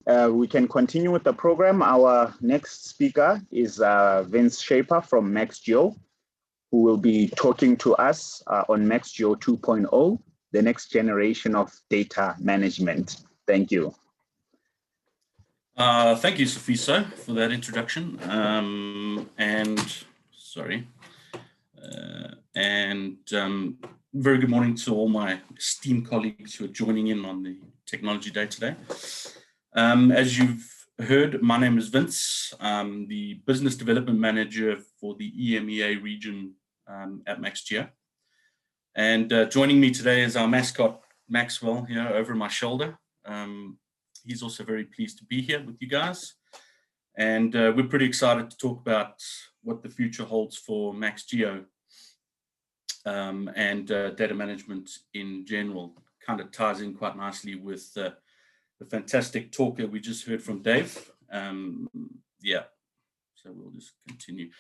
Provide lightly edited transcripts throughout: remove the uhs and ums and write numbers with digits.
We can continue with the program. Our next speaker is Vince Schaper from maxgeo, who will be talking to us on maxgeo 2.0, the next generation of data management. Thank you. Thank you, Sifiso, for that introduction. Very good morning to all my esteemed colleagues who are joining in on the Technology Day today. As you've heard, my name is Vince. I'm the Business Development Manager for the EMEA region at maxgeo. And joining me today is our mascot, Maxwell, here over my shoulder. He's also very pleased to be here with you guys. And we're pretty excited to talk about what the future holds for maxgeo and data management in general. Kind of ties in quite nicely with the fantastic talk that we just heard from Dave. So we'll just continue.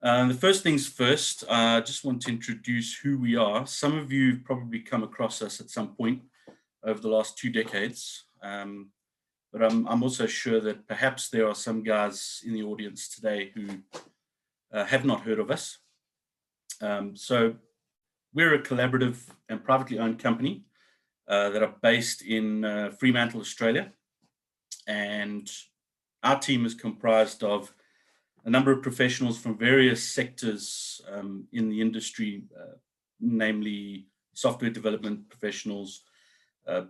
The first things first, I just want to introduce who we are. Some of you have probably come across us at some point over the last 2 decades. But I'm also sure that perhaps there are some guys in the audience today who have not heard of us. So we're a collaborative and privately owned company that are based in Fremantle, Australia. And our team is comprised of a number of professionals from various sectors in the industry, namely software development professionals,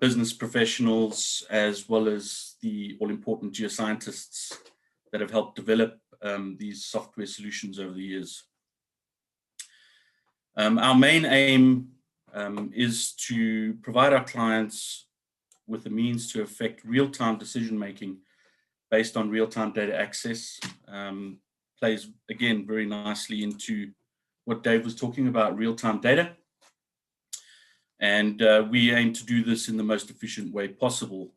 business professionals, as well as the all-important geoscientists that have helped develop these software solutions over the years. Our main aim is to provide our clients with a means to effect real-time decision-making based on real-time data access. Plays, again, very nicely into what Dave was talking about, real-time data. And we aim to do this in the most efficient way possible,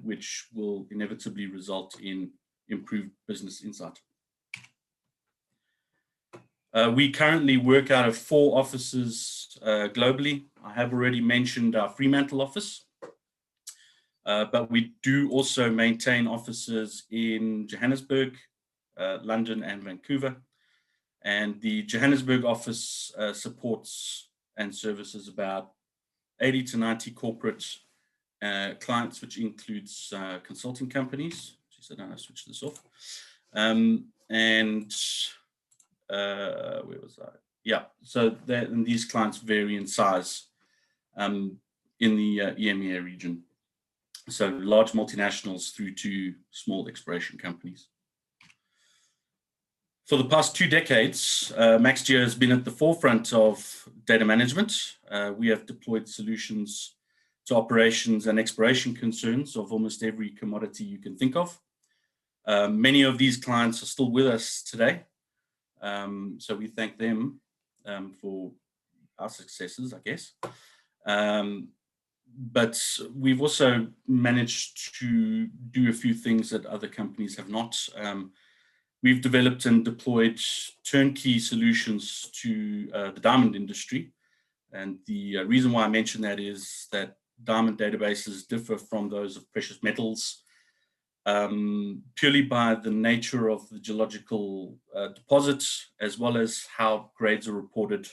which will inevitably result in improved business insight. We currently work out of 4 offices globally. I have already mentioned our Fremantle office, but we do also maintain offices in Johannesburg, London, and Vancouver. And the Johannesburg office supports and services about 80 to 90 corporate clients, which includes consulting companies. Geez, I don't know, switch this off. Where was I? Yeah, so and these clients vary in size in the EMEA region. So large multinationals through to small exploration companies. For the past 2 decades, maxgeo has been at the forefront of data management. We have deployed solutions to operations and exploration concerns of almost every commodity you can think of. Many of these clients are still with us today. So we thank them for our successes, I guess. But we've also managed to do a few things that other companies have not. We've developed and deployed turnkey solutions to the diamond industry. And the reason why I mention that is that diamond databases differ from those of precious metals purely by the nature of the geological deposits, as well as how grades are reported.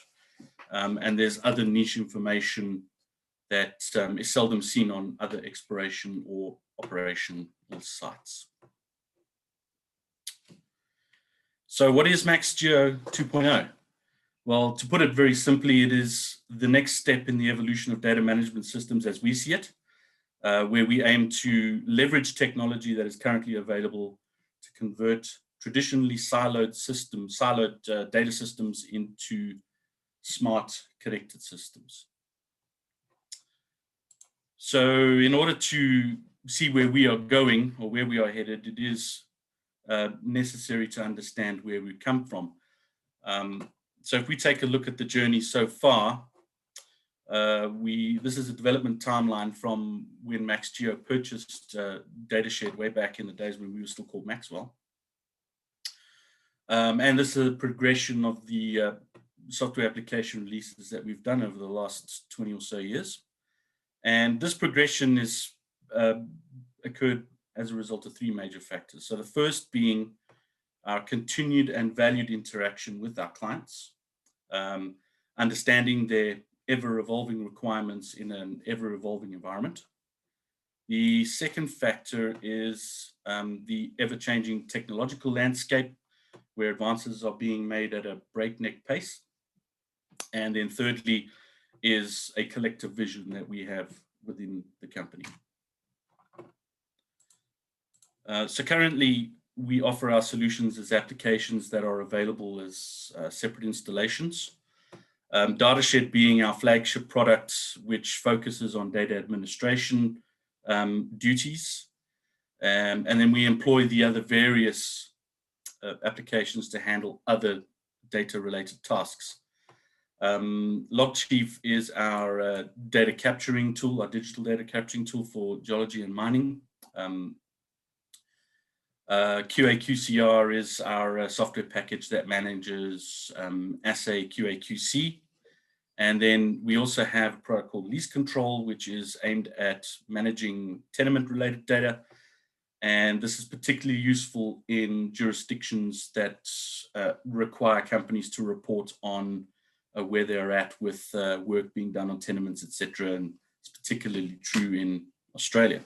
And there's other niche information that is seldom seen on other exploration or operational sites. So what is maxgeo 2.0? Well, to put it very simply, it is the next step in the evolution of data management systems as we see it, where we aim to leverage technology that is currently available to convert traditionally siloed data systems into smart connected systems. So in order to see where we are going or where we are headed, it is necessary to understand where we come from. So if we take a look at the journey so far, this is a development timeline from when maxgeo purchased Datashed way back in the days when we were still called Maxwell. And this is a progression of the software application releases that we've done over the last 20 or so years. And this progression is occurred as a result of three major factors. So the first being our continued and valued interaction with our clients, understanding their ever-evolving requirements in an ever-evolving environment. The second factor is the ever-changing technological landscape, where advances are being made at a breakneck pace. And then thirdly is a collective vision that we have within the company. So currently, we offer our solutions as applications that are available as separate installations. Datashed being our flagship product, which focuses on data administration duties. And then we employ the other various applications to handle other data-related tasks. Logchief is our data capturing tool, our digital data capturing tool for geology and mining. QA/QCR is our software package that manages assay QA/QC. And then we also have a product called Lease Control, which is aimed at managing tenement-related data. And this is particularly useful in jurisdictions that require companies to report on where they're at with work being done on tenements, etc. And it's particularly true in Australia,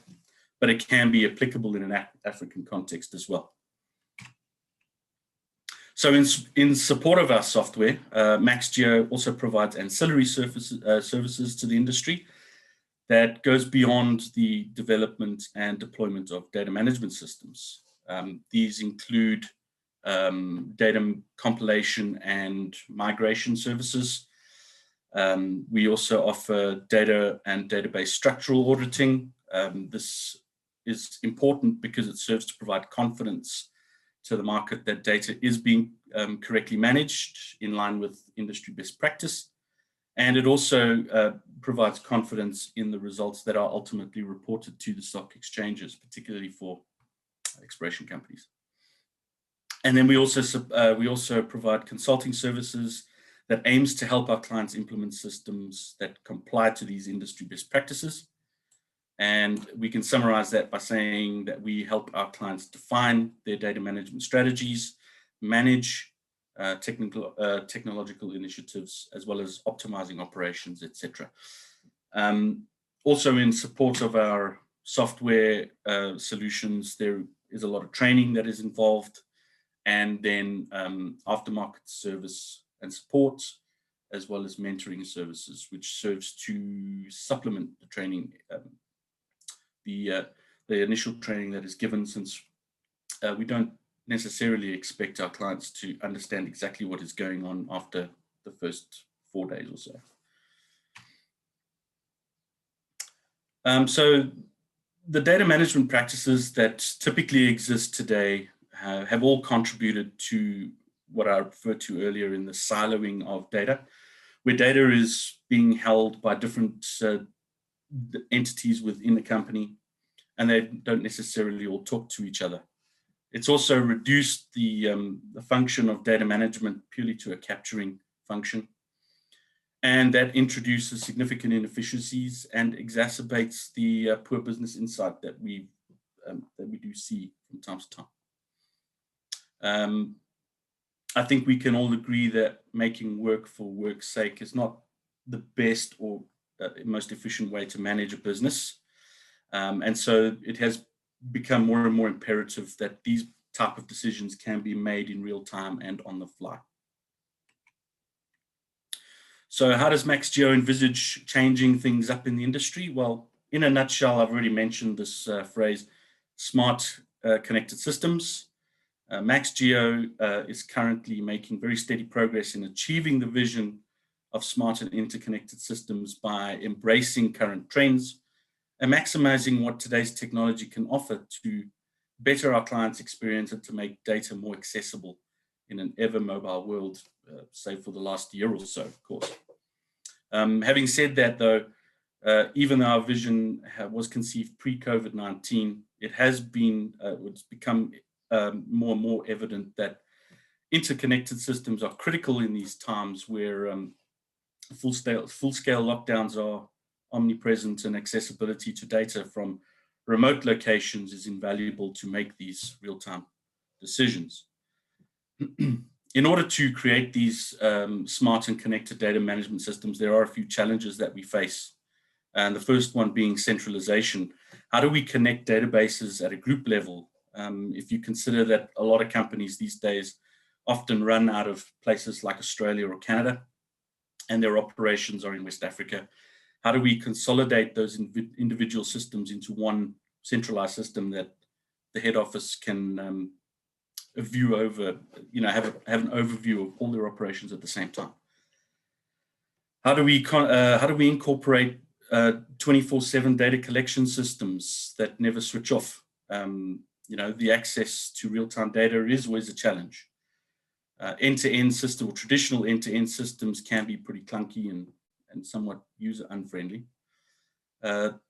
but it can be applicable in an African context as well. So in support of our software, maxgeo also provides ancillary services to the industry that goes beyond the development and deployment of data management systems. These include data compilation and migration services. We also offer data and database structural auditing. This is important because it serves to provide confidence to the market that data is being correctly managed in line with industry best practice. And it also provides confidence in the results that are ultimately reported to the stock exchanges, particularly for exploration companies. And then we also provide consulting services that aims to help our clients implement systems that comply to these industry best practices. And we can summarize that by saying that we help our clients define their data management strategies, manage technological initiatives, as well as optimizing operations, etc. Also in support of our software solutions, there is a lot of training that is involved, and then aftermarket service and support, as well as mentoring services, which serves to supplement the training, the initial training that is given, since we don't necessarily expect our clients to understand exactly what is going on after the first 4 days or so. So the data management practices that typically exist today have all contributed to what I referred to earlier in the siloing of data, where data is being held by different entities within the company, and they don't necessarily all talk to each other. It's also reduced the function of data management purely to a capturing function, and that introduces significant inefficiencies and exacerbates the poor business insight that we do see from time to time. I think we can all agree that making work for work's sake is not the best or most efficient way to manage a business. And so it has become more and more imperative that these type of decisions can be made in real time and on the fly. So how does maxgeo envisage changing things up in the industry? Well, in a nutshell, I've already mentioned this phrase, smart connected systems. maxgeo is currently making very steady progress in achieving the vision of smart and interconnected systems by embracing current trends and maximizing what today's technology can offer to better our clients' experience and to make data more accessible in an ever mobile world, say for the last year or so, of course. Having said that, though, even though our vision was conceived pre-COVID-19, it has become more and more evident that interconnected systems are critical in these times where full-scale lockdowns are omnipresent, and accessibility to data from remote locations is invaluable to make these real-time decisions. In order to create these smart and connected data management systems, there are a few challenges that we face. And the first one being centralization. How do we connect databases at a group level? If you consider that a lot of companies these days often run out of places like Australia or Canada, and their operations are in West Africa, how do we consolidate those individual systems into one centralized system that the head office can view over, have an overview of all their operations at the same time? How do we incorporate 24/7 data collection systems that never switch off? The access to real-time data is always a challenge. End-to-end system, or traditional end-to-end systems, can be pretty clunky and somewhat user unfriendly.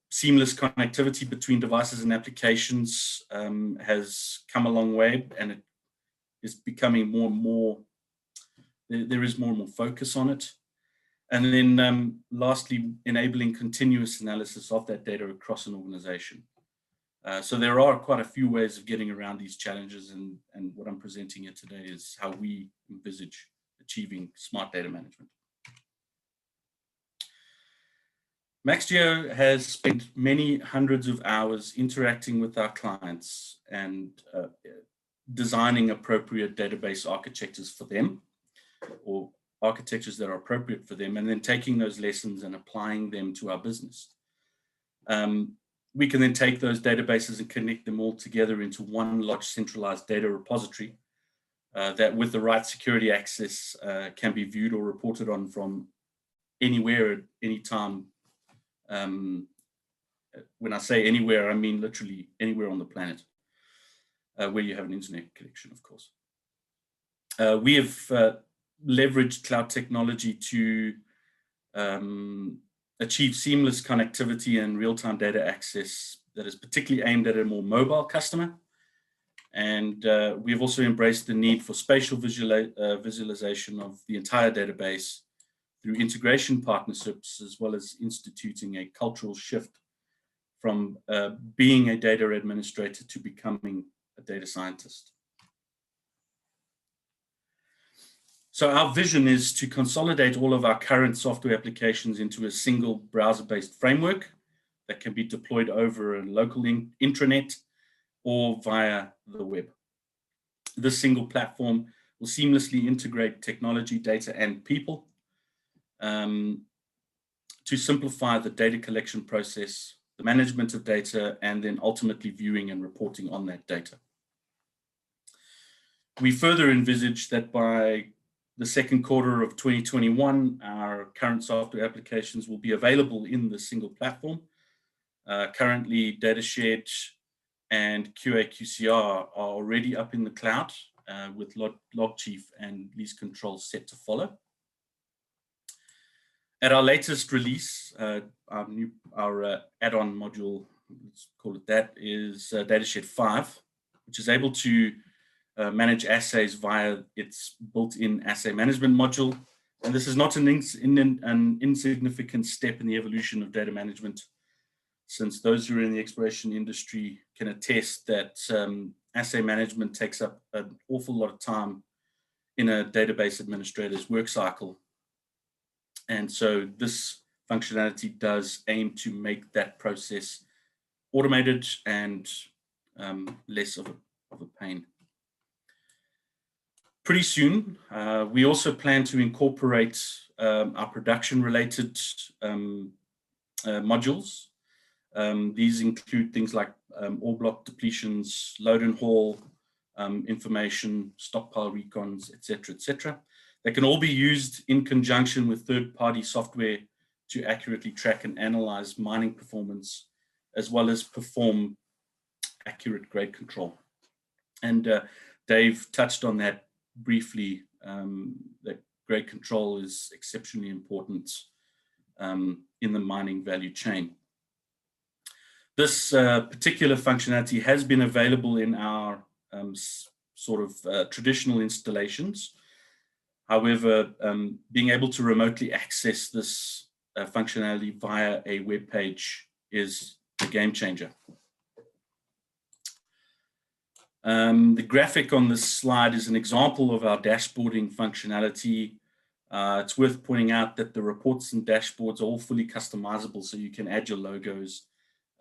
Seamless connectivity between devices and applications has come a long way, and it is becoming more and more, there is more and more focus on it. And then lastly, enabling continuous analysis of that data across an organization. So there are quite a few ways of getting around these challenges, and what I'm presenting here today is how we envisage achieving smart data management. maxgeo has spent many hundreds of hours interacting with our clients and designing appropriate database architectures for them, or architectures that are appropriate for them, and then taking those lessons and applying them to our business. We can then take those databases and connect them all together into one large centralized data repository that, with the right security access, can be viewed or reported on from anywhere at any time. When I say anywhere, I mean literally anywhere on the planet where you have an internet connection, of course. We have leveraged cloud technology to achieve seamless connectivity and real-time data access that is particularly aimed at a more mobile customer. And we've also embraced the need for spatial visualization of the entire database through integration partnerships, as well as instituting a cultural shift from being a data administrator to becoming a data scientist. So our vision is to consolidate all of our current software applications into a single browser-based framework that can be deployed over a local intranet or via the web. This single platform will seamlessly integrate technology, data, and people to simplify the data collection process, the management of data, and then ultimately viewing and reporting on that data. We further envisage that by the second quarter of 2021, our current software applications will be available in the single platform. Currently, DataShed and QA/QCR are already up in the cloud with Logchief and Lease Control set to follow. At our latest release, our add-on module, let's call it that, is DataShed 5, which is able to manage assays via its built-in assay management module. And this is not an insignificant step in the evolution of data management, since those who are in the exploration industry can attest that assay management takes up an awful lot of time in a database administrator's work cycle. And so this functionality does aim to make that process automated and less of a pain. Pretty soon, we also plan to incorporate our production-related modules. These include things like ore block depletions, load and haul information, stockpile recons, etc., that can all be used in conjunction with third-party software to accurately track and analyze mining performance, as well as perform accurate grade control. And Dave touched on that briefly, that grade control is exceptionally important in the mining value chain. This particular functionality has been available in our traditional installations. However, being able to remotely access this functionality via a web page is a game changer. The graphic on this slide is an example of our dashboarding functionality. It's worth pointing out that the reports and dashboards are all fully customizable, so you can add your logos.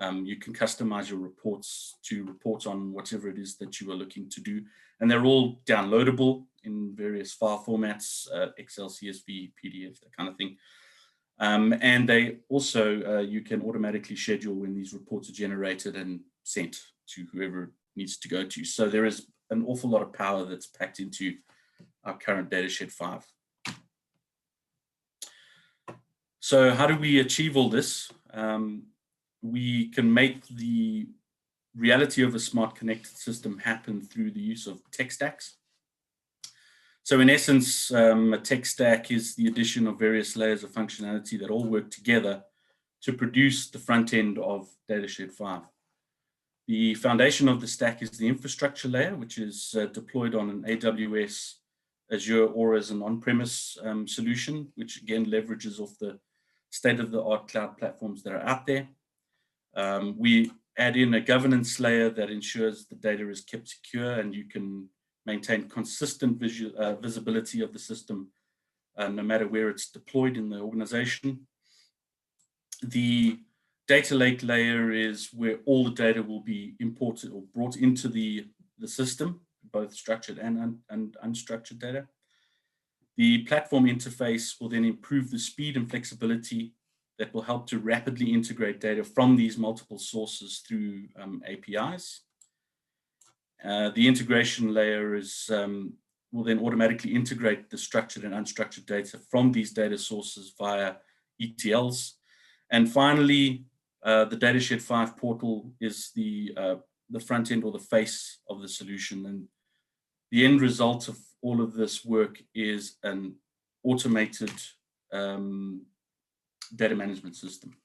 You can customize your reports to report on whatever it is that you are looking to do. And they're all downloadable in various file formats, Excel, CSV, PDF, that kind of thing. And they also, you can automatically schedule when these reports are generated and sent to whoever it needs to go to. So there is an awful lot of power that's packed into our current Datashed 5. So how do we achieve all this? We can make the reality of a smart connected system happen through the use of tech stacks. So in essence, a tech stack is the addition of various layers of functionality that all work together to produce the front end of Datashed 5. The foundation of the stack is the infrastructure layer, which is deployed on an AWS, Azure, or as an on-premise solution, which again leverages off the state-of-the-art cloud platforms that are out there. We add in a governance layer that ensures the data is kept secure and you can maintain consistent visibility of the system no matter where it's deployed in the organization. The data lake layer is where all the data will be imported or brought into the system, both structured and unstructured data. The platform interface will then improve the speed and flexibility that will help to rapidly integrate data from these multiple sources through APIs. The integration layer is, will then automatically integrate the structured and unstructured data from these data sources via ETLs. And finally, the Datashed 5 portal is the front end or the face of the solution. And the end result of all of this work is an automated data management system.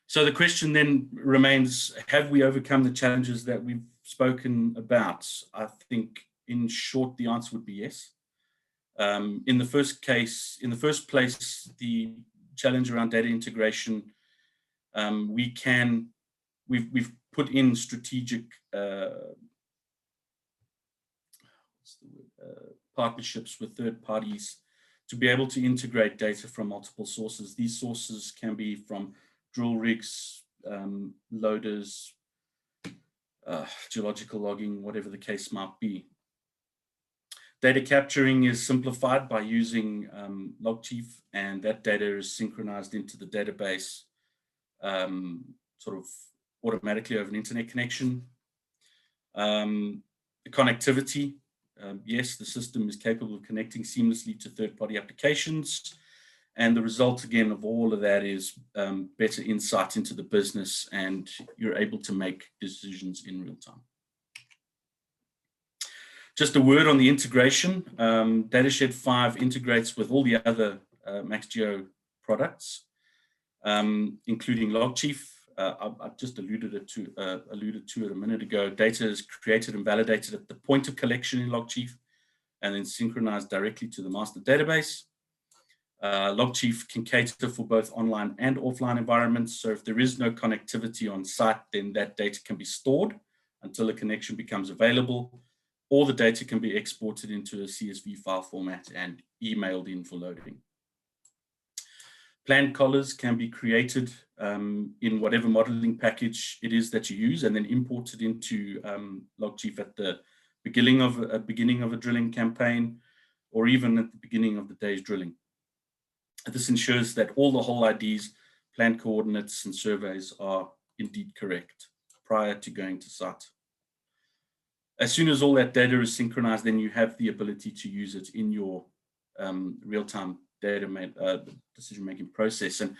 So the question then remains, have we overcome the challenges that we've spoken about? I think in short, the answer would be yes. In the first place, the challenge around data integration, we've put in strategic partnerships with third parties to be able to integrate data from multiple sources. These sources can be from drill rigs, loaders, geological logging, whatever the case might be. Data capturing is simplified by using Logchief, and that data is synchronized into the database sort of automatically over an internet connection. The connectivity, yes, the system is capable of connecting seamlessly to third-party applications. And the result, again, of all of that is better insight into the business, and you're able to make decisions in real time. Just a word on the integration. Datashed 5 integrates with all the other maxgeo products, including Logchief. I've just alluded to it a minute ago. Data is created and validated at the point of collection in Logchief and then synchronized directly to the master database. Logchief can cater for both online and offline environments. So if there is no connectivity on site, then that data can be stored until a connection becomes available, or the data can be exported into a CSV file format and emailed in for loading. Planned collars can be created in whatever modeling package it is that you use, and then imported into Logchief at the beginning of a drilling campaign, or even at the beginning of the day's drilling. This ensures that all the hole IDs, planned coordinates, and surveys are indeed correct prior to going to site. As soon as all that data is synchronized, then you have the ability to use it in your real-time data decision-making process. And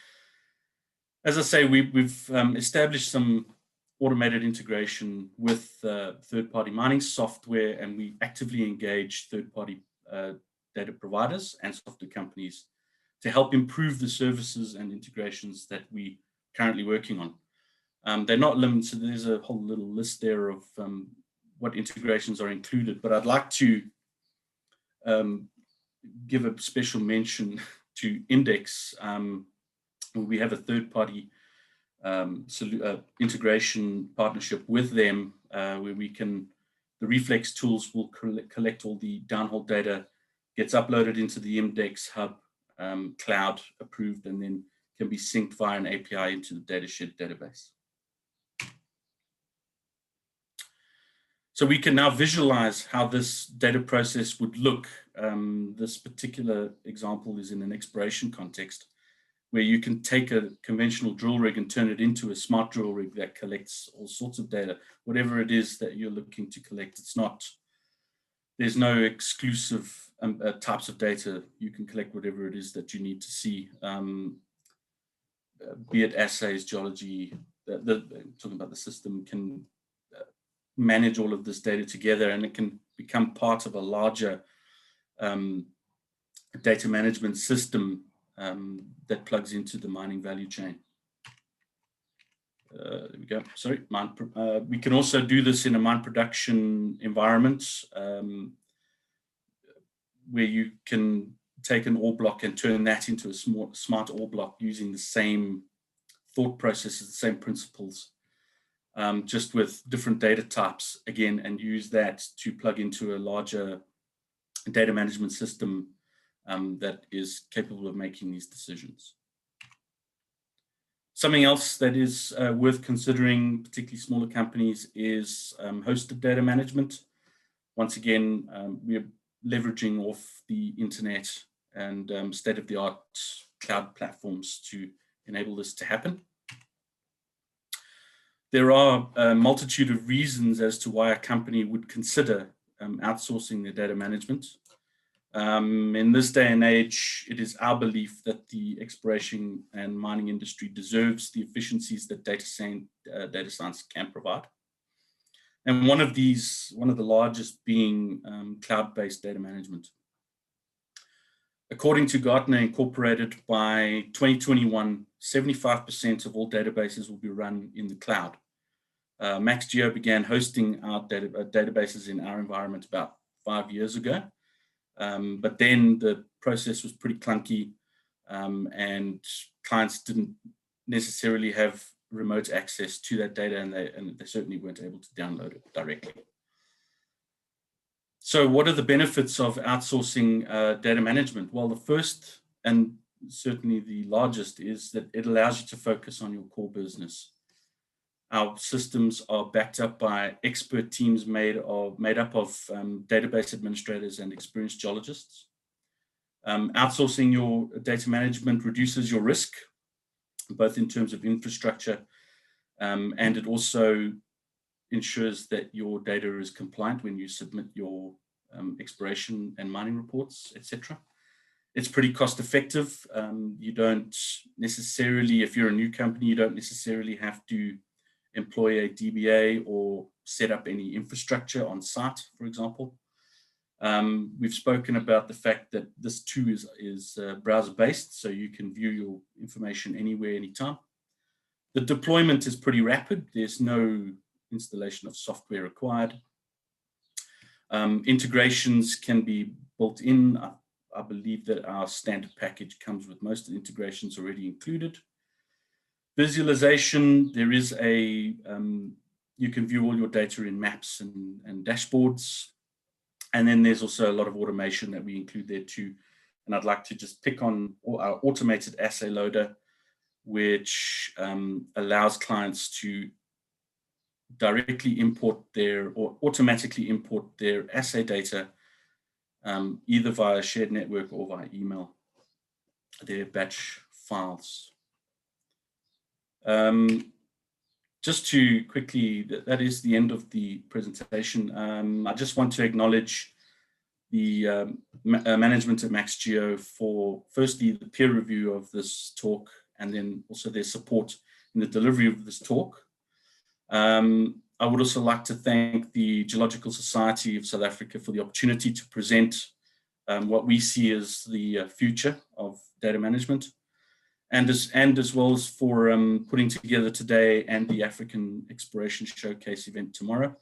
as I say, we've established some automated integration with third-party mining software, and we actively engage third-party data providers and software companies to help improve the services and integrations that we currently working on. They're not limited. There's a whole little list there of what integrations are included, but I'd like to give a special mention to Index. We have a third-party integration partnership with them, where the Reflex tools will collect all the downhole data, gets uploaded into the Index Hub, cloud approved, and then can be synced via an API into the datashed database. So we can now visualize how this data process would look. This particular example is in an exploration context, where you can take a conventional drill rig and turn it into a smart drill rig that collects all sorts of data, whatever it is that you're looking to collect. There's no exclusive types of data. You can collect whatever it is that you need to see, be it assays, geology. Talking about the system can manage all of this data together, and it can become part of a larger data management system that plugs into the mining value chain. There we go. Sorry, we can also do this in a mine production environment, where you can take an ore block and turn that into a smart ore block using the same thought processes, the same principles, just with different data types again, and use that to plug into a larger data management system that is capable of making these decisions. Something else that is worth considering, particularly smaller companies, is hosted data management. Once again, we're leveraging off the internet and state-of-the-art cloud platforms to enable this to happen. There are a multitude of reasons as to why a company would consider outsourcing their data management. In this day and age, it is our belief that the exploration and mining industry deserves the efficiencies that data science can provide. And one of the largest being cloud-based data management. According to Gartner Incorporated, by 2021, 75% of all databases will be run in the cloud. maxgeo began hosting our databases in our environment about 5 years ago. But then the process was pretty clunky, and clients didn't necessarily have remote access to that data, and they certainly weren't able to download it directly. So what are the benefits of outsourcing data management? Well, the first, and certainly the largest, is that it allows you to focus on your core business. Our systems are backed up by expert teams made up of database administrators and experienced geologists. Outsourcing your data management reduces your risk, both in terms of infrastructure, and it also ensures that your data is compliant when you submit your exploration and mining reports, etc. It's pretty cost effective. You don't necessarily, if you're a new company, you don't necessarily have to employ a DBA or set up any infrastructure on site, for example. We've spoken about the fact that this too is browser-based, so you can view your information anywhere, anytime. The deployment is pretty rapid. There's no installation of software required. Integrations can be built in. I believe that our standard package comes with most of the integrations already included. Visualization, there is you can view all your data in maps and dashboards. And then there's also a lot of automation that we include there too. And I'd like to just pick on our automated assay loader, which allows clients to directly import or automatically import their assay data, either via shared network or via email, their batch files. Just to quickly, that is the end of the presentation. I just want to acknowledge the management at maxgeo for, firstly, the peer review of this talk, and then also their support in the delivery of this talk. I would also like to thank the Geological Society of South Africa for the opportunity to present what we see as the future of data management, and as well as for putting together today and the African Exploration Showcase event tomorrow.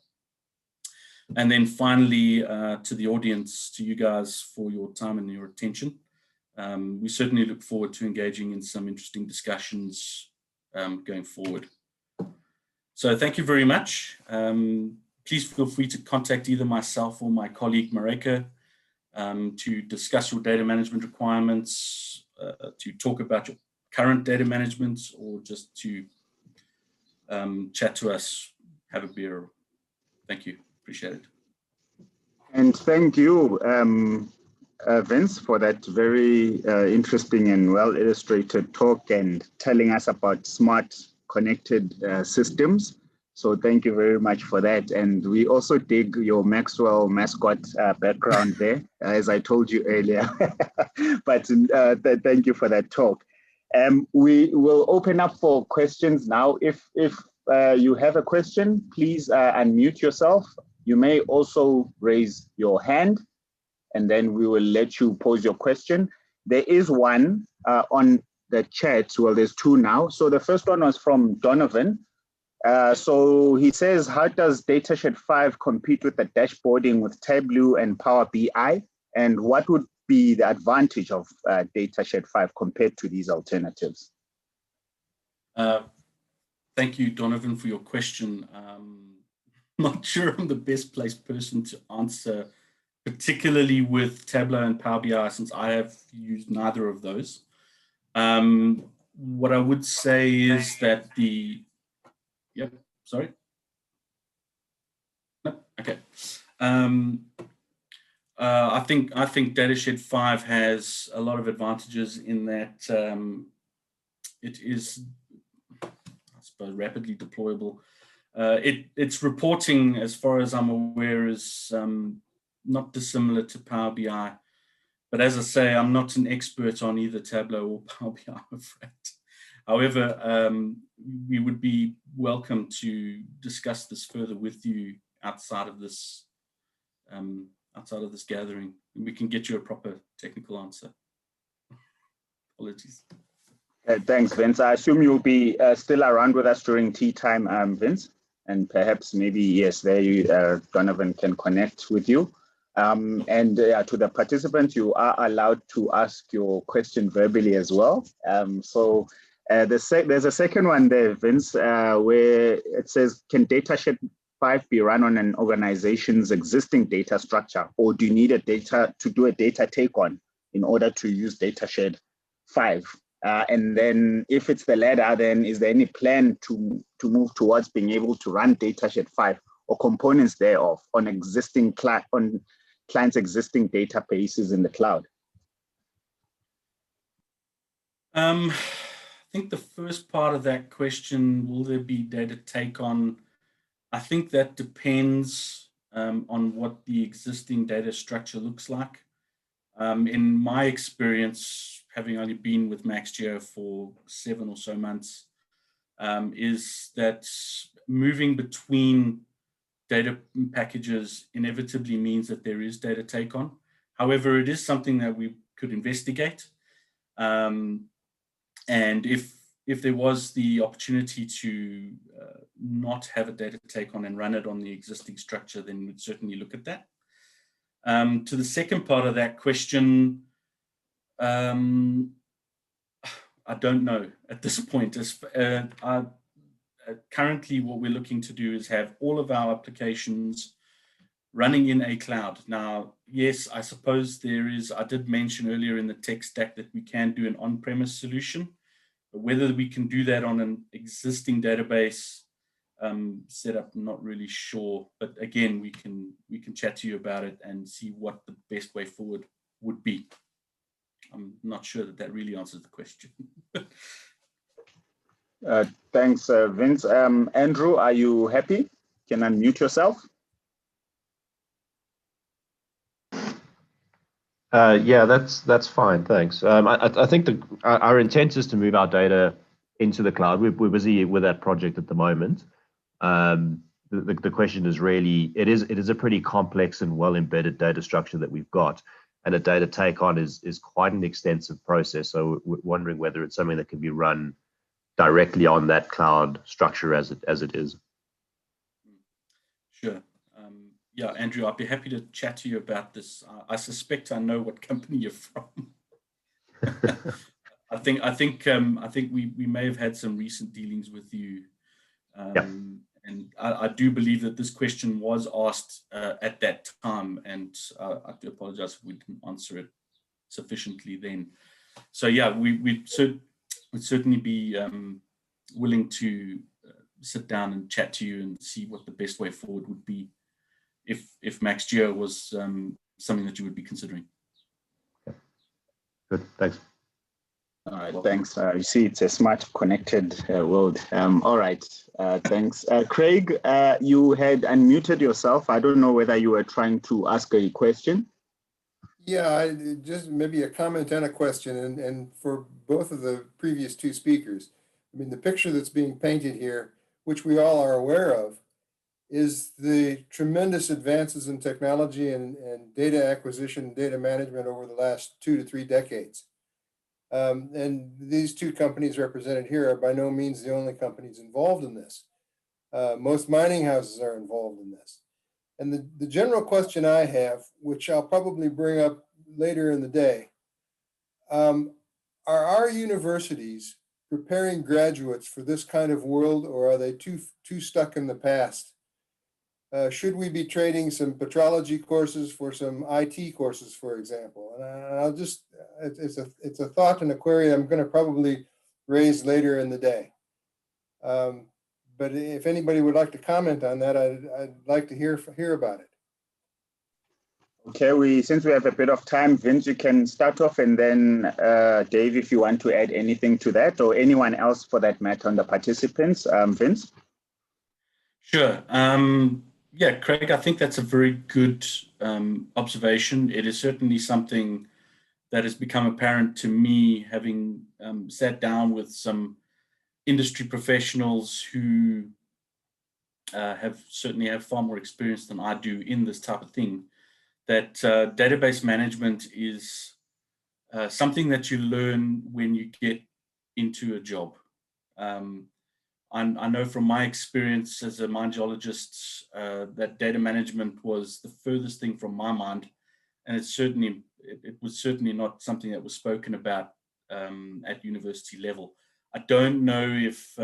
And then finally, to the audience, to you guys, for your time and your attention. We certainly look forward to engaging in some interesting discussions going forward. So thank you very much. Please feel free to contact either myself or my colleague Mareka to discuss your data management requirements, to talk about your current data management, or just to chat to us, have a beer. Thank you. Appreciate it. And thank you, Vince, for that very interesting and well illustrated talk and telling us about smart connected systems. So thank you very much for that. And we also dig your Maxwell mascot background there, as I told you earlier. But thank you for that talk. We will open up for questions now. If you have a question, please unmute yourself. You may also raise your hand, and then we will let you pose your question. There is one on the chat. Well, there's two now. So the first one was from Donovan. So he says, how does Datashed 5 compete with the dashboarding with Tableau and Power BI? And what would be the advantage of Datashed 5 compared to these alternatives? Thank you, Donovan, for your question. Not sure I'm the best placed person to answer, particularly with Tableau and Power BI, since I have used neither of those. What I would say is that yep, sorry. No, okay. I think Datashed 5 has a lot of advantages in that it is, I suppose, rapidly deployable. Its reporting, as far as I'm aware, is not dissimilar to Power BI. But as I say, I'm not an expert on either Tableau or Power BI, I'm afraid. However, we would be welcome to discuss this further with you outside of this gathering. We can get you a proper technical answer. Apologies. Thanks, Vince. I assume you'll be still around with us during tea time, Vince, and perhaps maybe, yes, there you, Donovan can connect with you. And to the participants, you are allowed to ask your question verbally as well. So there's a second one there, Vince, where it says, can Datashed 5 be run on an organization's existing data structure, or do you need to do a data take on in order to use Datashed 5? And then if it's the latter, then is there any plan to move towards being able to run Datashed 5 or components thereof on clients' existing databases in the cloud? I think the first part of that question, will there be data take on? I think that depends on what the existing data structure looks like. In my experience, having only been with maxgeo for 7 or so months, is that moving between data packages inevitably means that there is data take on. However, it is something that we could investigate. And if there was the opportunity to not have a data take on and run it on the existing structure, then we'd certainly look at that. To the second part of that question, I don't know at this point. Currently, what we're looking to do is have all of our applications running in a cloud. Now, yes, I suppose I did mention earlier in the tech stack that we can do an on-premise solution. But whether we can do that on an existing database setup, not really sure. But again, we can chat to you about it and see what the best way forward would be. I'm not sure that really answers the question. Thanks, Vince. Andrew, are you happy? Can unmute yourself? Yeah, that's fine. Thanks. I think our intent is to move our data into the cloud. We're busy with that project at the moment. The question is really, it is a pretty complex and well embedded data structure that we've got, and a data take on is quite an extensive process. So we're wondering whether it's something that can be run directly on that cloud structure as it is. Sure. Yeah, Andrew, I'd be happy to chat to you about this. I suspect I know what company you're from. I think we may have had some recent dealings with you, and I do believe that this question was asked at that time, and I do apologize if we didn't answer it sufficiently then. So yeah, we'd certainly be willing to sit down and chat to you and see what the best way forward would be if maxgeo was something that you would be considering. Good, thanks. All right, thanks. You see, it's a smart, connected world. All right, thanks. Craig, you had unmuted yourself. I don't know whether you were trying to ask a question. Yeah, just maybe a comment and a question, and for both of the previous two speakers. I mean, the picture that's being painted here, which we all are aware of, is the tremendous advances in technology and data acquisition, data management over the last 2 to 3 decades. And these two companies represented here are by no means the only companies involved in this. Most mining houses are involved in this. And the general question I have, which I'll probably bring up later in the day, are our universities preparing graduates for this kind of world, or are they too stuck in the past? Should we be trading some petrology courses for some IT courses, for example? And I'll just, it's a thought and a query I'm going to probably raise later in the day. But if anybody would like to comment on that, I'd like to hear about it. Okay, since we have a bit of time, Vince, you can start off, and then Dave, if you want to add anything to that, or anyone else for that matter on the participants. Vince? Sure. Yeah, Craig, I think that's a very good observation. It is certainly something that has become apparent to me, having sat down with some industry professionals who certainly have far more experience than I do in this type of thing, that database management is something that you learn when you get into a job. I know from my experience as a mine geologist that data management was the furthest thing from my mind, and it was certainly not something that was spoken about at university level. I don't know if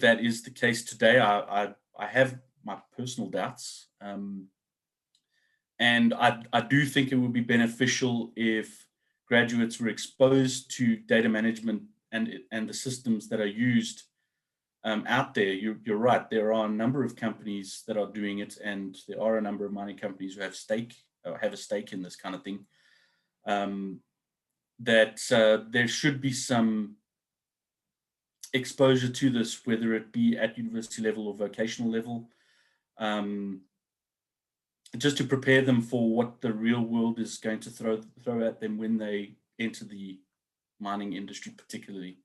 that is the case today. I have my personal doubts, and I do think it would be beneficial if graduates were exposed to data management and the systems that are used out there. You're right. There are a number of companies that are doing it, and there are a number of mining companies who have a stake in this kind of thing. There should be some exposure to this, whether it be at university level or vocational level, just to prepare them for what the real world is going to throw at them when they enter the mining industry, particularly.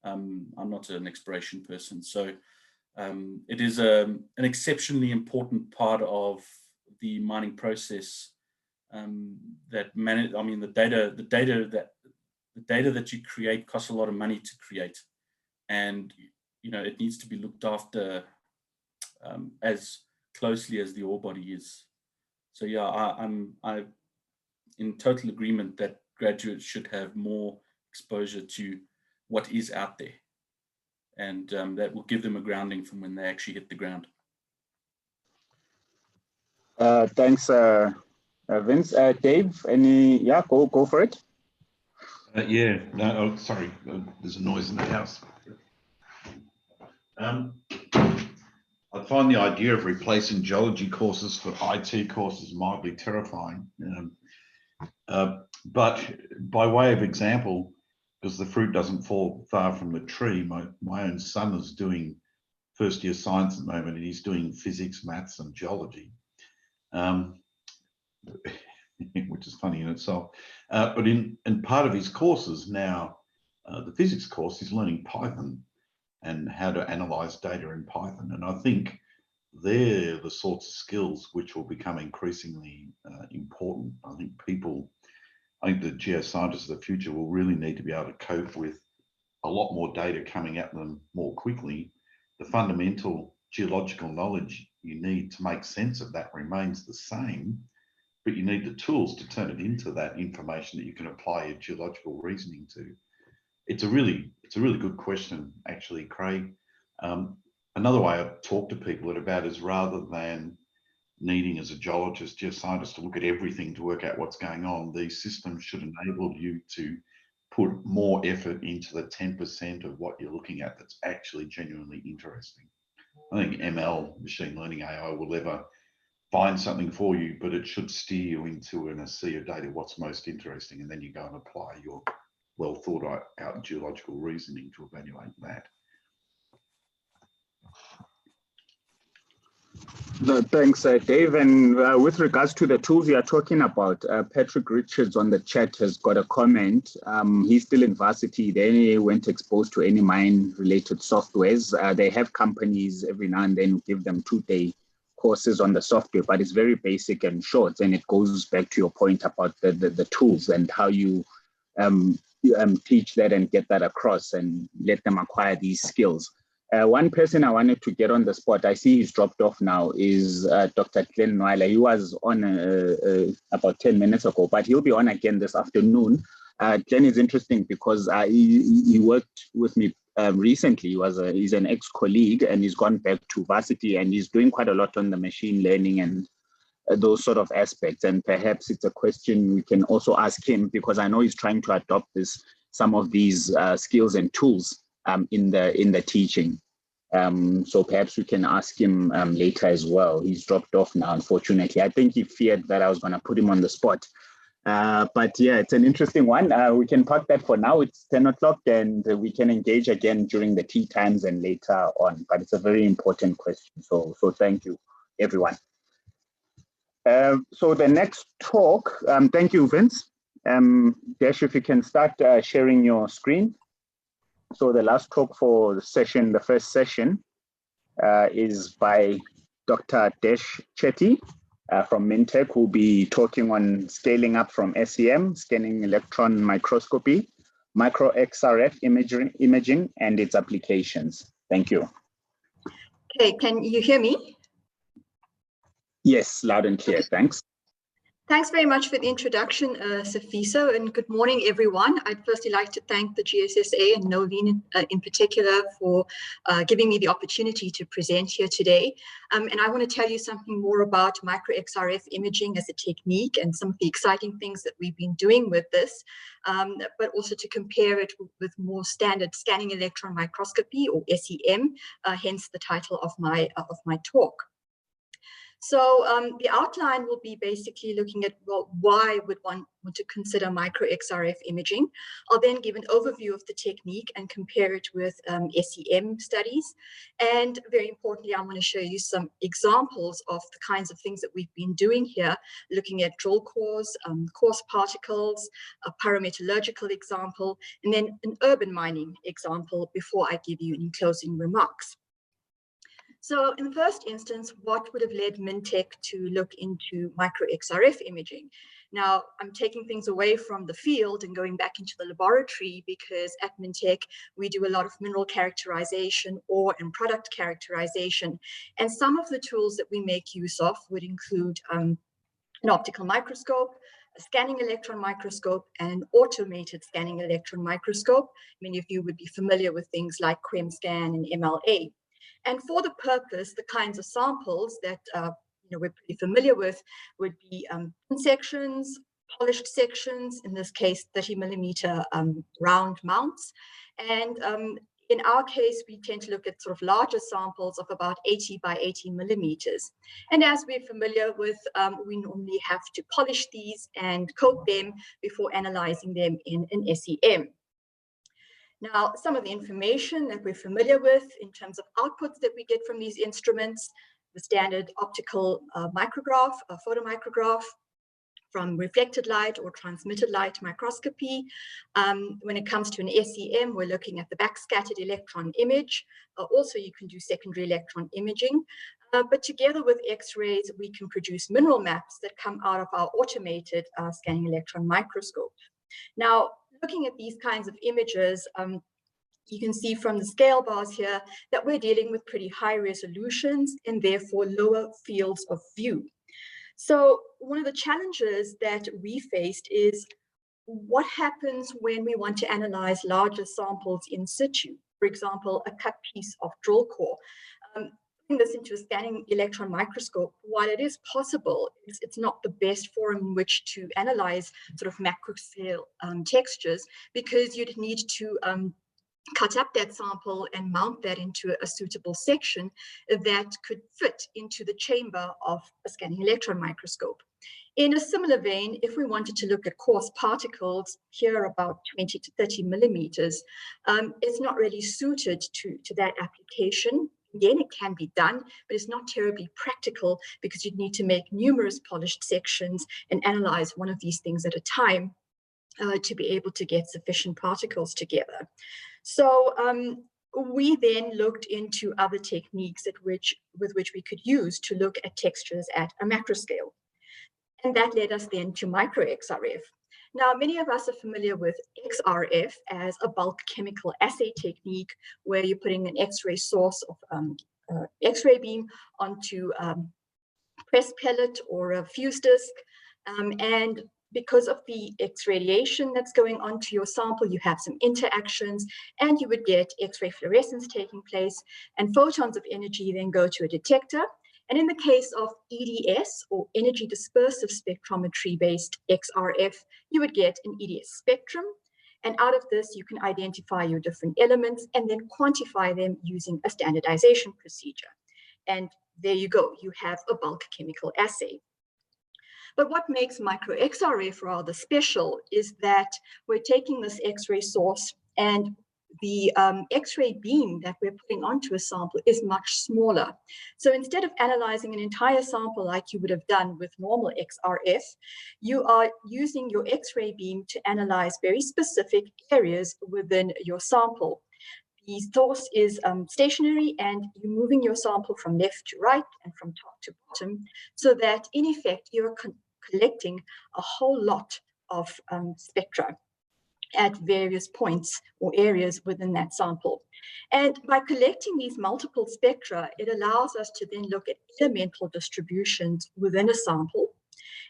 I'm not an exploration person, so it is an exceptionally important part of the mining process. The data that you create costs a lot of money to create, and it needs to be looked after as closely as the ore body is. So yeah, I'm in total agreement that graduates should have more exposure to what is out there, and that will give them a grounding from when they actually hit the ground. Thanks, Vince. Dave, go for it. Yeah, no, oh, sorry, there's a noise in the house. I find the idea of replacing geology courses for IT courses mildly terrifying. But by way of example, because the fruit doesn't fall far from the tree, my own son is doing first year science at the moment, and he's doing physics, maths, and geology, which is funny in itself. But in part of his courses now, the physics course, he's learning Python and how to analyze data in Python. And I think they're the sorts of skills which will become increasingly important. I think the geoscientists of the future will really need to be able to cope with a lot more data coming at them more quickly. The fundamental geological knowledge you need to make sense of that remains the same, but you need the tools to turn it into that information that you can apply your geological reasoning to. It's a really good question, actually, Craig. Another way I talk to people about is, rather than needing as a geologist, geoscientist, to look at everything to work out what's going on, these systems should enable you to put more effort into the 10% of what you're looking at that's actually genuinely interesting. I think ML, machine learning AI, will ever find something for you, but it should steer you into, in a sea of data, what's most interesting, and then you go and apply your well thought out geological reasoning to evaluate that. Thanks, Dave. And with regards to the tools you are talking about, Patrick Richards on the chat has got a comment. He's still in varsity. They weren't exposed to any mine-related softwares. They have companies every now and then who give them 2-day courses on the software, but it's very basic and short. And it goes back to your point about the tools and how you teach that and get that across and let them acquire these skills. One person I wanted to get on the spot, I see he's dropped off now, is Dr. Glenn Weiler. He was on about 10 minutes ago, but he'll be on again this afternoon. Glenn is interesting because he worked with me recently. He's an ex-colleague, and he's gone back to varsity, and he's doing quite a lot on the machine learning and those sort of aspects. And perhaps it's a question we can also ask him, because I know he's trying to adopt some of these skills and tools in the teaching. So perhaps we can ask him later as well. He's dropped off now, unfortunately. I think he feared that I was going to put him on the spot. But yeah, it's an interesting one. We can park that for now. It's 10 o'clock, and we can engage again during the tea times and later on. But it's a very important question. So thank you, everyone. So the next talk, thank you, Vince. Dash, if you can start sharing your screen. So the last talk for the first session, is by Dr. Desh Chetty from Mintech, who will be talking on scaling up from SEM, scanning electron microscopy, micro XRF imaging and its applications. Thank you. Okay, can you hear me? Yes, loud and clear, thanks. Thanks very much for the introduction, Safiso, and good morning, everyone. I'd firstly like to thank the GSSA and Noveen in particular for giving me the opportunity to present here today. And I want to tell you something more about micro XRF imaging as a technique and some of the exciting things that we've been doing with this, but also to compare it with more standard scanning electron microscopy, or SEM, hence the title of my talk. So the outline will be basically looking at, well, why would one want to consider micro XRF imaging. I'll then give an overview of the technique and compare it with SEM studies. And very importantly, I'm going to show you some examples of the kinds of things that we've been doing here, looking at drill cores, coarse particles, a pyrometallurgical example, and then an urban mining example before I give you any closing remarks. So in the first instance, what would have led Mintech to look into micro XRF imaging? Now, I'm taking things away from the field and going back into the laboratory, because at Mintech, we do a lot of mineral characterization, ore and product characterization. And some of the tools that we make use of would include an optical microscope, a scanning electron microscope, and an automated scanning electron microscope. Many of you would be familiar with things like QuemScan and MLA. And for the purpose, the kinds of samples that we're pretty familiar with would be thin sections, polished sections, in this case 30mm round mounts. And in our case, we tend to look at sort of larger samples of about 80 by 80 millimeters. And as we're familiar with, we normally have to polish these and coat them before analyzing them in an SEM. Now, some of the information that we're familiar with in terms of outputs that we get from these instruments, the standard optical micrograph, photomicrograph, from reflected light or transmitted light microscopy. When it comes to an SEM, we're looking at the backscattered electron image. Also, you can do secondary electron imaging. But together with X-rays, we can produce mineral maps that come out of our automated scanning electron microscope. Now, looking at these kinds of images, you can see from the scale bars here that we're dealing with pretty high resolutions and therefore lower fields of view. So one of the challenges that we faced is what happens when we want to analyze larger samples in situ, for example, a cut piece of drill core. Putting this into a scanning electron microscope, while it is possible, it's not the best forum in which to analyze sort of macro scale textures, because you'd need to cut up that sample and mount that into a suitable section that could fit into the chamber of a scanning electron microscope. In a similar vein, if we wanted to look at coarse particles, here about 20 to 30 millimeters, it's not really suited to that application. Again, it can be done, but it's not terribly practical because you'd need to make numerous polished sections and analyze one of these things at a time to be able to get sufficient particles together. So we then looked into other techniques with which we could use to look at textures at a macro scale. And that led us then to micro XRF. Now, many of us are familiar with XRF as a bulk chemical assay technique where you're putting an X-ray source of X-ray beam onto press pellet or a fuse disc. And because of the X radiation that's going onto your sample, you have some interactions and you would get X-ray fluorescence taking place, and photons of energy then go to a detector. And in the case of EDS, or energy dispersive spectrometry based XRF, you would get an EDS spectrum. And out of this, you can identify your different elements and then quantify them using a standardization procedure. And there you go, you have a bulk chemical assay. But what makes micro XRF rather special is that we're taking this X-ray source, and the X-ray beam that we're putting onto a sample is much smaller. So instead of analyzing an entire sample like you would have done with normal XRF, you are using your X-ray beam to analyze very specific areas within your sample. The source is stationary, and you're moving your sample from left to right and from top to bottom, so that in effect you're collecting a whole lot of spectra at various points or areas within that sample. And by collecting these multiple spectra, it allows us to then look at elemental distributions within a sample.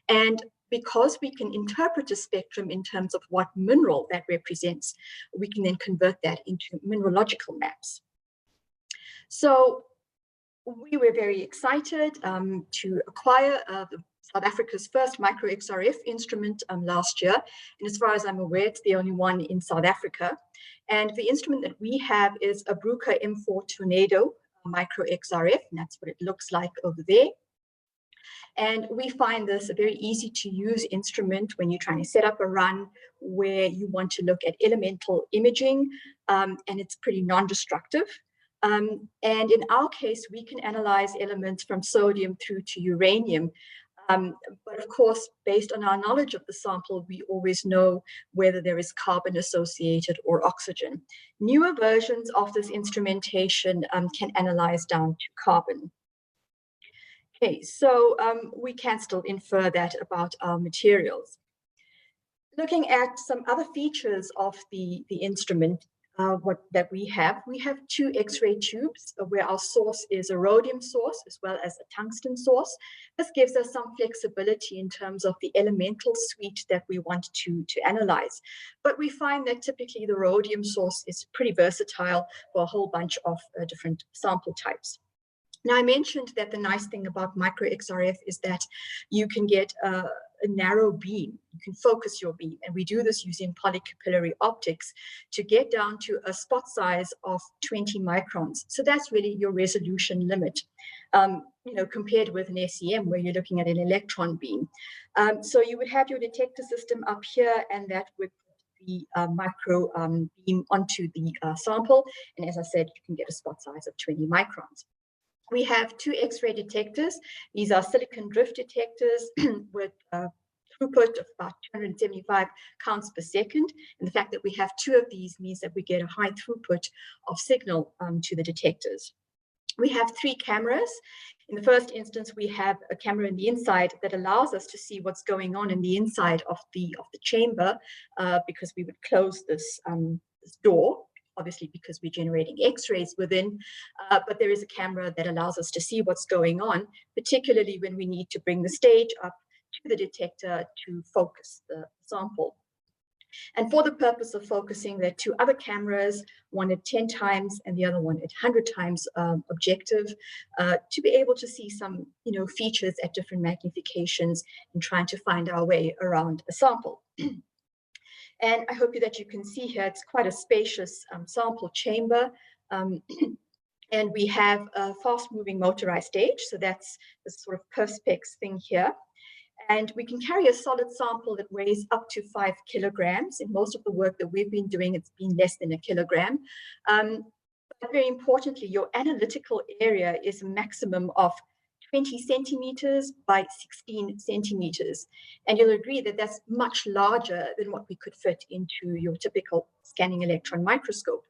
And because we can interpret a spectrum in terms of what mineral that represents, we can then convert that into mineralogical maps. So we were very excited to acquire South Africa's first micro XRF instrument last year. And as far as I'm aware, it's the only one in South Africa. And the instrument that we have is a Bruker M4 Tornado micro XRF, and that's what it looks like over there. And we find this a very easy to use instrument when you're trying to set up a run where you want to look at elemental imaging, and it's pretty non-destructive. And in our case, we can analyze elements from sodium through to uranium. But of course, based on our knowledge of the sample, we always know whether there is carbon associated or oxygen. Newer versions of this instrumentation can analyze down to carbon. Okay, so we can still infer that about our materials. Looking at some other features of the instrument that we have two X-ray tubes where our source is a rhodium source as well as a tungsten source. This gives us some flexibility in terms of the elemental suite that we want to analyze. But we find that typically the rhodium source is pretty versatile for a whole bunch of different sample types. Now, I mentioned that the nice thing about micro XRF is that you can get a narrow beam. You can focus your beam, and we do this using polycapillary optics to get down to a spot size of 20 microns. So that's really your resolution limit, compared with an SEM where you're looking at an electron beam. So you would have your detector system up here, and that would put the micro beam onto the sample. And as I said, you can get a spot size of 20 microns. We have two X-ray detectors. These are silicon drift detectors with throughput of about 275 counts per second. And the fact that we have two of these means that we get a high throughput of signal to the detectors. We have three cameras. In the first instance, we have a camera in the inside that allows us to see what's going on in the inside of the chamber because we would close this door obviously because we're generating X-rays within, but there is a camera that allows us to see what's going on, particularly when we need to bring the stage up to the detector to focus the sample. And for the purpose of focusing, there are two other cameras, one at 10 times and the other one at 100 times objective, to be able to see some features at different magnifications and trying to find our way around a sample. And I hope that you can see here, it's quite a spacious sample chamber. And we have a fast-moving motorized stage, so that's the sort of perspex thing here. And we can carry a solid sample that weighs up to 5 kilograms. In most of the work that we've been doing, it's been less than a kilogram. But very importantly, your analytical area is a maximum of 20 centimeters by 16 centimeters. And you'll agree that that's much larger than what we could fit into your typical scanning electron microscope.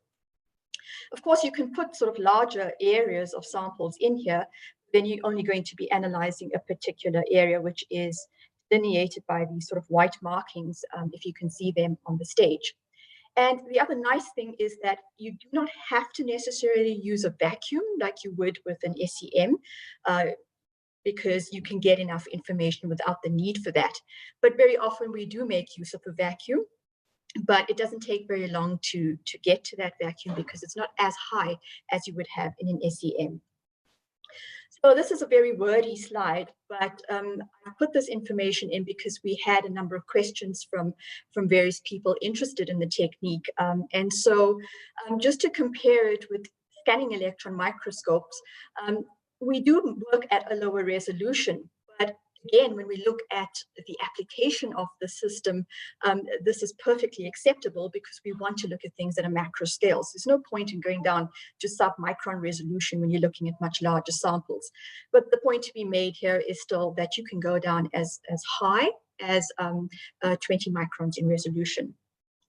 Of course, you can put sort of larger areas of samples in here, then you're only going to be analyzing a particular area, which is delineated by these sort of white markings, if you can see them on the stage. And the other nice thing is that you do not have to necessarily use a vacuum like you would with an SEM, because you can get enough information without the need for that. But very often we do make use of a vacuum, but it doesn't take very long to get to that vacuum because it's not as high as you would have in an SEM. So this is a very wordy slide, but I put this information in because we had a number of questions from various people interested in the technique. And so just to compare it with scanning electron microscopes, we do work at a lower resolution, but again, when we look at the application of the system, this is perfectly acceptable because we want to look at things at a macro scale. So there's no point in going down to sub-micron resolution when you're looking at much larger samples. But the point to be made here is still that you can go down as high as 20 microns in resolution.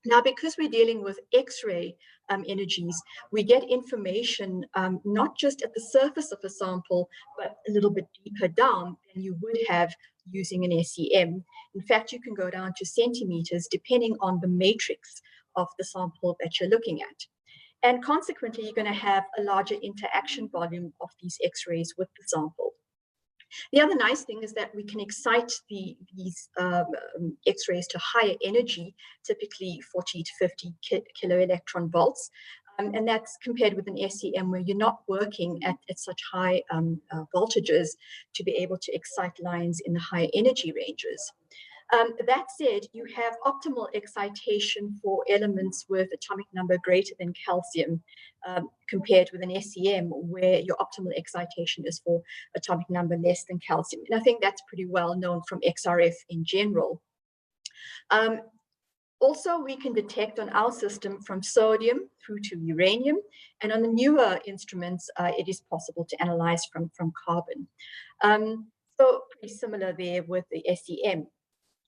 Now, because we're dealing with X-ray energies, we get information not just at the surface of a sample, but a little bit deeper down than you would have using an SEM. In fact, you can go down to centimeters depending on the matrix of the sample that you're looking at. And consequently, you're going to have a larger interaction volume of these X-rays with the sample. The other nice thing is that we can excite these X-rays to higher energy, typically 40 to 50 kiloelectron volts. And that's compared with an SEM where you're not working at such high voltages to be able to excite lines in the higher energy ranges. That said, you have optimal excitation for elements with atomic number greater than calcium compared with an SEM where your optimal excitation is for atomic number less than calcium. And I think that's pretty well known from XRF in general. Also, we can detect on our system from sodium through to uranium, and on the newer instruments, it is possible to analyze from carbon. So pretty similar there with the SEM.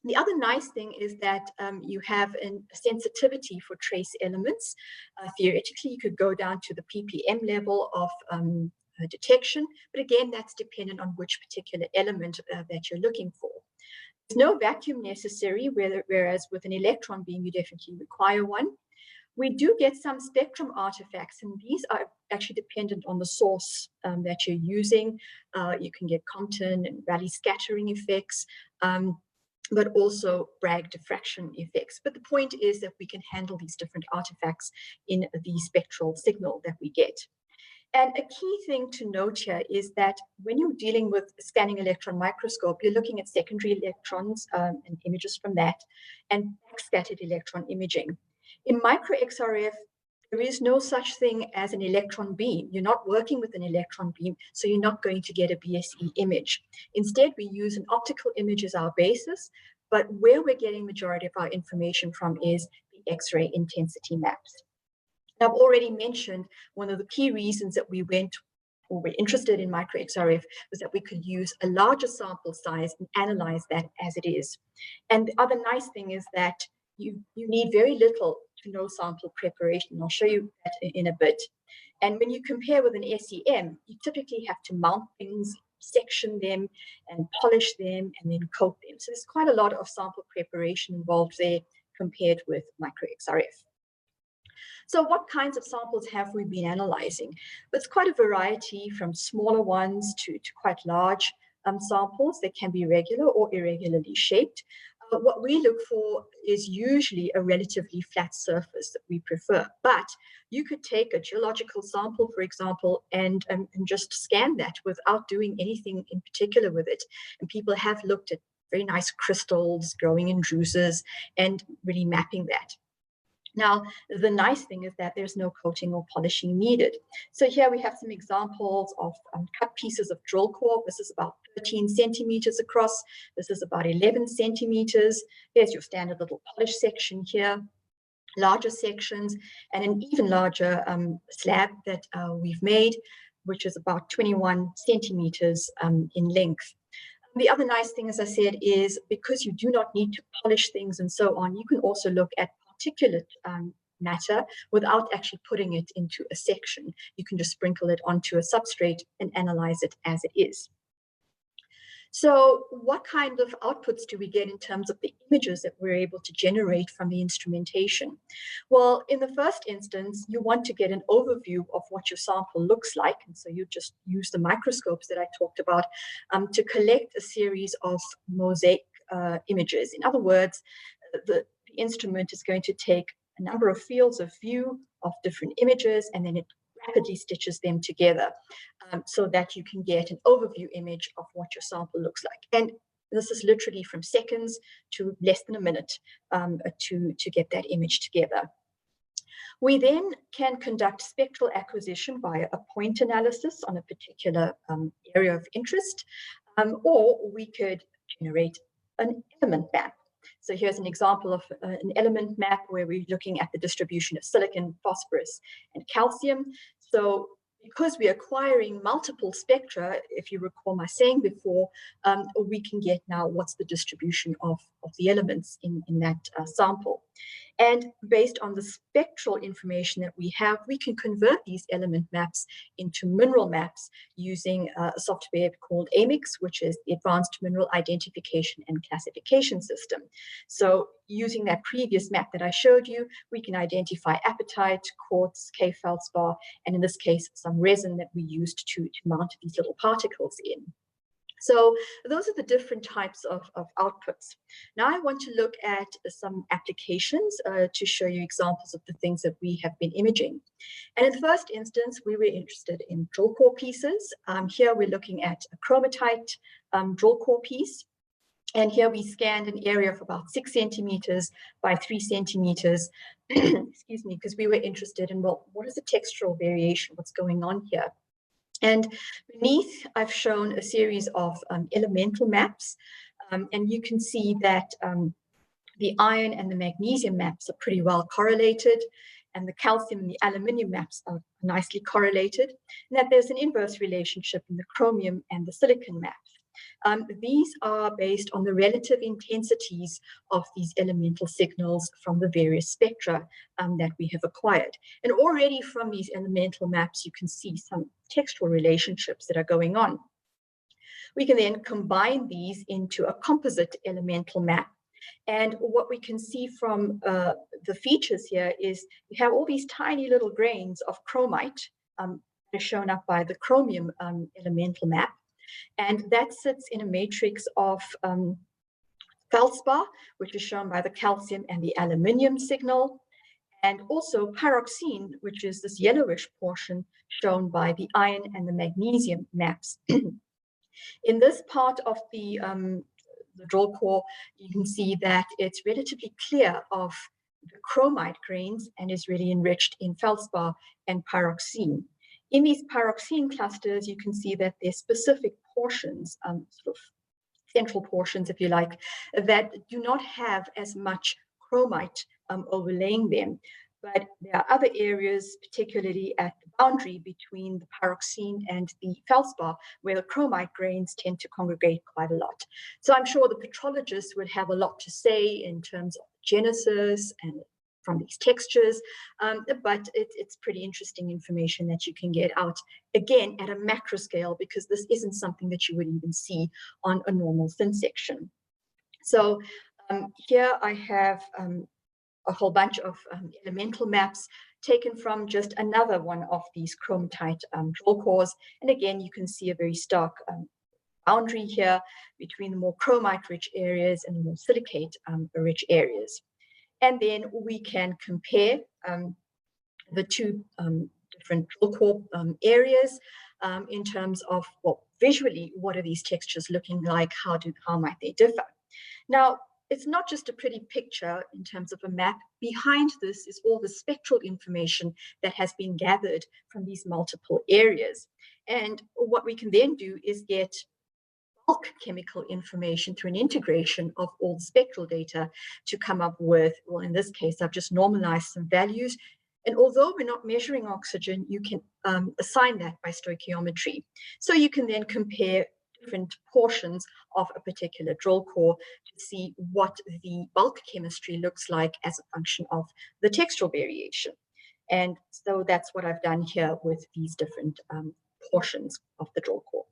The other nice thing is that you have a sensitivity for trace elements. Theoretically, you could go down to the ppm level of detection, but again, that's dependent on which particular element that you're looking for. There's no vacuum necessary, whereas with an electron beam, you definitely require one. We do get some spectrum artifacts, and these are actually dependent on the source that you're using. You can get Compton and Rayleigh scattering effects, but also Bragg diffraction effects. But the point is that we can handle these different artifacts in the spectral signal that we get. And a key thing to note here is that when you're dealing with scanning electron microscope, you're looking at secondary electrons and images from that, and backscattered electron imaging. In micro XRF, there is no such thing as an electron beam. You're not working with an electron beam, so you're not going to get a BSE image. Instead, we use an optical image as our basis, but where we're getting majority of our information from is the X-ray intensity maps. I've already mentioned one of the key reasons that we were interested in micro XRF was that we could use a larger sample size and analyze that as it is. And the other nice thing is that you need very little to no sample preparation. I'll show you that in a bit. And when you compare with an SEM, you typically have to mount things, section them, and polish them, and then coat them. So there's quite a lot of sample preparation involved there compared with micro XRF. So what kinds of samples have we been analyzing? It's quite a variety, from smaller ones to quite large samples. They can be regular or irregularly shaped. What we look for is usually a relatively flat surface that we prefer, but you could take a geological sample, for example, and just scan that without doing anything in particular with it. And people have looked at very nice crystals growing in druses and really mapping that. Now, the nice thing is that there's no coating or polishing needed. So here we have some examples of cut pieces of drill core. This is about 13 centimeters across. This is about 11 centimeters. There's your standard little polish section here, larger sections, and an even larger slab that we've made, which is about 21 centimeters in length. The other nice thing, as I said, is because you do not need to polish things and so on, you can also look at particulate matter without actually putting it into a section. You can just sprinkle it onto a substrate and analyze it as it is. So what kind of outputs do we get in terms of the images that we're able to generate from the instrumentation? Well, in the first instance, you want to get an overview of what your sample looks like. And so you just use the microscopes that I talked about to collect a series of mosaic images. In other words, the instrument is going to take a number of fields of view of different images, and then it rapidly stitches them together so that you can get an overview image of what your sample looks like. And this is literally from seconds to less than a minute to get that image together. We then can conduct spectral acquisition via a point analysis on a particular area of interest, or we could generate an element map. So here's an example of an element map where we're looking at the distribution of silicon, phosphorus, and calcium. So because we're acquiring multiple spectra, if you recall my saying before, we can get now what's the distribution of the elements in that sample. And based on the spectral information that we have, we can convert these element maps into mineral maps using a software called AMIX, which is the Advanced Mineral Identification and Classification System. So using that previous map that I showed you, we can identify apatite, quartz, K-feldspar, and in this case, some resin that we used to mount these little particles in. So those are the different types of outputs. Now I want to look at some applications to show you examples of the things that we have been imaging. And in the first instance, we were interested in drill core pieces. Here we're looking at a chromatite drill core piece. And here we scanned an area of about 6 centimeters by 3 centimeters, excuse me, because we were interested in, well, what is the textural variation? What's going on here? And beneath, I've shown a series of elemental maps, and you can see that the iron and the magnesium maps are pretty well correlated, and the calcium and the aluminium maps are nicely correlated, and that there's an inverse relationship in the chromium and the silicon maps. These are based on the relative intensities of these elemental signals from the various spectra that we have acquired. And already from these elemental maps, you can see some textual relationships that are going on. We can then combine these into a composite elemental map. And what we can see from the features here is you have all these tiny little grains of chromite that are shown up by the chromium elemental map. And that sits in a matrix of feldspar, which is shown by the calcium and the aluminium signal, and also pyroxene, which is this yellowish portion shown by the iron and the magnesium maps. In this part of the drill core, you can see that it's relatively clear of the chromite grains and is really enriched in feldspar and pyroxene. In these pyroxene clusters, you can see that there's specific portions, sort of central portions, if you like, that do not have as much chromite overlaying them. But there are other areas, particularly at the boundary between the pyroxene and the feldspar, where the chromite grains tend to congregate quite a lot. So I'm sure the petrologists would have a lot to say in terms of genesis and from these textures, but it's pretty interesting information that you can get out, again, at a macro scale, because this isn't something that you would even see on a normal thin section. So here I have a whole bunch of elemental maps taken from just another one of these chromatite drill cores. And again, you can see a very stark boundary here between the more chromite-rich areas and the more silicate-rich areas. And then we can compare the two different drill core areas in terms of, well, visually, what are these textures looking like? How might they differ? Now, it's not just a pretty picture in terms of a map. Behind this is all the spectral information that has been gathered from these multiple areas. And what we can then do is get bulk chemical information through an integration of all the spectral data to come up with, well, in this case, I've just normalized some values. And although we're not measuring oxygen, you can assign that by stoichiometry. So you can then compare different portions of a particular drill core to see what the bulk chemistry looks like as a function of the textural variation. And so that's what I've done here with these different portions of the drill core.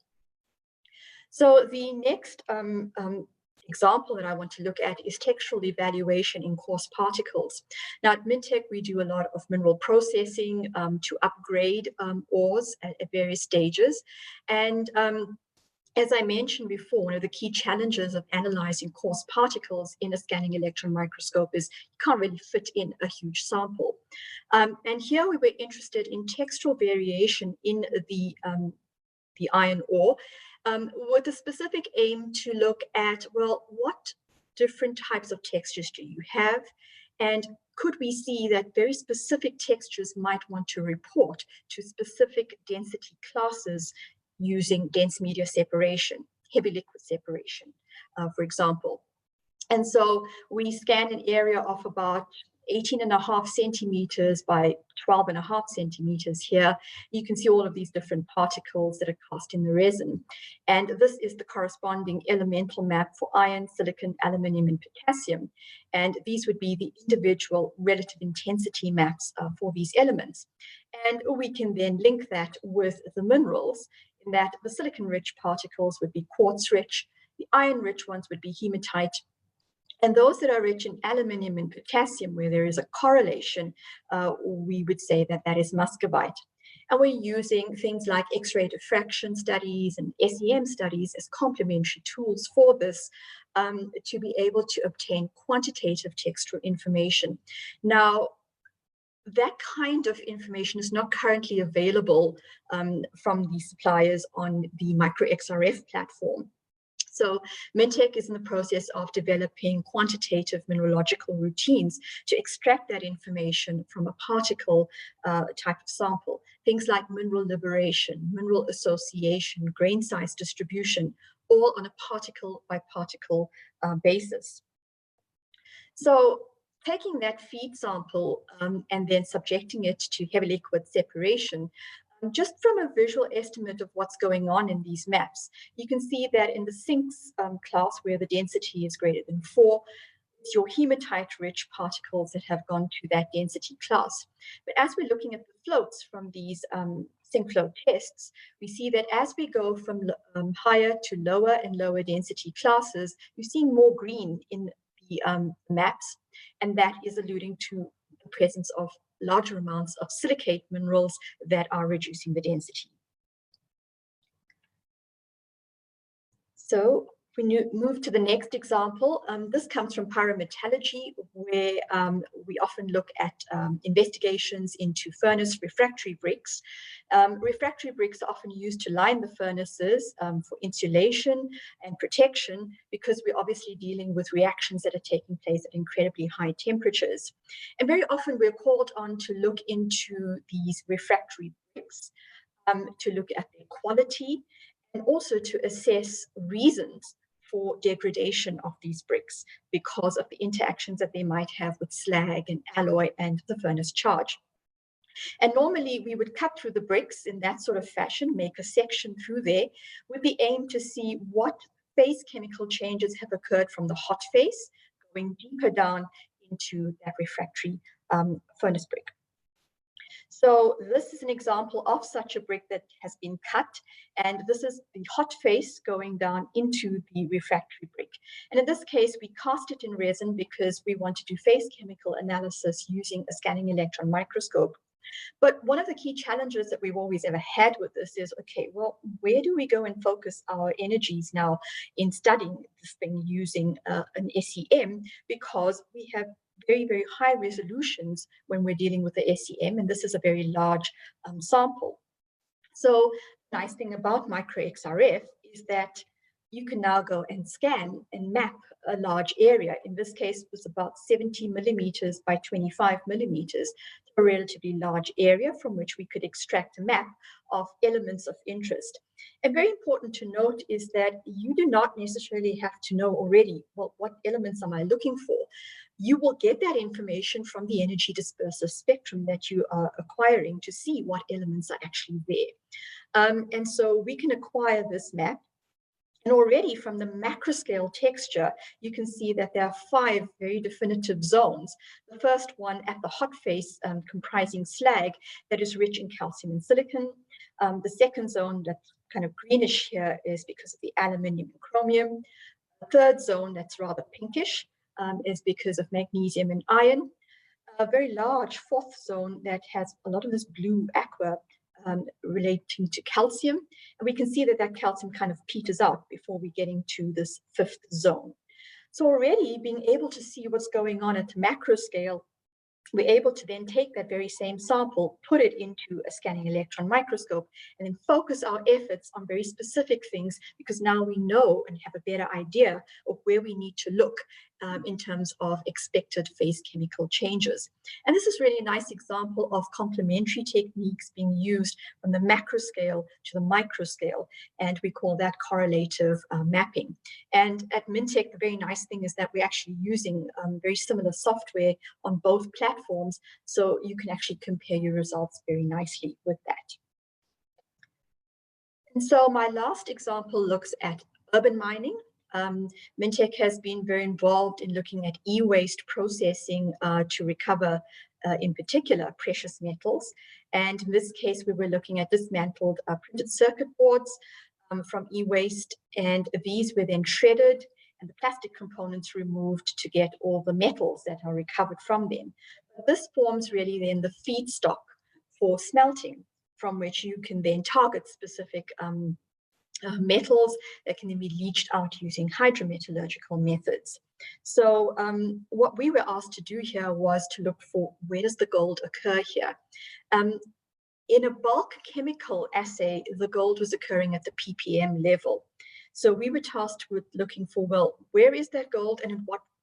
So the next example that I want to look at is textural evaluation in coarse particles. Now at Mintech, we do a lot of mineral processing to upgrade ores at various stages. And as I mentioned before, one of the key challenges of analyzing coarse particles in a scanning electron microscope is you can't really fit in a huge sample. And here we were interested in textural variation in the iron ore, with a specific aim to look at, well, what different types of textures do you have? And could we see that very specific textures might want to report to specific density classes using dense media separation, heavy liquid separation, for example. And so we scanned an area of about 18.5 centimeters by 12.5 centimeters here. You can see all of these different particles that are cast in the resin. And this is the corresponding elemental map for iron, silicon, aluminum, and potassium. And these would be the individual relative intensity maps for these elements. And we can then link that with the minerals, in that the silicon-rich particles would be quartz-rich, the iron-rich ones would be hematite, and those that are rich in aluminum and potassium, where there is a correlation, we would say that that is muscovite. And we're using things like X-ray diffraction studies and SEM studies as complementary tools for this to be able to obtain quantitative textual information. Now, that kind of information is not currently available from the suppliers on the MicroXRF platform. So Mintech is in the process of developing quantitative mineralogical routines to extract that information from a particle type of sample. Things like mineral liberation, mineral association, grain size distribution, all on a particle by particle basis. So taking that feed sample and then subjecting it to heavy liquid separation, just from a visual estimate of what's going on in these maps, you can see that in the sinks class, where the density is greater than 4, it's your hematite-rich particles that have gone to that density class. But as we're looking at the floats from these sink float tests, we see that as we go from higher to lower and lower density classes, you're seeing more green in the maps, and that is alluding to the presence of larger amounts of silicate minerals that are reducing the density. So when you move to the next example, this comes from pyrometallurgy, where we often look at investigations into furnace refractory bricks. Refractory bricks are often used to line the furnaces for insulation and protection, because we're obviously dealing with reactions that are taking place at incredibly high temperatures. And very often we're called on to look into these refractory bricks, to look at their quality, and also to assess reasons for degradation of these bricks because of the interactions that they might have with slag and alloy and the furnace charge. And normally we would cut through the bricks in that sort of fashion, make a section through there with the aim to see what phase chemical changes have occurred from the hot phase, going deeper down into that refractory furnace brick. So this is an example of such a brick that has been cut, and this is the hot face going down into the refractory brick. And in this case, we cast it in resin because we want to do phase chemical analysis using a scanning electron microscope. But one of the key challenges that we've always ever had with this is, okay, well, where do we go and focus our energies now in studying this thing using an SEM? Because we have very, very high resolutions when we're dealing with the SEM, and this is a very large sample. So the nice thing about micro-XRF is that you can now go and scan and map a large area. In this case, it was about 70 millimeters by 25 millimeters, a relatively large area from which we could extract a map of elements of interest. And very important to note is that you do not necessarily have to know already, well, what elements am I looking for? You will get that information from the energy dispersive spectrum that you are acquiring to see what elements are actually there. And so we can acquire this map. And already from the macro scale texture, you can see that there are 5 very definitive zones. The first one at the hot face comprising slag that is rich in calcium and silicon. The second zone that's kind of greenish here is because of the aluminium and chromium. The third zone that's rather pinkish is because of magnesium and iron. A very large fourth zone that has a lot of this blue aqua relating to calcium. And we can see that that calcium kind of peters out before we get into this 5th zone. So already being able to see what's going on at the macro scale, we're able to then take that very same sample, put it into a scanning electron microscope, and then focus our efforts on very specific things, because now we know and have a better idea of where we need to look in terms of expected phase chemical changes. And this is really a nice example of complementary techniques being used from the macro scale to the micro scale, and we call that correlative mapping. And at Mintech, the very nice thing is that we're actually using very similar software on both platforms, so you can actually compare your results very nicely with that. And so my last example looks at urban mining. Mintech has been very involved in looking at e-waste processing to recover, in particular, precious metals. And in this case, we were looking at dismantled printed circuit boards from e-waste, and these were then shredded and the plastic components removed to get all the metals that are recovered from them. But this forms really then the feedstock for smelting, from which you can then target specific metals that can then be leached out using hydrometallurgical methods. So what we were asked to do here was to look for where does the gold occur here. In a bulk chemical assay, the gold was occurring at the ppm level. So we were tasked with looking for, well, where is that gold and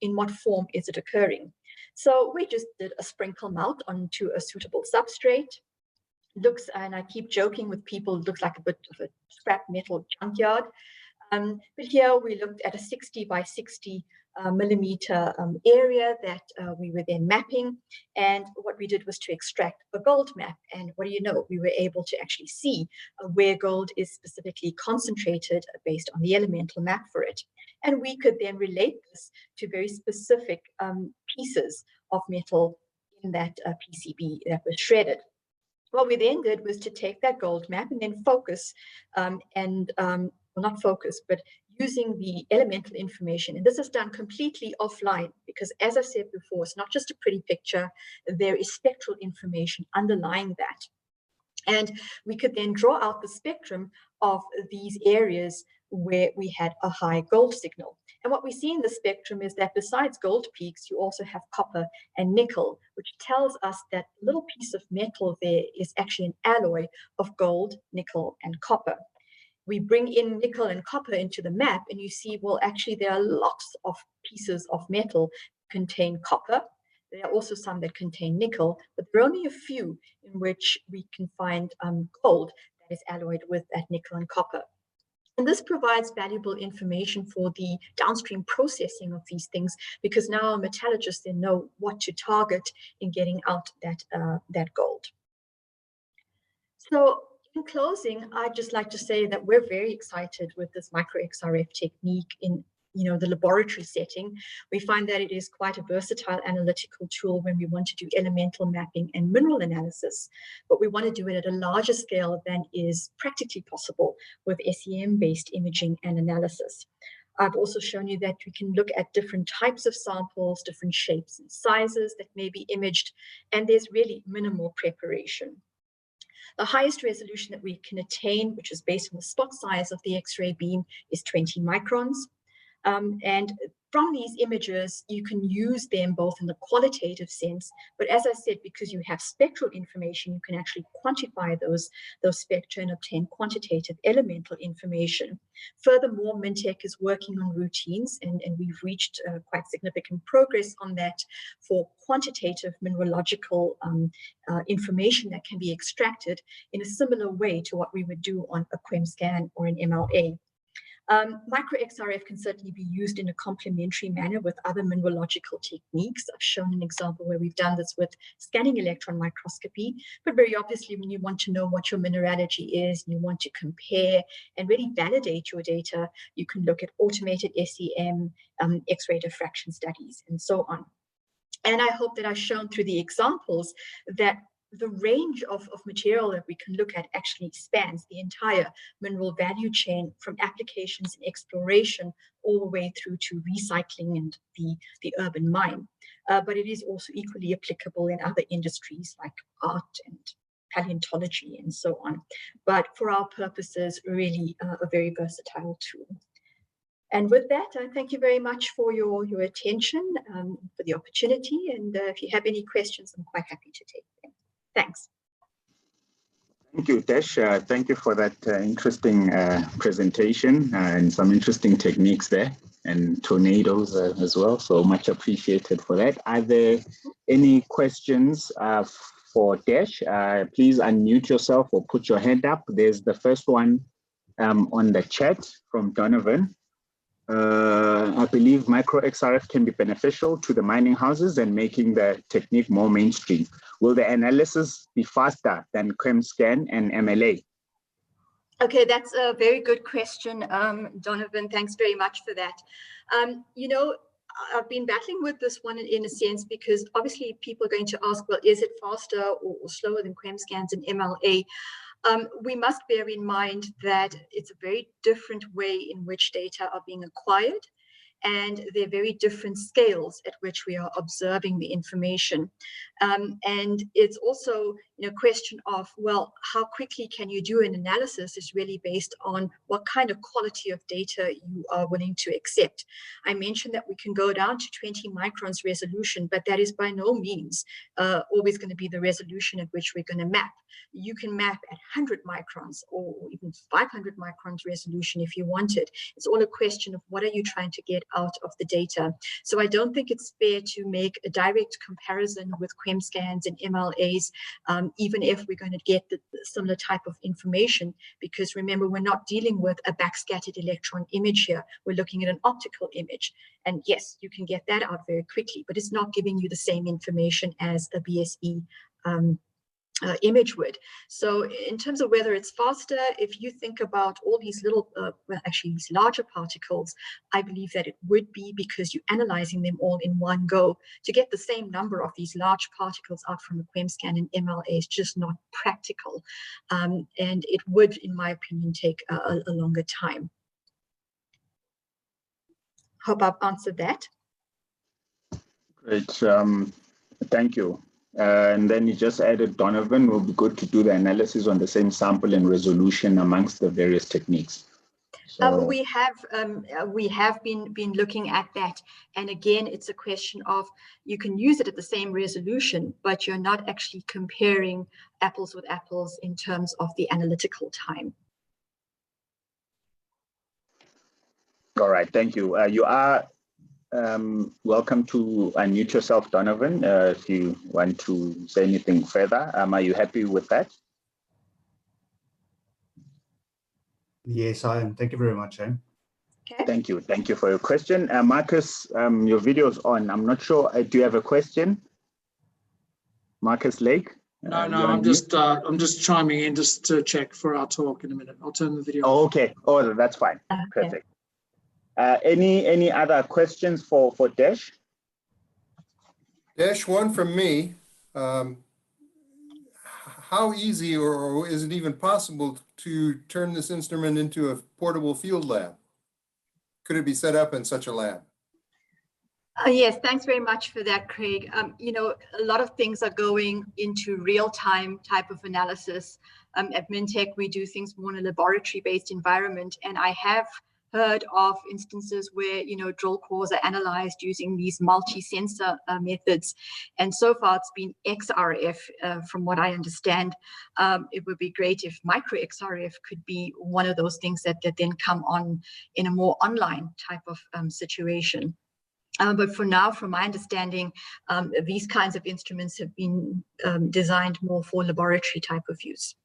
in what form is it occurring? So we just did a sprinkle melt onto a suitable substrate. Looks, and I keep joking with people, it looks like a bit of a scrap metal junkyard. But here we looked at a 60 by 60 millimeter area that we were then mapping. And what we did was to extract a gold map. And what do you know? We were able to actually see where gold is specifically concentrated based on the elemental map for it. And we could then relate this to very specific pieces of metal in that PCB that was shredded. What we then did was to take that gold map and then focus well, not focus, but using the elemental information. And this is done completely offline because, as I said before, it's not just a pretty picture. There is spectral information underlying that. And we could then draw out the spectrum of these areas where we had a high gold signal. And what we see in the spectrum is that besides gold peaks, you also have copper and nickel, which tells us that little piece of metal there is actually an alloy of gold, nickel, and copper. We bring in nickel and copper into the map, and you see, well, actually, there are lots of pieces of metal that contain copper. There are also some that contain nickel, but there are only a few in which we can find gold that is alloyed with that nickel and copper. And this provides valuable information for the downstream processing of these things, because now our metallurgists then know what to target in getting out that gold. So in closing, I'd just like to say that we're very excited with this micro-XRF technique in the laboratory setting, we find that it is quite a versatile analytical tool when we want to do elemental mapping and mineral analysis, but we want to do it at a larger scale than is practically possible with SEM-based imaging and analysis. I've also shown you that we can look at different types of samples, different shapes and sizes that may be imaged, and there's really minimal preparation. The highest resolution that we can attain, which is based on the spot size of the X-ray beam, is 20 microns. And from these images, you can use them both in the qualitative sense, but as I said, because you have spectral information, you can actually quantify those spectra and obtain quantitative elemental information. Furthermore, Mintech is working on routines, and we've reached quite significant progress on that for quantitative mineralogical information that can be extracted in a similar way to what we would do on a QEM scan or an MLA. Micro-XRF can certainly be used in a complementary manner with other mineralogical techniques. I've shown an example where we've done this with scanning electron microscopy, but very obviously when you want to know what your mineralogy is, and you want to compare and really validate your data, you can look at automated SEM, X-ray diffraction studies, and so on. And I hope that I've shown through the examples that the range of material that we can look at actually spans the entire mineral value chain, from applications and exploration all the way through to recycling and the urban mine. But it is also equally applicable in other industries like art and paleontology and so on. But for our purposes, really a very versatile tool. And with that, I thank you very much for your attention, for the opportunity. And if you have any questions, I'm quite happy to take them. Thanks. Thank you, Tesh. Thank you for that interesting presentation and some interesting techniques there, and tornadoes as well. So much appreciated for that. Are there any questions for Tesh? Please unmute yourself or put your hand up. There's the first one on the chat from Donovan. I believe micro-XRF can be beneficial to the mining houses and making the technique more mainstream. Will the analysis be faster than QEM scan and MLA? Okay, that's a very good question, Donovan. Thanks very much for that. I've been battling with this one in a sense, because obviously people are going to ask, well, is it faster or slower than QEM scans and MLA? We must bear in mind that it's a very different way in which data are being acquired, and they're very different scales at which we are observing the information. And it's also a question of, well, how quickly can you do an analysis is really based on what kind of quality of data you are willing to accept. I mentioned that we can go down to 20 microns resolution, but that is by no means always going to be the resolution at which we're going to map. You can map at 100 microns or even 500 microns resolution if you want it. It's all a question of what are you trying to get out of the data. So I don't think it's fair to make a direct comparison with QEM scans and MLAs, even if we're going to get the similar type of information, because remember, we're not dealing with a backscattered electron image here. We're looking at an optical image. And yes, you can get that out very quickly, but it's not giving you the same information as a BSE image would. So in terms of whether it's faster, if you think about all these little, actually these larger particles, I believe that it would be, because you're analyzing them all in one go. To get the same number of these large particles out from a QEM scan and MLA is just not practical. And it would, in my opinion, take a longer time. Hope I've answered that. Great. Thank you. And then you just added, Donovan, will be good to do the analysis on the same sample and resolution amongst the various techniques. So, we have been looking at that, and again, it's a question of, you can use it at the same resolution, but you're not actually comparing apples with apples in terms of the analytical time. all right, thank you. You are welcome to unmute yourself, Donovan, if you want to say anything further. Are you happy with that? Yes, I am. Thank you very much, Shane. Okay. Thank you. Thank you for your question. Marcus, your video is on. I'm not sure. Do you have a question? Marcus Lake? No, I'm just chiming in just to check for our talk in a minute. I'll turn the video Oh, on. okay. Oh, that's fine. Okay. Perfect. Any other questions for Dash? Dash, one from me. How easy or is it even possible to turn this instrument into a portable field lab? Could it be set up in such a lab? Yes, thanks very much for that, Craig. You know, a lot of things are going into real-time type of analysis. At Mintech, we do things more in a laboratory-based environment, and I have heard of instances where, you know, drill cores are analyzed using these multi-sensor methods. And so far it's been XRF, from what I understand. It would be great if micro XRF could be one of those things that then come on in a more online type of situation. But for now, from my understanding, these kinds of instruments have been designed more for laboratory type of use.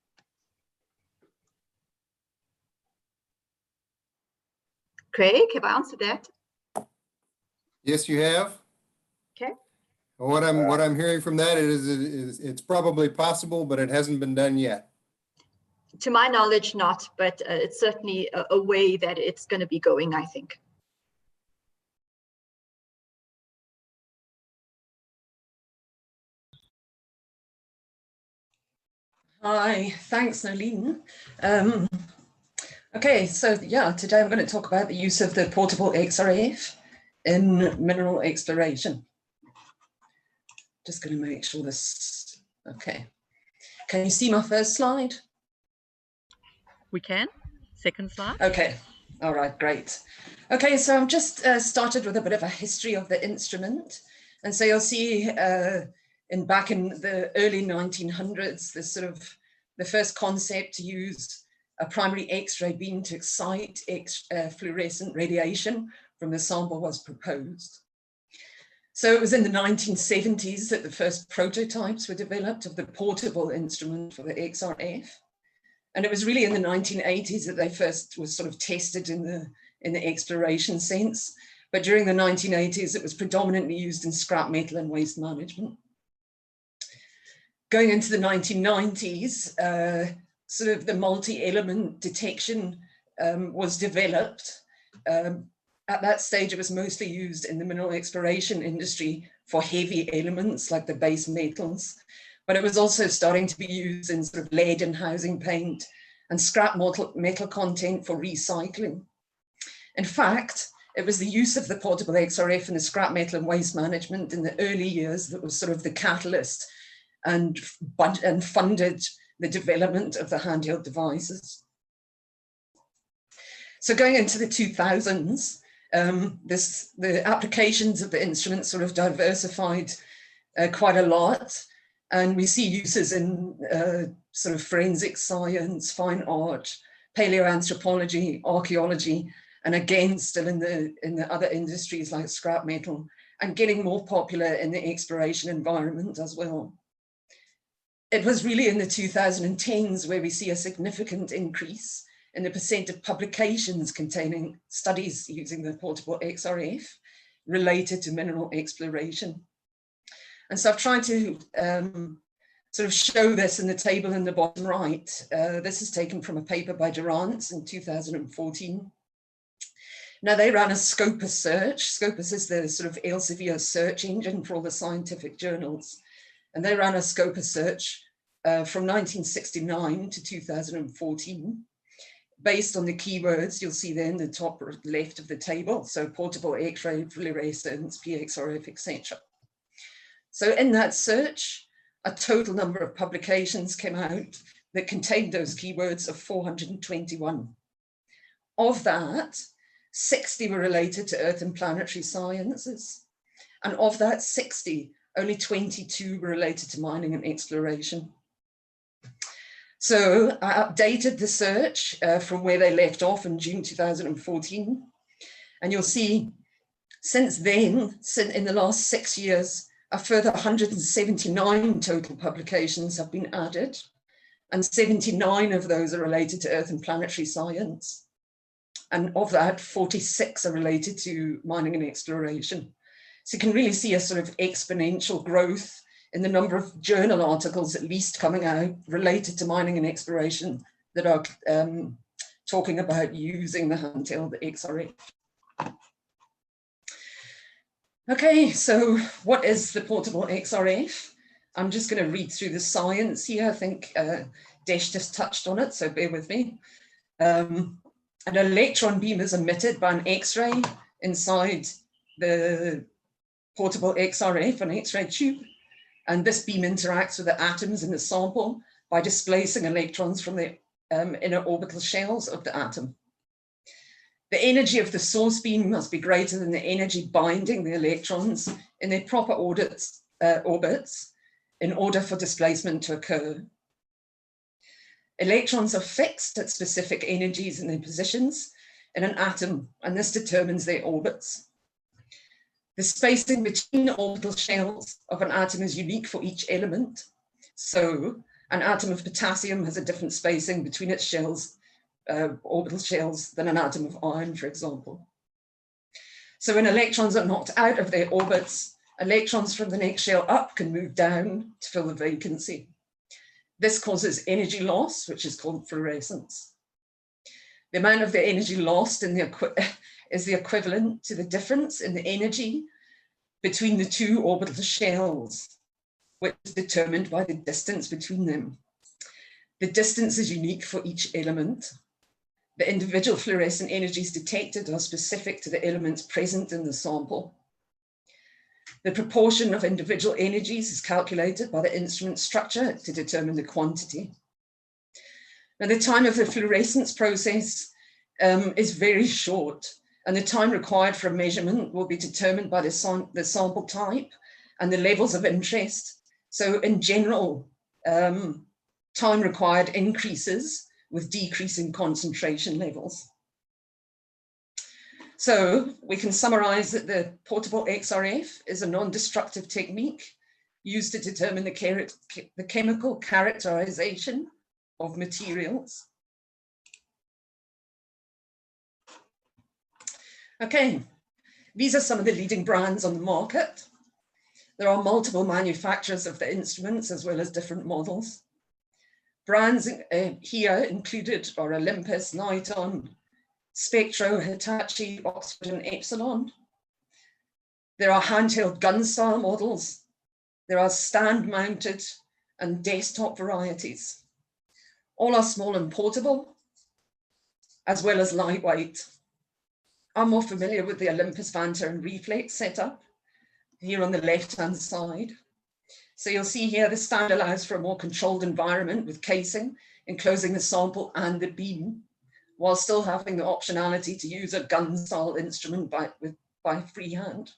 Craig, have I answered that? Yes, you have. Okay. What I'm hearing from that is it's probably possible, but it hasn't been done yet. To my knowledge, not, but it's certainly a way that it's going to be going, I think. Hi, thanks, Nolene. Okay, so yeah, today I'm going to talk about the use of the portable XRF in mineral exploration. Just going to make sure this, okay. Can you see my first slide? We can. Second slide. Okay, all right, great. Okay, so I've just started with a bit of a history of the instrument. And so you'll see back in the early 1900s, this sort of the first concept to use a primary X-ray beam to excite fluorescent radiation from the sample was proposed. So it was in the 1970s that the first prototypes were developed of the portable instrument for the XRF. And it was really in the 1980s that they first was sort of tested in the exploration sense. But during the 1980s, it was predominantly used in scrap metal and waste management. Going into the 1990s, sort of the multi-element detection was developed. At that stage, it was mostly used in the mineral exploration industry for heavy elements like the base metals, but it was also starting to be used in sort of lead and housing paint and scrap metal content for recycling. In fact, it was the use of the portable XRF in the scrap metal and waste management in the early years that was sort of the catalyst and funded the development of the handheld devices. So going into the 2000s, the applications of the instrument sort of diversified quite a lot. And we see uses in sort of forensic science, fine art, paleoanthropology, archaeology, and again, still in the other industries like scrap metal, and getting more popular in the exploration environment as well. It was really in the 2010s where we see a significant increase in the percent of publications containing studies using the portable XRF related to mineral exploration. And so I've tried to sort of show this in the table in the bottom right. This is taken from a paper by Durrance in 2014. Now they ran a Scopus search. Scopus is the sort of Elsevier search engine for all the scientific journals. And they ran a Scopus search from 1969 to 2014, based on the keywords you'll see there in the top left of the table. So portable X-ray, fluorescence, PXRF, etc. So in that search, a total number of publications came out that contained those keywords of 421. Of that, 60 were related to Earth and planetary sciences. And of that 60, only 22 were related to mining and exploration. So I updated the search from where they left off in June 2014. And you'll see since then, in the last 6 years, a further 179 total publications have been added, and 79 of those are related to Earth and planetary science. And of that, 46 are related to mining and exploration. So you can really see a sort of exponential growth in the number of journal articles at least coming out related to mining and exploration that are talking about using the handheld XRF. Okay, so what is the portable XRF? I'm just going to read through the science here. I think Desh just touched on it, so bear with me. An electron beam is emitted by an X-ray inside the portable XRF, an X-ray tube, and this beam interacts with the atoms in the sample by displacing electrons from the inner orbital shells of the atom. The energy of the source beam must be greater than the energy binding the electrons in their proper orbits in order for displacement to occur. Electrons are fixed at specific energies in their positions in an atom, and this determines their orbits. The spacing between orbital shells of an atom is unique for each element. So an atom of potassium has a different spacing between its shells, orbital shells, than an atom of iron, for example. So when electrons are knocked out of their orbits, electrons from the next shell up can move down to fill the vacancy. This causes energy loss, which is called fluorescence. The amount of the energy lost in is the equivalent to the difference in the energy between the two orbital shells, which is determined by the distance between them. The distance is unique for each element. The individual fluorescent energies detected are specific to the elements present in the sample. The proportion of individual energies is calculated by the instrument structure to determine the quantity. Now, the time of the fluorescence process is very short, and the time required for a measurement will be determined by the sample type and the levels of interest. So in general, time required increases with decreasing concentration levels. So we can summarize that the portable XRF is a non-destructive technique used to determine the chemical characterization of materials. Okay, these are some of the leading brands on the market. There are multiple manufacturers of the instruments as well as different models. Brands here included are Olympus, Niton, Spectro, Hitachi, Oxford, and Epsilon. There are handheld gun style models. There are stand mounted and desktop varieties. All are small and portable, as well as lightweight. I'm more familiar with the Olympus Vanta and Reflex setup here on the left-hand side. So you'll see here the stand allows for a more controlled environment with casing enclosing the sample and the beam, while still having the optionality to use a gun-style instrument by freehand.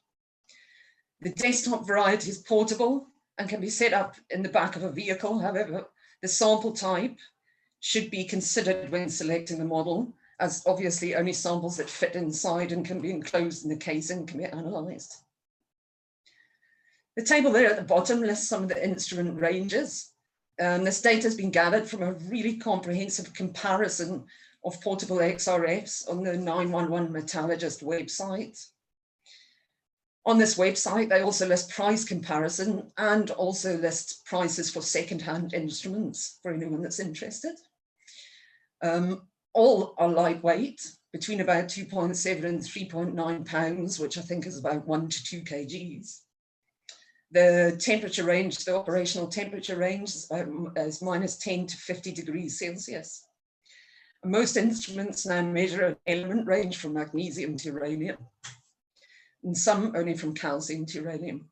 The desktop variety is portable and can be set up in the back of a vehicle. However, the sample type should be considered when selecting the model, as obviously only samples that fit inside and can be enclosed in the casing can be analysed. The table there at the bottom lists some of the instrument ranges. This data has been gathered from a really comprehensive comparison of portable XRFs on the 911 Metallurgist website. On this website, they also list price comparison and also list prices for second-hand instruments for anyone that's interested. All are lightweight, between about 2.7 and 3.9 pounds, which I think is about 1 to 2 kgs. The temperature range, the operational temperature range is minus 10 to 50 degrees Celsius. Most instruments now measure an element range from magnesium to uranium, and some only from calcium to uranium.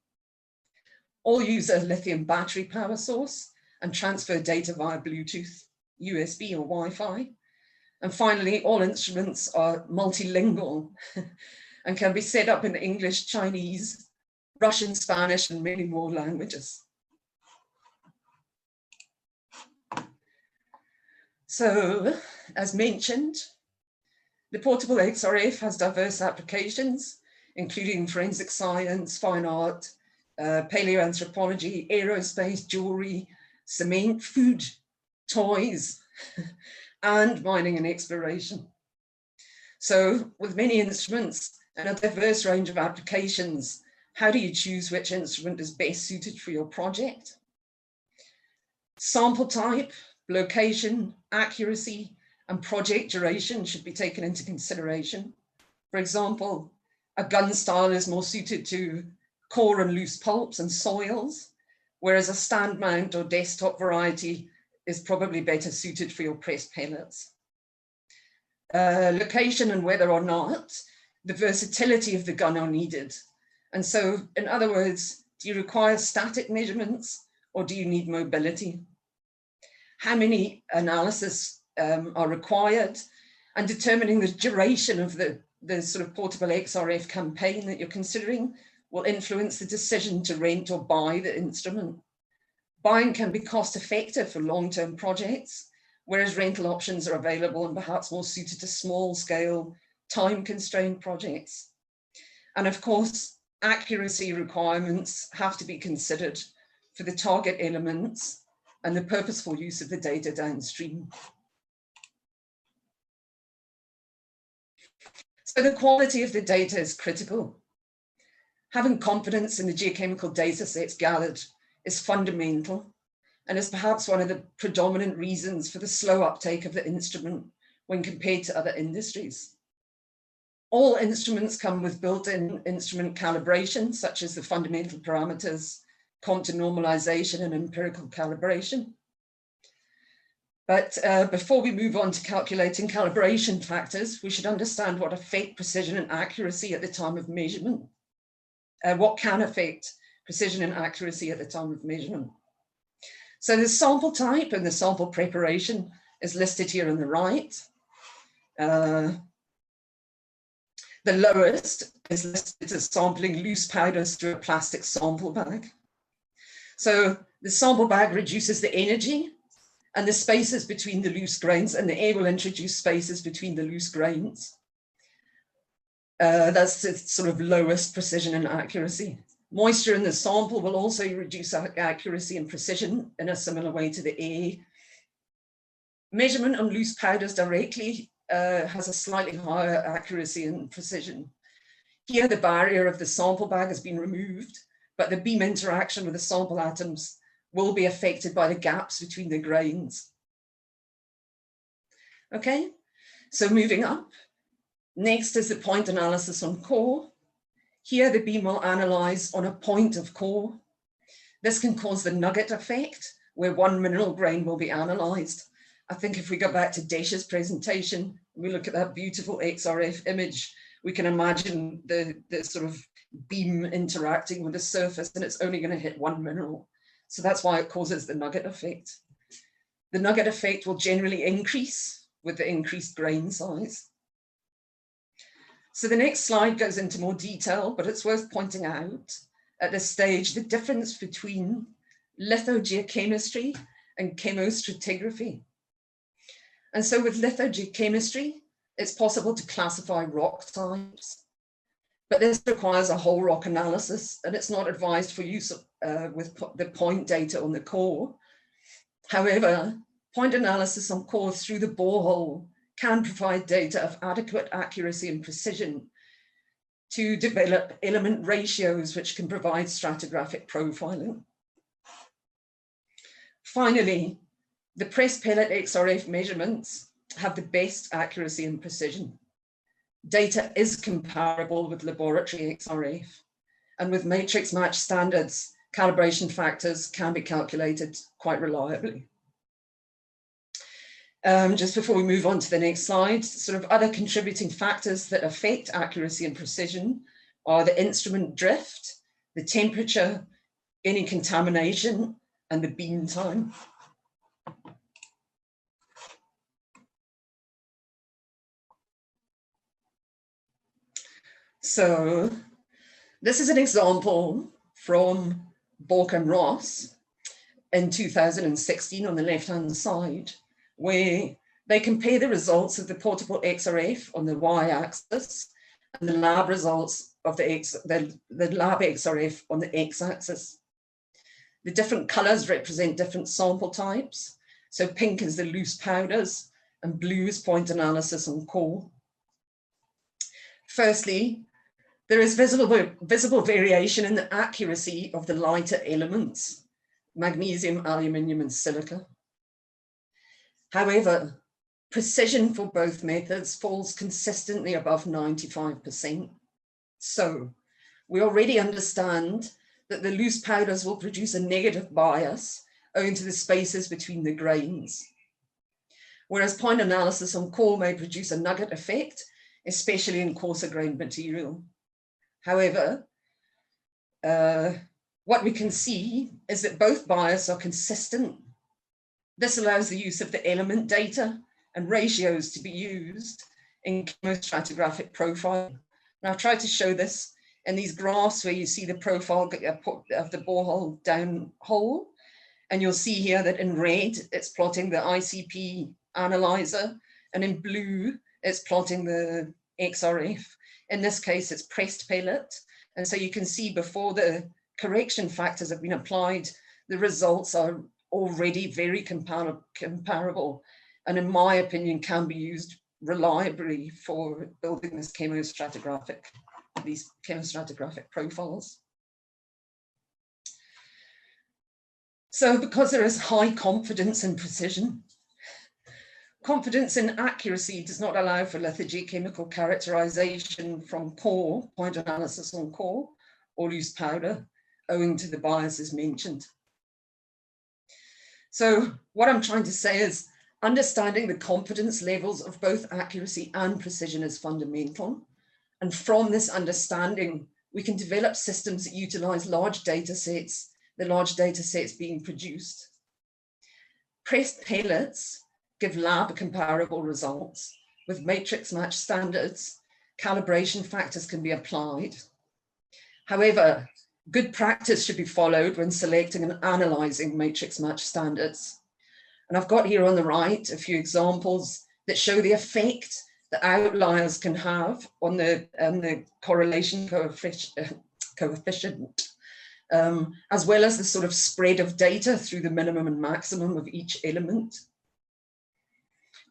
All use a lithium battery power source and transfer data via Bluetooth, USB or Wi-Fi. And finally, all instruments are multilingual and can be set up in English, Chinese, Russian, Spanish, and many more languages. So, as mentioned, the portable XRF has diverse applications, including forensic science, fine art, paleoanthropology, aerospace, jewelry, cement, food, toys, and mining and exploration. So, with many instruments and a diverse range of applications, how do you choose which instrument is best suited for your project? Sample type, location, accuracy, and project duration should be taken into consideration. For example, A gun style is more suited to core and loose pulps and soils, whereas a stand mount or desktop variety is probably better suited for your pressed pellets. Location and whether or not the versatility of the gun are needed. And so, in other words, do you require static measurements or do you need mobility? How many analysis are required, and determining the duration of the sort of portable XRF campaign that you're considering will influence the decision to rent or buy the instrument. Buying can be cost effective for long-term projects, whereas rental options are available and perhaps more suited to small-scale, time-constrained projects. And of course, accuracy requirements have to be considered for the target elements and the purposeful use of the data downstream. So the quality of the data is critical. Having confidence in the geochemical data sets gathered is fundamental, and is perhaps one of the predominant reasons for the slow uptake of the instrument when compared to other industries. All instruments come with built-in instrument calibration, such as the fundamental parameters, Compton normalization, and empirical calibration. But before we move on to calculating calibration factors, we should understand what affect precision and accuracy at the time of measurement. What can affect precision and accuracy at the time of measurement. So the sample type and the sample preparation is listed here on the right. The lowest is listed as sampling loose powders through a plastic sample bag. So the sample bag reduces the energy and the spaces between the loose grains, and the air will introduce spaces between the loose grains. That's the sort of lowest precision and accuracy. Moisture in the sample will also reduce accuracy and precision in a similar way to the air. Measurement on loose powders directly has a slightly higher accuracy and precision. Here, the barrier of the sample bag has been removed, but the beam interaction with the sample atoms will be affected by the gaps between the grains. Okay, so moving up. Next is the point analysis on core. Here, the beam will analyze on a point of core. This can cause the nugget effect, where one mineral grain will be analyzed. I think if we go back to Desh's presentation, we look at that beautiful XRF image, we can imagine the sort of beam interacting with the surface, and it's only going to hit one mineral. So that's why it causes the nugget effect. The nugget effect will generally increase with the increased grain size. So the next slide goes into more detail, but it's worth pointing out at this stage the difference between lithogeochemistry and chemostratigraphy. And so with lithogeochemistry, it's possible to classify rock types, but this requires a whole rock analysis, and it's not advised for use with the point data on the core. However, point analysis on core through the borehole can provide data of adequate accuracy and precision to develop element ratios which can provide stratigraphic profiling. Finally, the press pellet XRF measurements have the best accuracy and precision. Data is comparable with laboratory XRF, and with matrix match standards, calibration factors can be calculated quite reliably. Just before we move on to the next slide, sort of other contributing factors that affect accuracy and precision are the instrument drift, the temperature, any contamination, and the beam time. So this is an example from Bork and Ross in 2016 on the left-hand side, where they compare the results of the portable XRF on the y-axis and the lab results of the lab XRF on the x-axis. The different colors represent different sample types. So pink is the loose powders and blue is point analysis on core. Firstly, there is visible variation in the accuracy of the lighter elements, magnesium, aluminium, and silica. However, precision for both methods falls consistently above 95%. So we already understand that the loose powders will produce a negative bias owing to the spaces between the grains, whereas point analysis on core may produce a nugget effect, especially in coarser grained material. However, what we can see is that both bias are consistent. This allows the use of the element data and ratios to be used in chemostratigraphic profiling. And I've tried to show this in these graphs where you see the profile of the borehole down hole. And you'll see here that in red, it's plotting the ICP analyzer, and in blue, it's plotting the XRF. In this case, it's pressed pellet. And so you can see before the correction factors have been applied, the results are already very comparable, and in my opinion, can be used reliably for building these chemostratigraphic profiles. So because there is high confidence in precision, confidence in accuracy does not allow for lithogeochemical characterization from core, point analysis on core, or loose powder, owing to the biases mentioned. So what I'm trying to say is understanding the confidence levels of both accuracy and precision is fundamental. And from this understanding, we can develop systems that utilize large data sets, the large data sets being produced. Pressed pellets give lab comparable results. With matrix match standards, calibration factors can be applied. However, good practice should be followed when selecting and analyzing matrix match standards. And I've got here on the right a few examples that show the effect that outliers can have on the correlation coefficient, as well as the sort of spread of data through the minimum and maximum of each element.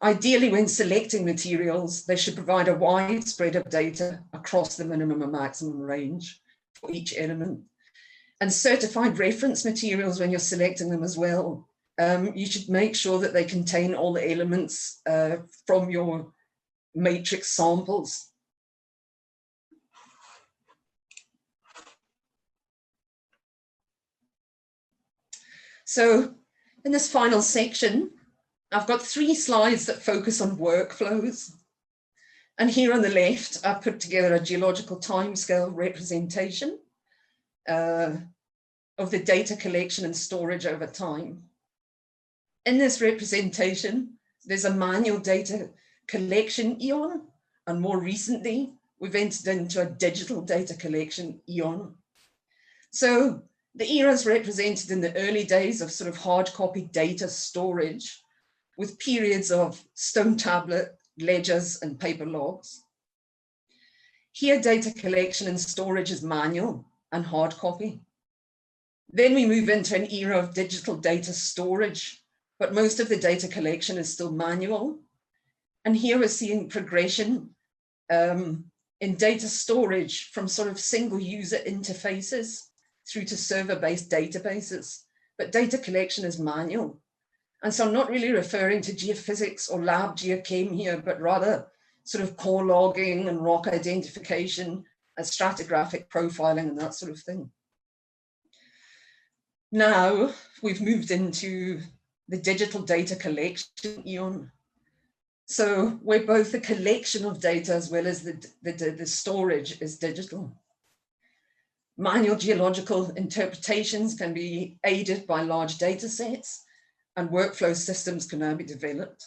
Ideally, when selecting materials, they should provide a wide spread of data across the minimum and maximum range for each element. And certified reference materials, when you're selecting them as well, you should make sure that they contain all the elements from your matrix samples. So in this final section, I've got 3 slides that focus on workflows. And here on the left, I've put together a geological timescale representation of the data collection and storage over time. In this representation, there's a manual data collection eon, and more recently, we've entered into a digital data collection eon. So the era is represented in the early days of sort of hard copy data storage, with periods of stone tablet, ledgers, and paper logs. Here, data collection and storage is manual and hard copy. Then we move into an era of digital data storage, but most of the data collection is still manual. And here we're seeing progression in data storage from sort of single user interfaces through to server-based databases, but data collection is manual. And so I'm not really referring to geophysics or lab geochem here, but rather sort of core logging and rock identification and stratigraphic profiling and that sort of thing. Now we've moved into the digital data collection eon. So where both the collection of data as well as the storage is digital. Manual geological interpretations can be aided by large data sets, and workflow systems can now be developed.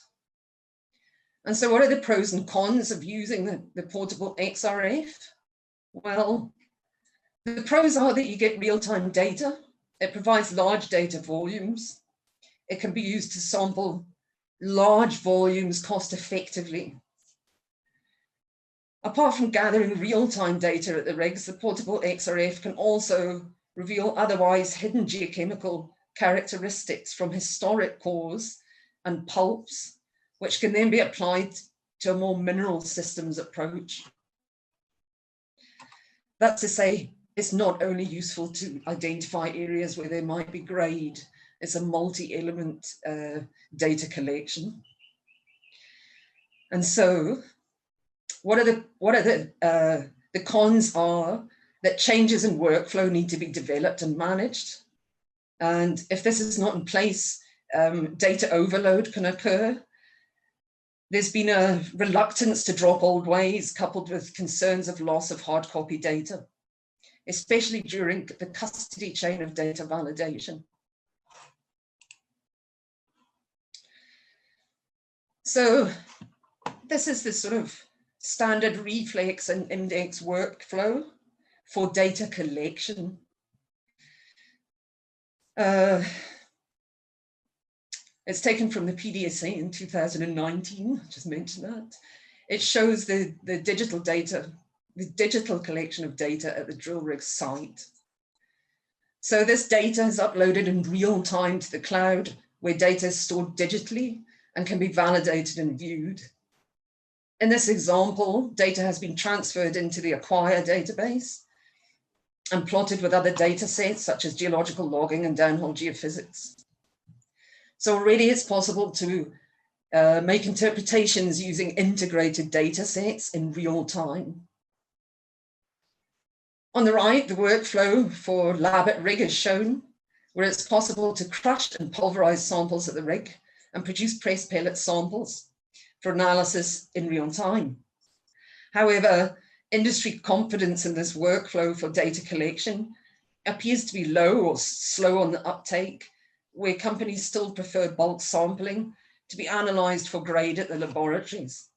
And so what are the pros and cons of using the portable XRF? Well, the pros are that you get real-time data. It provides large data volumes. It can be used to sample large volumes cost effectively. Apart from gathering real-time data at the rigs, the portable XRF can also reveal otherwise hidden geochemical characteristics from historic cores and pulps, which can then be applied to a more mineral systems approach. That's to say, it's not only useful to identify areas where there might be grade, it's a multi-element data collection. And so what are the The cons are that changes in workflow need to be developed and managed. And if this is not in place, data overload can occur. There's been a reluctance to drop old ways, coupled with concerns of loss of hard copy data, especially during the custody chain of data validation. So this is the sort of standard reflex and index workflow for data collection. It's taken from the PDSA in 2019, I just mentioned that. It shows the digital data, the digital collection of data at the drill rig site. So this data is uploaded in real time to the cloud, where data is stored digitally and can be validated and viewed. In this example, data has been transferred into the Acquire database and plotted with other data sets, such as geological logging and downhole geophysics. So already it's possible to make interpretations using integrated data sets in real time. On the right, the workflow for lab at rig is shown, where it's possible to crush and pulverize samples at the rig and produce press pellet samples for analysis in real time. However, industry confidence in this workflow for data collection appears to be low or slow on the uptake, where companies still prefer bulk sampling to be analyzed for grade at the laboratories.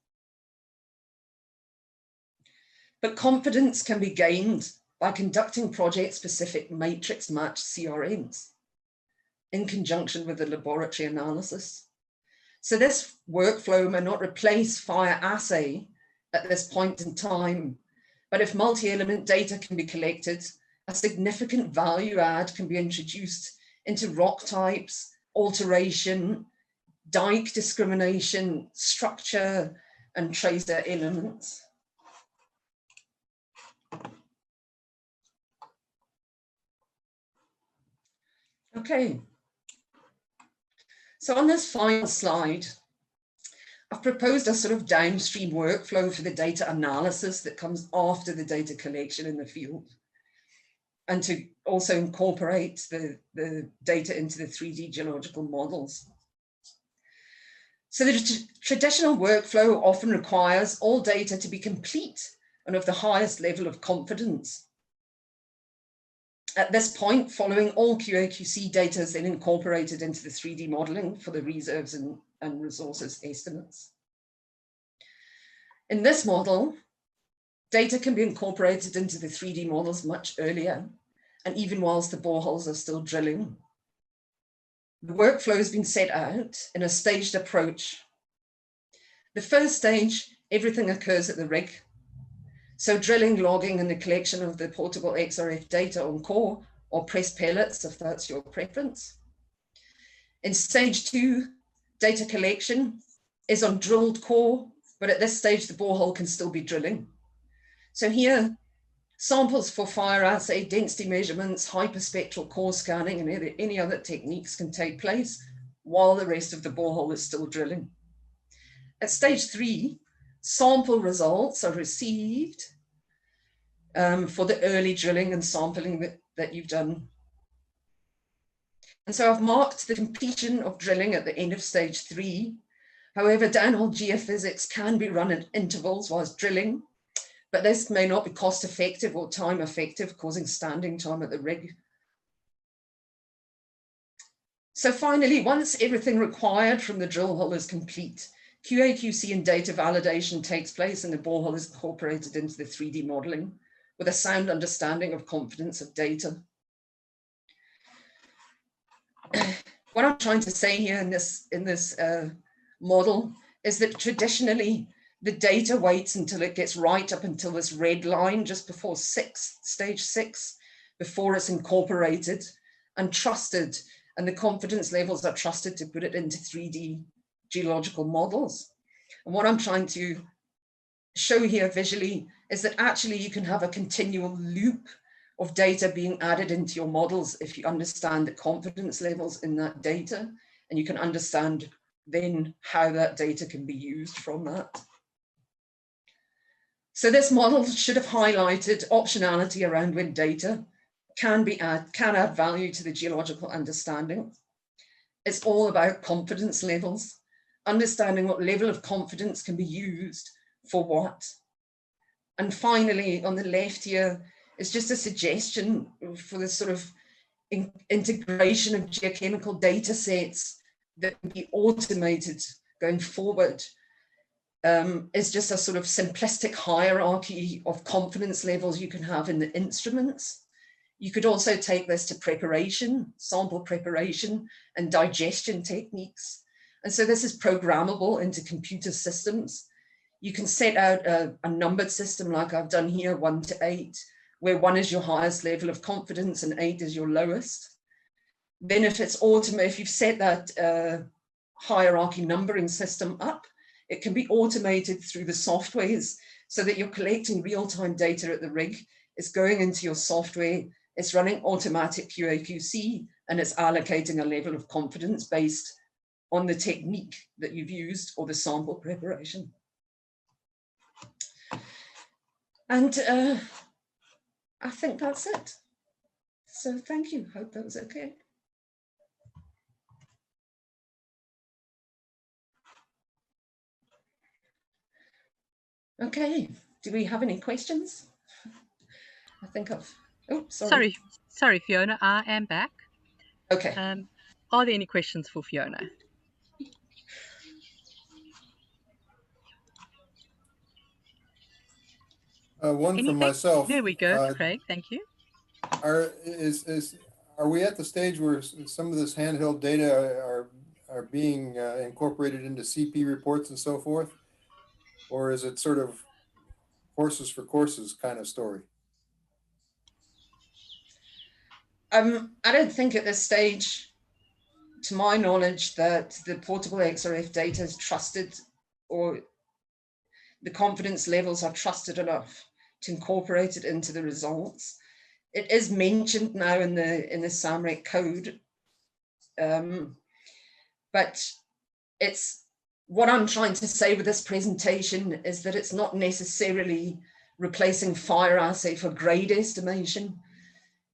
But confidence can be gained by conducting project-specific matrix match CRMs in conjunction with the laboratory analysis. So this workflow may not replace fire assay at this point in time, but if multi-element data can be collected, a significant value add can be introduced into rock types, alteration, dike discrimination, structure, and tracer elements. Okay. So on this final slide, I've proposed a sort of downstream workflow for the data analysis that comes after the data collection in the field, and to also incorporate the data into the 3D geological models. So the traditional workflow often requires all data to be complete and of the highest level of confidence. At this point, following all QA/QC data is then incorporated into the 3D modeling for the reserves and resources estimates. In this model, data can be incorporated into the 3D models much earlier, and even whilst the boreholes are still drilling. The workflow has been set out in a staged approach. The first stage, everything occurs at the rig. So drilling, logging, and the collection of the portable XRF data on core or press pellets, if that's your preference. In stage 2, data collection is on drilled core, but at this stage, the borehole can still be drilling. So here, samples for fire assay, density measurements, hyperspectral core scanning, and any other techniques can take place while the rest of the borehole is still drilling. At stage 3, sample results are received for the early drilling and sampling that you've done. And so I've marked the completion of drilling at the end of stage 3. However, downhole geophysics can be run at intervals whilst drilling, but this may not be cost effective or time effective, causing standing time at the rig. So finally, once everything required from the drill hole is complete, QA/QC and data validation takes place and the borehole is incorporated into the 3D modeling with a sound understanding of confidence of data. What I'm trying to say here in this model is that traditionally the data waits until it gets right up until this red line just before stage 6, before it's incorporated and trusted, and the confidence levels are trusted to put it into 3D geological models. And what I'm trying to show here visually is that actually you can have a continual loop of data being added into your models if you understand the confidence levels in that data, and you can understand then how that data can be used from that. So this model should have highlighted optionality around when data can add value to the geological understanding. It's all about confidence levels, understanding what level of confidence can be used for what. And finally, on the left here, is just a suggestion for this sort of integration of geochemical data sets that can be automated going forward. Is just a sort of simplistic hierarchy of confidence levels you can have in the instruments. You could also take this to preparation, sample preparation, and digestion techniques. And so this is programmable into computer systems. You can set out a numbered system like I've done here, 1 to 8, where 1 is your highest level of confidence and 8 is your lowest. Then if you've set that hierarchy numbering system up, it can be automated through the softwares so that you're collecting real-time data at the rig. It's going into your software, it's running automatic QA/QC, and it's allocating a level of confidence based on the technique that you've used or the sample preparation. And I think that's it. So thank you, hope that was okay. Okay, do we have any questions? I think oh, sorry. Sorry, Fiona, I am back. Okay. Are there any questions for Fiona? One from myself. There we go, Craig, thank you. Are we at the stage where some of this handheld data are being incorporated into CP reports and so forth? Or is it sort of horses for courses kind of story? I don't think at this stage, to my knowledge, that the portable XRF data is trusted, or the confidence levels are trusted enough to incorporate it into the results. It is mentioned now in the SAMREC code, but it's what I'm trying to say with this presentation is that it's not necessarily replacing fire assay for grade estimation.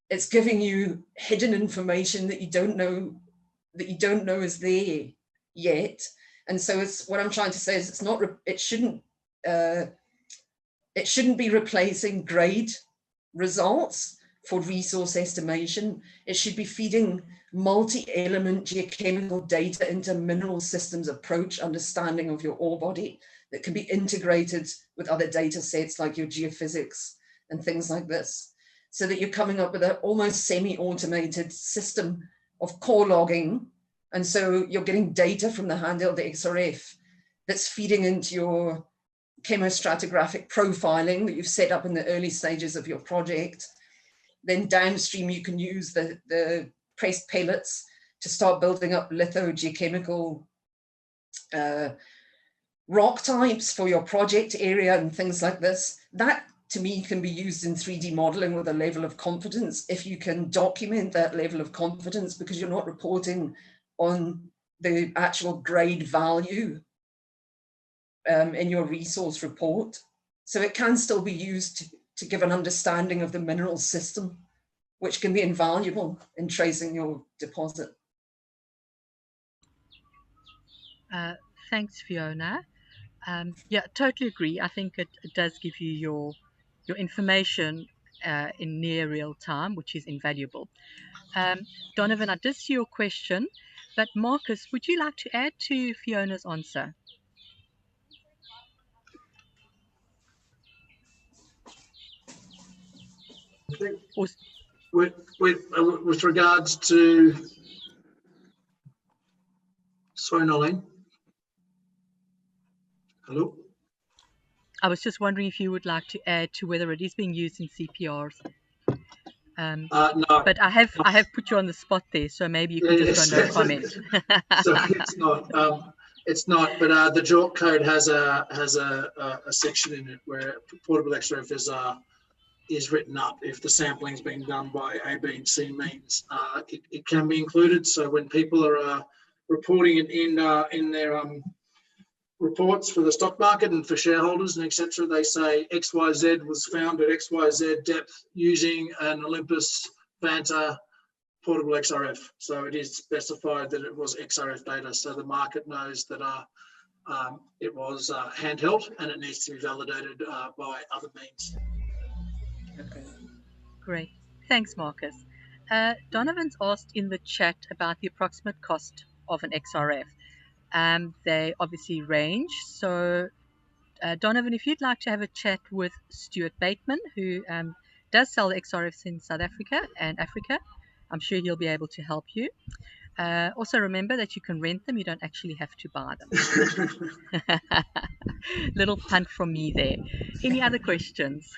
It's giving you hidden information that you don't know is there yet. And so it's what I'm trying to say is it's not, it shouldn't be replacing grade results for resource estimation. It should be feeding multi-element geochemical data into mineral systems approach understanding of your ore body that can be integrated with other data sets like your geophysics and things like this, so that you're coming up with an almost semi-automated system of core logging. And so you're getting data from the handheld XRF that's feeding into your chemostratigraphic profiling that you've set up in the early stages of your project. Then downstream, you can use the pressed pellets to start building up lithogeochemical rock types for your project area and things like this. That, to me, can be used in 3D modeling with a level of confidence if you can document that level of confidence, because you're not reporting on the actual grade value in your resource report. So it can still be used to give an understanding of the mineral system, which can be invaluable in tracing your deposit. Thanks, Fiona. Yeah, totally agree. I think it does give you your information in near real time, which is invaluable. Donovan, I did see your question, but Marcus, would you like to add to Fiona's answer? With regards to, sorry, Nolene. Hello? I was just wondering if you would like to add to whether it is being used in CPRs. No. But I have put you on the spot there, so maybe you could just go no comment. So it's not. But the JORC code has a section in it where portable XRF is written up. If the sampling is being done by A, B, and C means, it can be included. So when people are reporting it in their reports for the stock market and for shareholders and etc. They say XYZ was found at XYZ depth using an Olympus Vanta portable XRF. So it is specified that it was XRF data, so the market knows that it was handheld and it needs to be validated by other means. Okay. Great. Thanks, Marcus. Donovan's asked in the chat about the approximate cost of an XRF. They obviously range. So, Donovan, if you'd like to have a chat with Stuart Bateman, who does sell the XRFs in South Africa and Africa, I'm sure he'll be able to help you. Also, remember that you can rent them. You don't actually have to buy them. Little punt from me there. Any other questions?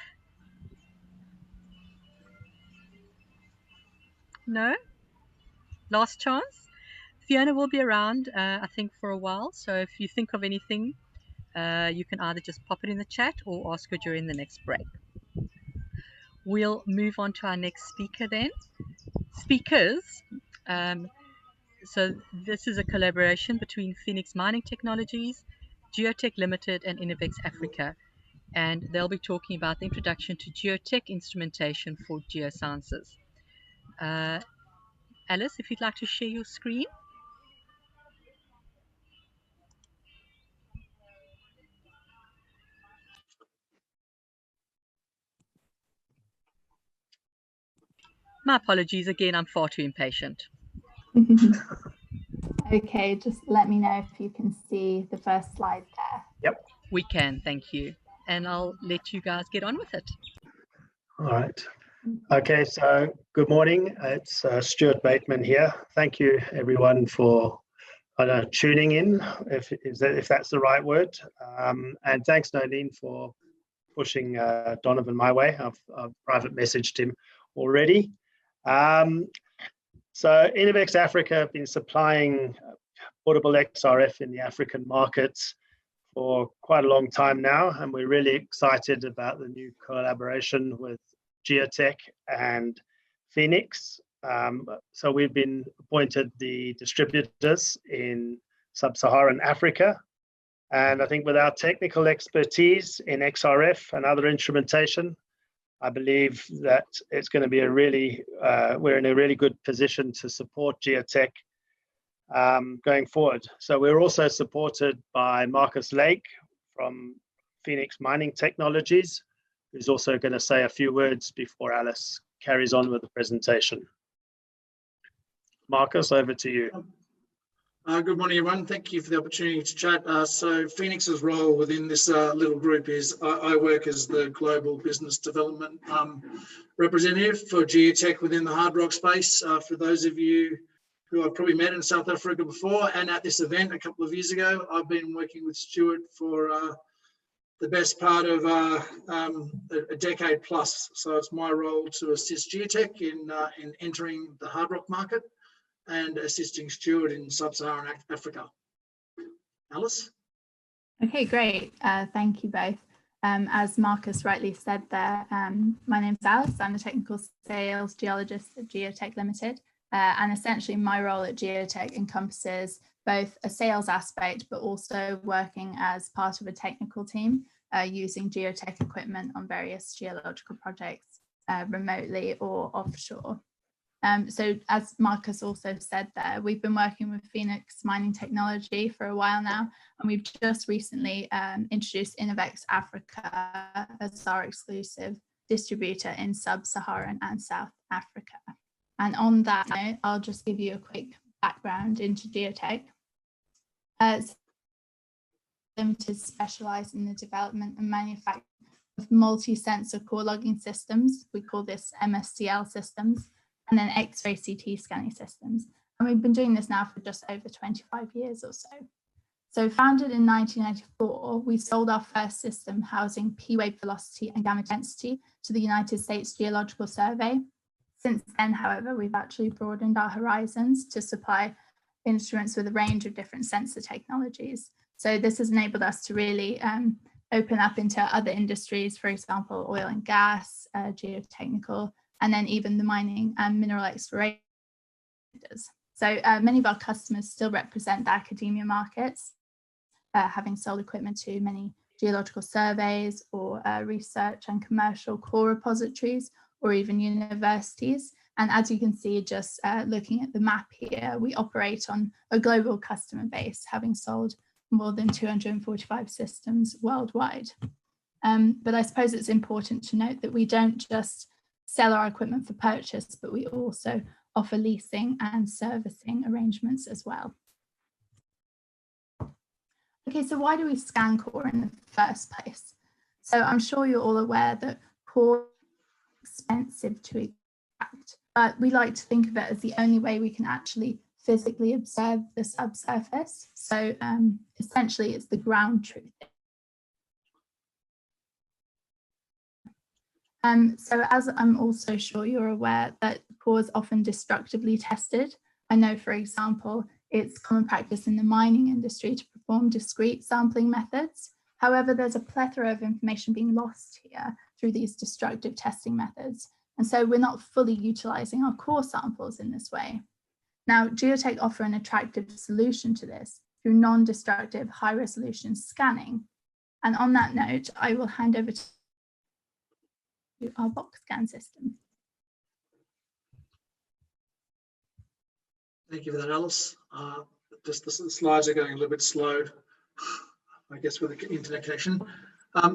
No? Last chance? Fiona will be around, I think, for a while. So if you think of anything, you can either just pop it in the chat or ask her during the next break. We'll move on to our next speaker then. Speakers. So this is a collaboration between Phoenix Mining Technologies, Geotech Limited, and Innovex Africa. And they'll be talking about the introduction to geotech instrumentation for geosciences. Alice, if you'd like to share your screen. My apologies again, I'm far too impatient. Okay, just let me know if you can see the first slide there. Yep. We can, thank you. And I'll let you guys get on with it. All right. Okay, so good morning. It's Stuart Bateman here. Thank you, everyone, for tuning in, if that's the right word. And thanks, Nolene, for pushing Donovan my way. I've private messaged him already. So Innovex Africa have been supplying portable XRF in the African markets for quite a long time now, and we're really excited about the new collaboration with Geotech and Phoenix. So we've been appointed the distributors in sub-Saharan Africa, and I think with our technical expertise in XRF and other instrumentation, I believe that it's going to be we're in a really good position to support Geotech going forward. So we're also supported by Marcus Lake from Phoenix Mining Technologies, who's also going to say a few words before Alice carries on with the presentation. Marcus, over to you. Good morning, everyone. Thank you for the opportunity to chat. So Phoenix's role within this little group is I work as the global business development representative for Geotech within the hard rock space. For those of you who I've probably met in South Africa before and at this event a couple of years ago, I've been working with Stuart for the best part of a decade plus. So it's my role to assist Geotech in entering the hard rock market and assisting Stuart in sub-Saharan Africa. Alice? Okay, great. Thank you both. As Marcus rightly said there, my name's Alice. I'm the technical sales geologist at Geotech Limited. And essentially my role at Geotech encompasses both a sales aspect, but also working as part of a technical team using geotech equipment on various geological projects remotely or offshore. So as Marcus also said there, we've been working with Phoenix Mining Technology for a while now, and we've just recently introduced Innovex Africa as our exclusive distributor in sub-Saharan and South Africa. And on that note, I'll just give you a quick background into Geotech. Limited specialise in the development and manufacture of multi-sensor core logging systems. We call this MSCL systems. And then X-ray CT scanning systems. And we've been doing this now for just over 25 years or so. So founded in 1994, we sold our first system housing P-wave velocity and gamma density to the United States Geological Survey. Since then, however, we've actually broadened our horizons to supply instruments with a range of different sensor technologies. So this has enabled us to really open up into other industries, for example, oil and gas, geotechnical, and then even the mining and mineral exploration. So many of our customers still represent the academia markets, having sold equipment to many geological surveys or research and commercial core repositories, or even universities. And as you can see, just looking at the map here, we operate on a global customer base, having sold more than 245 systems worldwide. But I suppose it's important to note that we don't just sell our equipment for purchase, but we also offer leasing and servicing arrangements as well. Okay, so why do we scan core in the first place? So I'm sure you're all aware that core is expensive to extract, but we like to think of it as the only way we can actually physically observe the subsurface. So essentially it's the ground truth. So as I'm also sure you're aware that core is often destructively tested. I know, for example, it's common practice in the mining industry to perform discrete sampling methods. However, there's a plethora of information being lost here through these destructive testing methods. And so we're not fully utilizing our core samples in this way. Now, Geotech offer an attractive solution to this through non-destructive high-resolution scanning. And on that note, I will hand over to our box scan system. Thank you for that, Alice. Just the slides are going a little bit slow, I guess, with the internet connection.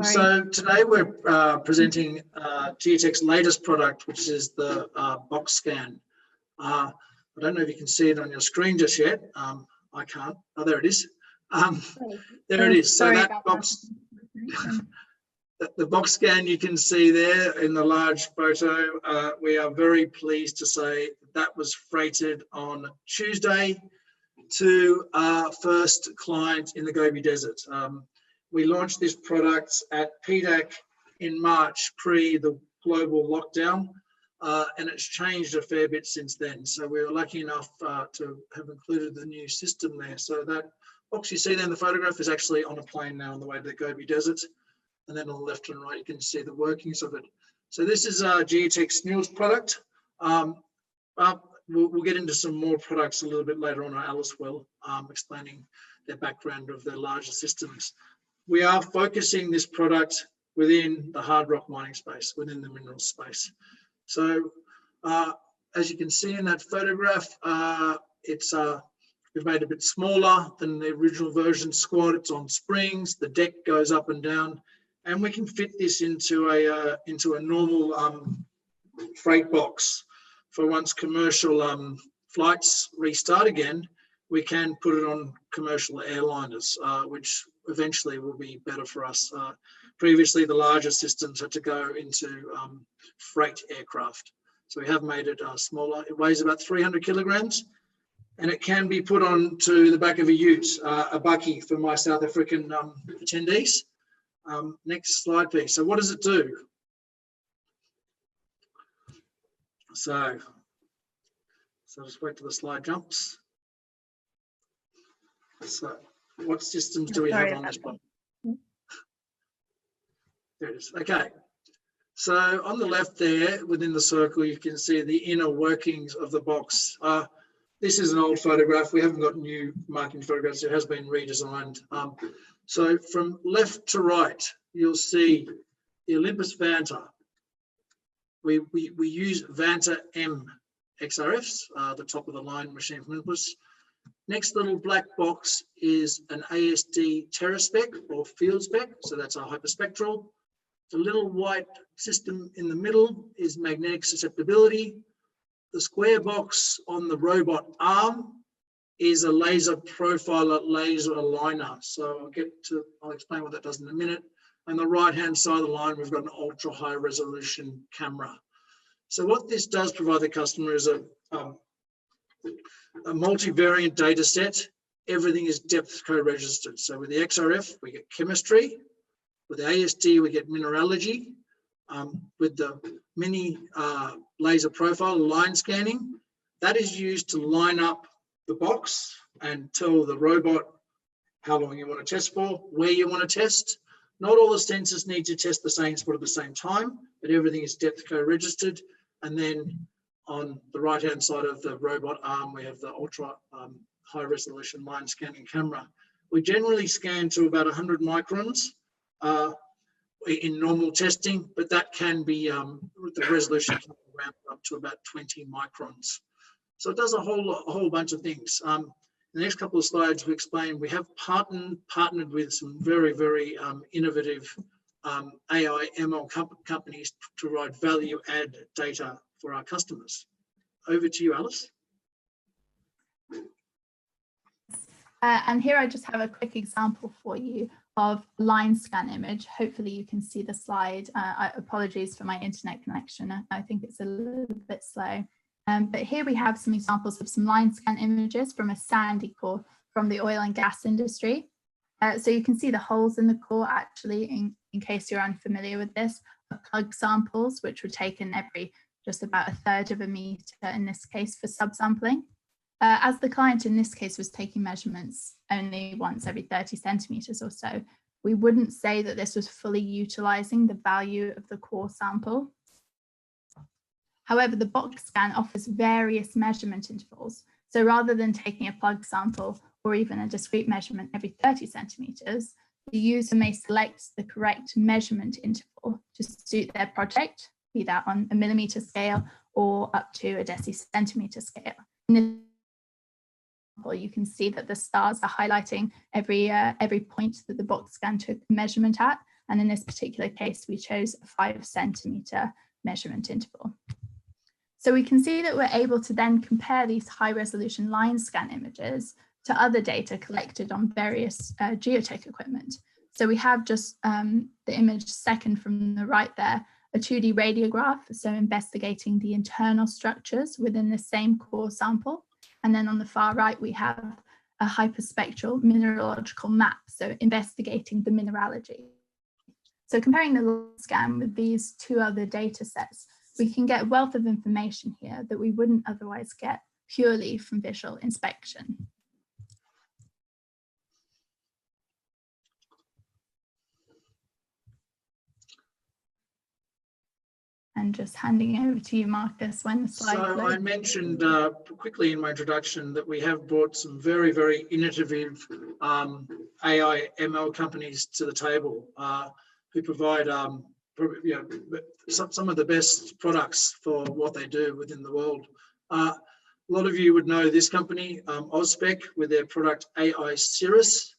So today we're presenting Geotech's latest product, which is the box scan. I don't know if you can see it on your screen just yet. I can't. Oh, there it is. There it is. So that box, the box scan you can see there in the large photo, we are very pleased to say that was freighted on Tuesday to our first client in the Gobi Desert. We launched this product at PDAC in March, pre the global lockdown, and it's changed a fair bit since then. So we were lucky enough to have included the new system there. So that box you see there in the photograph is actually on a plane now on the way to the Gobi Desert. And then on the left and right, you can see the workings of it. So this is Geotech's newest product. We'll get into some more products a little bit later on. Alice will, explaining their background of their larger systems. We are focusing this product within the hard rock mining space, within the minerals space. So as you can see in that photograph, we've made it a bit smaller than the original version squad. It's on springs, the deck goes up and down, and we can fit this into a normal freight box. For once commercial flights restart again, we can put it on commercial airliners, which eventually will be better for us. Previously, the larger systems had to go into freight aircraft. So we have made it smaller. It weighs about 300 kilograms, and it can be put onto the back of a ute, a bakkie for my South African attendees. Next slide, please. So what does it do? So just wait till the slide jumps. So what systems do we have on this one? There it is. Okay. So on the left there, within the circle, you can see the inner workings of the box. This is an old photograph. We haven't got new marking photographs. It has been redesigned. So from left to right, you'll see the Olympus Vanta. We use Vanta M XRFs, the top of the line machine from Olympus. Next little black box is an ASD TerraSpec or field spec. So that's our hyperspectral. The little white system in the middle is magnetic susceptibility. The square box on the robot arm is a laser profiler, laser aligner. So I'll explain what that does in a minute. On the right-hand side of the line, we've got an ultra high resolution camera. So what this does provide the customer is a multivariant data set. Everything is depth co-registered. So with the XRF, we get chemistry. With the ASD, we get mineralogy. With the mini laser profile line scanning, that is used to line up the box and tell the robot how long you want to test for, where you want to test. Not all the sensors need to test the same spot at the same time, but everything is depth co-registered. And then on the right-hand side of the robot arm, we have the ultra high resolution line scanning camera. We generally scan to about 100 microns in normal testing, but that can be, the resolution can be ramped up to about 20 microns. So it does a whole bunch of things. In the next couple of slides, we explain we have partnered with some very, very innovative AI ML companies to provide value add data for our customers. Over to you, Alice. And here I just have a quick example for you of line scan image. Hopefully you can see the slide. Apologies for my internet connection. I think it's a little bit slow. But here we have some examples of some line scan images from a sandy core from the oil and gas industry. So you can see the holes in the core actually, in case you're unfamiliar with this, are plug samples, which were taken every just about 1/3 of a meter in this case for subsampling. As the client in this case was taking measurements only once every 30 centimeters or so, we wouldn't say that this was fully utilizing the value of the core sample. However, the box scan offers various measurement intervals. So rather than taking a plug sample or even a discrete measurement every 30 centimeters, the user may select the correct measurement interval to suit their project, be that on a millimeter scale or up to a decicentimeter scale. In this example, you can see that the stars are highlighting every point that the box scan took measurement at. And in this particular case, we chose a 5 centimeter measurement interval. So we can see that we're able to then compare these high resolution line scan images to other data collected on various geotech equipment. So we have just the image second from the right there, a 2D radiograph, so investigating the internal structures within the same core sample. And then on the far right, we have a hyperspectral mineralogical map, so investigating the mineralogy. So comparing the line scan with these two other data sets, we can get a wealth of information here that we wouldn't otherwise get purely from visual inspection. And just handing over to you, Marcus, when the slide So loads. I mentioned quickly in my introduction that we have brought some very, very innovative AI ML companies to the table who provide some of the best products for what they do within the world. A lot of you would know this company, Auspec, with their product AI Cirrus.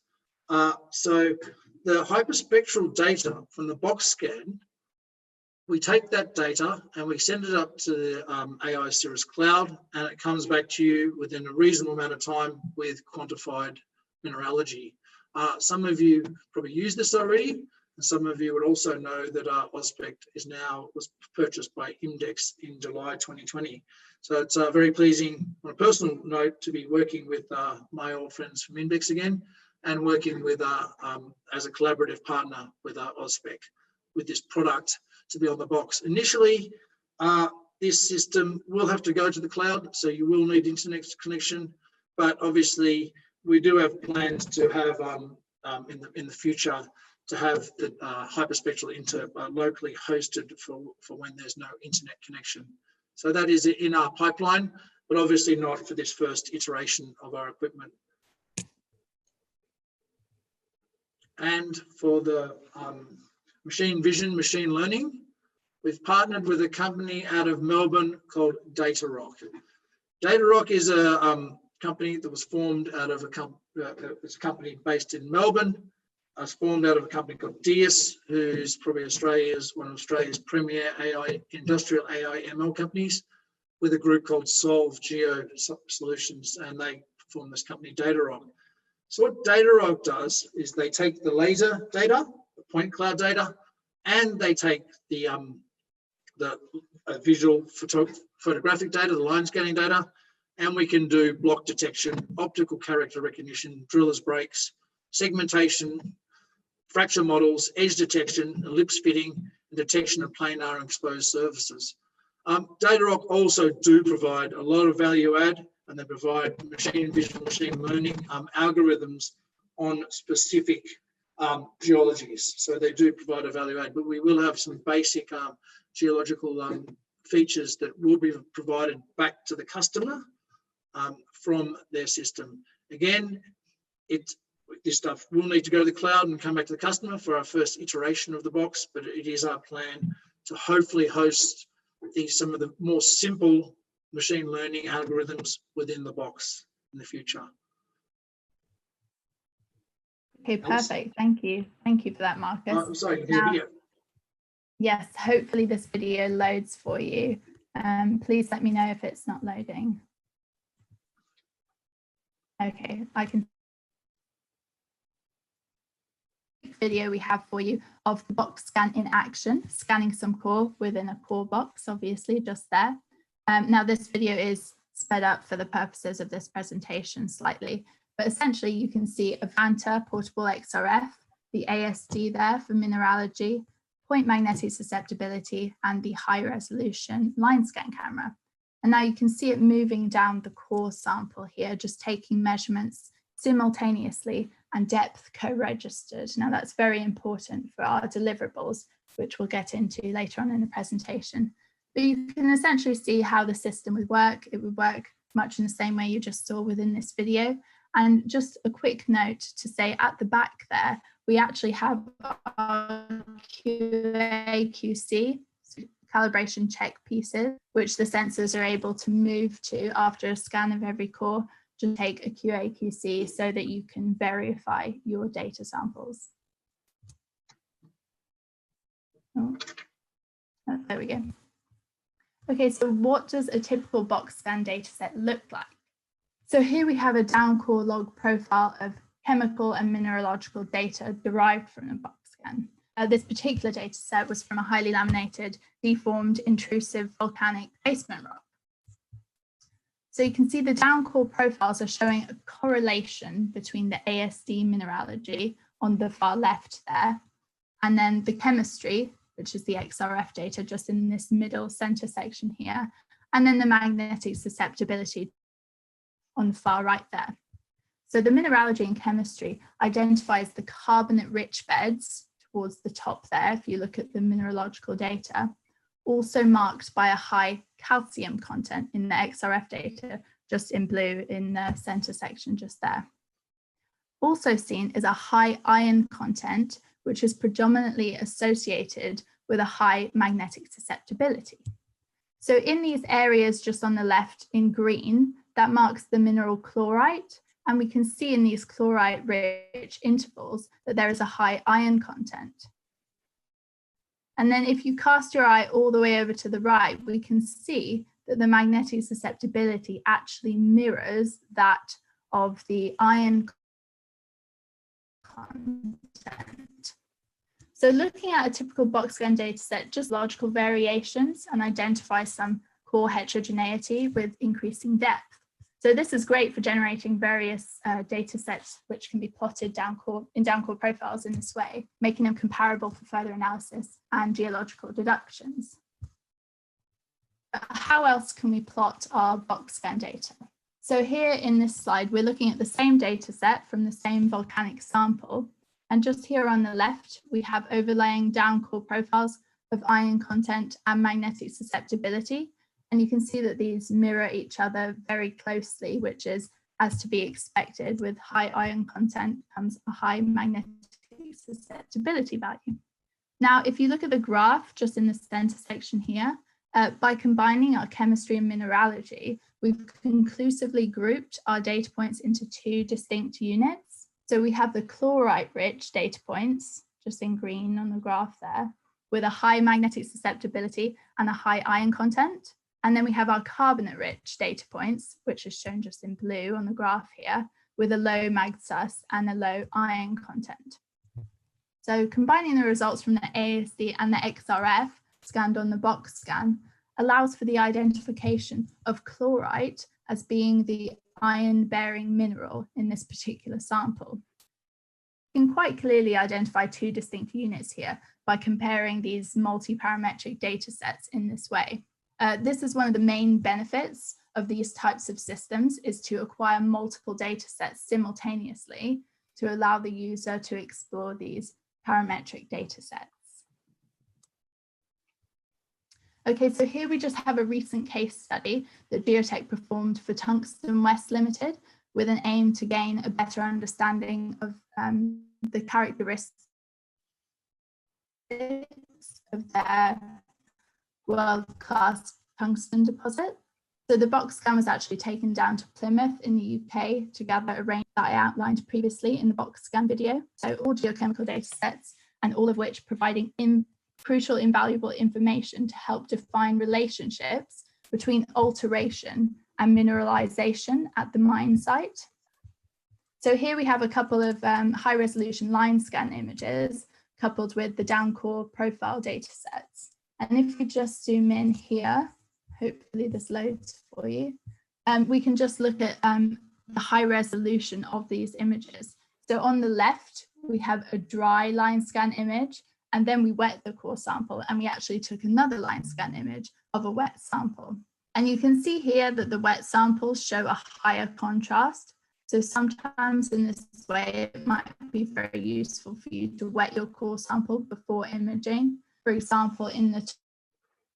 So the hyperspectral data from the box scan, we take that data and we send it up to the AI Cirrus cloud, and it comes back to you within a reasonable amount of time with quantified mineralogy. Some of you probably use this already, and some of you would also know that Auspec was purchased by Imdex in July 2020. So it's very pleasing on a personal note to be working with my old friends from Imdex again, and working with as a collaborative partner with Auspec with this product to be on the box. Initially, this system will have to go to the cloud, so you will need internet connection, but obviously we do have plans to have in the future to have the hyperspectral locally hosted for when there's no internet connection. So that is in our pipeline, but obviously not for this first iteration of our equipment. And for the machine vision, machine learning, we've partnered with a company out of Melbourne called DataRock. DataRock is a company that was formed out of it's a company based in Melbourne. It's formed out of a company called Dias, who's probably one of Australia's premier industrial AI ML companies, with a group called Solve Geo Solutions, and they formed this company DataRock. So what DataRock does is they take the laser data, the point cloud data, and they take the visual photographic data, the line scanning data, and we can do block detection, optical character recognition, drillers breaks, segmentation, fracture models, edge detection, ellipse fitting, and detection of planar and exposed surfaces. DataRock also do provide a lot of value add, and they provide machine vision, machine learning algorithms on specific geologies. So they do provide a value add, but we will have some basic geological features that will be provided back to the customer from their system. Again, This stuff will need to go to the cloud and come back to the customer for our first iteration of the box, but it is our plan to hopefully host some of the more simple machine learning algorithms within the box in the future. Okay, perfect. Thank you. Thank you for that, Marcus. I'm sorry, can you hear the video? Yes, hopefully this video loads for you. Please let me know if it's not loading. Okay, I can video we have for you of the box scan in action, scanning some core within a core box, obviously just there. Now this video is sped up for the purposes of this presentation slightly, but essentially you can see a Vanta portable XRF, the ASD there for mineralogy, point magnetic susceptibility, and the high resolution line scan camera. And now you can see it moving down the core sample here, just taking measurements simultaneously and depth co-registered. Now that's very important for our deliverables, which we'll get into later on in the presentation. But you can essentially see how the system would work. It would work much in the same way you just saw within this video. And just a quick note to say at the back there, we actually have our QA/QC, calibration check pieces, which the sensors are able to move to after a scan of every core, to take a QA/QC so that you can verify your data samples. Oh, there we go. Okay, so what does a typical box scan dataset look like? So here we have a down core log profile of chemical and mineralogical data derived from the box scan. This particular data set was from a highly laminated, deformed, intrusive volcanic basement rock. So you can see the down core profiles are showing a correlation between the ASD mineralogy on the far left there, and then the chemistry, which is the XRF data just in this middle center section here, and then the magnetic susceptibility on the far right there. So the mineralogy and chemistry identifies the carbonate-rich beds towards the top there, if you look at the mineralogical data, also marked by a high calcium content in the XRF data, just in blue in the center section just there. Also seen is a high iron content, which is predominantly associated with a high magnetic susceptibility. So in these areas just on the left in green, that marks the mineral chlorite, and we can see in these chlorite-rich intervals that there is a high iron content. And then if you cast your eye all the way over to the right, we can see that the magnetic susceptibility actually mirrors that of the iron content. So looking at a typical box scan data set, just logical variations and identify some core heterogeneity with increasing depth. So this is great for generating various data sets which can be plotted in down core profiles in this way, making them comparable for further analysis and geological deductions. How else can we plot our box scan data? So here in this slide, we're looking at the same data set from the same volcanic sample. And just here on the left, we have overlaying down core profiles of iron content and magnetic susceptibility. And you can see that these mirror each other very closely, which is as to be expected. With high iron content comes a high magnetic susceptibility value. Now, if you look at the graph just in the center section here, by combining our chemistry and mineralogy, we've conclusively grouped our data points into two distinct units. So we have the chlorite-rich data points, just in green on the graph there, with a high magnetic susceptibility and a high iron content. And then we have our carbonate-rich data points, which is shown just in blue on the graph here, with a low mag sus and a low iron content. So combining the results from the ASD and the XRF scanned on the box scan allows for the identification of chlorite as being the iron-bearing mineral in this particular sample. You can quite clearly identify two distinct units here by comparing these multi-parametric data sets in this way. This is one of the main benefits of these types of systems, is to acquire multiple data sets simultaneously to allow the user to explore these parametric data sets. Okay, so here we just have a recent case study that Geotech performed for Tungsten West Limited, with an aim to gain a better understanding of the characteristics of their world-class tungsten deposit. So the box scan was actually taken down to Plymouth in the UK to gather a range that I outlined previously in the box scan video. So all geochemical data sets, and all of which providing crucial, invaluable information to help define relationships between alteration and mineralization at the mine site. So here we have a couple of high resolution line scan images coupled with the downcore profile data sets. And if we just zoom in here, hopefully this loads for you, we can just look at the high resolution of these images. So on the left, we have a dry line scan image, and then we wet the core sample, and we actually took another line scan image of a wet sample. And you can see here that the wet samples show a higher contrast. So sometimes in this way, it might be very useful for you to wet your core sample before imaging. For example, in the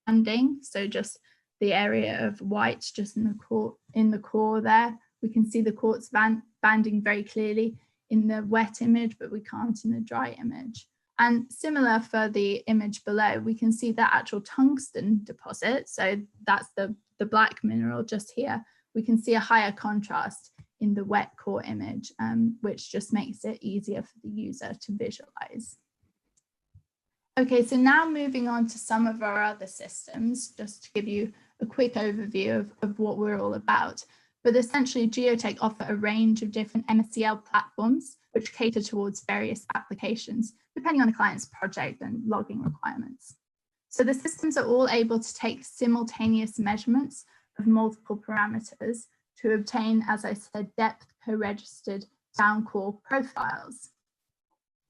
banding, so just the area of white just in the core there, we can see the quartz banding very clearly in the wet image, but we can't in the dry image. And similar for the image below, we can see the actual tungsten deposit. So that's the black mineral just here. We can see a higher contrast in the wet core image, which just makes it easier for the user to visualize. Okay, so now moving on to some of our other systems, just to give you a quick overview of what we're all about. But essentially, Geotech offer a range of different MSCL platforms which cater towards various applications, depending on the client's project and logging requirements. So the systems are all able to take simultaneous measurements of multiple parameters to obtain, as I said, depth co-registered downcore profiles.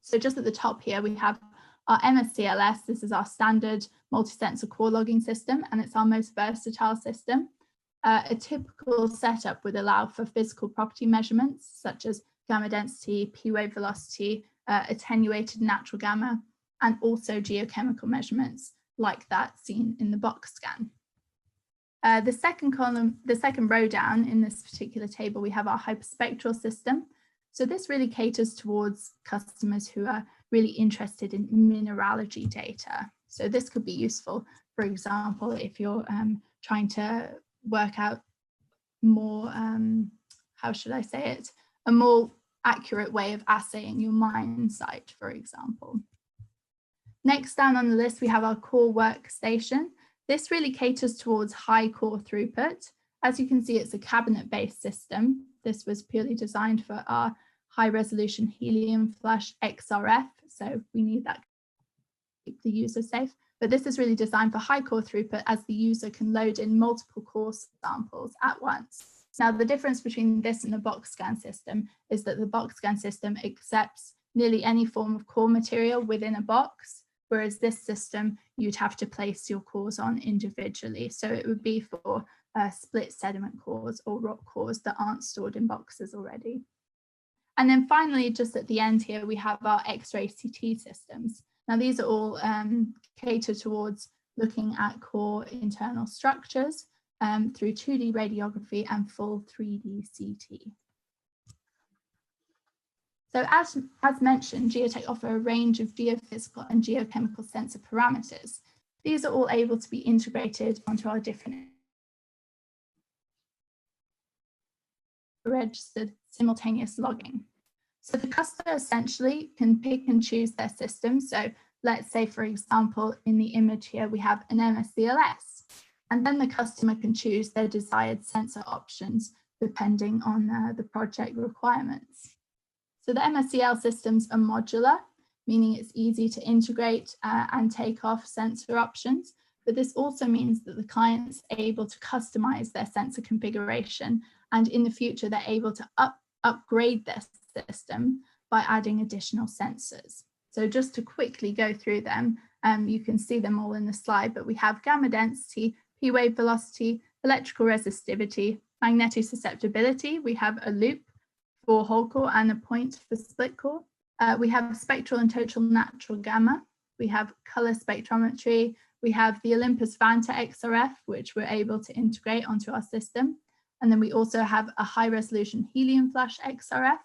So just at the top here, we have our MSCLS. This is our standard multi-sensor core logging system, and it's our most versatile system. A typical setup would allow for physical property measurements, such as gamma density, P-wave velocity, attenuated natural gamma, and also geochemical measurements like that seen in the box scan. The second row down in this particular table, we have our hyperspectral system. So this really caters towards customers who are really interested in mineralogy data. So this could be useful, for example, if you're trying to work out more, how should I say it, a more accurate way of assaying your mine site, for example. Next down on the list, we have our core workstation. This really caters towards high core throughput. As you can see, it's a cabinet-based system. This was purely designed for our high resolution helium flash XRF. So we need that to keep the user safe. But this is really designed for high core throughput, as the user can load in multiple core samples at once. Now, the difference between this and the box scan system is that the box scan system accepts nearly any form of core material within a box, whereas this system, you'd have to place your cores on individually. So it would be for split sediment cores or rock cores that aren't stored in boxes already. And then finally, just at the end here, we have our X-ray CT systems. Now, these are all catered towards looking at core internal structures through 2D radiography and full 3D CT. So as mentioned, Geotech offer a range of geophysical and geochemical sensor parameters. These are all able to be integrated onto our different registered simultaneous logging. So the customer essentially can pick and choose their system. So let's say, for example, in the image here, we have an MSCLS, and then the customer can choose their desired sensor options depending on the project requirements. So the MSCL systems are modular, meaning it's easy to integrate and take off sensor options. But this also means that the client's able to customize their sensor configuration, and in the future, they're able to upgrade their system by adding additional sensors. So just to quickly go through them, you can see them all in the slide, but we have gamma density, P-wave velocity, electrical resistivity, magnetic susceptibility. We have a loop for whole core and a point for split core. We have spectral and total natural gamma. We have color spectrometry. We have the Olympus Vanta XRF, which we're able to integrate onto our system. And then we also have a high resolution helium flash XRF.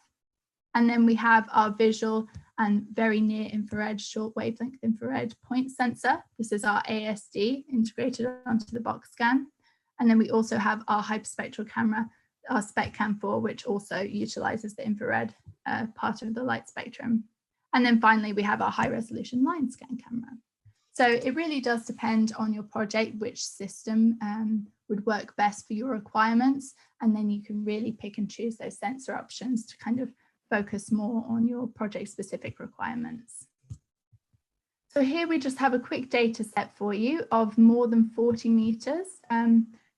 And then we have our visual and very near infrared, short wavelength infrared point sensor. This is our ASD integrated onto the box scan. And then we also have our hyperspectral camera, our SpecCam 4, which also utilizes the infrared part of the light spectrum. And then finally, we have our high resolution line scan camera. So it really does depend on your project, which system would work best for your requirements. And then you can really pick and choose those sensor options to kind of focus more on your project specific requirements. So here we just have a quick data set for you of more than 40 meters.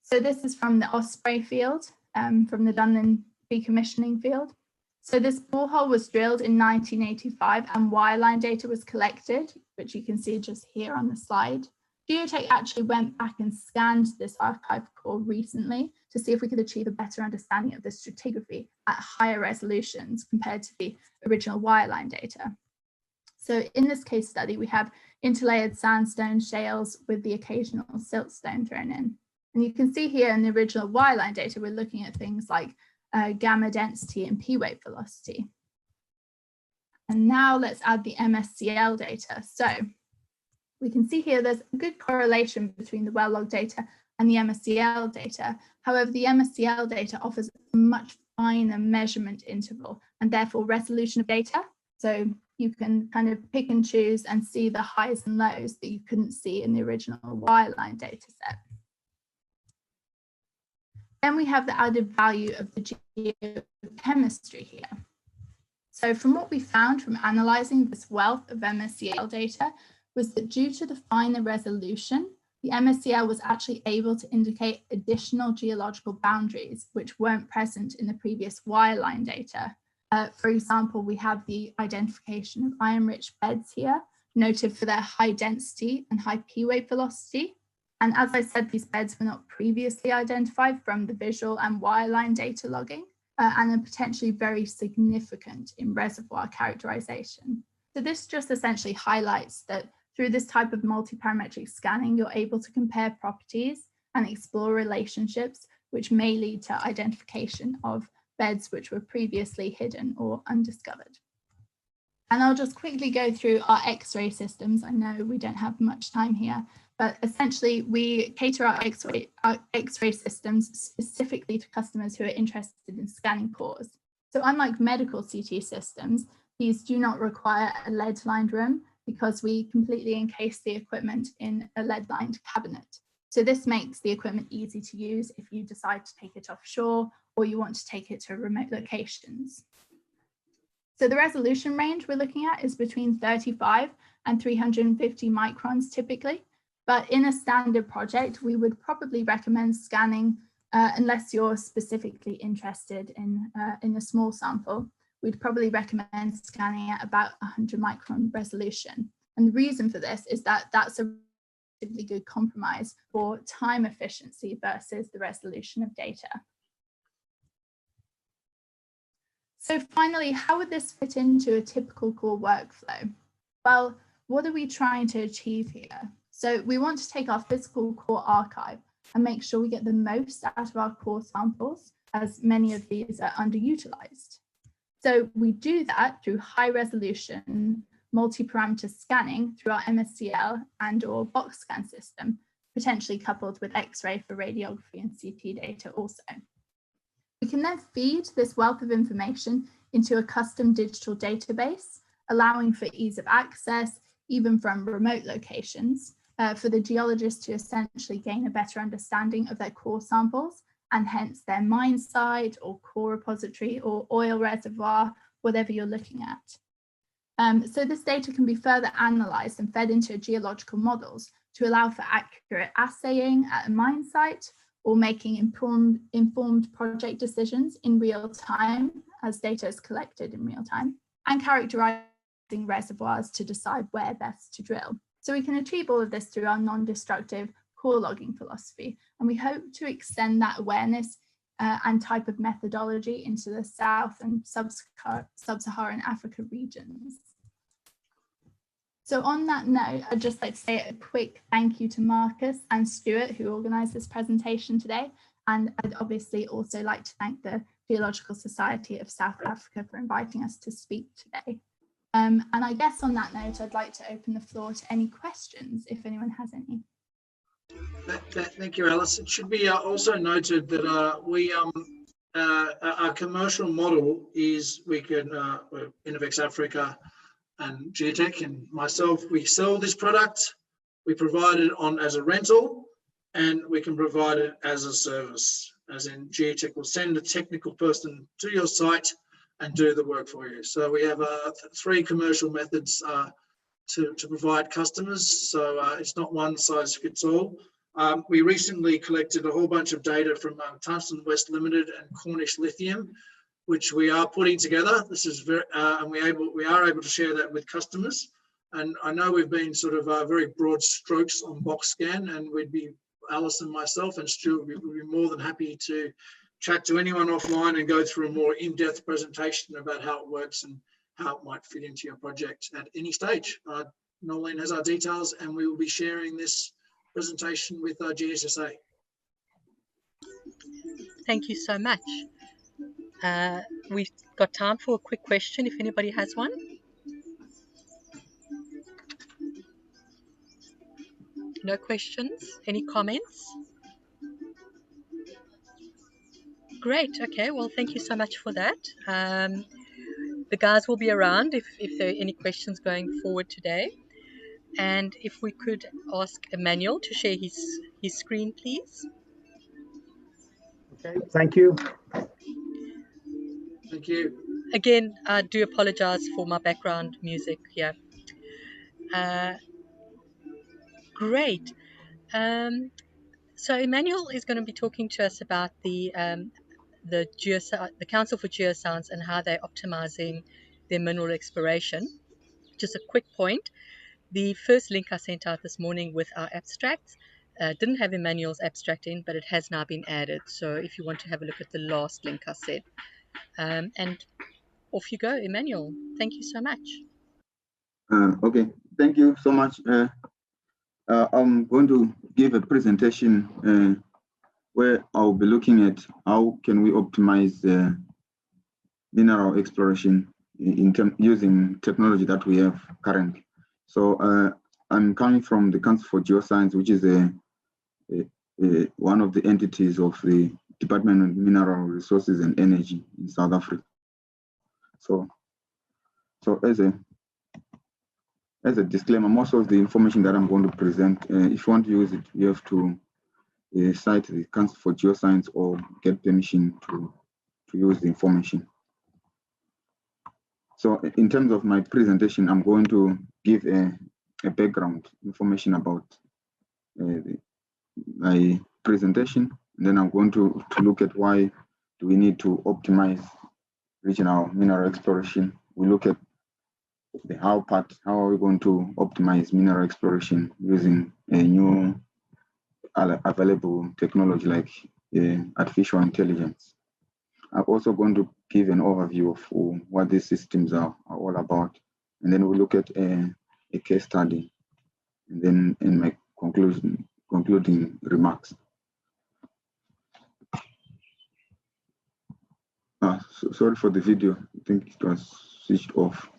So this is from the Osprey field, from the Dunlin decommissioning field. So this borehole was drilled in 1985 and wireline data was collected, which you can see just here on the slide. Geotech actually went back and scanned this archive core recently to see if we could achieve a better understanding of the stratigraphy at higher resolutions compared to the original wireline data. So in this case study, we have interlayered sandstone shales with the occasional siltstone thrown in. And you can see here in the original wireline data, we're looking at things like gamma density and P-wave velocity. And now let's add the MSCL data. So we can see here there's a good correlation between the well log data and the MSCL data. However, the MSCL data offers a much finer measurement interval and therefore resolution of data. So you can kind of pick and choose and see the highs and lows that you couldn't see in the original wireline data set. Then we have the added value of the geochemistry here. So from what we found from analysing this wealth of MSCL data was that due to the finer resolution, the MSCL was actually able to indicate additional geological boundaries which weren't present in the previous wireline data. For example, we have the identification of iron-rich beds here, noted for their high density and high P-wave velocity. And as I said, these beds were not previously identified from the visual and wireline data logging and are potentially very significant in reservoir characterization. So this just essentially highlights that through this type of multi-parametric scanning, you're able to compare properties and explore relationships which may lead to identification of beds which were previously hidden or undiscovered. And I'll just quickly go through our X-ray systems. I know we don't have much time here, but essentially we cater our X-ray systems specifically to customers who are interested in scanning cores. So unlike medical CT systems, these do not require a lead-lined room because we completely encase the equipment in a lead-lined cabinet. So this makes the equipment easy to use if you decide to take it offshore or you want to take it to remote locations. So the resolution range we're looking at is between 35 and 350 microns typically, but in a standard project, we would probably recommend scanning, unless you're specifically interested in a small sample, we'd probably recommend scanning at about 100 micron resolution. And the reason for this is that that's a relatively good compromise for time efficiency versus the resolution of data. So finally, how would this fit into a typical core workflow? Well, what are we trying to achieve here? So we want to take our physical core archive and make sure we get the most out of our core samples, as many of these are underutilized. So we do that through high resolution multi-parameter scanning through our MSCL and or box scan system, potentially coupled with X-ray for radiography and CT data also. We can then feed this wealth of information into a custom digital database, allowing for ease of access, even from remote locations, for the geologist to essentially gain a better understanding of their core samples and hence their mine site or core repository or oil reservoir, whatever you're looking at. So this data can be further analysed and fed into geological models to allow for accurate assaying at a mine site or making informed project decisions in real time as data is collected in real time, and characterising reservoirs to decide where best to drill. So we can achieve all of this through our non-destructive core logging philosophy, and we hope to extend that awareness and type of methodology into the South and Sub-Saharan Africa regions. So on that note, I'd just like to say a quick thank you to Marcus and Stuart who organised this presentation today, And I'd obviously also like to thank the Geological Society of South Africa for inviting us to speak today. And I guess on that note, I'd like to open the floor to any questions, if anyone has any. Thank you, Alice. It should be also noted that our commercial model is Innovex Africa and Geotech and myself, we sell this product, we provide it on as a rental, and we can provide it as a service, as in Geotech will send a technical person to your site and do the work for you. So we have 3 commercial methods to provide customers. So it's not one size fits all. We recently collected a whole bunch of data from Tungsten West Limited and Cornish Lithium, which we are putting together. This is very, and we are able to share that with customers. And I know we've been sort of very broad strokes on box scan, and Alice and myself and Stuart would be more than happy to chat to anyone offline and go through a more in-depth presentation about how it works and how it might fit into your project at any stage. Nolene has our details, and we will be sharing this presentation with our GSSA. Thank you so much. We've got time for a quick question if anybody has one. No questions? Any comments? Great. Okay. Well, thank you so much for that. The guys will be around if there are any questions going forward today. And if we could ask Emmanuel to share his screen, please. Okay. Thank you. Thank you. Again, I do apologize for my background music here. Great. So Emmanuel is going to be talking to us about the Council for Geoscience and how they're optimizing their mineral exploration. Just a quick point. The first link I sent out this morning with our abstracts didn't have Emmanuel's abstract in, but it has now been added. So if you want to have a look at the last link I said. And off you go, Emmanuel. Thank you so much. Okay, thank you so much. I'm going to give a presentation where I'll be looking at how can we optimize mineral exploration using technology that we have currently. So I'm coming from the Council for Geoscience, which is one of the entities of the Department of Mineral Resources and Energy in South Africa. So as a disclaimer, most of the information that I'm going to present, if you want to use it, you have to cite the Council for Geoscience or get permission to use the information. So in terms of my presentation, I'm going to give a background information about my presentation, and then I'm going to look at why do we need to optimize regional mineral exploration. We look at the how part, how are we going to optimize mineral exploration using a new available technology like artificial intelligence. I'm also going to give an overview of what these systems are all about. And then we'll look at a case study. And then in my concluding remarks. Sorry for the video. I think it was switched off.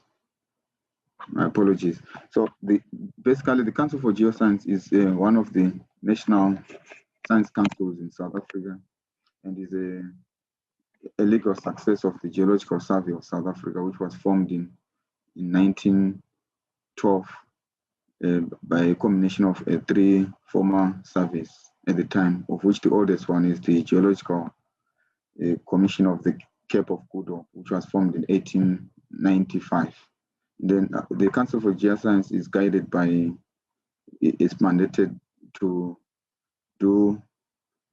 My apologies. So basically the Council for Geoscience is one of the national science councils in South Africa, and is a legal success of the Geological Survey of South Africa, which was formed in 1912 by a combination of 3 former surveys at the time, of which the oldest one is the Geological Commission of the Cape of Good Hope, which was formed in 1895. Then the Council for Geoscience is guided by, is mandated to do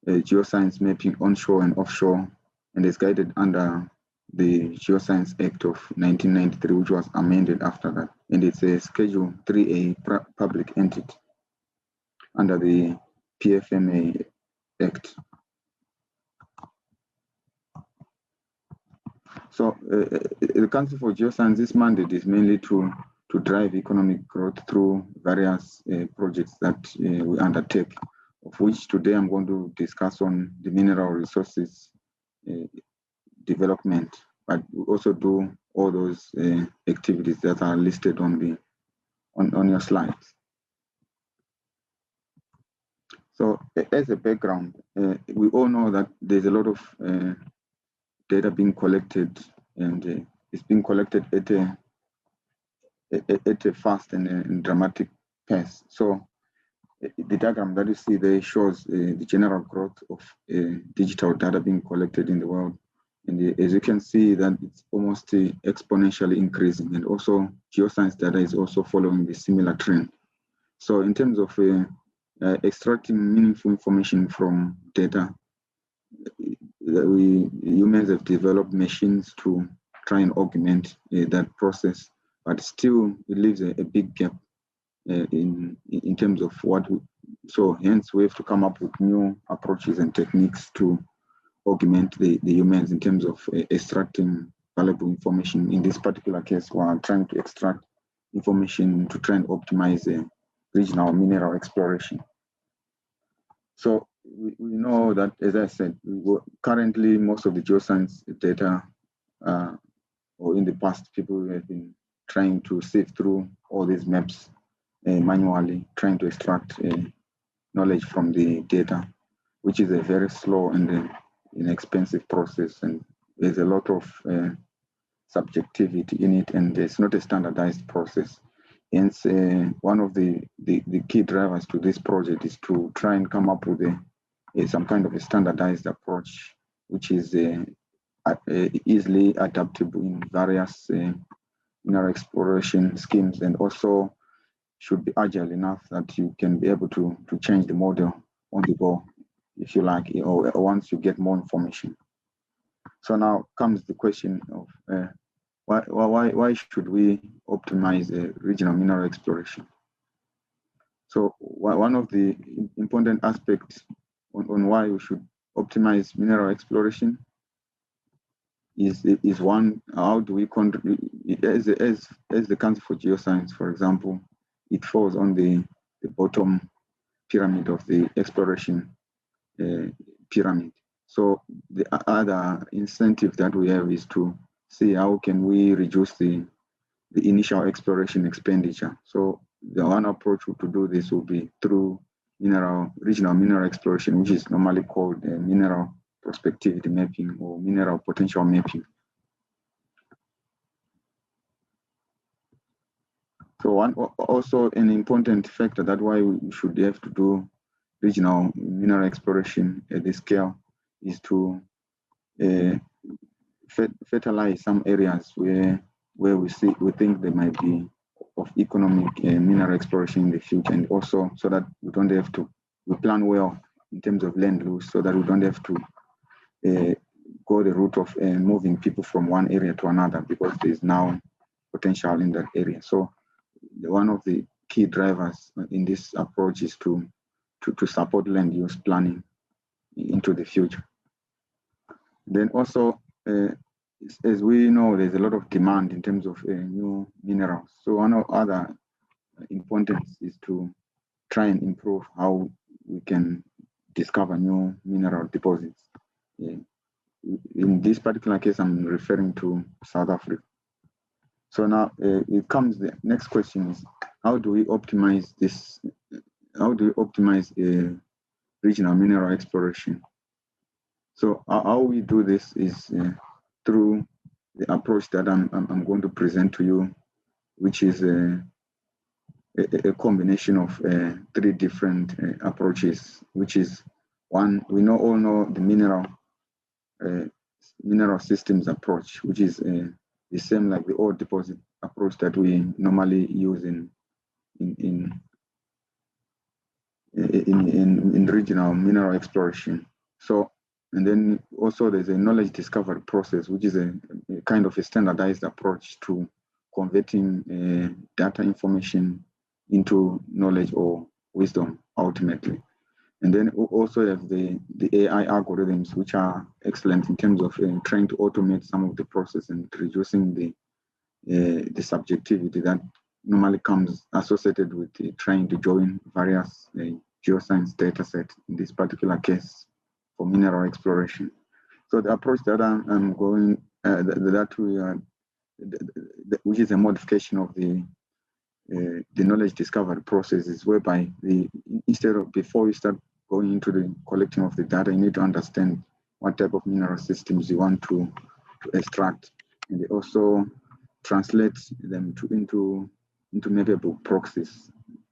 geoscience mapping onshore and offshore, and is guided under the Geoscience Act of 1993, which was amended after that. And it's a Schedule 3A public entity under the PFMA Act. So the Council for Geoscience's mandate is mainly to drive economic growth through various projects that we undertake of which today I'm going to discuss on the mineral resources development, but we also do all those activities that are listed on your slides. So as a background, we all know that there's a lot of data being collected, and it's being collected at a fast and dramatic pace. So the diagram that you see there shows the general growth of digital data being collected in the world. And as you can see, that it's almost exponentially increasing, and also geoscience data is also following the similar trend. So in terms of extracting meaningful information from data, humans have developed machines to try and augment that process, but still it leaves a big gap in terms of what so hence we have to come up with new approaches and techniques to augment the humans in terms of extracting valuable information. In this particular case, we are trying to extract information to try and optimize regional mineral exploration. So we know that, as I said, currently most of the geoscience data, or in the past, people have been trying to sift through all these maps manually, trying to extract knowledge from the data, which is a very slow and inexpensive process, and there's a lot of subjectivity in it, and it's not a standardized process. Hence, one of the key drivers to this project is to try and come up with some kind of a standardized approach, which is easily adaptable in various mineral exploration schemes, and also should be agile enough that you can be able to change the model on the go, if you like, or once you get more information. So now comes the question of why should we optimize regional mineral exploration? So one of the important aspects on why we should optimize mineral exploration is one, how do we contribute, as the Council for Geoscience, for example, it falls on the bottom pyramid of the exploration pyramid. So the other incentive that we have is to see how can we reduce the initial exploration expenditure. So the one approach to do this will be through regional mineral exploration, which is normally called mineral prospectivity mapping or mineral potential mapping. So also an important factor that why we should have to do regional mineral exploration at this scale is to fertilize some areas where we think there might be of economic mineral exploration in the future, and also so that we don't have to, we plan well in terms of land use, so that we don't have to go the route of moving people from one area to another, because there's now potential in that area. So one of the key drivers in this approach is to support land use planning into the future. Then also, as we know, there's a lot of demand in terms of new minerals. So one of other importance is to try and improve how we can discover new mineral deposits. In this particular case, I'm referring to South Africa. So now it comes, the next question is, how do we optimize this? How do we optimize regional mineral exploration? So how we do this is through the approach that I'm going to present to you, which is a combination of 3 different approaches, which is one, we all know the mineral systems approach, which is the same like the ore deposit approach that we normally use in regional mineral exploration. So, and then also there's a knowledge discovery process, which is a kind of a standardized approach to converting data information into knowledge or wisdom ultimately. And then we also have the AI algorithms, which are excellent in terms of trying to automate some of the process and reducing the subjectivity that normally comes associated with trying to join various geoscience data set in this particular case for mineral exploration. So the approach that I'm going, which is a modification of the knowledge discovery process, is whereby instead of, before you start going into the collecting of the data, you need to understand what type of mineral systems you want to extract, and they also translate them into mappable proxies.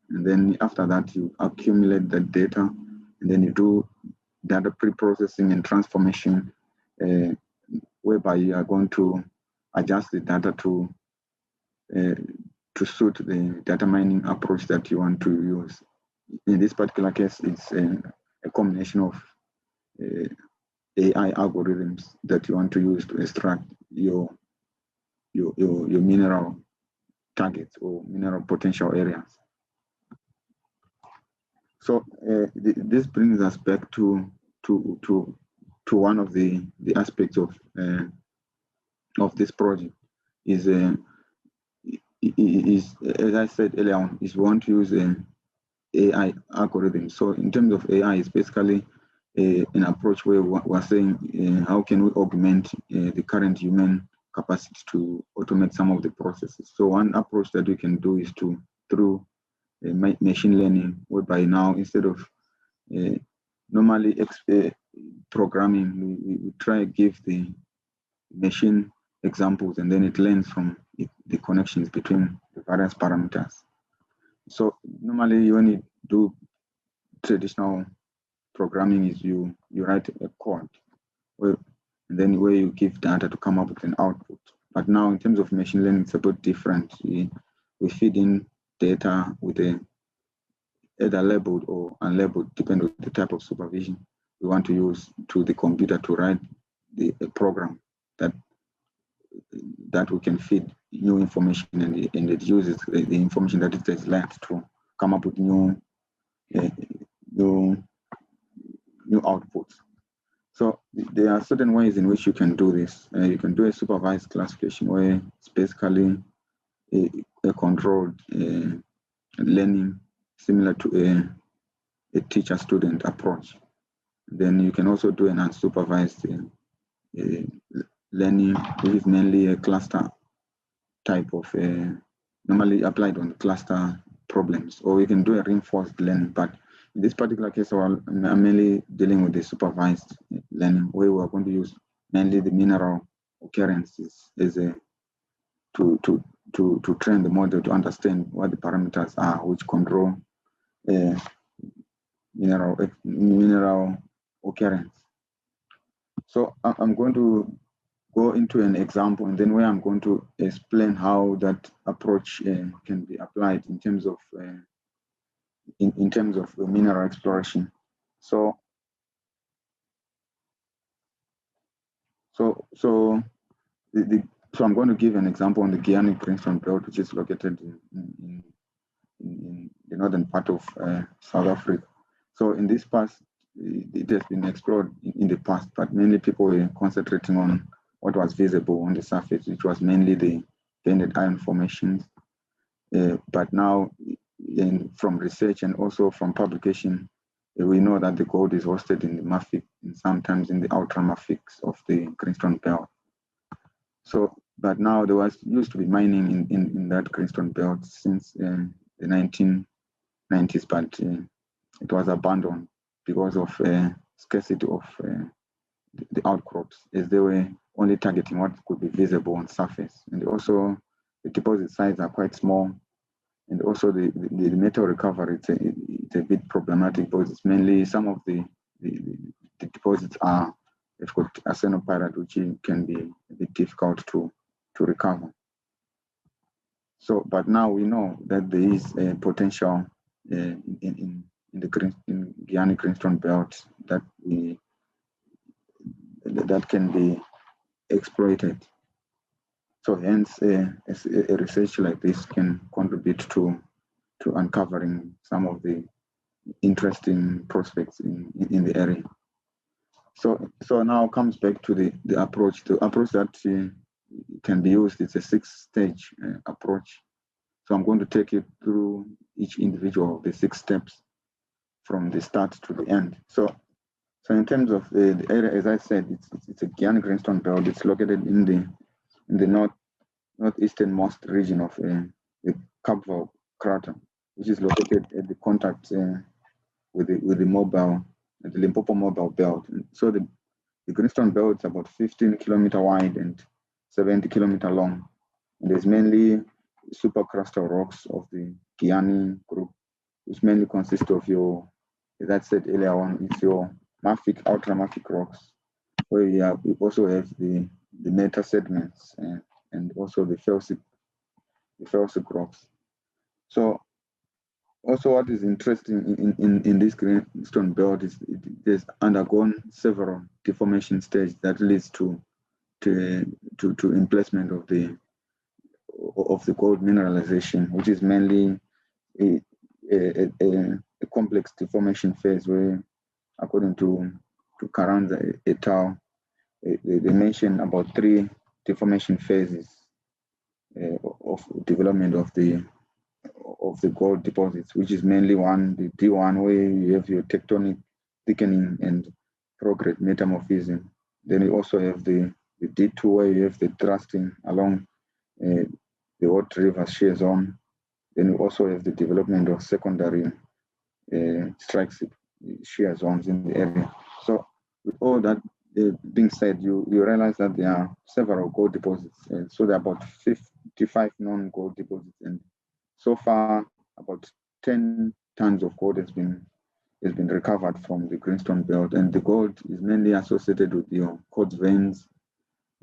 And then after that, you accumulate that data, and then you do data pre-processing and transformation, whereby you are going to adjust the data to suit the data mining approach that you want to use. In this particular case, it's a combination of AI algorithms that you want to use to extract your mineral targets or mineral potential areas. So this brings us back to one of the aspects of this project is as I said earlier on, is we want to use AI algorithm. So in terms of AI, it's basically an approach where we're saying how can we augment the current human capacity to automate some of the processes. So one approach that we can do is through machine learning, whereby now instead of normally programming, we try to give the machine examples, and then it learns from the connections between the various parameters. So normally when you do traditional programming, is you write a code and then where you give data to come up with an output. But now in terms of machine learning, it's a bit different. We feed in data with either labeled or unlabeled, depending on the type of supervision we want to use to the computer to write a program that we can feed new information, and it uses the information that it has learned to come up with new outputs. So there are certain ways in which you can do this. You can do a supervised classification where it's basically a controlled learning similar to a teacher-student approach. Then you can also do an unsupervised learning, which is mainly a cluster type of normally applied on cluster problems, or you can do a reinforced learning. But in this particular case, I'm mainly dealing with the supervised learning, where we're going to use mainly the mineral occurrences as to train the model to understand what the parameters are which control mineral occurrence. So I'm going to go into an example, and then where I'm going to explain how that approach can be applied in terms of mineral exploration. So I'm going to give an example on the Guiana Greenstone Belt, which is located in the northern part of South Africa. So in this past, it has been explored in the past, but mainly people were concentrating on what was visible on the surface, which was mainly the banded iron formations. But now, from research and also from publication, we know that the gold is hosted in the mafic and sometimes in the ultramafics of the Greenstone Belt. So, but now there used to be mining in that Greenstone Belt since the 1990s, but it was abandoned because of scarcity of the outcrops, as they were only targeting what could be visible on surface. And also the deposit size are quite small. And also the metal recovery, it's a bit problematic because it's mainly some of the deposits they've got arsenopyrite, which can be a bit difficult to recover. So, but now we know that there is a potential in Guiana Greenstone Belt that can be exploited. So hence, a research like this can contribute to uncovering some of the interesting prospects in the area. So now comes back to the approach. The approach that can be used is a 6-stage approach. So I'm going to take you through each individual of the 6 steps. from the start to the end. So in terms of the area, as I said, it's a Guyana greenstone belt. It's located in the northeasternmost region of the Kapval crater, which is located at the contact with the Limpopo mobile belt. And so the greenstone belt is about 15 kilometer wide and 70 kilometer long. And there's mainly supercrustal rocks of the Guyana group, which mainly consist of your, as I said earlier on, it's your mafic, ultramafic rocks, where we also have the meta sediments and also the felsic rocks. So also what is interesting in this greenstone belt is it has undergone several deformation stages that leads to emplacement of the gold mineralization, which is mainly a complex deformation phase where, according to Carranza et al., they mention about 3 deformation phases of development of the gold deposits, which is mainly the D1, where you have your tectonic thickening and prograde metamorphism. Then you also have the D2, where you have the thrusting along the Haute River shear zone. Then you also have the development of secondary strike shear zones in the area. So with all that being said, you realize that there are several gold deposits. So there are about 55 known gold deposits, and so far about 10 tons of gold has been recovered from the greenstone belt, and the gold is mainly associated with your quartz veins,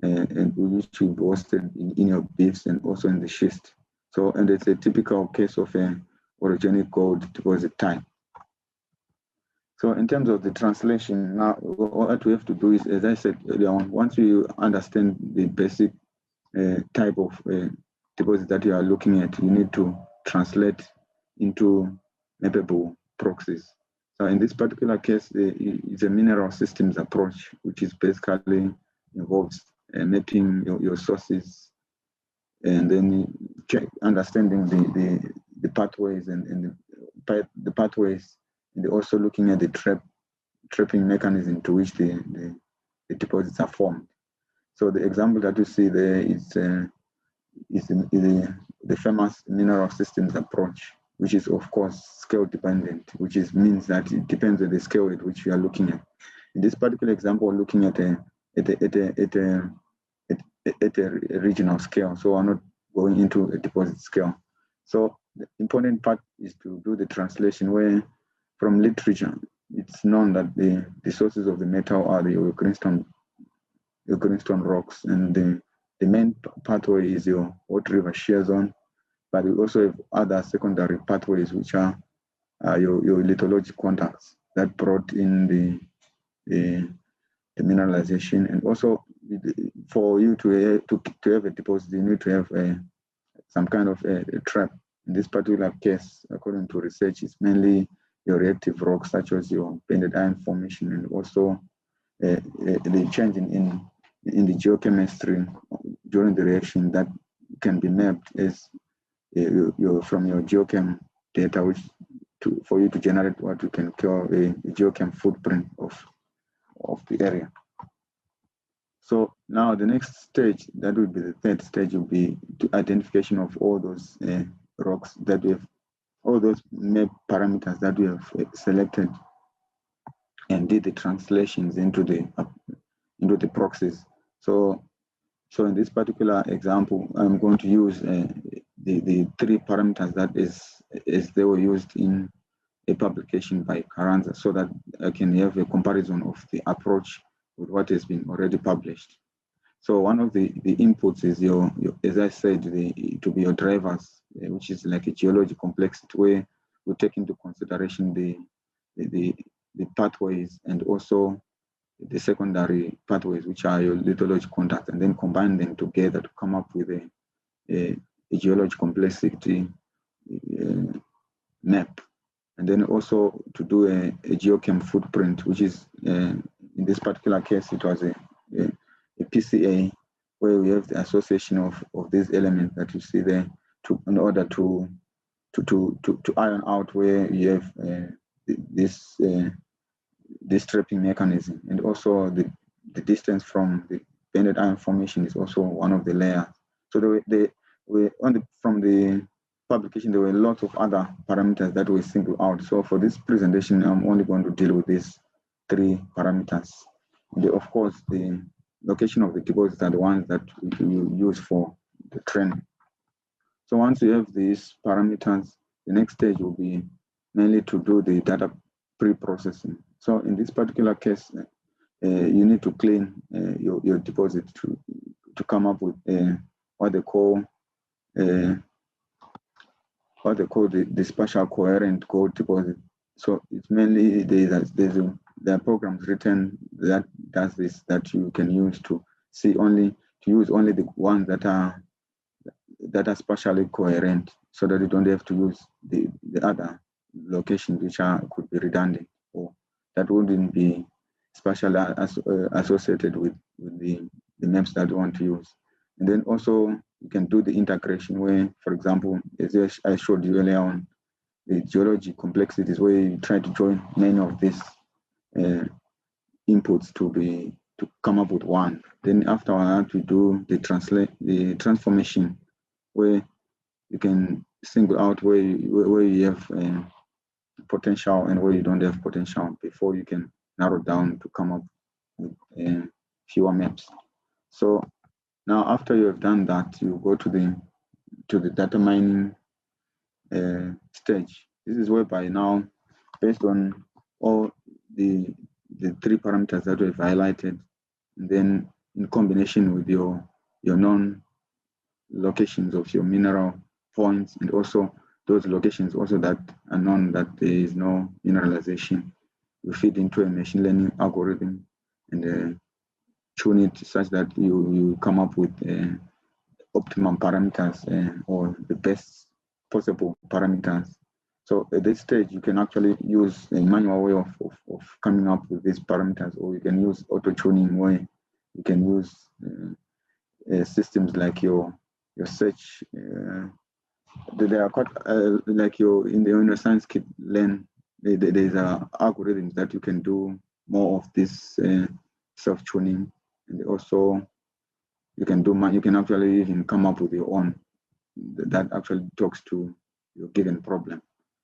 and which will be hosted in your beefs and also in the schist. So, and it's a typical case of an orogenic gold deposit type. So in terms of the translation, now what we have to do is, as I said earlier on, once you understand the basic type of deposit that you are looking at, you need to translate into mappable proxies. So in this particular case, it's a mineral systems approach, which is basically involves mapping your sources, and then understanding the pathways and the pathways, and also looking at the trapping mechanism to which the deposits are formed. So the example that you see there is the famous mineral systems approach, which is of course scale dependent, which means that it depends on the scale at which you are looking at. In this particular example, we're looking at a regional scale, so I'm not going into a deposit scale. So the important part is to do the translation, where from literature it's known that the sources of the metal are the greenstone rocks, and the main pathway is your Haute River shear zone, but we also have other secondary pathways, which are your lithologic contacts that brought in the mineralization. And also, for you to have a deposit, you need to have some kind of a trap. In this particular case, according to research, it's mainly your reactive rocks, such as your banded iron formation, and also the change in the geochemistry during the reaction that can be mapped as from your geochem data, which for you to generate what you can call a geochem footprint of the area. So now the next stage, that will be the third stage, will be the identification of all those rocks that we have, all those map parameters that we have selected, and did the translations into the proxies. So in this particular example, I'm going to use the 3 parameters that is they were used in a publication by Carranza, so that I can have a comparison of the approach with what has been already published. So one of the inputs is your as I said, to be your drivers, which is like a geologic complexity, where we take into consideration the pathways and also the secondary pathways, which are your lithologic contacts, and then combine them together to come up with a geologic complexity map. And then also to do a geochem footprint, which is in this particular case, it was a PCA, where we have the association of these elements that you see there, in order to iron out where you have this trapping mechanism, and also the distance from the banded iron formation is also one of the layers. So from the publication, there were lots of other parameters that were singled out. So for this presentation, I'm only going to deal with these 3 parameters. Of course, the location of the deposits are the ones that you use for the training. So once you have these parameters, the next stage will be mainly to do the data pre-processing. So in this particular case, you need to clean your deposit to come up with what they call the spatial coherent code deposit. So it's mainly there are programs written that does this, that you can use to use only the ones that are spatially coherent, so that you don't have to use the other locations which could be redundant or that wouldn't be spatially associated with the maps that you want to use. And then also you can do the integration where, for example, as I showed you earlier on, the geology complexities where you try to join many of these inputs to come up with one. Then after that, we do the transformation where you can single out where you have potential and where you don't have potential before you can narrow down to come up with fewer maps. So now after you have done that, you go to the data mining stage. This is whereby now, based on all the 3 parameters that we've highlighted, and then in combination with your known locations of your mineral points, and also those locations also that are known that there is no mineralization, you feed into a machine learning algorithm and tune it such that you come up with optimum parameters or the best possible parameters. So at this stage, you can actually use a manual way of coming up with these parameters, or you can use auto-tuning where you can use systems like your search. They are quite like in the science kit learn. There's algorithms that you can do more of this self-tuning, and also you can actually even come up with your own that actually talks to your given problem.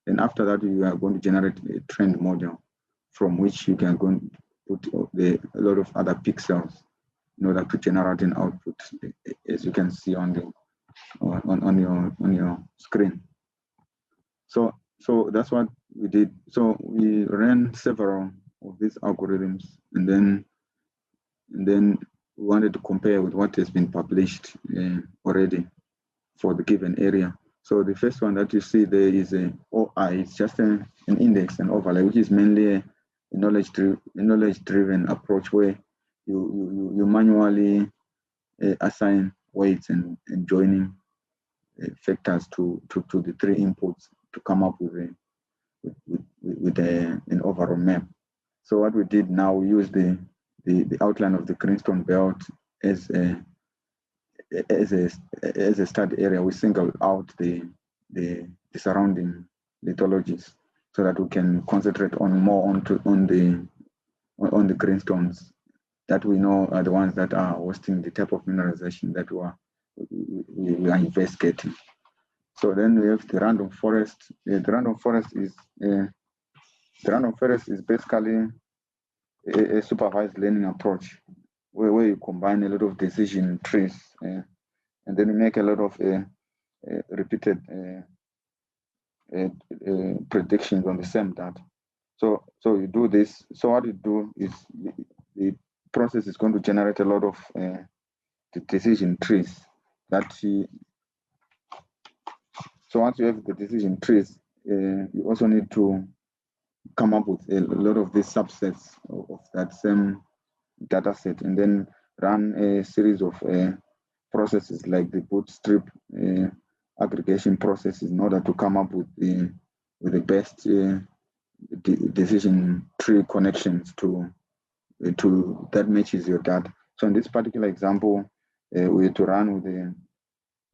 And after that, you are going to generate a trend model from which you can go and put a lot of other pixels in order to generate an output, as you can see on your screen. So that's what we did. So we ran several of these algorithms, and then we wanted to compare with what has been published already for the given area. So the first one that you see there is a OI. It's just an index and overlay, which is mainly a knowledge-driven approach where you manually assign weights and joining factors to the 3 inputs to come up with an overall map. So what we did now, we used the outline of the greenstone belt as a study area. We single out the surrounding lithologies so that we can concentrate more on the greenstones that we know are the ones that are hosting the type of mineralization that we are investigating. So then we have the random forest. The random forest is basically a supervised learning approach where you combine a lot of decision trees and then you make a lot of repeated predictions on the same data. So you do this. So what you do is the process is going to generate a lot of the decision trees so once you have the decision trees, you also need to come up with a lot of these subsets of that same data set, and then run a series of processes like the bootstrap aggregation processes in order to come up with the best decision tree connections to that matches your data. So in this particular example, we had to run with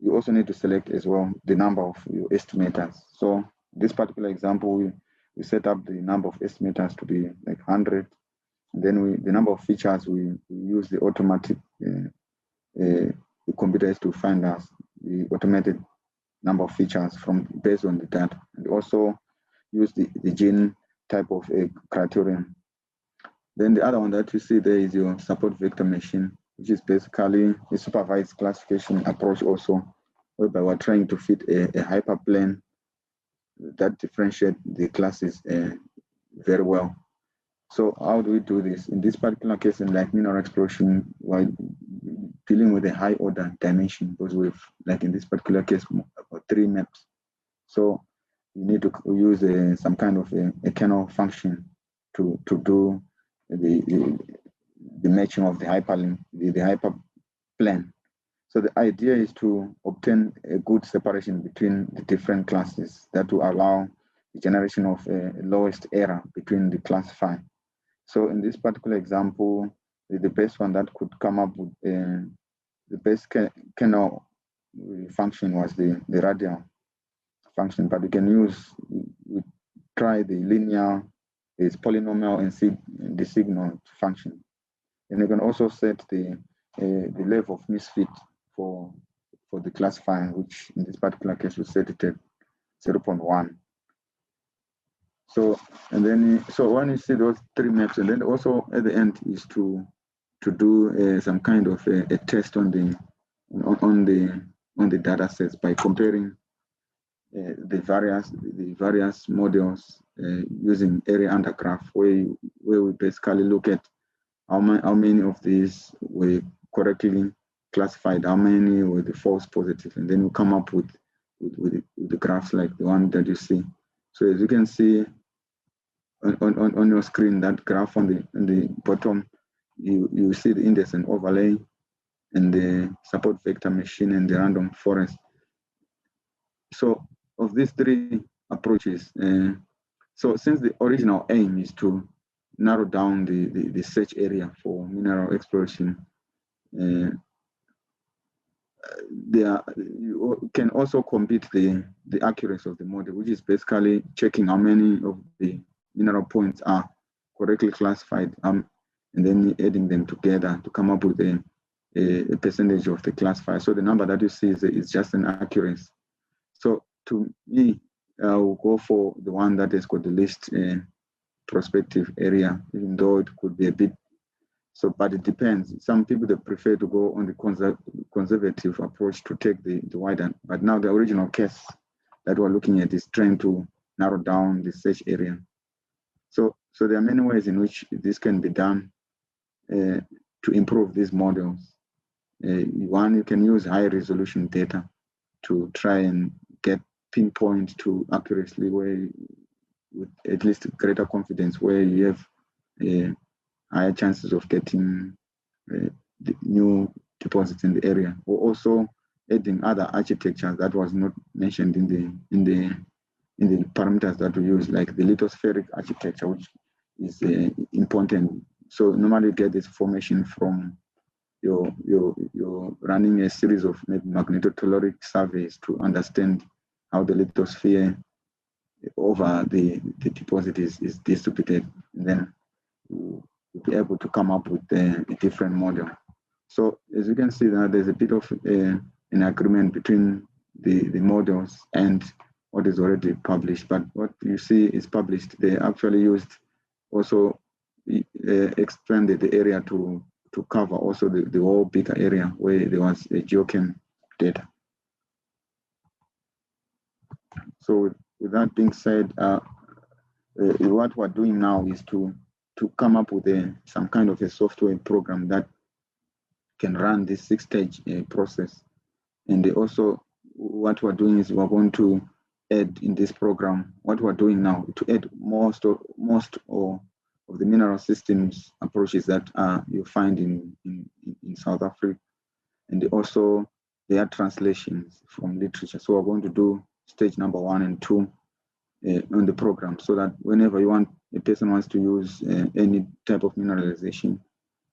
you also need to select as well the number of your estimators. So this particular example, we set up the number of estimators to be like 100. And then the number of features, we use the automatic, the computers to find us the automated number of features based on the data. And also use the gene type of a criterion. Then the other one that you see there is your support vector machine, which is basically a supervised classification approach also, whereby we're trying to fit a hyperplane that differentiate the classes very well. So how do we do this? In this particular case, in like mineral exploration, we're dealing with a high order dimension, because we've, like in this particular case, about 3 maps. So you need to use some kind of a kernel function to do the matching of the hyperlink, the hyperplane. So the idea is to obtain a good separation between the different classes that will allow the generation of a lowest error between the classifier. So in this particular example, the best one that could come up with the best kernel function was the radial function, but we can try the linear, is polynomial, and see the signal function. And you can also set the level of misfit for the classifier, which in this particular case we set it at 0.1. So when you see those 3 maps, and then also at the end is to do some kind of a test on the data sets by comparing the various models using area under graph, where we basically look at how many of these were correctly classified, how many were the false positive, and then we come up with the graphs like the one that you see. So as you can see on your screen, that graph on the bottom, you see the index and overlay, and the support vector machine, and the random forest. So of these 3 approaches, so since the original aim is to narrow down the search area for mineral exploration, you can also compute the accuracy of the model, which is basically checking how many of the mineral points are correctly classified, and then adding them together to come up with a percentage of the classifier. So the number that you see is just an accuracy. So to me, I will go for the one that has got the least prospective area, even though it could be a bit. So, but it depends. Some people, they prefer to go on the conservative approach to take the wider. But now the original case that we're looking at is trying to narrow down the search area. So there are many ways in which this can be done to improve these models. One, you can use high resolution data to try and get pinpoint to accurately where, with at least greater confidence, where you have higher chances of getting the new deposits in the area, or also adding other architectures that was not mentioned in the parameters that we use, like the lithospheric architecture, which is important. So normally you get this formation from you're running a series of magnetotelluric surveys to understand how the lithosphere over the deposit is distributed, and then you'll be able to come up with a different model. So as you can see, that there's a bit of an agreement between the models and what is already published. But what you see is published, they actually used also expanded the area to cover also the whole bigger area where there was a geochem data. So with that being said, what we're doing now is to come up with some kind of a software program that can run this 6-stage process. And also what we're doing is we're going to add in this program, what we're doing now, to add most of the mineral systems approaches that you find in South Africa, and also their translations from literature. So we're going to do stage number 1 and 2 on the program, so that whenever a person wants to use any type of mineralization,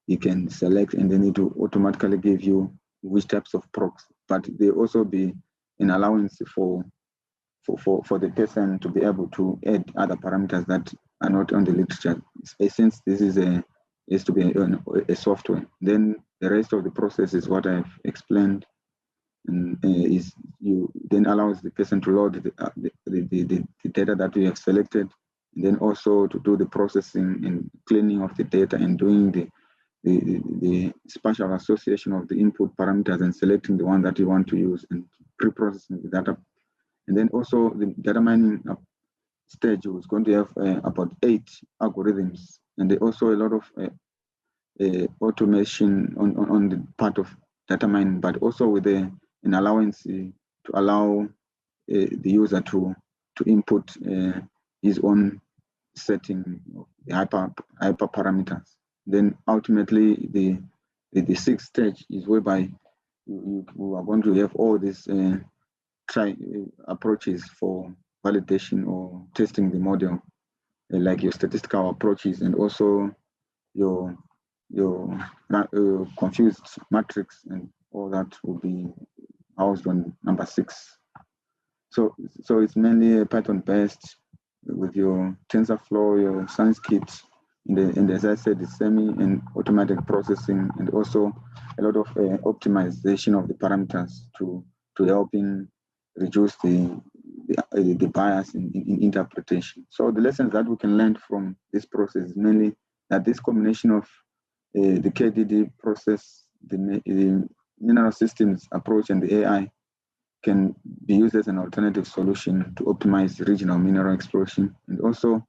you can select, and then it will automatically give you which types of procs. But there also be an allowance for for the person to be able to add other parameters that are not on the literature, since this is to be a software. Then the rest of the process is what I've explained, and is you then allows the person to load the data that we have selected, and then also to do the processing and cleaning of the data and doing the spatial association of the input parameters and selecting the one that you want to use and pre-processing the data. And then also the data mining stage was going to have about 8 algorithms, and also a lot of automation on the part of data mining, but also with an allowance to allow the user to input his own setting of the hyper parameters. Then ultimately the 6th stage is whereby we are going to have all these approaches for validation or testing the model, like your statistical approaches and also your confused matrix, and all that will be housed on number 6. So it's mainly Python based with your TensorFlow, your Sanskrit, and as I said, the semi and automatic processing, and also a lot of optimization of the parameters to helping reduce the bias in interpretation. So the lessons that we can learn from this process is mainly that this combination of the KDD process, the mineral systems approach, and the AI can be used as an alternative solution to optimize regional mineral exploration. And also,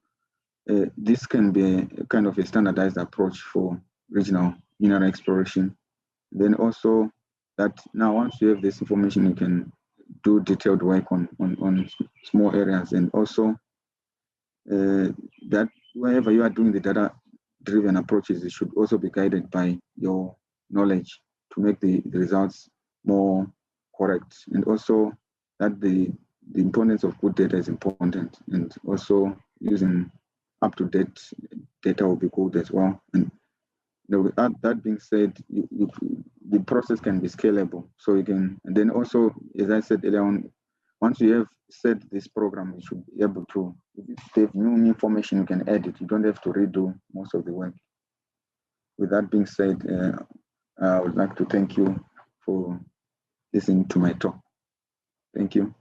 this can be a kind of a standardized approach for regional mineral exploration. Then also that now once you have this information, you can do detailed work on small areas, and also that wherever you are doing the data-driven approaches, it should also be guided by your knowledge to make the results more correct. And also that the importance of good data is important, and also using up-to-date data will be good as well. And that being said, the process can be scalable. So you can, and then also, as I said earlier on, once you have set this program, you should be able to, if you have new information, you can add it. You don't have to redo most of the work. With that being said, I would like to thank you for listening to my talk. Thank you.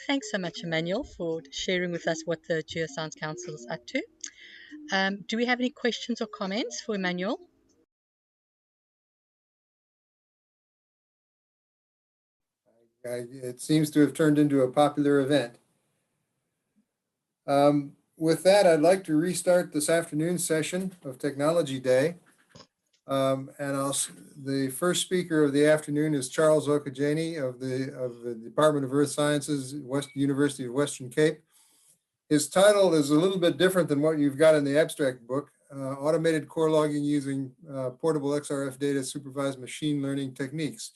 Thanks so much, Emmanuel, for sharing with us what the Geoscience Council is up to. Do we have any questions or comments for Emmanuel? It seems to have turned into a popular event. With that, I'd like to restart this afternoon's session of Technology Day. The first speaker of the afternoon is Charles Okajeni of the Department of Earth Sciences, University of Western Cape. His title is a little bit different than what you've got in the abstract book, Automated Core Logging Using Portable XRF Data Supervised Machine Learning Techniques.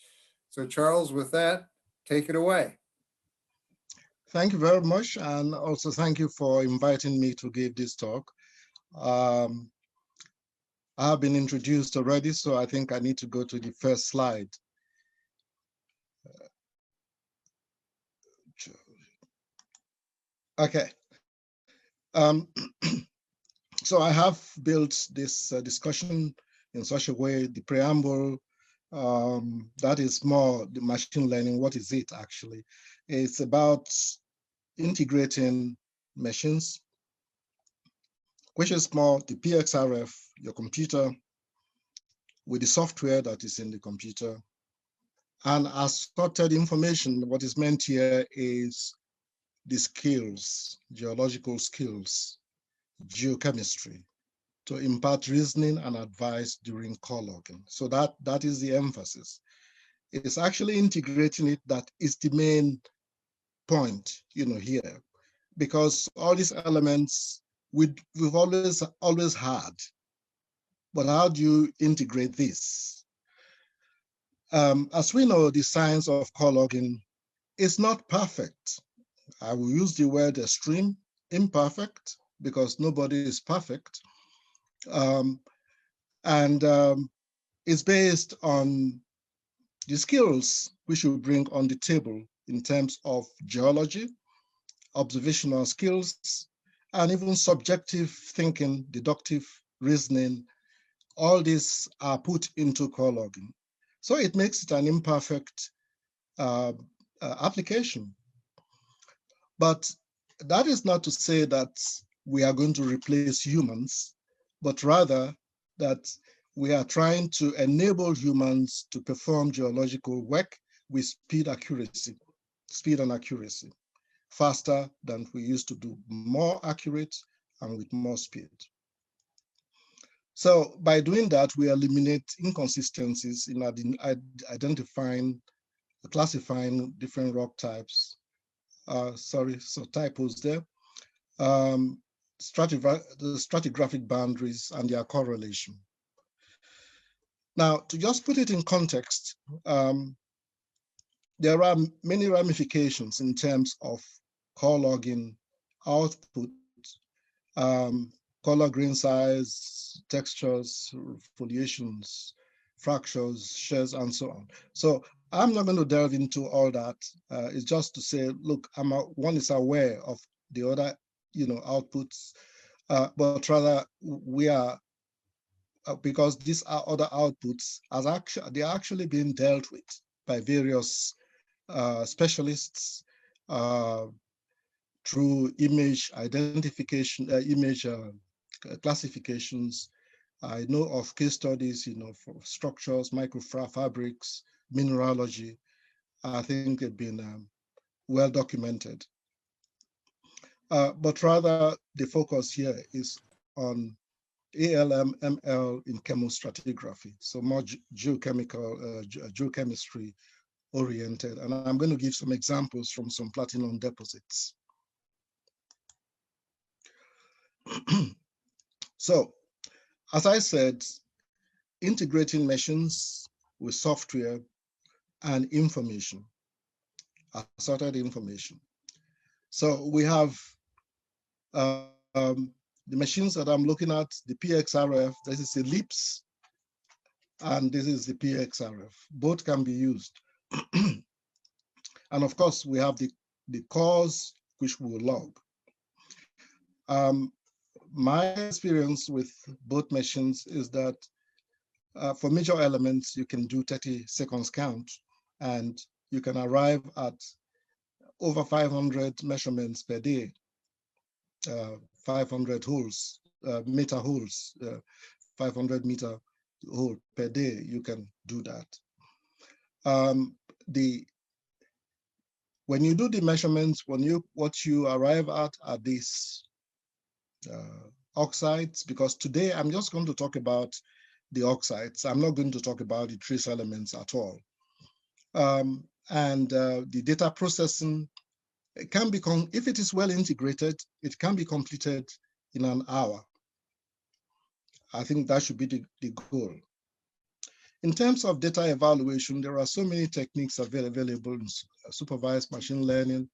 So Charles, with that, take it away. Thank you very much, and also thank you for inviting me to give this talk. I have been introduced already, so I think I need to go to the first slide. Okay. So I have built this discussion in such a way, the preamble, that is more the machine learning. What is it actually? It's about integrating machines, which is more the PXRF, your computer, with the software that is in the computer. And as sorted information, what is meant here is the skills, geological skills, geochemistry, to impart reasoning and advice during core logging. So that is the emphasis. It's actually integrating it that is the main point, here, because all these elements we've always had, but how do you integrate this? As we know, the science of core logging is not perfect. I will use the word extreme, imperfect, because nobody is perfect. It's based on the skills we should bring on the table in terms of geology, observational skills, and even subjective thinking, deductive reasoning. All these are put into core logging. So it makes it an imperfect application. But that is not to say that we are going to replace humans, but rather that we are trying to enable humans to perform geological work with speed and accuracy, faster than we used to do, more accurate and with more speed. So by doing that, we eliminate inconsistencies in identifying, classifying different rock types. Sorry, so typos there. The stratigraphic boundaries and their correlation. Now, to just put it in context, there are many ramifications in terms of core logging output, color, grain size, textures, foliations, fractures, shares, and so on. So I'm not going to delve into all that. It's just to say, look, one is aware of the other, outputs, but rather we are, because these are other outputs, they're actually being dealt with by various specialists through image identification, image classifications. I know of case studies, for structures, microfabrics, mineralogy. I think they've been well documented. But rather, the focus here is on ALM, ML in chemostratigraphy, so more geochemical, geochemistry oriented. And I'm going to give some examples from some platinum deposits. So, as I said, integrating machines with software and information, assorted information. So we have the machines that I'm looking at, the PXRF, this is Ellipse, and this is the PXRF. Both can be used. And of course, we have the cores, which we will log. My experience with both machines is that for major elements, you can do 30 seconds count, and you can arrive at over 500 measurements per day, 500 holes, meter holes, 500 meter hole per day, you can do that. When you do the measurements, what you arrive at are these oxides, because today I'm just going to talk about the oxides. I'm not going to talk about the trace elements at all. The data processing, it can be, if it is well integrated, it can be completed in an hour. I think that should be the goal. In terms of data evaluation, there are so many techniques available in supervised machine learning,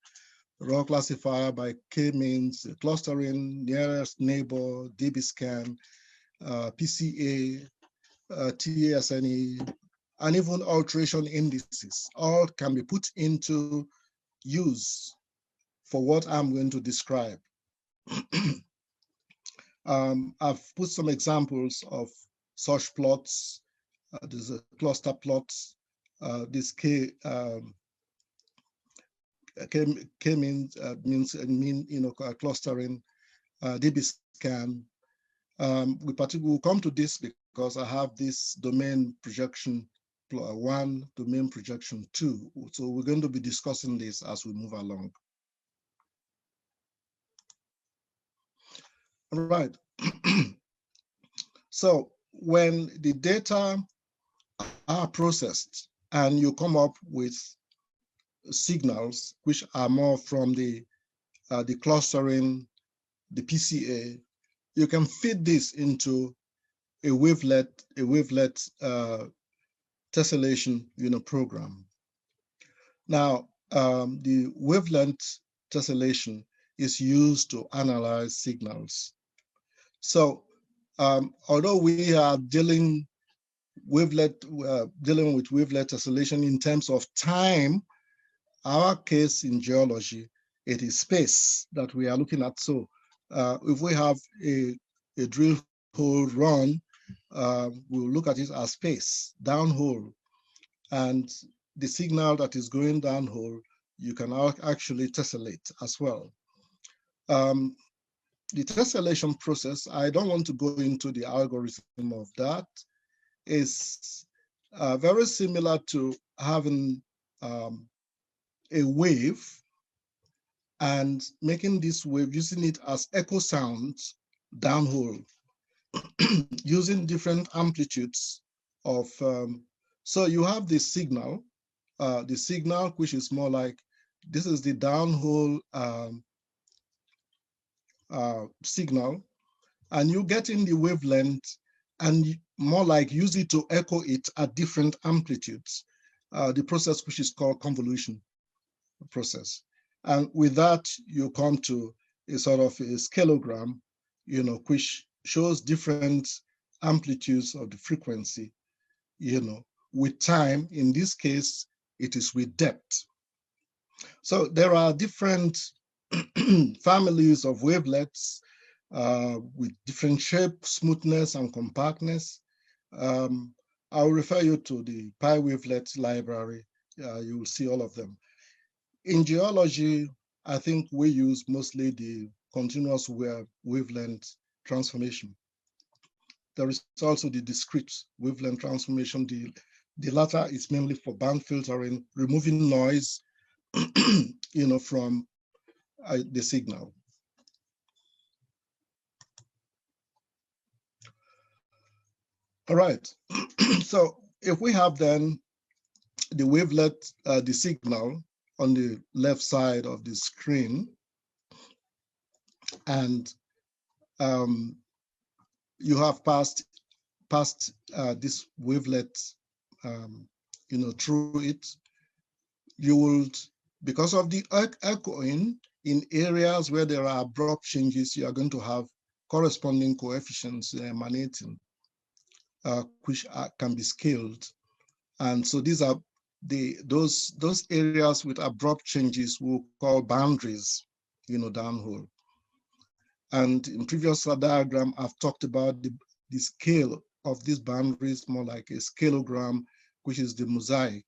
raw classifier by k-means, clustering, nearest neighbor, dbScan, PCA, TASNE, and even alteration indices. All can be put into use for what I'm going to describe. I've put some examples of such plots. There's a cluster plots. This k-means mean clustering, dbScan. We'll come to this because I have this domain projection 1, domain projection 2. So we're going to be discussing this as we move along. All right. So when the data are processed and you come up with signals which are more from the clustering, the PCA, you can feed this into a wavelet tessellation program. Now, the wavelength tessellation is used to analyze signals. So although we are dealing with wavelet tessellation in terms of time, our case in geology, it is space that we are looking at. So if we have a drill hole run, we'll look at it as space, downhole. And the signal that is going downhole, you can actually tessellate as well. The tessellation process, I don't want to go into the algorithm of that, is very similar to having a wave and making this wave, using it as echo sounds downhole, using different amplitudes of, so you have the signal which is more like, this is the downhole signal, and you get in the wavelength and more like use it to echo it at different amplitudes, the process which is called convolution process. And with that, you come to a sort of a scaleogram, which shows different amplitudes of the frequency, with time. In this case, it is with depth. So there are different families of wavelets with different shape, smoothness, and compactness. I'll refer you to the Pi wavelet library. You will see all of them. In geology, I think we use mostly the continuous wavelength transformation. There is also the discrete wavelength transformation. The latter is mainly for band filtering, removing noise, from the signal. All right. So if we have then the wavelet, the signal on the left side of the screen, and you have passed this wavelet, through it, you will, because of the echoing in areas where there are abrupt changes, you are going to have corresponding coefficients emanating, which can be scaled. And so these are those areas with abrupt changes we'll call boundaries, downhole. And in previous diagram, I've talked about the scale of these boundaries, more like a scaleogram, which is the mosaic.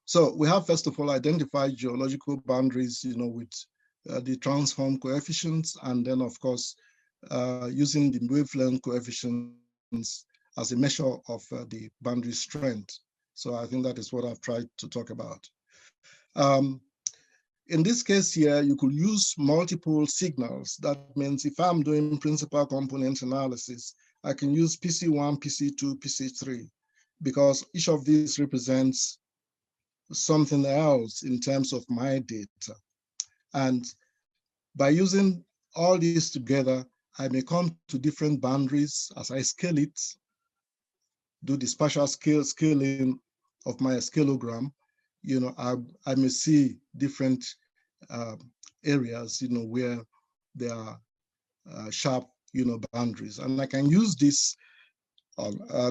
So we have, first of all, identified geological boundaries, with the transform coefficients, and then, of course, using the wavelength coefficients as a measure of the boundary strength. So I think that is what I've tried to talk about. In this case here, you could use multiple signals. That means if I'm doing principal component analysis, I can use PC1, PC2, PC3, because each of these represents something else in terms of my data. And by using all these together, I may come to different boundaries as I scale it, do the spatial scaling of my scaleogram. I may see different areas, where there are sharp, boundaries, and I can use this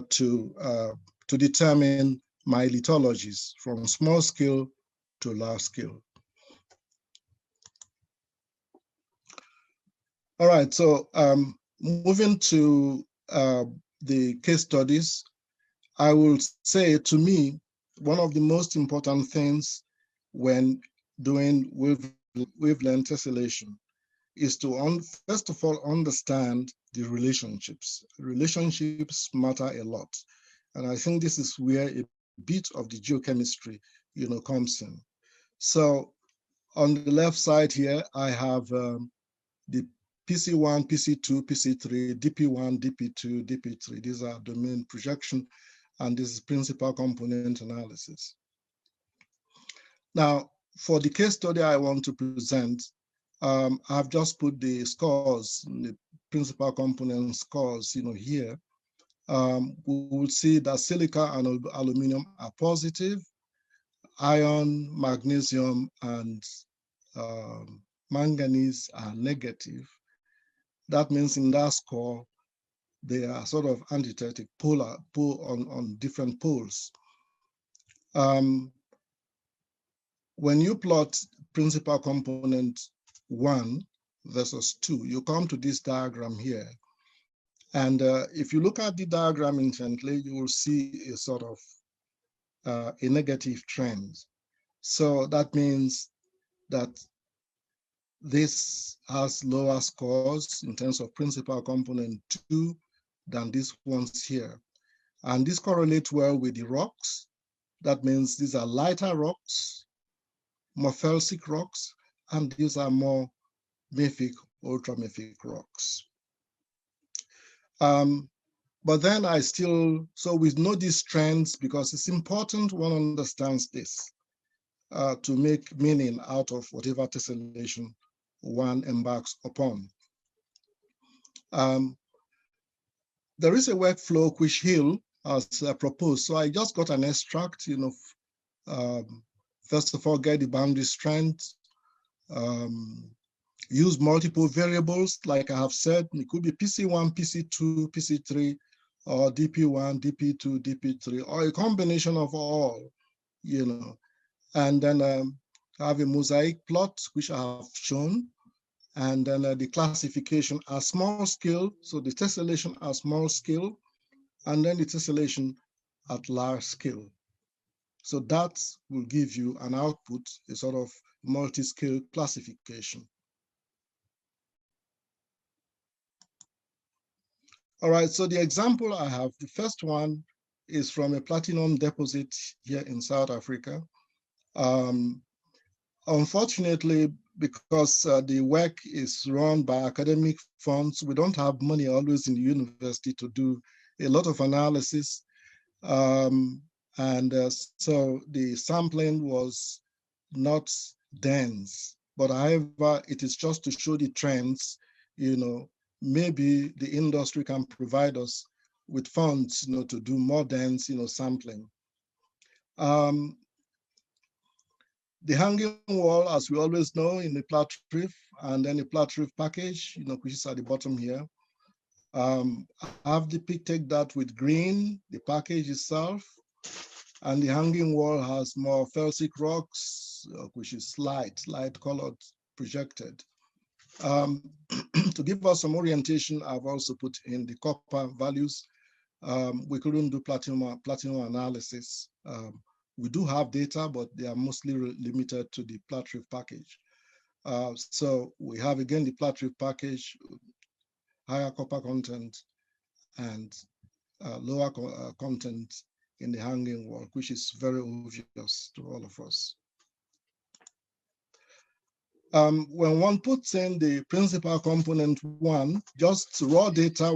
to determine my lithologies from small scale to large scale. All right, so moving to the case studies, I will say, to me, one of the most important things when doing wavelength tessellation is to, first of all, understand the relationships. Relationships matter a lot. And I think this is where a bit of the geochemistry, comes in. So on the left side here, I have the PC1, PC2, PC3, DP1, DP2, DP3. These are domain projection, and this is principal component analysis. Now, for the case study I want to present, I've just put the scores, the principal component scores, here. We will see that silica and aluminum are positive, iron, magnesium, and manganese are negative. That means in that score, they are sort of antithetic, pull on different poles. When you plot principal component 1 versus 2, you come to this diagram here. And if you look at the diagram intently, you will see a sort of a negative trend. So that means that this has lower scores in terms of principal component 2 than these ones here. And this correlates well with the rocks. That means these are lighter rocks, more felsic rocks, and these are more mafic, ultramafic rocks. But then so we know these trends because it's important one understands this to make meaning out of whatever tessellation one embarks upon. There is a workflow which Hill has proposed. So I just got an extract, first of all, get the boundary strength, use multiple variables, like I have said. It could be PC1, PC2, PC3, or DP1, DP2, DP3, or a combination of all, and then have a mosaic plot, which I have shown, and then the classification are small scale, so the tessellation are small scale, and then the tessellation at large scale. So that will give you an output, a sort of multi-scale classification. All right, so the example I have, the first one is from a platinum deposit here in South Africa. Unfortunately, because the work is run by academic funds, we don't have money always in the university to do a lot of analysis. So the sampling was not dense, but however, it is just to show the trends, maybe the industry can provide us with funds, to do more dense, sampling. The hanging wall, as we always know, in the flat reef, and then the flat reef package, which is at the bottom here. I've depicted that with green, the package itself, and the hanging wall has more felsic rocks, which is light colored, projected. To give us some orientation, I've also put in the copper values. We couldn't do platinum analysis. We do have data, but they are mostly limited to the flat reef package. So we have, again, the flat reef package, higher copper content and lower content in the hanging wall, which is very obvious to all of us. When one puts in the principal component 1, just raw data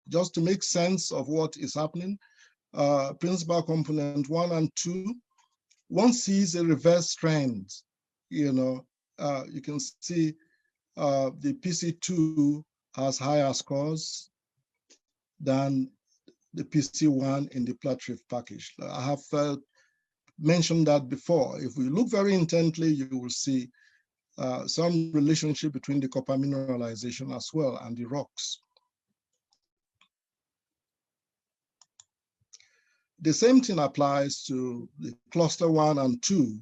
just to make sense of what is happening, principal component 1 and 2, one sees a reverse trend. You can see the PC2 has higher scores than the PC1 in the flat reef package. I have mentioned that before. If we look very intently, you will see some relationship between the copper mineralization as well and the rocks. The same thing applies to the cluster 1 and 2.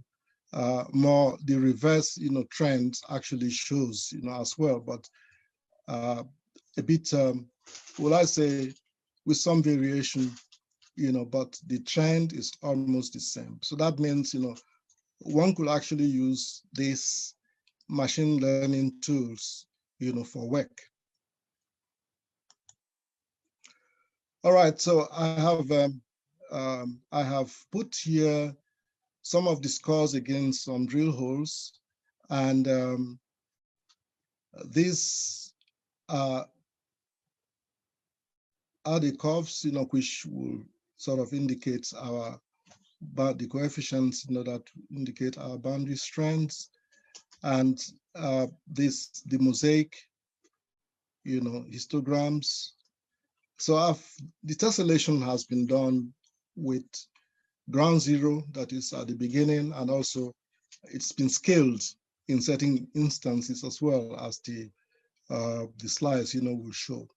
More the reverse, trend actually shows, as well, but a bit, will I say, with some variation, but the trend is almost the same. So that means, one could actually use these machine learning tools, for work. All right, so I have put here some of the scores against some drill holes, and these are the curves, which will sort of indicate the coefficients, that indicate our boundary strengths, and the mosaic, histograms. So the tessellation has been done with ground zero, that is at the beginning, and also it's been scaled in certain instances as well, as the slides, will show.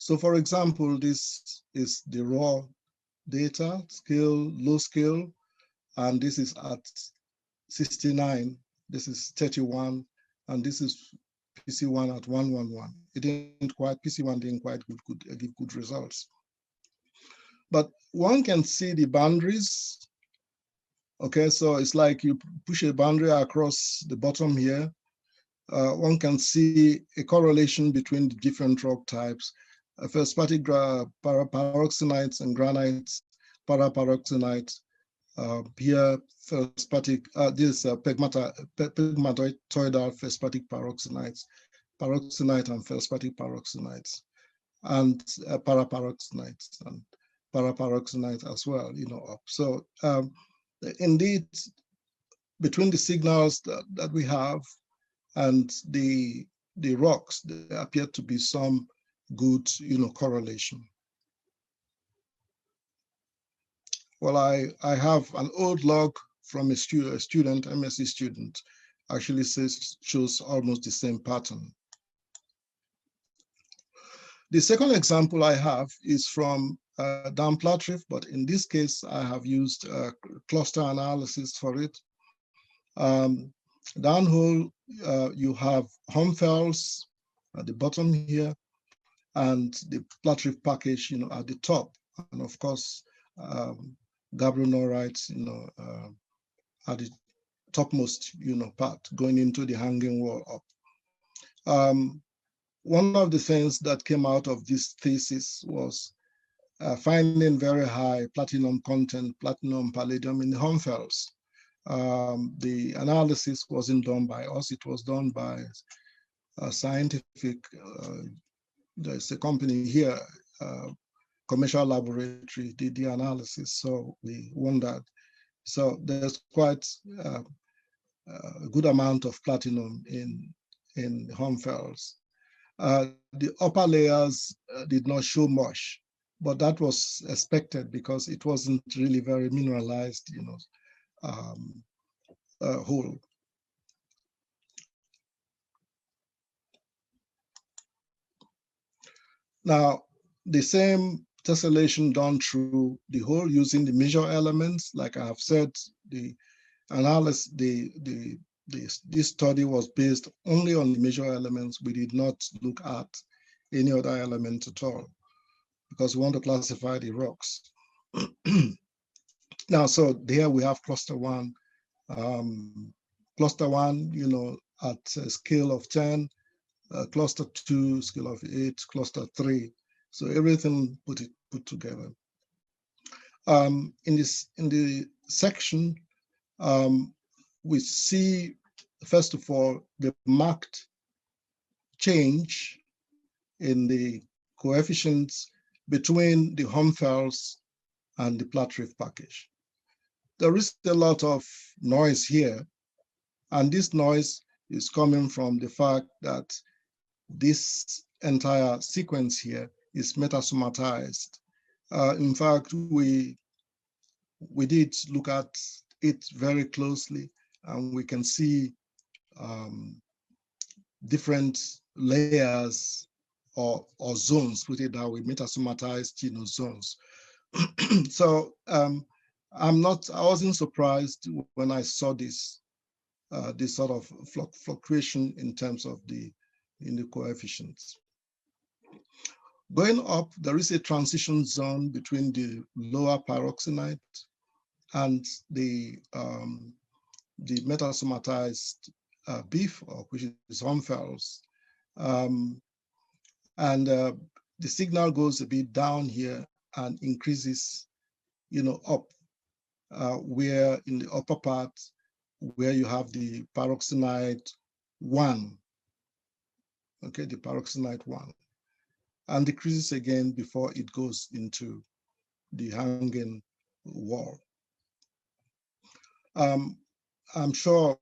So for example, this is the raw data, scale, low scale, and this is at 69, this is 31, and this is PC1 at 111. It didn't quite, PC1 didn't quite give good results. But one can see the boundaries. Okay, so it's like you push a boundary across the bottom here. One can see a correlation between the different rock types, feldspathic pyroxenites and granites, paraperoxenites. Here, feldspathic, this pegmatoidal feldspathic pyroxenites, pyroxenite and feldspathic pyroxenites, and paraperoxenites and paraperoxenite as well, up. So indeed, between the signals that we have and the rocks, there appear to be some good, correlation. Well, I have an old log from a student, MSc student, actually shows almost the same pattern. The second example I have is from down Platte, but in this case, I have used cluster analysis for it. Downhole, you have Humfells at the bottom here, and the Platte package, at the top, and of course, gabbronorites, at the topmost, part going into the hanging wall up. One of the things that came out of this thesis was finding very high platinum content, platinum, palladium in the Humfells. The analysis wasn't done by us, it was done by a scientific, there's a company here, commercial laboratory did the analysis, so we wondered. So there's quite a good amount of platinum in Humfells. The upper layers did not show much, but that was expected because it wasn't really very mineralized, hole. Now, the same tessellation done through the hole using the measure elements, like I have said, the analysis, this study was based only on the measure elements. We did not look at any other element at all because we want to classify the rocks. Now, so there we have cluster one. Cluster one, at a scale of 10, cluster 2, scale of 8, cluster 3. So everything put together. In the section, we see, first of all, the marked change in the coefficients between the Humfells and the Platte package. There is a lot of noise here, and this noise is coming from the fact that this entire sequence here is metasomatized. In fact, we did look at it very closely, and we can see different layers or zones, put it that way, metasomatized, zones. So I wasn't surprised when I saw this sort of fluctuation in terms of the coefficients. Going up, there is a transition zone between the lower pyroxenite and the metasomatized beef, which is Humfells. The signal goes a bit down here and increases, up, where in the upper part, where you have the pyroxenite 1, okay, the pyroxenite 1, and decreases again before it goes into the hanging wall. I'm sure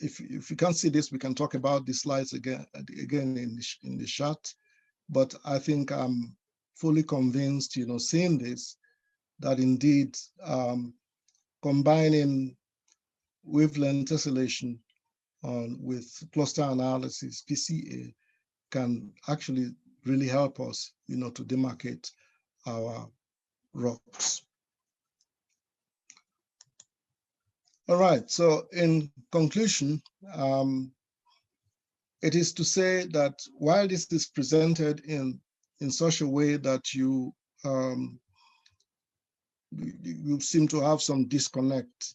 if you can't see this, we can talk about the slides again in the chat, but I think I'm fully convinced, seeing this, that indeed combining wavelength tessellation with cluster analysis, PCA, can actually really help us, to demarcate our rocks. All right, so in conclusion, it is to say that while this is presented in such a way that you seem to have some disconnect,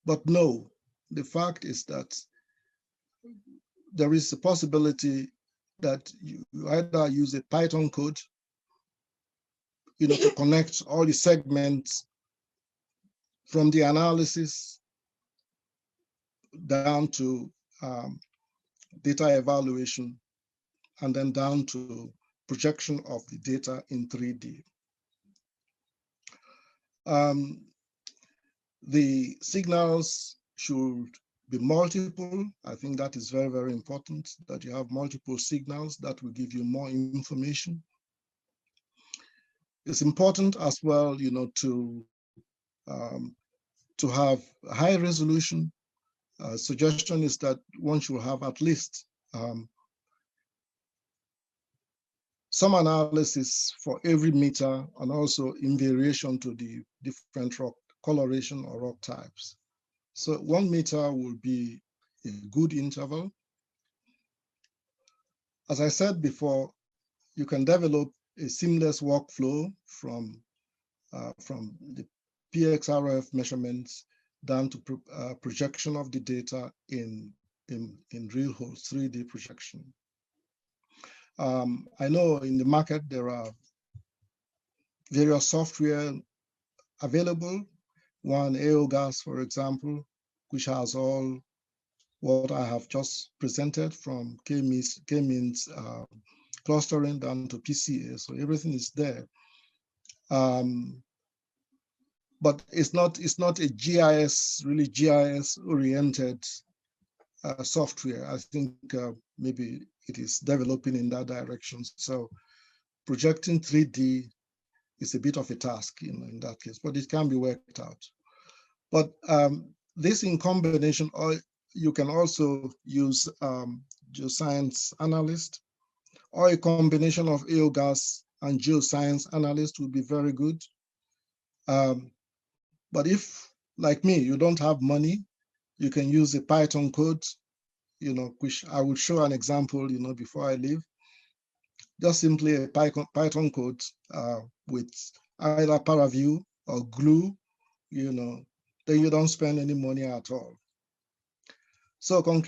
but no, the fact is that there is a possibility that you either use a Python code, to connect all the segments from the analysis down to data evaluation, and then down to projection of the data in 3D. The signals should be multiple. I think that is very, very important, that you have multiple signals that will give you more information. It's important as well, to have high resolution. Suggestion is that one should have at least some analysis for every meter, and also in variation to the different rock coloration or rock types. So 1 meter will be a good interval. As I said before, you can develop a seamless workflow from the PXRF measurements down to projection of the data in real holes, 3D projection. I know in the market there are various software available. One, AOGAS, for example, which has all what I have just presented, from K-means clustering down to PCA. So everything is there. But it's not a GIS, really GIS oriented software. I think maybe it is developing in that direction. So projecting 3D is a bit of a task in that case, but it can be worked out. But this in combination, or you can also use geoscience analyst, or a combination of AOGAS and geoscience analyst would be very good. But if, like me, you don't have money, you can use a Python code, which I will show an example, before I leave. Just simply a Python code with either ParaView or Glue, then you don't spend any money at all. So in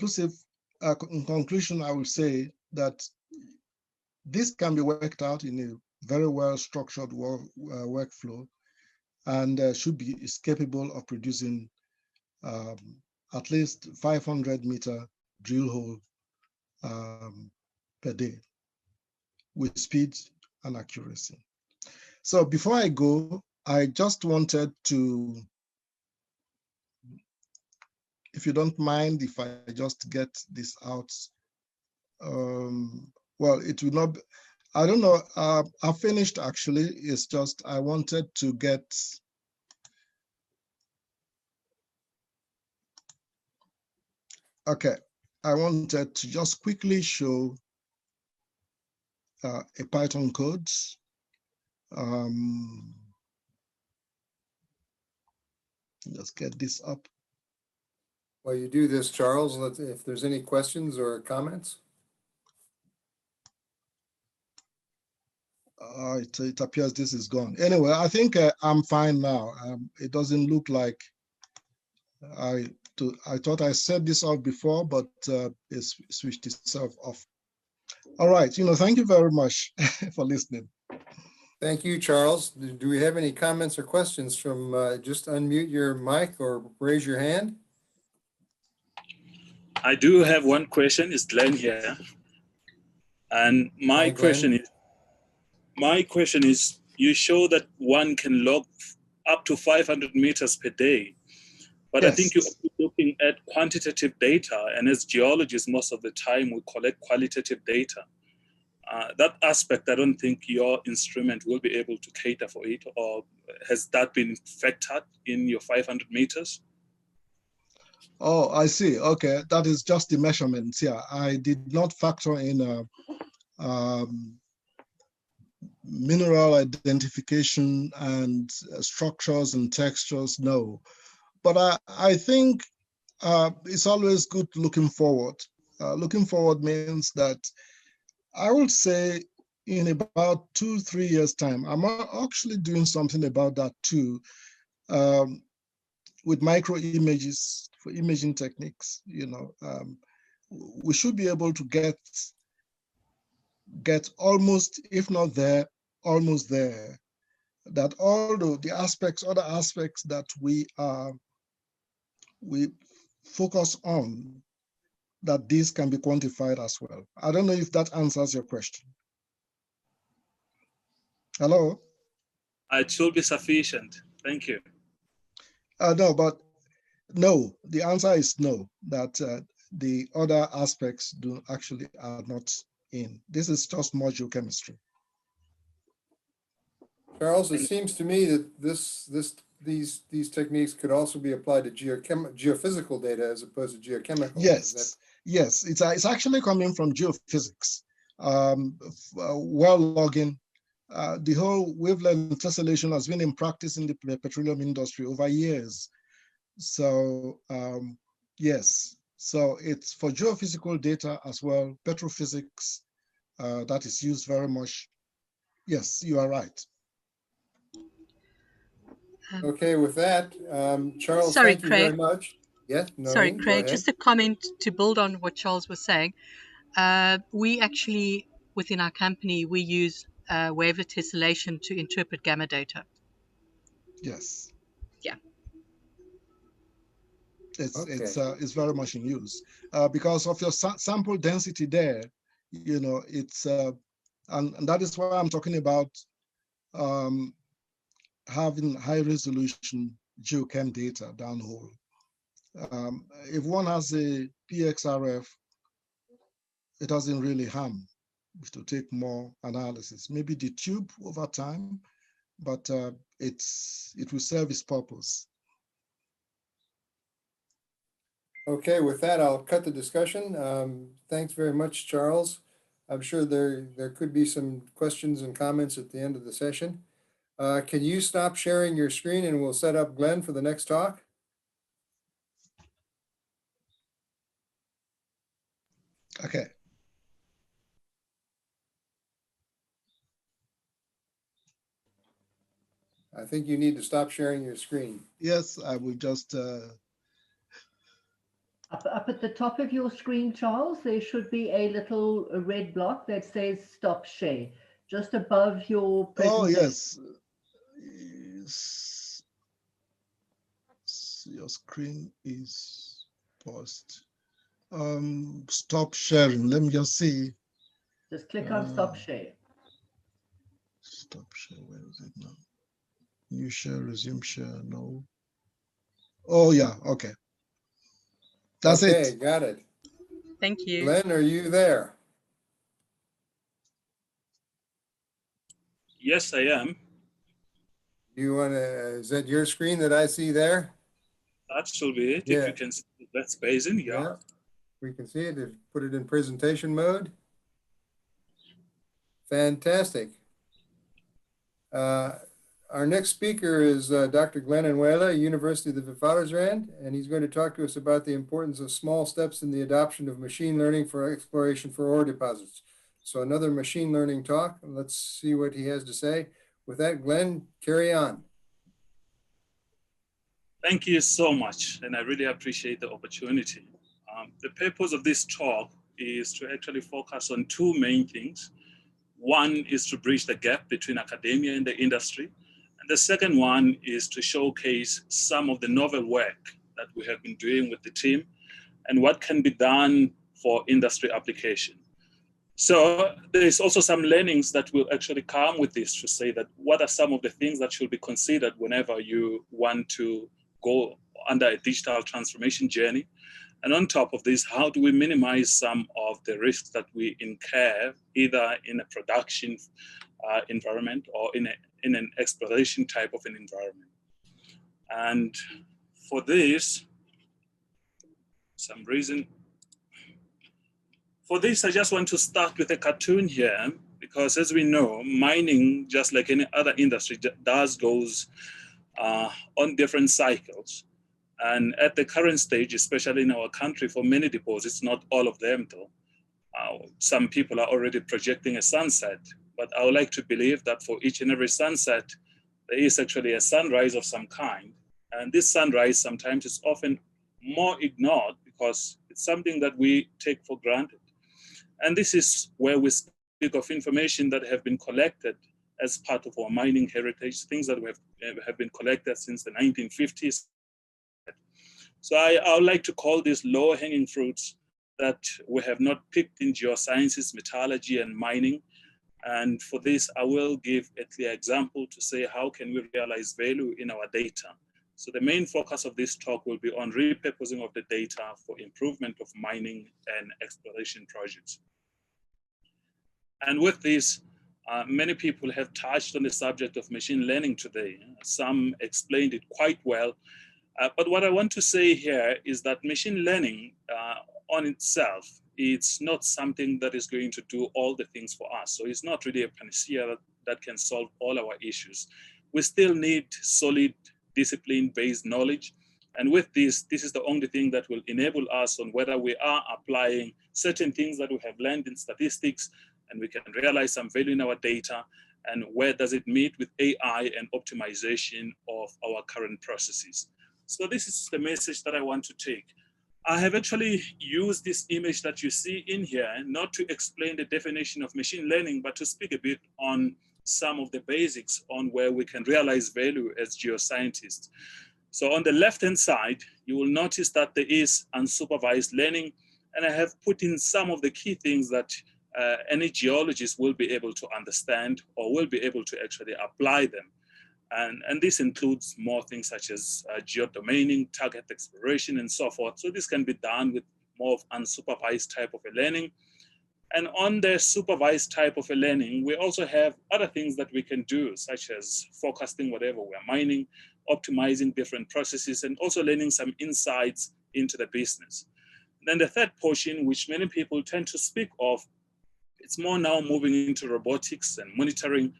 conclusion, I will say that this can be worked out in a very well-structured workflow, and is capable of producing at least 500-meter drill hole per day with speed and accuracy. So before I go, I just wanted to, if you don't mind, if I just get this out. Well, it will not, I don't know, I finished actually. It's just I wanted to get, okay, I wanted to just quickly show a Python code. Let's get this up. While you do this, Charles, if there's any questions or comments. It appears this is gone. Anyway, I think I'm fine now. It doesn't look like I thought I set this up before, but it switched itself off. All right, thank you very much for listening. Thank you, Charles. Do we have any comments or questions from, just unmute your mic or raise your hand? I do have one question. It's Glenn here. And my question is, you show that one can log up to 500 meters per day, but yes. I think you're looking at quantitative data, and as geologists, most of the time we collect qualitative data. That aspect, I don't think your instrument will be able to cater for it, or has that been factored in your 500 meters? Oh, I see. Okay, that is just the measurements. Yeah, I did not factor in mineral identification and structures and textures, no. But I think it's always good looking forward. Looking forward means that I would say in about 2-3 years' time, I'm actually doing something about that too, with micro images for imaging techniques. We should be able to get almost, if not there, almost there. That all the aspects, other aspects that we focus on, that these can be quantified as well. I don't know if that answers your question. Hello? It should be sufficient. Thank you. No, but no, the answer is no, that the other aspects are not in. This is just more geochemistry. Charles, it seems to me that these techniques could also be applied to geophysical data as opposed to geochemical. Yes, yes, it's actually coming from geophysics. Well logging, the whole wavelength tessellation has been in practice in the petroleum industry over years. So yes, so it's for geophysical data as well, petrophysics, that is used very much. Yes, you are right. Okay, with that, Charles, sorry, thank you Craig. very much. Yes, Sorry, Noreen, Craig, just a comment to build on what Charles was saying. We actually, within our company, we use wavelet tessellation to interpret gamma data. Yes. Yeah. It's very much in use because of your sample density there. It's and that is why I'm talking about having high resolution geochem data downhole. If one has a PXRF, it doesn't really harm to take more analysis. Maybe the tube over time, but it will serve its purpose. Okay, with that, I'll cut the discussion. Thanks very much, Charles. I'm sure there could be some questions and comments at the end of the session. Can you stop sharing your screen and we'll set up Glenn for the next talk? Okay. I think you need to stop sharing your screen. Yes, I will just... Up at the top of your screen, Charles, there should be a little red block that says stop share, just above your presentation. Oh, yes. Your screen is paused. Stop sharing. Let me just see. Just click on stop share. Stop share. Where is it now? New share, resume share. No. Oh, yeah. Okay. That's it. Okay, got it. Thank you. Glenn, are you there? Yes, I am. You want to, is that your screen that I see there? That should be it. Yeah. If you can see that spacing, Yeah, we can see it. Put it in presentation mode. Fantastic. Our next speaker is Dr. Glenn Nwela, University of the Witwatersrand, and he's going to talk to us about the importance of small steps in the adoption of machine learning for exploration for ore deposits. So another machine learning talk. Let's see what he has to say. With that, Glenn, carry on. Thank you so much, and I really appreciate the opportunity. The purpose of this talk is to actually focus on two main things. One is to bridge the gap between academia and the industry. And the second one is to showcase some of the novel work that we have been doing with the team and what can be done for industry application. So there's also some learnings that will actually come with this to say that what are some of the things that should be considered whenever you want to go under a digital transformation journey. And on top of this, how do we minimize some of the risks that we incur either in a production environment or in an exploration type of an environment? And for this, I just want to start with a cartoon here because as we know, mining, just like any other industry, goes on different cycles. And at the current stage, especially in our country, for many deposits, not all of them though, some people are already projecting a sunset. But I would like to believe that for each and every sunset, there is actually a sunrise of some kind. And this sunrise sometimes is often more ignored because it's something that we take for granted. And this is where we speak of information that have been collected as part of our mining heritage, things that have been collected since the 1950s. So I would like to call these low-hanging fruits that we have not picked in geosciences, metallurgy, and mining. And for this, I will give a clear example to say how can we realize value in our data. So the main focus of this talk will be on repurposing of the data for improvement of mining and exploration projects. And with this, many people have touched on the subject of machine learning today. Some explained it quite well. But what I want to say here is that machine learning on itself, it's not something that is going to do all the things for us. So it's not really a panacea that can solve all our issues. We still need solid discipline-based knowledge. And with this is the only thing that will enable us on whether we are applying certain things that we have learned in statistics and we can realize some value in our data, and where does it meet with AI and optimization of our current processes. So this is the message that I want to take. I have actually used this image that you see in here, not to explain the definition of machine learning, but to speak a bit on some of the basics on where we can realize value as geoscientists. So on the left-hand side, you will notice that there is unsupervised learning, and I have put in some of the key things that any geologist will be able to understand or will be able to actually apply them. And this includes more things such as geodomaining, target exploration, and so forth. So this can be done with more of unsupervised type of a learning. And on the supervised type of a learning, we also have other things that we can do, such as forecasting whatever we're mining, optimizing different processes, and also learning some insights into the business. Then the third portion, which many people tend to speak of, it's more now moving into robotics and monitoring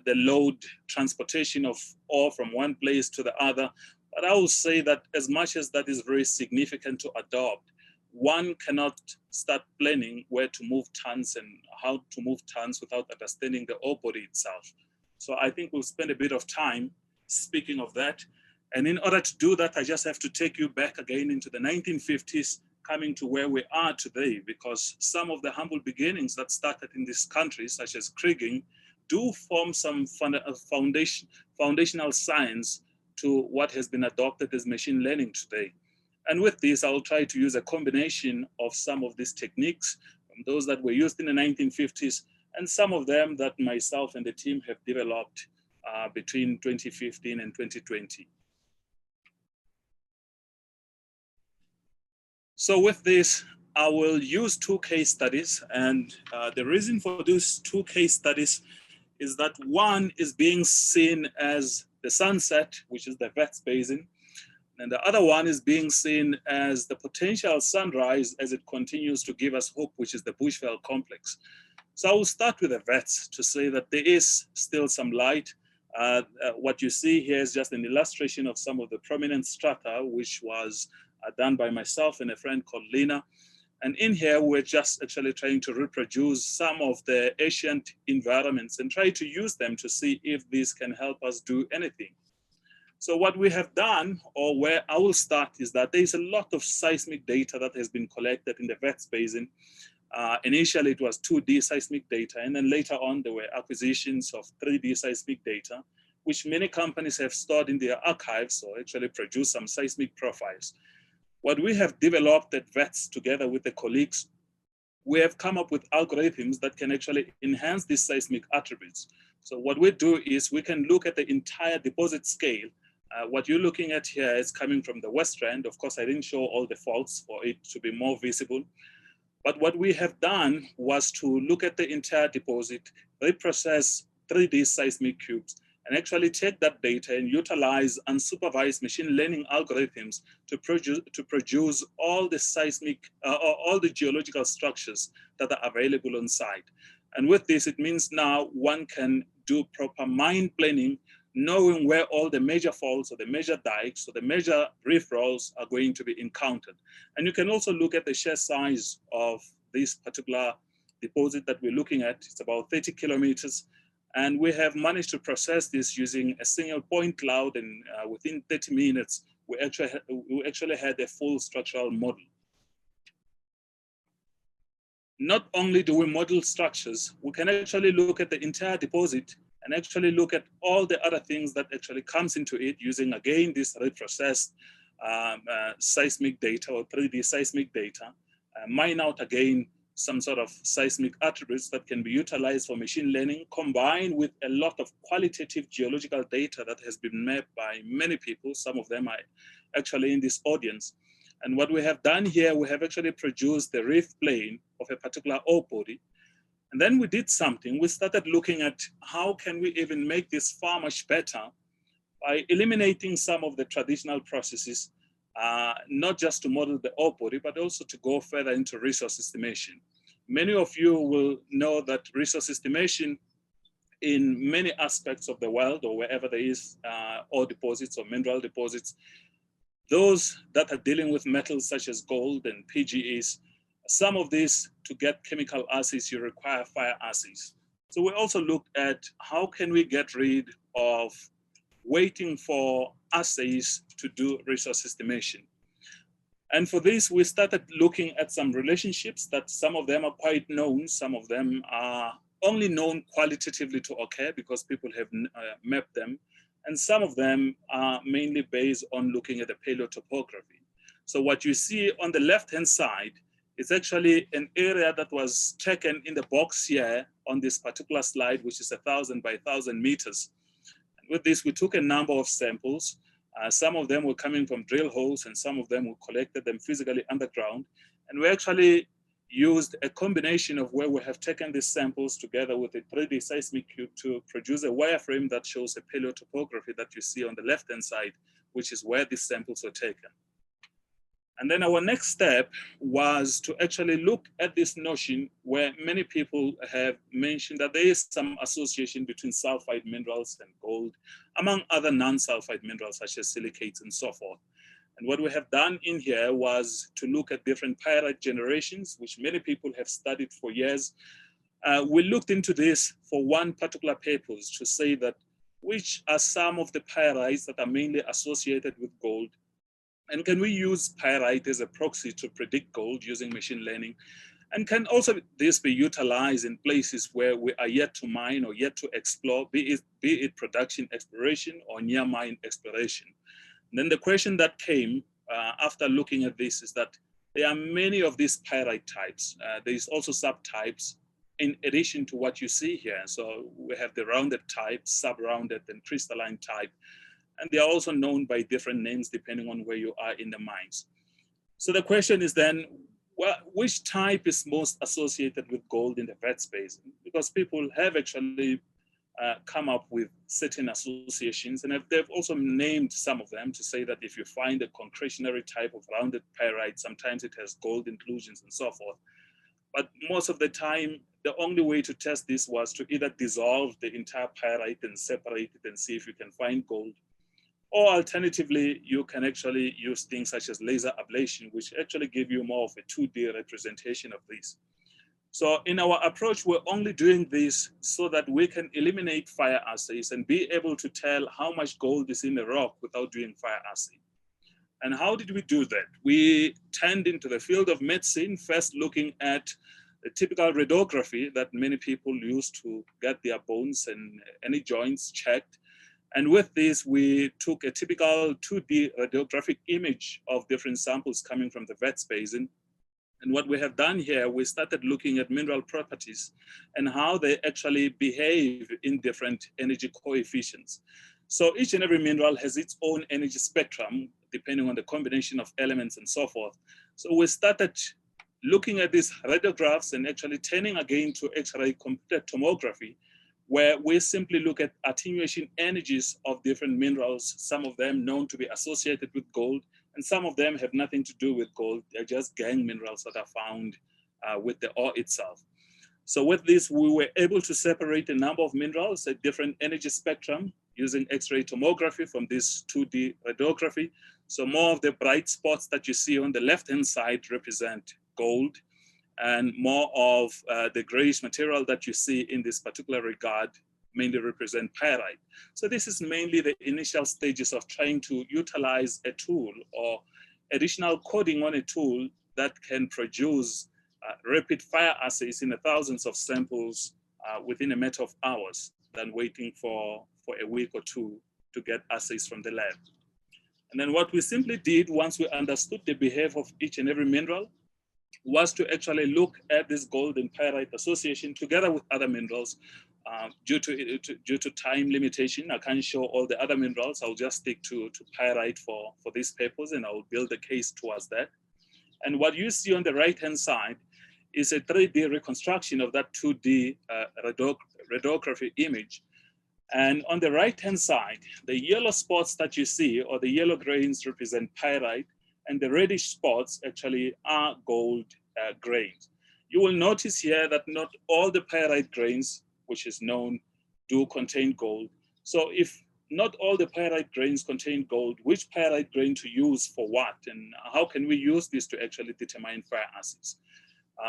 the load transportation of ore from one place to the other. But I will say that as much as that is very significant to adopt, one cannot start planning where to move tons and how to move tons without understanding the ore body itself. So I think we'll spend a bit of time speaking of that. And in order to do that, I just have to take you back again into the 1950s, coming to where we are today, because some of the humble beginnings that started in this country, such as kriging, do form some foundational science to what has been adopted as machine learning today. And with this, I'll try to use a combination of some of these techniques, from those that were used in the 1950s, and some of them that myself and the team have developed between 2015 and 2020. So with this, I will use two case studies. And the reason for those two case studies is that one is being seen as the sunset, which is the Wits Basin. And the other one is being seen as the potential sunrise as it continues to give us hope, which is the Bushveld complex. So I will start with the Wits to say that there is still some light. What you see here is just an illustration of some of the prominent strata, which was done by myself and a friend called Lena. And in here, we're just actually trying to reproduce some of the ancient environments and try to use them to see if this can help us do anything. So what we have done, or where I will start, is that there's a lot of seismic data that has been collected in the Wits Basin. Initially, it was 2D seismic data, and then later on, there were acquisitions of 3D seismic data, which many companies have stored in their archives or actually produce some seismic profiles. What we have developed at Wits together with the colleagues, we have come up with algorithms that can actually enhance these seismic attributes. So what we do is we can look at the entire deposit scale. What you're looking at here is coming from the West Rand. Of course, I didn't show all the faults for it to be more visible. But what we have done was to look at the entire deposit, reprocess 3D seismic cubes, and actually take that data and utilize unsupervised machine learning algorithms to produce all the seismic, all the geological structures that are available on site. And with this, it means now one can do proper mine planning, knowing where all the major faults or the major dikes or the major reef rolls are going to be encountered. And you can also look at the shear size of this particular deposit that we're looking at. It's about 30 kilometers. And we have managed to process this using a single point cloud, and within 30 minutes, we actually had a full structural model. Not only do we model structures, we can actually look at the entire deposit and actually look at all the other things that actually comes into it using, again, this reprocessed seismic data or 3D seismic data, mine out again some sort of seismic attributes that can be utilized for machine learning, combined with a lot of qualitative geological data that has been mapped by many people. Some of them are actually in this audience. And what we have done here, we have actually produced the reef plane of a particular ore body. And then we did something. We started looking at how can we even make this far much better by eliminating some of the traditional processes, not just to model the ore body, but also to go further into resource estimation. Many of you will know that resource estimation in many aspects of the world, or wherever there is ore deposits or mineral deposits, those that are dealing with metals such as gold and PGEs, some of these, to get chemical assays, you require fire assays. So we also looked at how can we get rid of waiting for assays to do resource estimation. And for this, we started looking at some relationships that some of them are quite known, some of them are only known qualitatively to occur because people have mapped them, and some of them are mainly based on looking at the paleotopography. So what you see on the left-hand side is actually an area that was taken in the box here on this particular slide, which is 1,000 by 1,000 meters. And with this, we took a number of samples. Some of them were coming from drill holes, and some of them we collected them physically underground. And we actually used a combination of where we have taken these samples together with a 3D seismic cube to produce a wireframe that shows a paleotopography that you see on the left-hand side, which is where these samples were taken. And then our next step was to actually look at this notion where many people have mentioned that there is some association between sulfide minerals and gold, among other non-sulfide minerals such as silicates and so forth. And what we have done in here was to look at different pyrite generations, which many people have studied for years. We looked into this for one particular purpose, to say that which are some of the pyrites that are mainly associated with gold. And can we use pyrite as a proxy to predict gold using machine learning? And can also this be utilized in places where we are yet to mine or yet to explore, be it production exploration or near mine exploration? And then the question that came after looking at this is that there are many of these pyrite types. There is also subtypes in addition to what you see here. So we have the rounded type, sub-rounded, and crystalline type. And they are also known by different names depending on where you are in the mines. So the question is then, well, which type is most associated with gold in the Wits Basin? Because people have actually come up with certain associations, and they've also named some of them to say that if you find a concretionary type of rounded pyrite, sometimes it has gold inclusions and so forth. But most of the time, the only way to test this was to either dissolve the entire pyrite and separate it and see if you can find gold. Or alternatively, you can actually use things such as laser ablation, which actually give you more of a 2D representation of this. So in our approach, we're only doing this so that we can eliminate fire assays and be able to tell how much gold is in the rock without doing fire assay. And how did we do that? We turned into the field of medicine, first looking at the typical radiography that many people use to get their bones and any joints checked. And with this, we took a typical 2D radiographic image of different samples coming from the Wits Basin. And what we have done here, we started looking at mineral properties and how they actually behave in different energy coefficients. So each and every mineral has its own energy spectrum, depending on the combination of elements and so forth. So we started looking at these radiographs and actually turning again to X-ray computed tomography, where we simply look at attenuation energies of different minerals, some of them known to be associated with gold, and some of them have nothing to do with gold. They're just gangue minerals that are found with the ore itself. So with this, we were able to separate a number of minerals at different energy spectrum using X-ray tomography from this 2D radiography. So more of the bright spots that you see on the left-hand side represent gold, and more of the grayish material that you see in this particular regard mainly represent pyrite. So this is mainly the initial stages of trying to utilize a tool or additional coding on a tool that can produce rapid fire assays in the thousands of samples within a matter of hours than waiting for a week or two to get assays from the lab. And then what we simply did once we understood the behavior of each and every mineral was to actually look at this gold and pyrite association together with other minerals. Due to time limitation, I can't show all the other minerals. I'll just stick to pyrite for this purpose, and I'll build a case towards that. And what you see on the right-hand side is a 3D reconstruction of that 2D radiography image. And on the right-hand side, the yellow spots that you see, or the yellow grains, represent pyrite, and the reddish spots actually are gold grains. You will notice here that not all the pyrite grains, which is known, do contain gold. So if not all the pyrite grains contain gold, which pyrite grain to use for what? And how can we use this to actually determine fire acids?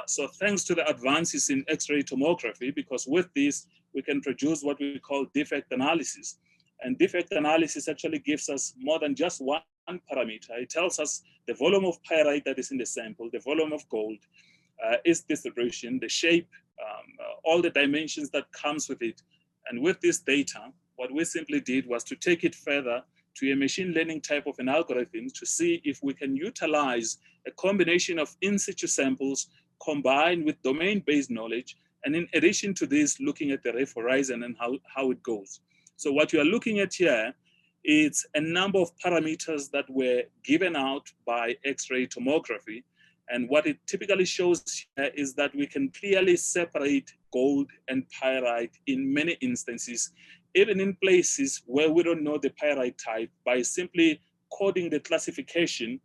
So thanks to the advances in X-ray tomography, because with this, we can produce what we call defect analysis. And defect analysis actually gives us more than just one parameter. It tells us the volume of pyrite that is in the sample, the volume of gold, its distribution, the shape, all the dimensions that comes with it. And with this data, what we simply did was to take it further to a machine learning type of an algorithm to see if we can utilize a combination of in situ samples combined with domain-based knowledge. And in addition to this, looking at the ref horizon and how it goes. So what you are looking at here, it's a number of parameters that were given out by X-ray tomography. And what it typically shows here is that we can clearly separate gold and pyrite in many instances, even in places where we don't know the pyrite type, by simply coding the classification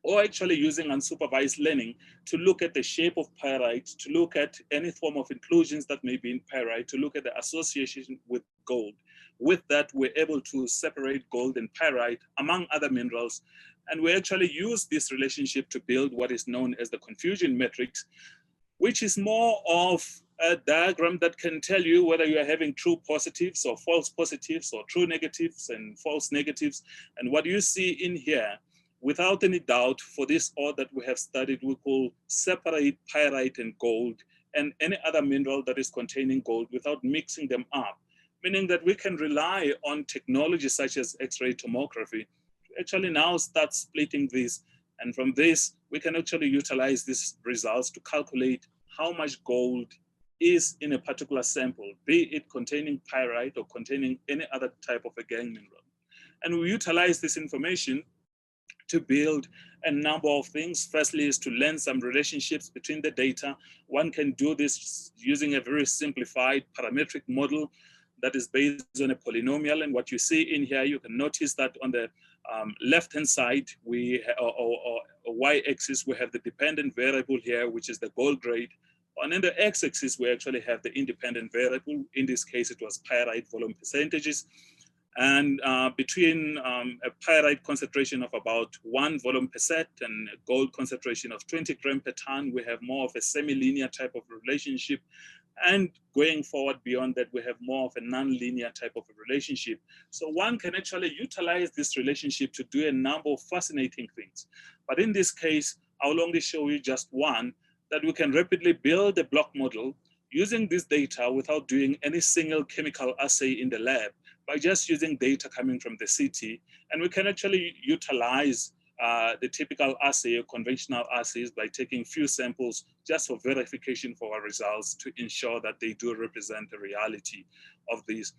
or actually using unsupervised learning to look at the shape of pyrite, to look at any form of inclusions that may be in pyrite, to look at the association with gold. With that, we're able to separate gold and pyrite among other minerals. And we actually use this relationship to build what is known as the confusion matrix, which is more of a diagram that can tell you whether you are having true positives or false positives, or true negatives and false negatives. And what you see in here, without any doubt, for this ore that we have studied, we could separate pyrite and gold and any other mineral that is containing gold without mixing them up, meaning that we can rely on technology such as X-ray tomography to actually now start splitting this. And from this, we can actually utilize these results to calculate how much gold is in a particular sample, be it containing pyrite or containing any other type of a gangue mineral. And we utilize this information to build a number of things. Firstly is to learn some relationships between the data. One can do this using a very simplified parametric model that is based on a polynomial. And what you see in here, you can notice that on the left-hand side, or y-axis, we have the dependent variable here, which is the gold grade. And in the x-axis, we actually have the independent variable. In this case, it was pyrite volume percentages. And between a pyrite concentration of about 1 volume per set and a gold concentration of 20 grams per ton, we have more of a semi-linear type of relationship. And going forward beyond that, we have more of a non-linear type of a relationship. So one can actually utilize this relationship to do a number of fascinating things. But in this case, I'll only show you just one, that we can rapidly build a block model using this data without doing any single chemical assay in the lab, by just using data coming from the city. And we can actually utilize the typical assay or conventional assays by taking few samples just for verification for our results to ensure that they do represent the reality of these.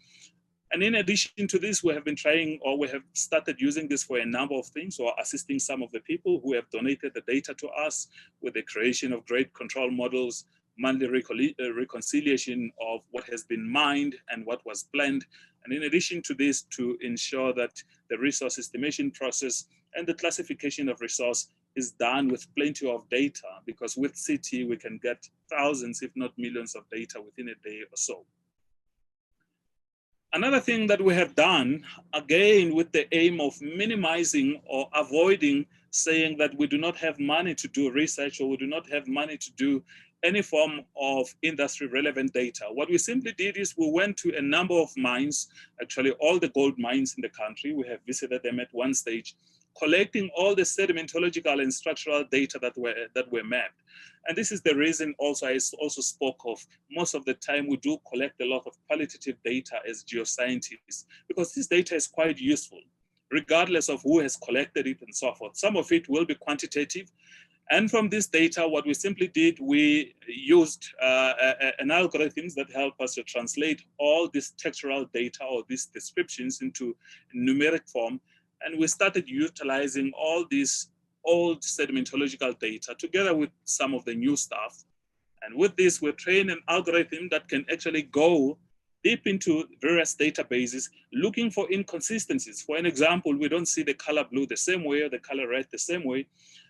And in addition to this, we have been trying, or we have started using this for a number of things, or assisting some of the people who have donated the data to us with the creation of grade control models, monthly reconciliation of what has been mined and what was blend. And in addition to this, to ensure that the resource estimation process and the classification of resource is done with plenty of data, because with CT, we can get thousands, if not millions of data within a day or so. Another thing that we have done, again, with the aim of minimizing or avoiding saying that we do not have money to do research, or we do not have money to do any form of industry relevant data. What we simply did is we went to a number of mines, actually all the gold mines in the country. We have visited them at one stage, collecting all the sedimentological and structural data that were mapped. And this is the reason also I also spoke of, most of the time we do collect a lot of qualitative data as geoscientists, because this data is quite useful, regardless of who has collected it and so forth. Some of it will be quantitative. And from this data, what we simply did, we used an algorithm that help us to translate all this textural data or these descriptions into numeric form. And we started utilizing all these old sedimentological data together with some of the new stuff. And with this, we train an algorithm that can actually go deep into various databases, looking for inconsistencies. For an example, we don't see the color blue the same way or the color red the same way.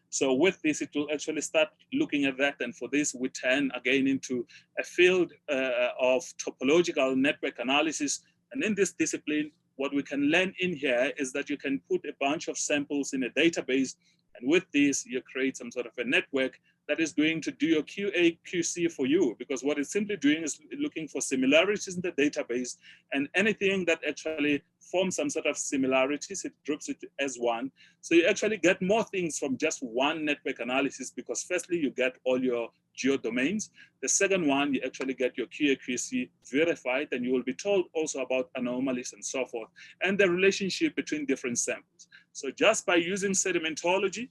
So with this, it will actually start looking at that. And for this, we turn again into a field of topological network analysis. And in this discipline, what we can learn in here is that you can put a bunch of samples in a database. And with this, you create some sort of a network that is going to do your QA, QC for you, because what it's simply doing is looking for similarities in the database, and anything that actually forms some sort of similarities, it groups it as one. So you actually get more things from just one network analysis, because firstly, you get all your geodomains. The second one, you actually get your QA, QC verified, and you will be told also about anomalies and so forth, and the relationship between different samples. So just by using sedimentology,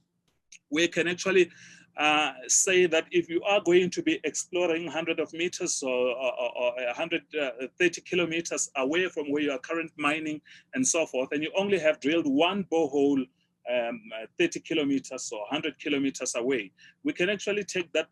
we can actually say that if you are going to be exploring 100 of meters or 130 kilometers away from where you are currently mining and so forth, and you only have drilled one borehole 30 kilometers or 100 kilometers away, we can actually take that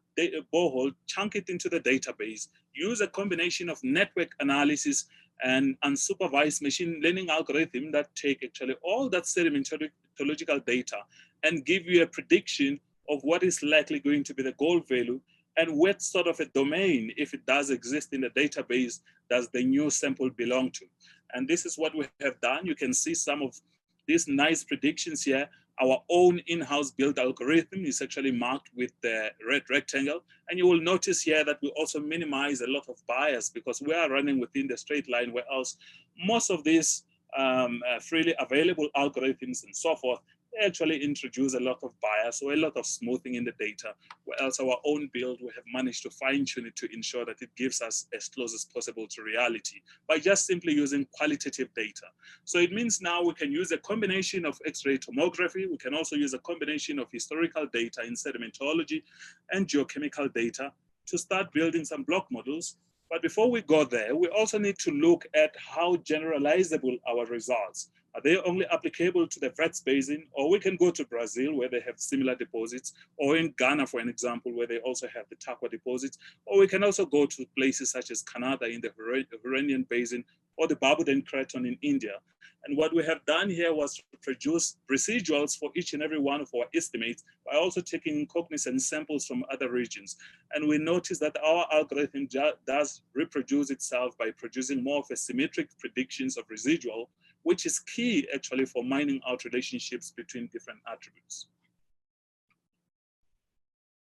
borehole, chunk it into the database, use a combination of network analysis and unsupervised machine learning algorithm that take actually all that sedimentological data and give you a prediction of what is likely going to be the gold value and what sort of a domain, if it does exist in the database, does the new sample belong to. And this is what we have done. You can see some of these nice predictions here. Our own in-house built algorithm is actually marked with the red rectangle. And you will notice here that we also minimize a lot of bias, because we are running within the straight line, where else most of these freely available algorithms and so forth, they actually introduce a lot of bias or a lot of smoothing in the data, whereas our own build, we have managed to fine tune it to ensure that it gives us as close as possible to reality by just simply using qualitative data. So it means now we can use a combination of X-ray tomography. We can also use a combination of historical data in sedimentology and geochemical data to start building some block models. But before we go there, we also need to look at how generalizable our results. Are they only applicable to the Wits Basin, or we can go to Brazil where they have similar deposits, or in Ghana, for an example, where they also have the Takwa deposits, or we can also go to places such as Canada in the Huronian Basin, or the Barberton Craton in India. And what we have done here was to produce residuals for each and every one of our estimates by also taking cognizant samples from other regions. And we notice that our algorithm does reproduce itself by producing more of a symmetric predictions of residual, which is key actually for mining out relationships between different attributes.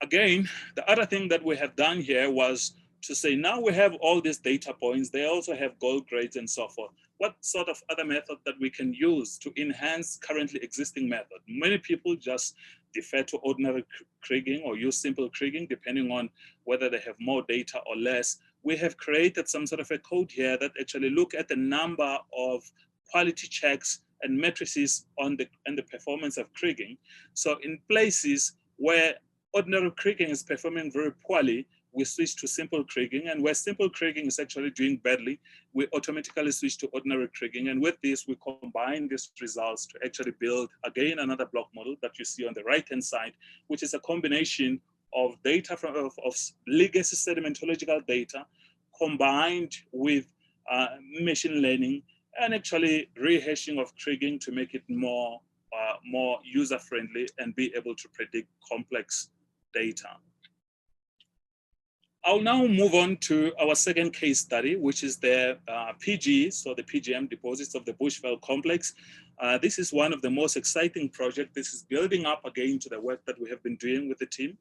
Again, the other thing that we have done here was to say, now we have all these data points, they also have gold grades and so forth. What sort of other method that we can use to enhance currently existing method? Many people just defer to ordinary kriging or use simple kriging, depending on whether they have more data or less. We have created some sort of a code here that actually look at the number of quality checks and matrices on the performance of kriging. So in places where ordinary kriging is performing very poorly, we switch to simple kriging, and where simple kriging is actually doing badly, we automatically switch to ordinary kriging. And with this, we combine these results to actually build, again, another block model that you see on the right-hand side, which is a combination of data of legacy sedimentological data combined with machine learning and actually rehashing of kriging to make it more more user-friendly and be able to predict complex data. I'll now move on to our second case study, which is the PG, so the PGM deposits of the Bushveld complex. This is one of the most exciting projects. This is building up again to the work that we have been doing with the team.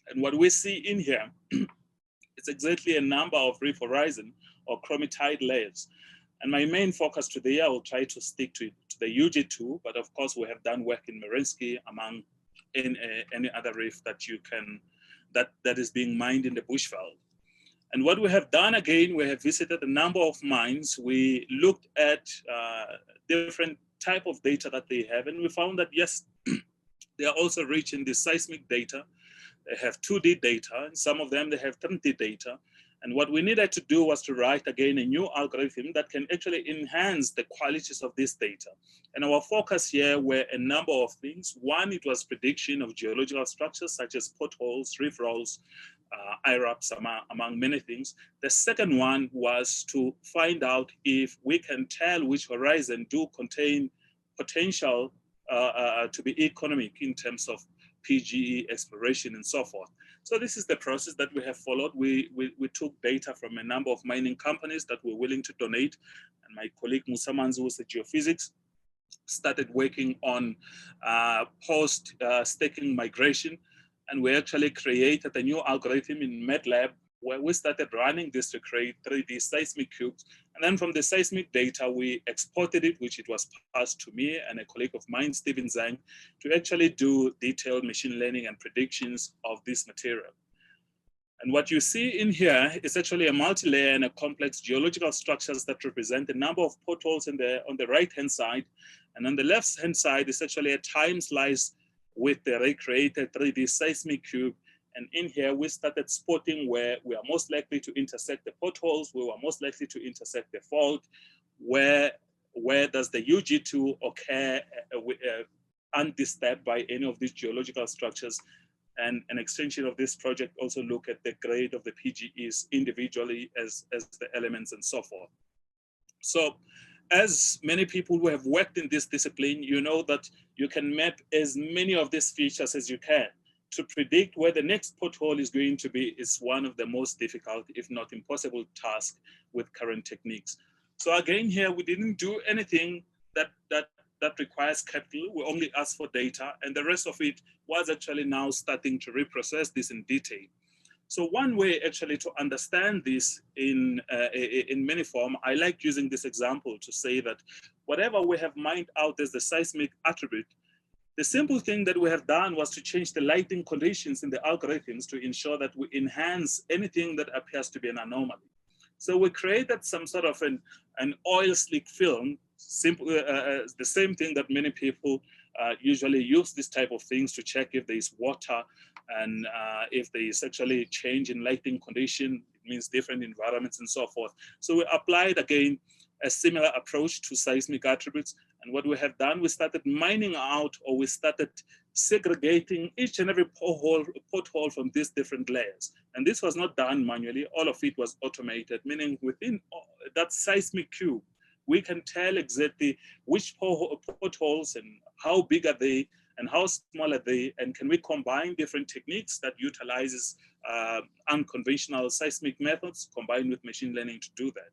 And what we see in here is exactly a number of reef horizon or chromitide layers. And my main focus today, I will try to stick to the UG2, but of course we have done work in Marinsky among any other reef that you can, that is being mined in the Bushveld. And what we have done again, we have visited a number of mines. We looked at different type of data that they have, and we found that yes, they are also rich in the seismic data. They have 2D data, and some of them they have 3D data. And what we needed to do was to write again a new algorithm that can actually enhance the qualities of this data. And our focus here were a number of things. One, it was prediction of geological structures such as potholes, reef rolls, IRAPs, among many things. The second one was to find out if we can tell which horizon do contain potential to be economic in terms of PGE exploration and so forth. So this is the process that we have followed. We took data from a number of mining companies that were willing to donate. And my colleague Musa Manzu, who's a geophysics, started working on post-staking migration. And we actually created a new algorithm in MATLAB where we started running this to create 3D seismic cubes. And then from the seismic data, we exported it, which it was passed to me and a colleague of mine, Stephen Zhang, to actually do detailed machine learning and predictions of this material. And what you see in here is actually a multi-layer and a complex geological structures that represent a number of potholes on the right-hand side. And on the left-hand side is actually a time slice with the recreated 3D seismic cube. And in here, we started spotting where we are most likely to intersect the potholes, we were most likely to intersect the fault, where does the UG2 occur undisturbed by any of these geological structures. And an extension of this project also look at the grade of the PGEs individually as the elements and so forth. So as many people who have worked in this discipline, you know that you can map as many of these features as you can. To predict where the next pothole is going to be is one of the most difficult, if not impossible, tasks with current techniques. So again, here we didn't do anything that requires capital. We only asked for data, and the rest of it was actually now starting to reprocess this in detail. So one way actually to understand this in many form, I like using this example to say that whatever we have mined out as the seismic attribute, the simple thing that we have done was to change the lighting conditions in the algorithms to ensure that we enhance anything that appears to be an anomaly. So we created some sort of an oil slick film, simple, the same thing that many people usually use this type of things to check if there is water and if there is actually change in lighting condition, it means different environments and so forth. So we applied again a similar approach to seismic attributes. And what we have done, we started mining out, or we started segregating each and every pothole from these different layers. And this was not done manually, all of it was automated, meaning within that seismic cube, we can tell exactly which potholes and how big are they and how small are they, and can we combine different techniques that utilizes unconventional seismic methods combined with machine learning to do that.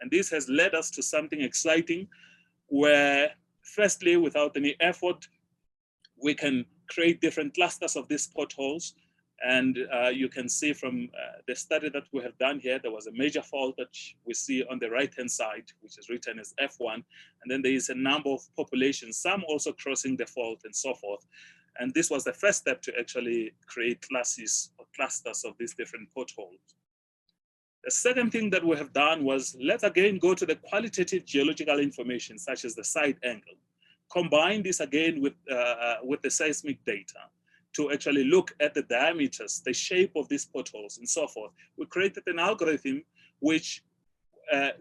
And this has led us to something exciting where, firstly, without any effort, we can create different clusters of these potholes. And you can see from the study that we have done here, there was a major fault that we see on the right-hand side, which is written as F1. And then there is a number of populations, some also crossing the fault and so forth. And this was the first step to actually create classes or clusters of these different potholes. The second thing that we have done was, let's again go to the qualitative geological information, such as the side angle. Combine this again with the seismic data to actually look at the diameters, the shape of these potholes and so forth. We created an algorithm which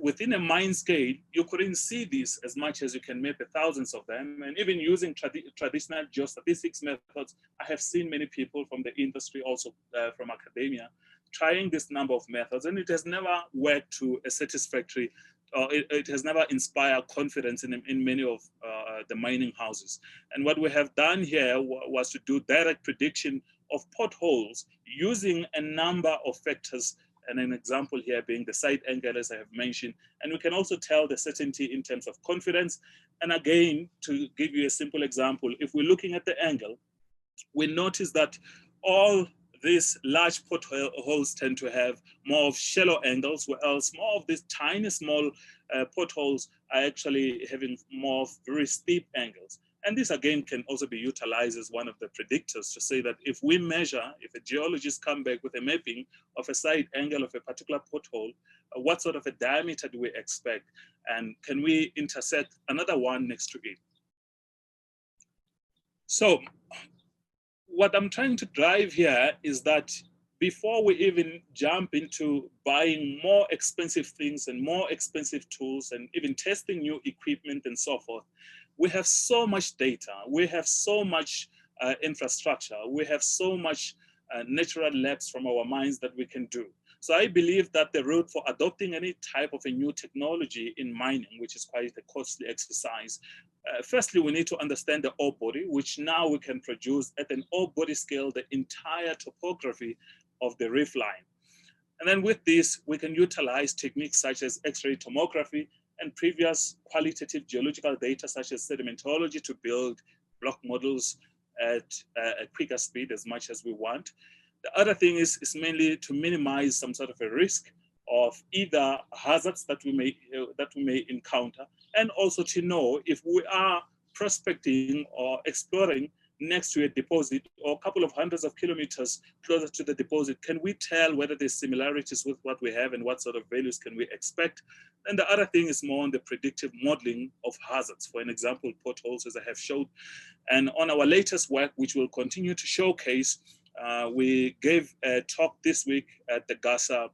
within a mine scale, you couldn't see this as much as you can map thousands of them. And even using traditional geostatistics methods, I have seen many people from the industry, also from academia, trying this number of methods, and it has never worked to a satisfactory it has never inspired confidence in many of the mining houses. And what we have done here was to do direct prediction of potholes using a number of factors, and an example here being the side angle, as I have mentioned. And we can also tell the certainty in terms of confidence. And again, to give you a simple example, if we're looking at the angle, we notice that all these large potholes tend to have more of shallow angles, whereas more of these tiny, small potholes are actually having more very steep angles. And this again can also be utilized as one of the predictors to say that if we measure, if a geologist come back with a mapping of a side angle of a particular pothole, what sort of a diameter do we expect? And can we intersect another one next to it? So what I'm trying to drive here is that before we even jump into buying more expensive things and more expensive tools and even testing new equipment and so forth, we have so much data, we have so much infrastructure, we have so much natural labs from our mines that we can do. So I believe that the route for adopting any type of a new technology in mining, which is quite a costly exercise, firstly, we need to understand the ore body, which now we can produce at an ore body scale, the entire topography of the reef line. And then with this, we can utilize techniques such as X-ray tomography and previous qualitative geological data such as sedimentology to build block models at a quicker speed as much as we want. The other thing is mainly to minimize some sort of a risk of either hazards that we may encounter, and also to know if we are prospecting or exploring next to a deposit or a couple of hundreds of kilometers closer to the deposit, can we tell whether there's similarities with what we have and what sort of values can we expect? And the other thing is more on the predictive modeling of hazards. For an example, potholes, as I have showed. And on our latest work, which we'll continue to showcase, we gave a talk this week at the GSSA,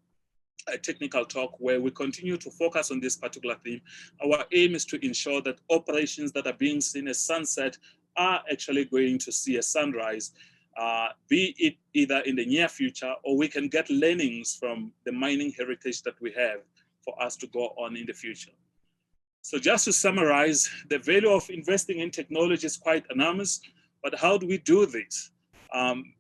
a technical talk where we continue to focus on this particular theme. Our aim is to ensure that operations that are being seen as sunset are actually going to see a sunrise, be it either in the near future, or we can get learnings from the mining heritage that we have for us to go on in the future. So just to summarize, the value of investing in technology is quite enormous, but how do we do this?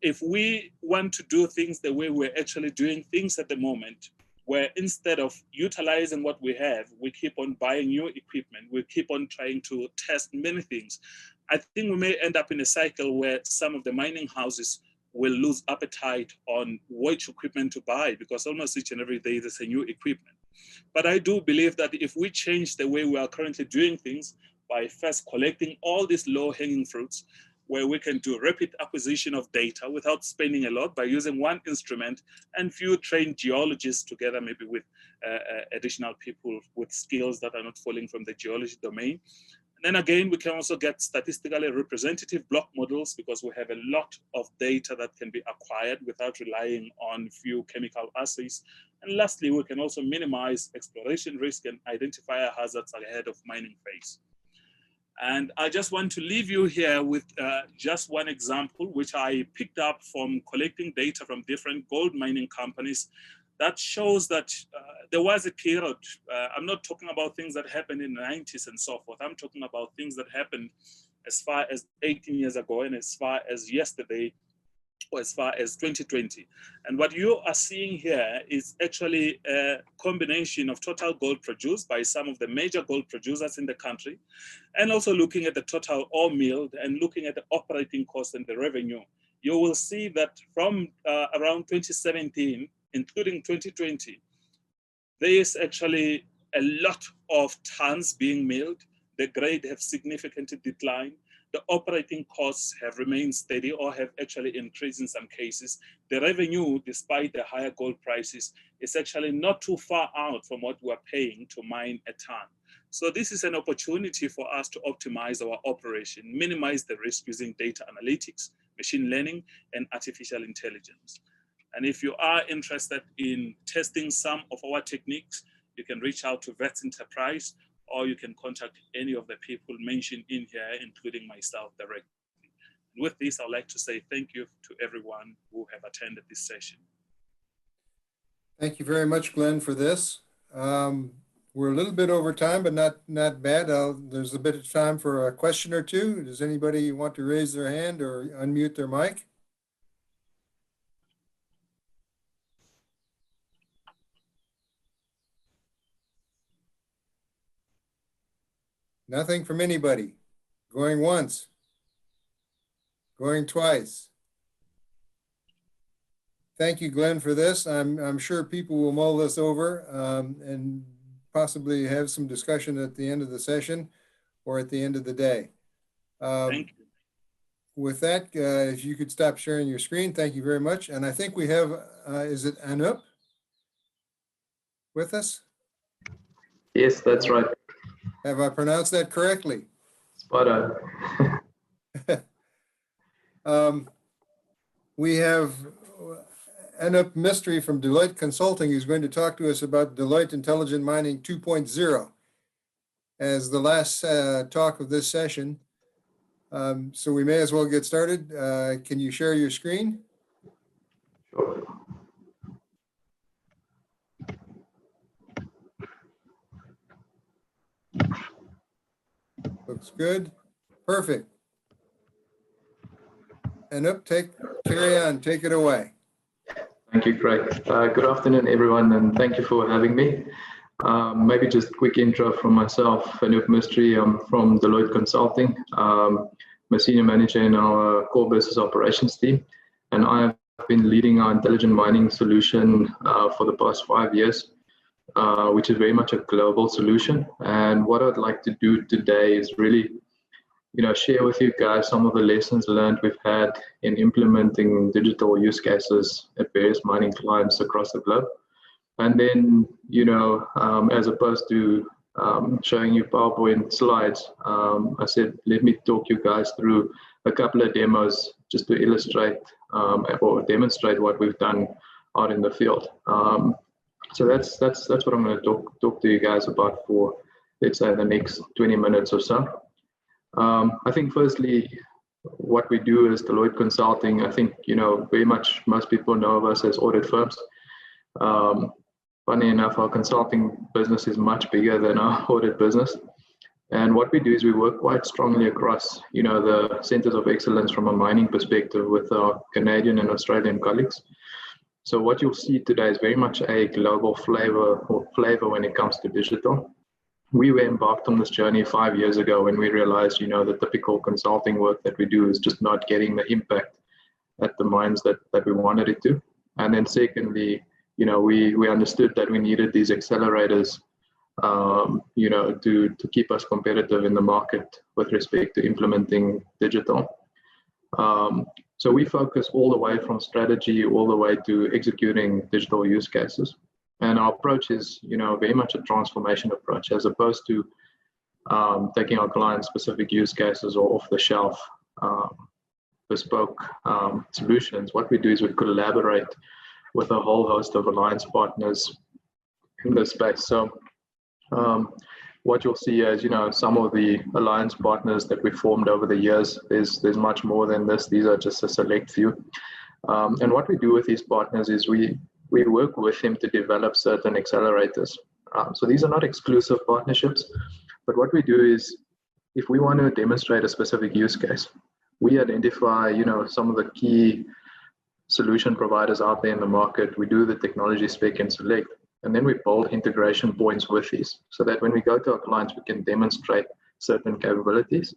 If we want to do things the way we're actually doing things at the moment, where instead of utilizing what we have, we keep on buying new equipment, we keep on trying to test many things, I think we may end up in a cycle where some of the mining houses will lose appetite on which equipment to buy, because almost each and every day there's a new equipment. But I do believe that if we change the way we are currently doing things by first collecting all these low-hanging fruits, where we can do rapid acquisition of data without spending a lot by using one instrument and few trained geologists together, maybe with additional people with skills that are not falling from the geology domain. And then again, we can also get statistically representative block models because we have a lot of data that can be acquired without relying on few chemical assays. And lastly, we can also minimize exploration risk and identify hazards ahead of mining phase. And I just want to leave you here with just one example, which I picked up from collecting data from different gold mining companies that shows that there was a period, I'm not talking about things that happened in the 90s and so forth, I'm talking about things that happened as far as 18 years ago and as far as yesterday, or as far as 2020. And what you are seeing here is actually a combination of total gold produced by some of the major gold producers in the country, and also looking at the total ore milled and looking at the operating costs and the revenue. You will see that from around 2017, including 2020, there is actually a lot of tons being milled. The grade have significantly declined. The operating costs have remained steady or have actually increased in some cases. The revenue, despite the higher gold prices, is actually not too far out from what we're paying to mine a ton. So this is an opportunity for us to optimize our operation, minimize the risk using data analytics, machine learning, and artificial intelligence. And if you are interested in testing some of our techniques, you can reach out to Vets Enterprise, or you can contact any of the people mentioned in here, including myself directly. And with this, I'd like to say thank you to everyone who have attended this session. Thank you very much, Glenn, for this. We're a little bit over time, but not bad. There's a bit of time for a question or two. Does anybody want to raise their hand or unmute their mic? Nothing from anybody. Going once. Going twice. Thank you, Glenn, for this. I'm sure people will mull this over and possibly have some discussion at the end of the session or at the end of the day. Thank you. With that, if you could stop sharing your screen, thank you very much. And I think we have, is it Anup with us? Yes, that's right. Have I pronounced that correctly? Spot on. We have Anup Mistry from Deloitte Consulting, who's going to talk to us about Deloitte Intelligent Mining 2.0 as the last talk of this session. So we may as well get started. Can you share your screen? Sure. Looks good. Perfect. Anup, carry on, take it away. Thank you, Craig. Good afternoon, everyone, and thank you for having me. Maybe just a quick intro from myself. Anup Mistry, I'm from Deloitte Consulting. I'm a senior manager in our core business operations team, and I've been leading our intelligent mining solution for the past 5 years, which is very much a global solution. And what I'd like to do today is really, share with you guys some of the lessons learned we've had in implementing digital use cases at various mining clients across the globe. And then, as opposed to showing you PowerPoint slides, I said, let me talk you guys through a couple of demos just to illustrate or demonstrate what we've done out in the field. So that's what I'm going to talk to you guys about for, let's say, the next 20 minutes or so. I think firstly, what we do as Deloitte Consulting, I think, very much most people know of us as audit firms. Funny enough, our consulting business is much bigger than our audit business. And what we do is we work quite strongly across, the centers of excellence from a mining perspective with our Canadian and Australian colleagues. So what you'll see today is very much a global flavor when it comes to digital. We were embarked on this journey 5 years ago when we realized, the typical consulting work that we do is just not getting the impact at the mines that we wanted it to. And then secondly, we understood that we needed these accelerators, to keep us competitive in the market with respect to implementing digital. So we focus all the way from strategy all the way to executing digital use cases. And our approach is, very much a transformation approach, as opposed to taking our client specific use cases or off-the-shelf bespoke solutions. What we do is we collaborate with a whole host of alliance partners in this space. So what you'll see is, some of the alliance partners that we formed over the years, there's much more than this. These are just a select few. And what we do with these partners is we work with them to develop certain accelerators. So these are not exclusive partnerships, but what we do is if we want to demonstrate a specific use case, we identify, some of the key solution providers out there in the market. We do the technology spec and select, and then we build integration points with these so that when we go to our clients, we can demonstrate certain capabilities.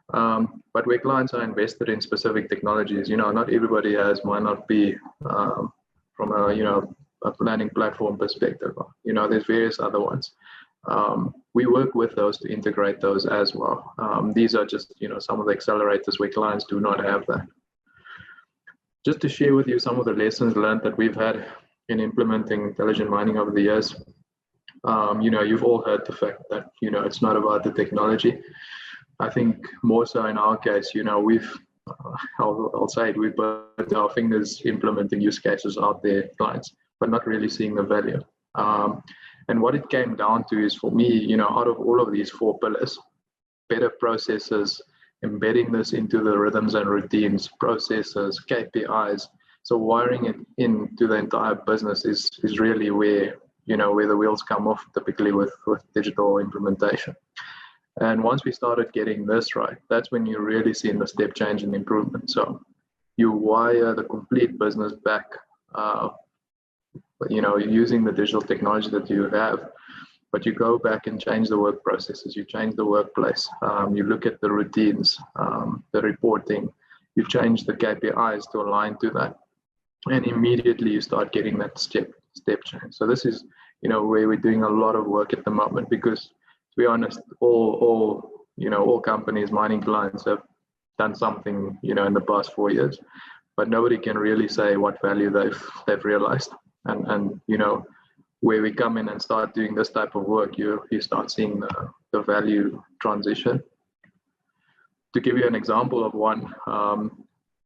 But where clients are invested in specific technologies, not everybody might not be from a planning platform perspective. There's various other ones. We work with those to integrate those as well. These are just, some of the accelerators where clients do not have that. Just to share with you some of the lessons learned that we've had in implementing intelligent mining over the years. You've all heard the fact that, it's not about the technology. I think more so in our case, I'll say it, we burnt our fingers implementing use cases out there, clients, but not really seeing the value. And what it came down to is, for me, out of all of these 4 pillars, better processes, embedding this into the rhythms and routines, processes, KPIs. So wiring it into the entire business is really where where the wheels come off typically with digital implementation. And once we started getting this right, that's when you really see the step change in improvement. So you wire the complete business back, using the digital technology that you have, but you go back and change the work processes, you change the workplace, you look at the routines, the reporting, you change the KPIs to align to that, and immediately you start getting that step change. So this is, where we're doing a lot of work at the moment, because to be honest, all companies, mining clients have done something, in the past 4 years, but nobody can really say what value they've realized. And where we come in and start doing this type of work, you start seeing the value transition. To give you an example of one,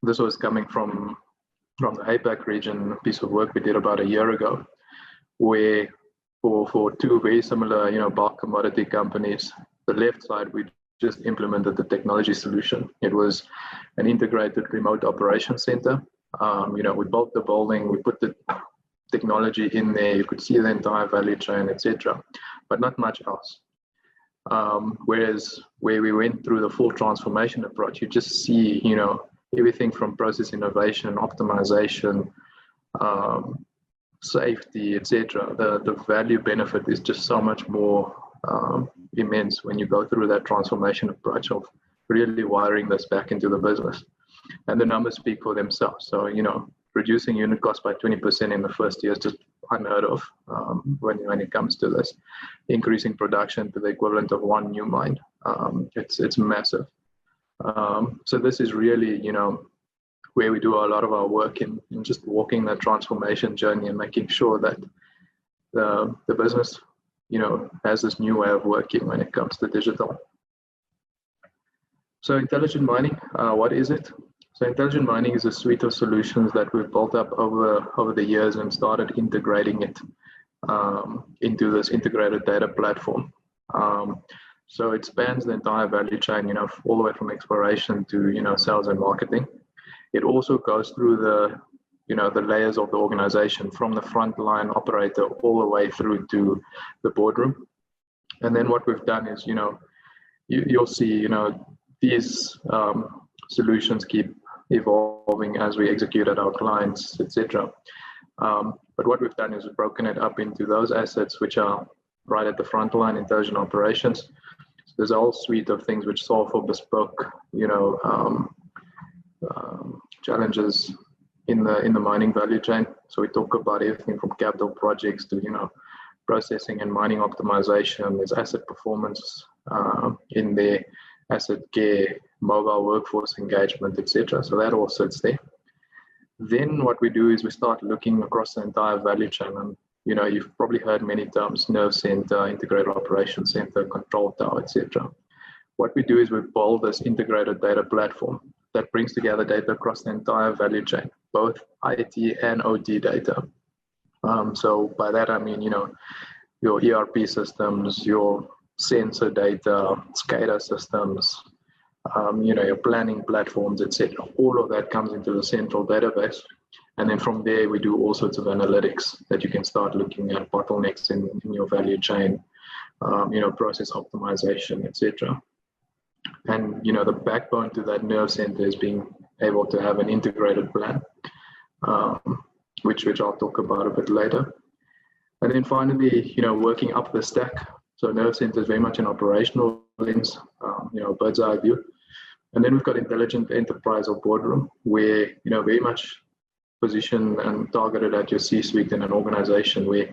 this was coming from the APAC region, a piece of work we did about a year ago, where for two very similar, bulk commodity companies, the left side, we just implemented the technology solution. It was an integrated remote operation center. We built the building, we put the technology in there, you could see the entire value chain, etc., but not much else. Whereas where we went through the full transformation approach, you just see, everything from process innovation, optimization, safety, etc. The value benefit is just so much more immense when you go through that transformation approach of really wiring this back into the business. And the numbers speak for themselves. So, reducing unit cost by 20% in the first year is just unheard of when it comes to this. Increasing production to the equivalent of one new mine, it's massive. So this is really, where we do a lot of our work in just walking that transformation journey and making sure that the business, has this new way of working when it comes to digital. So intelligent mining, what is it? So intelligent mining is a suite of solutions that we've built up over the years and started integrating it into this integrated data platform. So it spans the entire value chain, all the way from exploration to, sales and marketing. It also goes through the layers of the organization, from the frontline operator all the way through to the boardroom. And then what we've done is, you'll see, these solutions keep evolving as we execute at our clients, etc. But what we've done is we've broken it up into those assets which are right at the front line, intelligent operations. So there's a whole suite of things which solve for bespoke, challenges in the mining value chain. So we talk about everything from capital projects to, processing and mining optimization. There's asset performance in there, asset care, mobile workforce engagement, etc. So that all sits there. Then what we do is we start looking across the entire value chain, and you've probably heard many terms: nerve center, integrated operations center, control tower, etc. What we do is we build this integrated data platform that brings together data across the entire value chain, both IT and OT data. So by that I mean, your ERP systems, your sensor data, SCADA systems, your planning platforms, etc. All of that comes into the central database. And then from there, we do all sorts of analytics that you can start looking at bottlenecks in your value chain, process optimization, etc. And, the backbone to that nerve center is being able to have an integrated plan, which I'll talk about a bit later. And then finally, working up the stack. So nerve center is very much an operational lens, bird's eye view. And then we've got intelligent enterprise or boardroom, where, very much positioned and targeted at your C-suite in an organization where,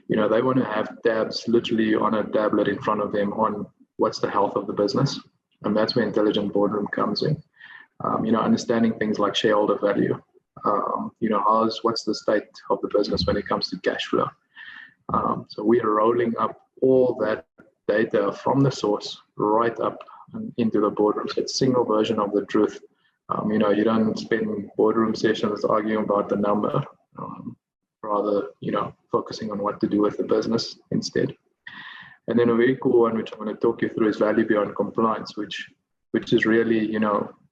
they want to have tabs literally on a tablet in front of them on what's the health of the business. And that's where intelligent boardroom comes in. Understanding things like shareholder value, what's the state of the business when it comes to cash flow. So we are rolling up all that data from the source right up into the boardroom. So it's a single version of the truth. You don't spend boardroom sessions arguing about the number, rather, focusing on what to do with the business instead. And then a very cool one, which I'm going to talk you through, is value beyond compliance, which is really,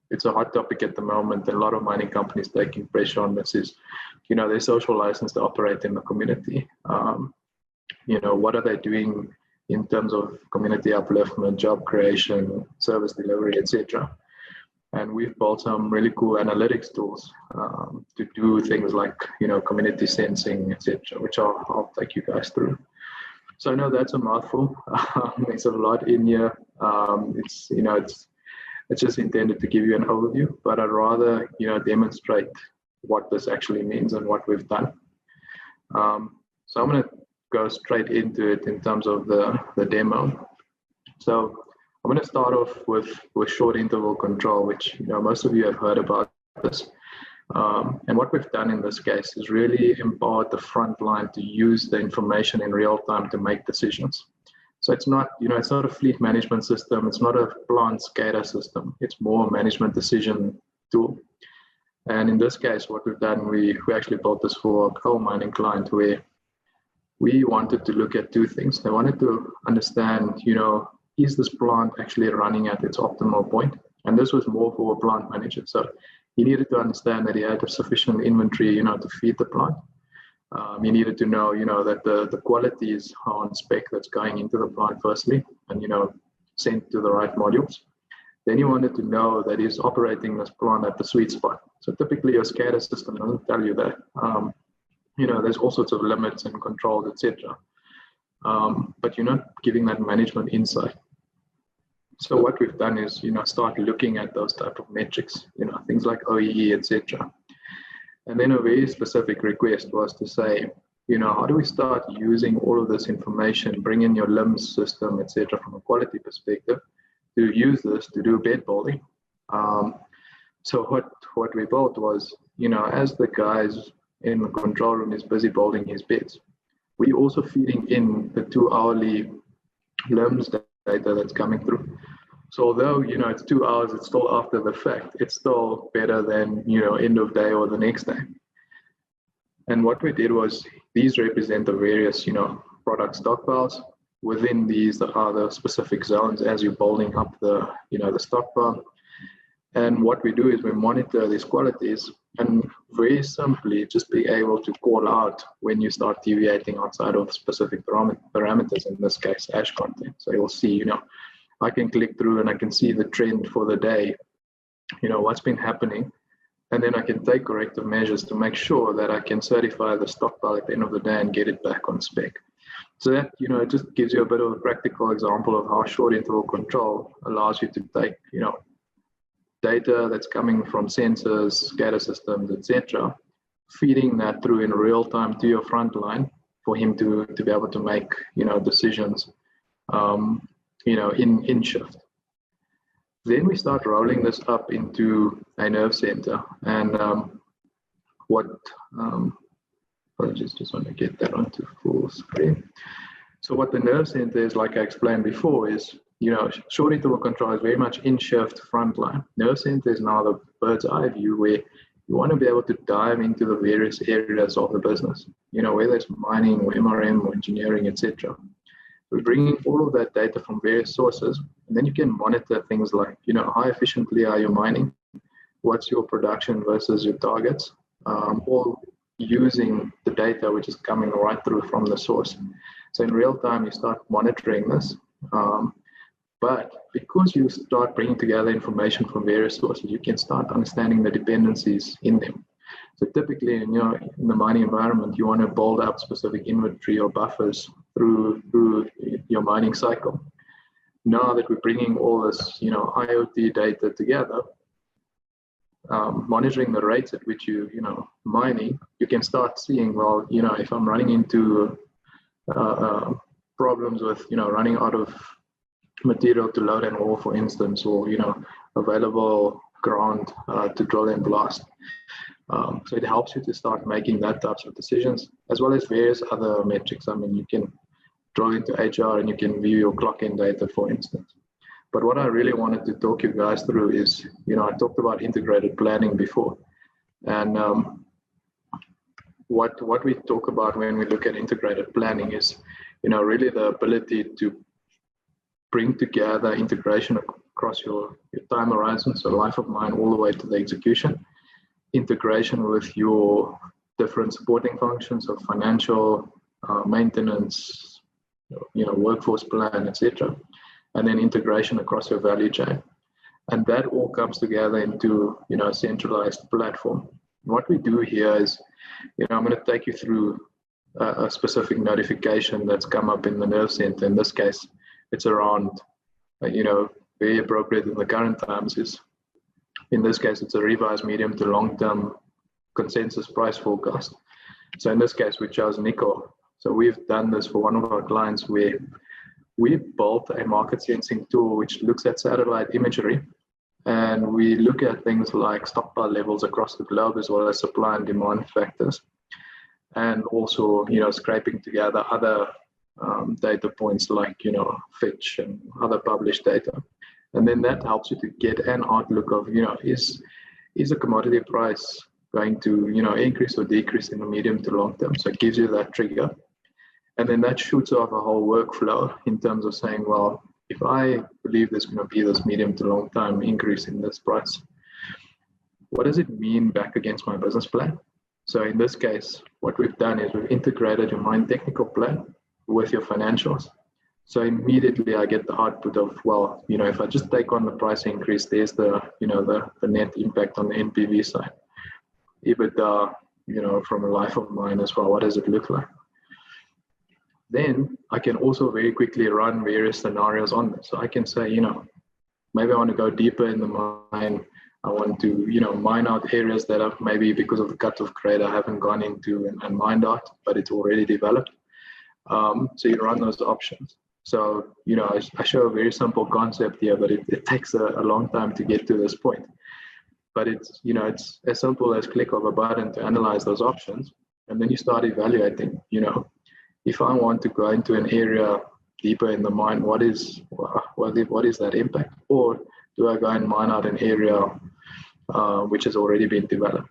it's a hot topic at the moment. And a lot of mining companies taking pressure on this is, their social license to operate in the community. what are they doing in terms of community upliftment, job creation, service delivery, etc. And we've built some really cool analytics tools to do things like, community sensing, etc., which I'll take you guys through. So I know that's a mouthful. There's a lot in here. It's just intended to give you an overview, but I'd rather, demonstrate what this actually means and what we've done. So I'm going to go straight into it in terms of the demo. So I'm going to start off with short interval control, which most of you have heard about this. And what we've done in this case is really empowered the front line to use the information in real time to make decisions. So it's not, it's not a fleet management system. It's not a plant SCADA system. It's more a management decision tool. And in this case, what we've done, we actually built this for a coal mining client where we wanted to look at two things. They wanted to understand, is this plant actually running at its optimal point? And this was more for a plant manager. So he needed to understand that he had a sufficient inventory, to feed the plant. He needed to know, that the qualities are on spec that's going into the plant firstly, and, sent to the right modules. Then he wanted to know that he's operating this plant at the sweet spot. So typically your SCADA system doesn't tell you that. There's all sorts of limits and controls, etc. But you're not giving that management insight. So what we've done is, start looking at those type of metrics, things like OEE, etc. And then a very specific request was to say, how do we start using all of this information, bring in your LIMS system, etc., from a quality perspective, to use this to do bed building. So what we built was, as the guys in the control room is busy building his beds, we also feeding in the 2 hourly LIMS data that's coming through. So although, it's 2 hours, it's still after the fact, it's still better than, end of day or the next day. And what we did was, these represent the various, product stockpiles. Within these are the specific zones as you're building up the, the stockpile. And what we do is we monitor these qualities and very simply just be able to call out when you start deviating outside of specific parameters, in this case, ash content. So you'll see, I can click through and I can see the trend for the day, what's been happening. And then I can take corrective measures to make sure that I can certify the stockpile at the end of the day and get it back on spec. So that, it just gives you a bit of a practical example of how short interval control allows you to take, data that's coming from sensors, SCADA systems, etc., feeding that through in real time to your front line for him to be able to make, decisions, in shift. Then we start rolling this up into a nerve center. And apologies, just want to get that onto full screen. So what the nerve center is, like I explained before, is, short interval control is very much in shift frontline. Nerve center is now the bird's eye view where you want to be able to dive into the various areas of the business, whether it's mining or MRM or engineering, etc. We're bringing all of that data from various sources, and then you can monitor things like, how efficiently are you mining? What's your production versus your targets? All using the data which is coming right through from the source. So in real time, you start monitoring this. But because you start bringing together information from various sources, you can start understanding the dependencies in them. So typically, in the mining environment, you want to build up specific inventory or buffers through your mining cycle. Now that we're bringing all this, IoT data together, monitoring the rates at which mining, you can start seeing, well, if I'm running into problems with, running out of material to load and haul, for instance, or, available ground to drill and blast. So it helps you to start making that types of decisions, as well as various other metrics. I mean, you can draw into HR and you can view your clock-in data, for instance. But what I really wanted to talk you guys through is, I talked about integrated planning before. And what we talk about when we look at integrated planning is, really the ability to bring together integration across your time horizon, so life of mine all the way to the execution, integration with your different supporting functions of financial, maintenance, workforce plan, etc., and then integration across your value chain. And that all comes together into a centralized platform. What we do here is, I'm going to take you through a specific notification that's come up in the nerve center. In this case, it's around, very appropriate in the current times is, in this case, it's a revised medium to long-term consensus price forecast. So in this case, we chose nickel. So we've done this for one of our clients where we built a market sensing tool which looks at satellite imagery, and we look at things like stockpile levels across the globe as well as supply and demand factors, and also scraping together other data points like Fitch and other published data, and then that helps you to get an outlook of is a commodity price going to increase or decrease in the medium to long term. So it gives you that trigger. And then that shoots off a whole workflow in terms of saying, well, if I believe there's going to be this medium to long term increase in this price, what does it mean back against my business plan? So in this case, what we've done is we've integrated your mine technical plan with your financials. So immediately I get the output of, well, if I just take on the price increase, there's the net impact on the NPV side. EBITDA, from a life of mine as well, what does it look like? Then I can also very quickly run various scenarios on this. So I can say, maybe I want to go deeper in the mine. I want to, mine out areas that have maybe because of the cut-off grade I haven't gone into and mined out, but it's already developed. So you run those options. So, I show a very simple concept here, but it takes a long time to get to this point. But it's, it's as simple as click of a button to analyze those options. And then you start evaluating, if I want to go into an area deeper in the mine, what is that impact? Or do I go and mine out an area which has already been developed?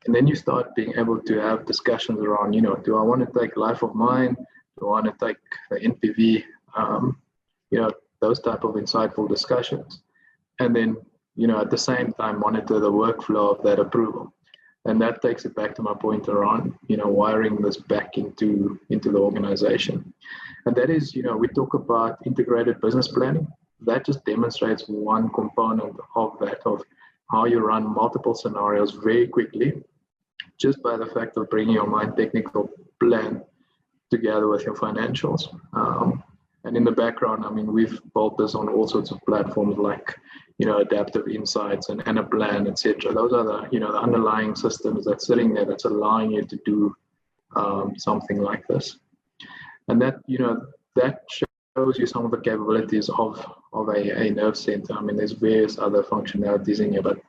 And then you start being able to have discussions around, do I want to take life of mine? Do I want to take the NPV? Those type of insightful discussions. And then, at the same time, monitor the workflow of that approval. And that takes it back to my point around, wiring this back into the organization. And that is, we talk about integrated business planning. That just demonstrates one component of that, of how you run multiple scenarios very quickly, just by the fact of bringing your mine technical plan together with your financials. And in the background, we've built this on all sorts of platforms like, adaptive insights and a plan, etc. Those are the, the underlying systems that's sitting there that's allowing you to do something like this. And that, that shows you some of the capabilities of a nerve center. There's various other functionalities in here, but,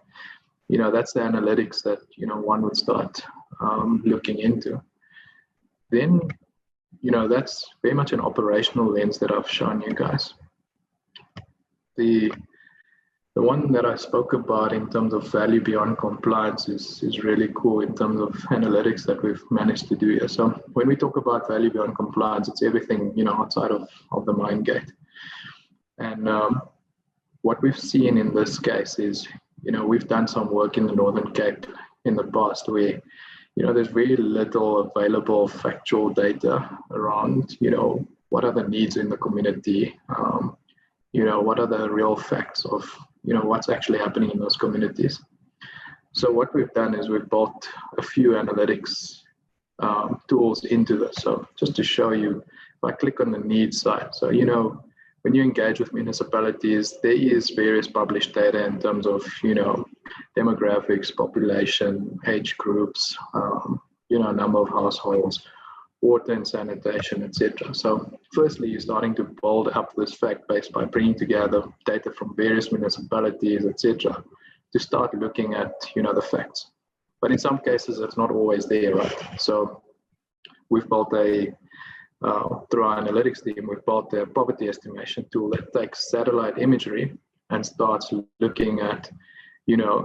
that's the analytics that, one would start looking into. Then, that's very much an operational lens that I've shown you guys. The one that I spoke about in terms of value beyond compliance is really cool in terms of analytics that we've managed to do here. So when we talk about value beyond compliance, it's everything, outside of the mine gate. And what we've seen in this case is, we've done some work in the Northern Cape in the past where, there's very little available factual data around, what are the needs in the community, what are the real facts of, what's actually happening in those communities. So what we've done is we've built a few analytics tools into this. So just to show you, if I click on the needs side, so, when you engage with municipalities, there is various published data in terms of, demographics, population, age groups, number of households, water and sanitation, etc. So firstly, you're starting to build up this fact base by bringing together data from various municipalities, etc., to start looking at, the facts. But in some cases, it's not always there, right? So we've built through our analytics team, we've built a poverty estimation tool that takes satellite imagery and starts looking at,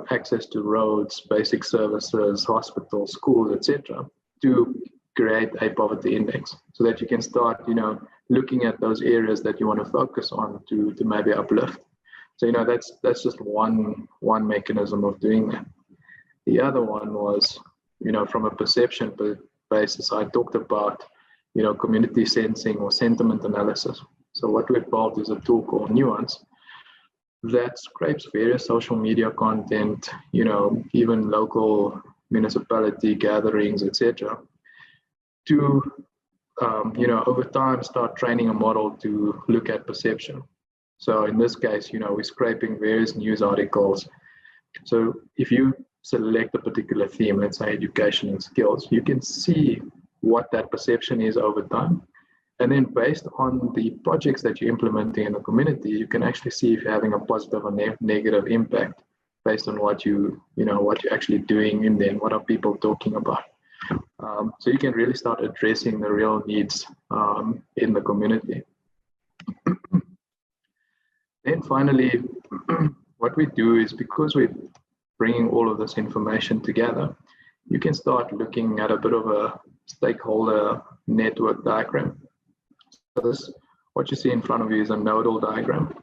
access to roads, basic services, hospitals, schools, etc., to create a poverty index so that you can start, looking at those areas that you want to focus on to maybe uplift. So, that's just one mechanism of doing that. The other one was, from a perception basis, I talked about, community sensing or sentiment analysis. So what we've built is a tool called Nuance that scrapes various social media content, even local municipality gatherings, etc., to over time start training a model to look at perception. So in this case, we're scraping various news articles. So if you select a particular theme, let's say education and skills, you can see what that perception is over time. And then based on the projects that you're implementing in the community, you can actually see if you're having a positive or negative impact based on what you're actually doing in there and what are people talking about. So you can really start addressing the real needs in the community. Then finally, what we do is, because we're bringing all of this information together, you can start looking at a bit of a stakeholder network diagram. So this, what you see in front of you is a nodal diagram.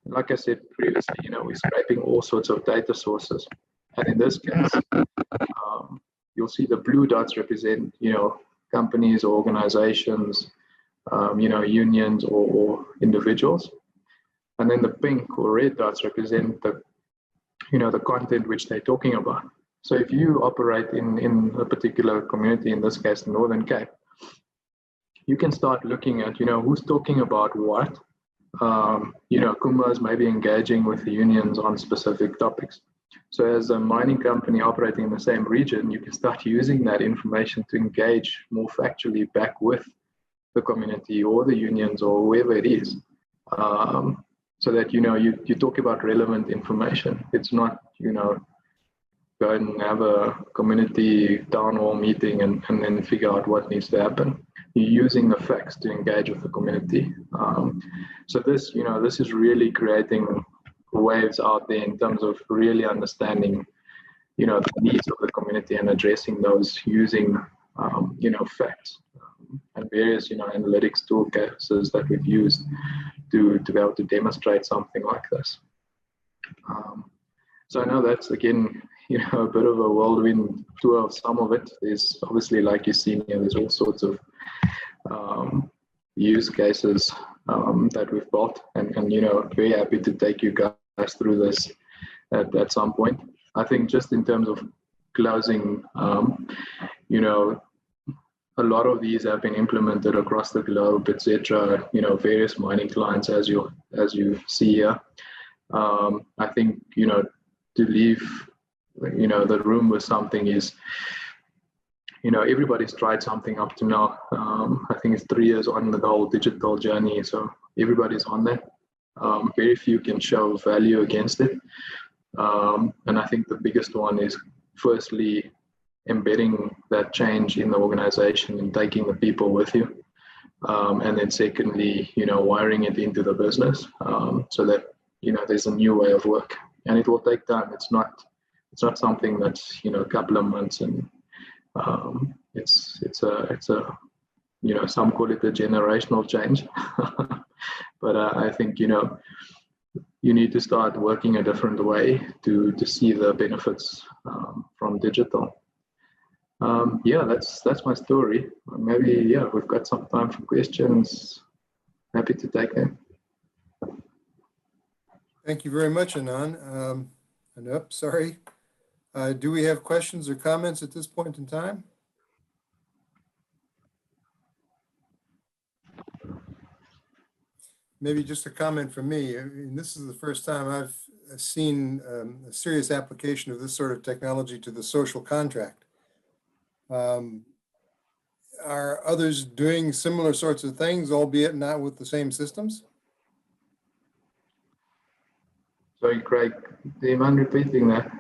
Like I said previously, we're scraping all sorts of data sources. And in this case, you'll see the blue dots represent, companies or organizations, unions or individuals. And then the pink or red dots represent the, the content which they're talking about. So if you operate in a particular community, in this case, the Northern Cape, you can start looking at, who's talking about what. Kumba's maybe engaging with the unions on specific topics. So as a mining company operating in the same region, you can start using that information to engage more factually back with the community or the unions or whoever it is. So that, you talk about relevant information. It's not, go and have a community town hall meeting and then figure out what needs to happen. You're using the facts to engage with the community. So this, this is really creating waves out there in terms of really understanding, the needs of the community and addressing those using, facts and various, analytics tool cases that we've used to be able to demonstrate something like this. So I know that's, again, a bit of a whirlwind tour of some of it. There's obviously, like you've seen here, there's all sorts of use cases that we've built, and very happy to take you guys through this at some point. I think just in terms of closing, a lot of these have been implemented across the globe, etc. Various mining clients, as you see here. I think to leave the room with something is, everybody's tried something up to now. I think it's 3 years on the whole digital journey, so everybody's on that. Very few can show value against it. And I think the biggest one is, firstly, embedding that change in the organization and taking the people with you. And then secondly, wiring it into the business so that, there's a new way of work. And it will take time. It's not something that's, a couple of months, and it's a some call it a generational change. But I think, you need to start working a different way to see the benefits from digital. That's my story. Maybe, we've got some time for questions. Happy to take them. Thank you very much, Anand. Anup, sorry. Do we have questions or comments at this point in time? Maybe just a comment from me. I mean, this is the first time I've seen a serious application of this sort of technology to the social contract. Are others doing similar sorts of things, albeit not with the same systems? Sorry, Craig, do you mind repeating that?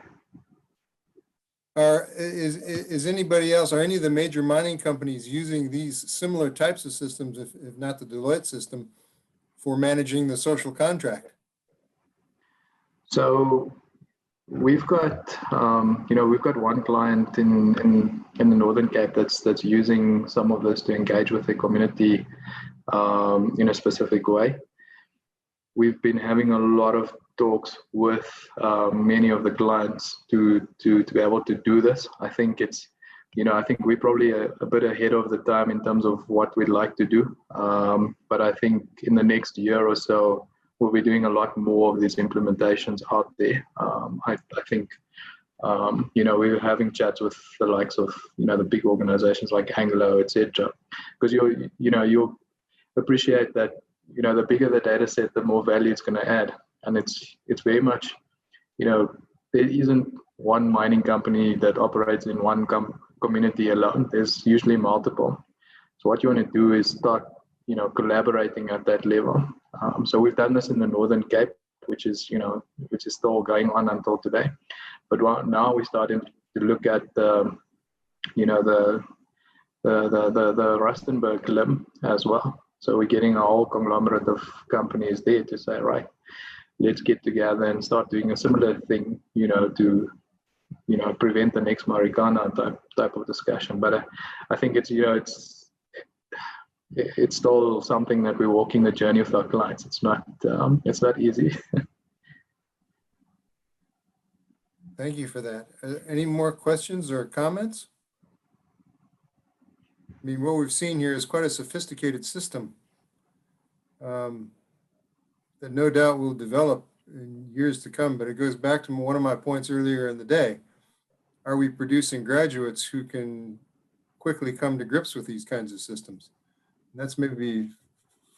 Is anybody else, or any of the major mining companies using these similar types of systems, if not the Deloitte system, for managing the social contract? So we've got, we've got one client in the Northern Cape that's using some of this to engage with the community in a specific way. We've been having a lot of talks with many of the clients to be able to do this. I think it's I think we're probably a bit ahead of the time in terms of what we'd like to do. But I think in the next year or so, we'll be doing a lot more of these implementations out there. I think, we were having chats with the likes of, the big organizations like Anglo, etc. Because you'll appreciate that, the bigger the data set, the more value it's going to add. And it's very much, there isn't one mining company that operates in one community alone. There's usually multiple. So what you want to do is start, collaborating at that level. So we've done this in the Northern Cape, which is still going on until today. But now we're starting to look at the Rustenburg limb as well. So we're getting a whole conglomerate of companies there to say, right, let's get together and start doing a similar thing, to prevent the next Marikana type of discussion. But I think it's still something that we're walking the journey with our clients. It's not easy. Thank you for that. Any more questions or comments? I mean, what we've seen here is quite a sophisticated system that no doubt will develop in years to come, but it goes back to one of my points earlier in the day. Are we producing graduates who can quickly come to grips with these kinds of systems? And that's maybe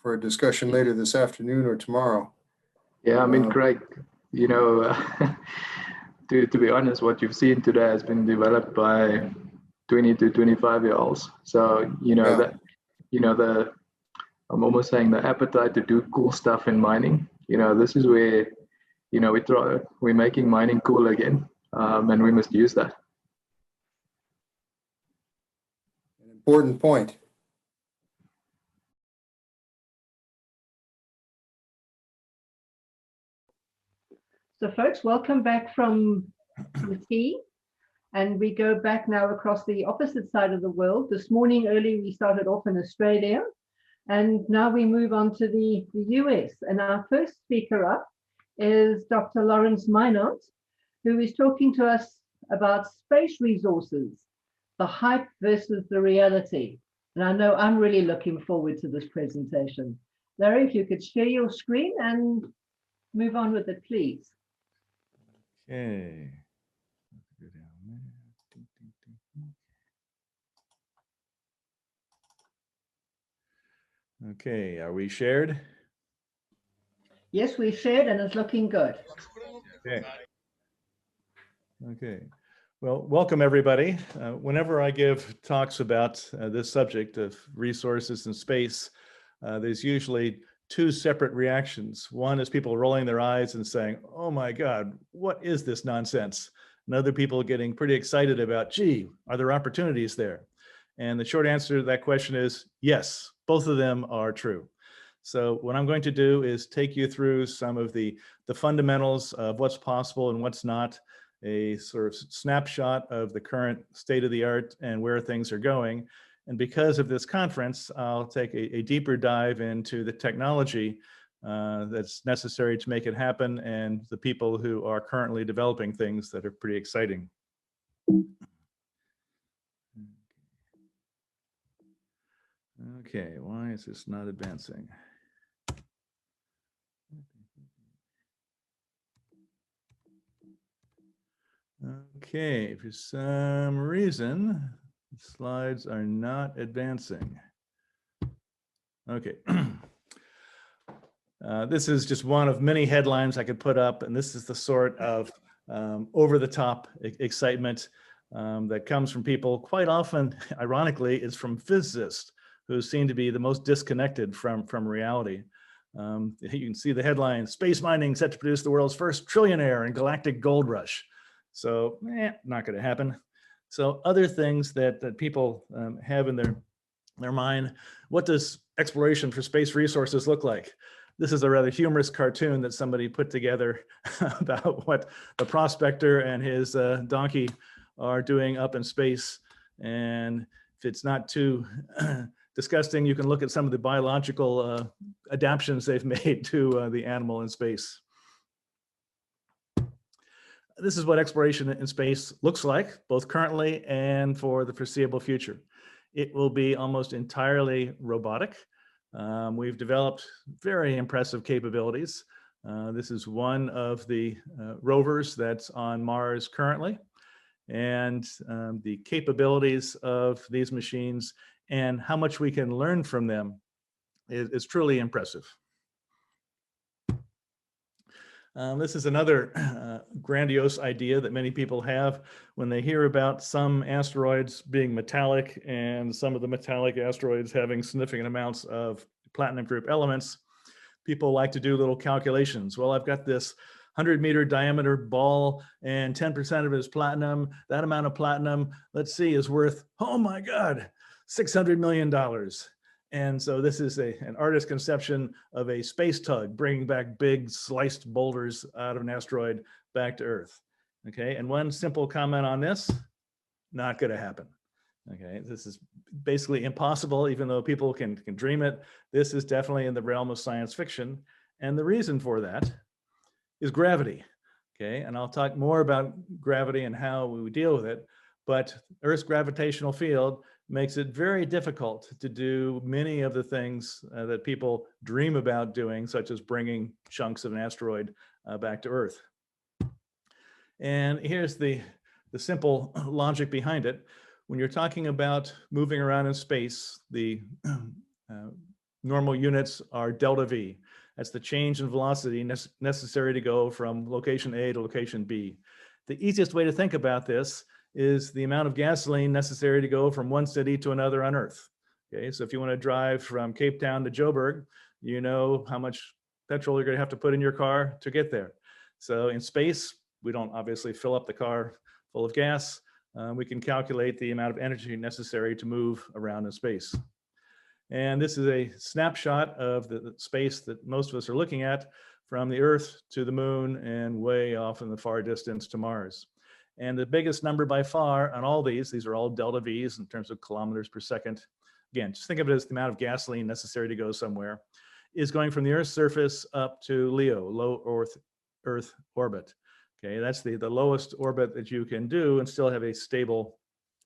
for a discussion later this afternoon or tomorrow. Yeah, I mean, Craig, to be honest, what you've seen today has been developed by 20 to 25-year-olds. So, I'm almost saying the appetite to do cool stuff in mining, this is where, we're making mining cool again, and we must use that. An important point. So folks, welcome back from the tea. And we go back now across the opposite side of the world. This morning early, we started off in Australia. And now we move on to the US. And our first speaker up is Dr. Lawrence Minot, who is talking to us about space resources, the hype versus the reality. And I know I'm really looking forward to this presentation. Larry, if you could share your screen and move on with it, please. Okay. Okay, are we shared? Yes, we shared and it's looking good. Okay. Okay. Well, welcome everybody. Whenever I give talks about this subject of resources and space, there's usually two separate reactions. One is people rolling their eyes and saying, oh my God, what is this nonsense? And other people getting pretty excited about, gee, are there opportunities there? And the short answer to that question is yes, both of them are true. So what I'm going to do is take you through some of the fundamentals of what's possible and what's not, a sort of snapshot of the current state of the art and where things are going. And because of this conference, I'll take a deeper dive into the technology that's necessary to make it happen and the people who are currently developing things that are pretty exciting. Okay, why is this not advancing? Okay, for some reason, the slides are not advancing. Okay. This is just one of many headlines I could put up, and this is the sort of over-the-top excitement that comes from people. Quite often, ironically, it's from physicists who seem to be the most disconnected from reality. You can see the headline, space mining set to produce the world's first trillionaire and galactic gold rush. So, not going to happen. So other things that people have in their mind, what does exploration for space resources look like? This is a rather humorous cartoon that somebody put together about what the prospector and his donkey are doing up in space. And if it's not too disgusting, you can look at some of the biological adaptations they've made to the animal in space. this is what exploration in space looks like, both currently and for the foreseeable future. It will be almost entirely robotic. We've developed very impressive capabilities. This is one of the rovers that's on Mars currently. And the capabilities of these machines and how much we can learn from them is truly impressive. This is another grandiose idea that many people have when they hear about some asteroids being metallic and some of the metallic asteroids having significant amounts of platinum group elements. People like to do little calculations. Well, I've got this 100-meter diameter ball and 10% of it is platinum. That amount of platinum, let's see, is worth, oh my God, $600 million. And so this is an artist's conception of a space tug bringing back big sliced boulders out of an asteroid back to Earth. Okay, and one simple comment on this, not going to happen. Okay, this is basically impossible, even though people can dream it. This is definitely in the realm of science fiction. And the reason for that is gravity. Okay, and I'll talk more about gravity and how we deal with it. But Earth's gravitational field makes it very difficult to do many of the things that people dream about doing, such as bringing chunks of an asteroid back to Earth. And here's the simple logic behind it. When you're talking about moving around in space, the normal units are delta V. That's the change in velocity necessary to go from location A to location B. The easiest way to think about this is the amount of gasoline necessary to go from one city to another on Earth. Okay, so if you want to drive from Cape Town to Joburg, you know how much petrol you're going to have to put in your car to get there. So in space, we don't obviously fill up the car full of gas. We can calculate the amount of energy necessary to move around in space. And this is a snapshot of the space that most of us are looking at, from the Earth to the moon and way off in the far distance to Mars. And the biggest number by far on all these are all delta V's in terms of kilometers per second. Again, just think of it as the amount of gasoline necessary to go somewhere, is going from the Earth's surface up to LEO, low Earth orbit. Okay, that's the lowest orbit that you can do and still have a stable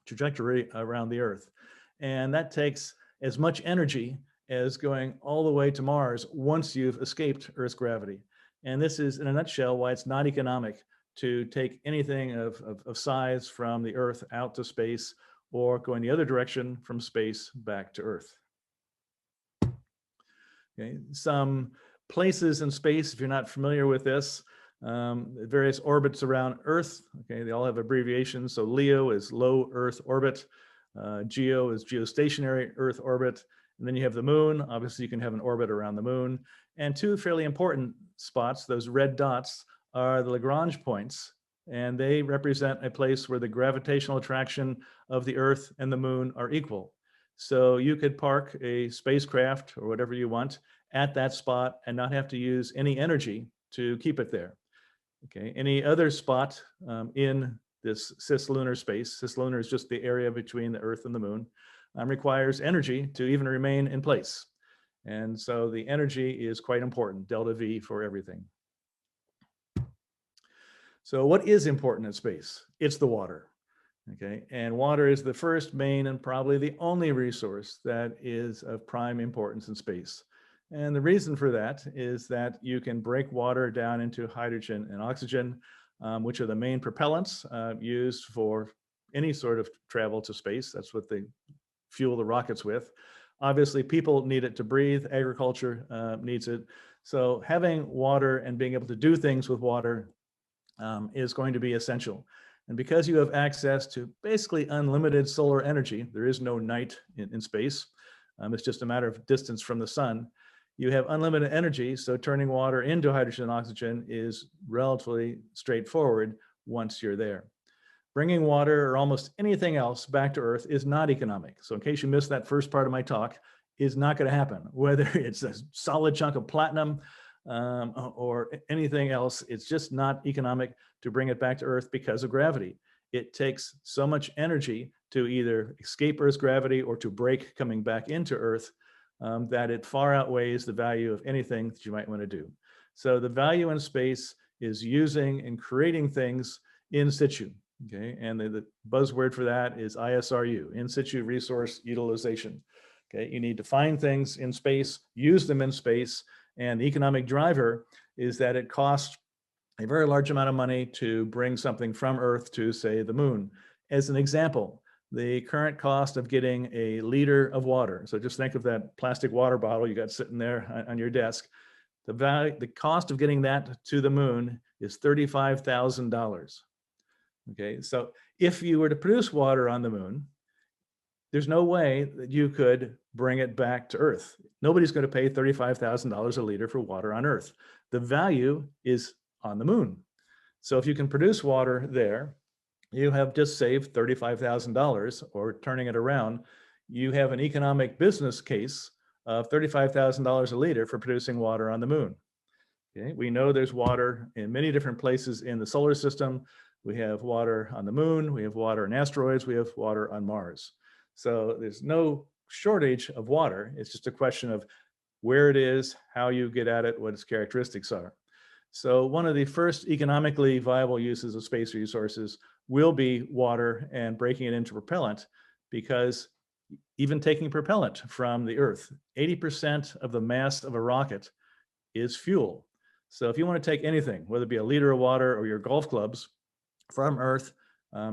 trajectory around the Earth. And that takes as much energy as going all the way to Mars once you've escaped Earth's gravity. And this is, in a nutshell, why it's not economic to take anything of size from the Earth out to space, or going the other direction from space back to Earth. Okay, some places in space, if you're not familiar with this, various orbits around Earth. Okay, they all have abbreviations. So LEO is low Earth orbit. GEO is geostationary Earth orbit. And then you have the moon. Obviously, you can have an orbit around the moon. And two fairly important spots, those red dots, are the Lagrange points. And they represent a place where the gravitational attraction of the Earth and the moon are equal. So you could park a spacecraft or whatever you want at that spot and not have to use any energy to keep it there. Okay, any other spot in this cislunar space, cislunar is just the area between the Earth and the moon, requires energy to even remain in place. And so the energy is quite important, delta V for everything. So what is important in space? It's the water. Okay, and water is the first, main, and probably the only resource that is of prime importance in space. And the reason for that is that you can break water down into hydrogen and oxygen, which are the main propellants used for any sort of travel to space. That's what they fuel the rockets with. Obviously, people need it to breathe. Agriculture needs it. So having water and being able to do things with water is going to be essential. And because you have access to basically unlimited solar energy, there is no night in space. It's just a matter of distance from the sun. You have unlimited energy, so turning water into hydrogen and oxygen is relatively straightforward once you're there. Bringing water or almost anything else back to Earth is not economic. So in case you missed that first part of my talk, is not going to happen. Whether it's a solid chunk of platinum or anything else, it's just not economic to bring it back to Earth because of gravity. It takes so much energy to either escape Earth's gravity or to break coming back into Earth that it far outweighs the value of anything that you might want to do. So the value in space is using and creating things in situ. Okay, and the buzzword for that is ISRU, in situ resource utilization. Okay, you need to find things in space, use them in space, and the economic driver is that it costs a very large amount of money to bring something from Earth to, say, the moon. As an example, the current cost of getting a liter of water, so just think of that plastic water bottle you got sitting there on your desk, the cost of getting that to the moon is $35,000. Okay, so if you were to produce water on the moon, there's no way that you could bring it back to Earth. Nobody's going to pay $35,000 a liter for water on Earth. The value is on the moon. So if you can produce water there, you have just saved $35,000, or turning it around, you have an economic business case of $35,000 a liter for producing water on the moon. Okay, we know there's water in many different places in the solar system. We have water on the moon, we have water in asteroids, we have water on Mars. So there's no shortage of water. It's just a question of where it is, how you get at it, what its characteristics are. So one of the first economically viable uses of space resources will be water and breaking it into propellant, because even taking propellant from the Earth, 80% of the mass of a rocket is fuel. So if you want to take anything, whether it be a liter of water or your golf clubs, from Earth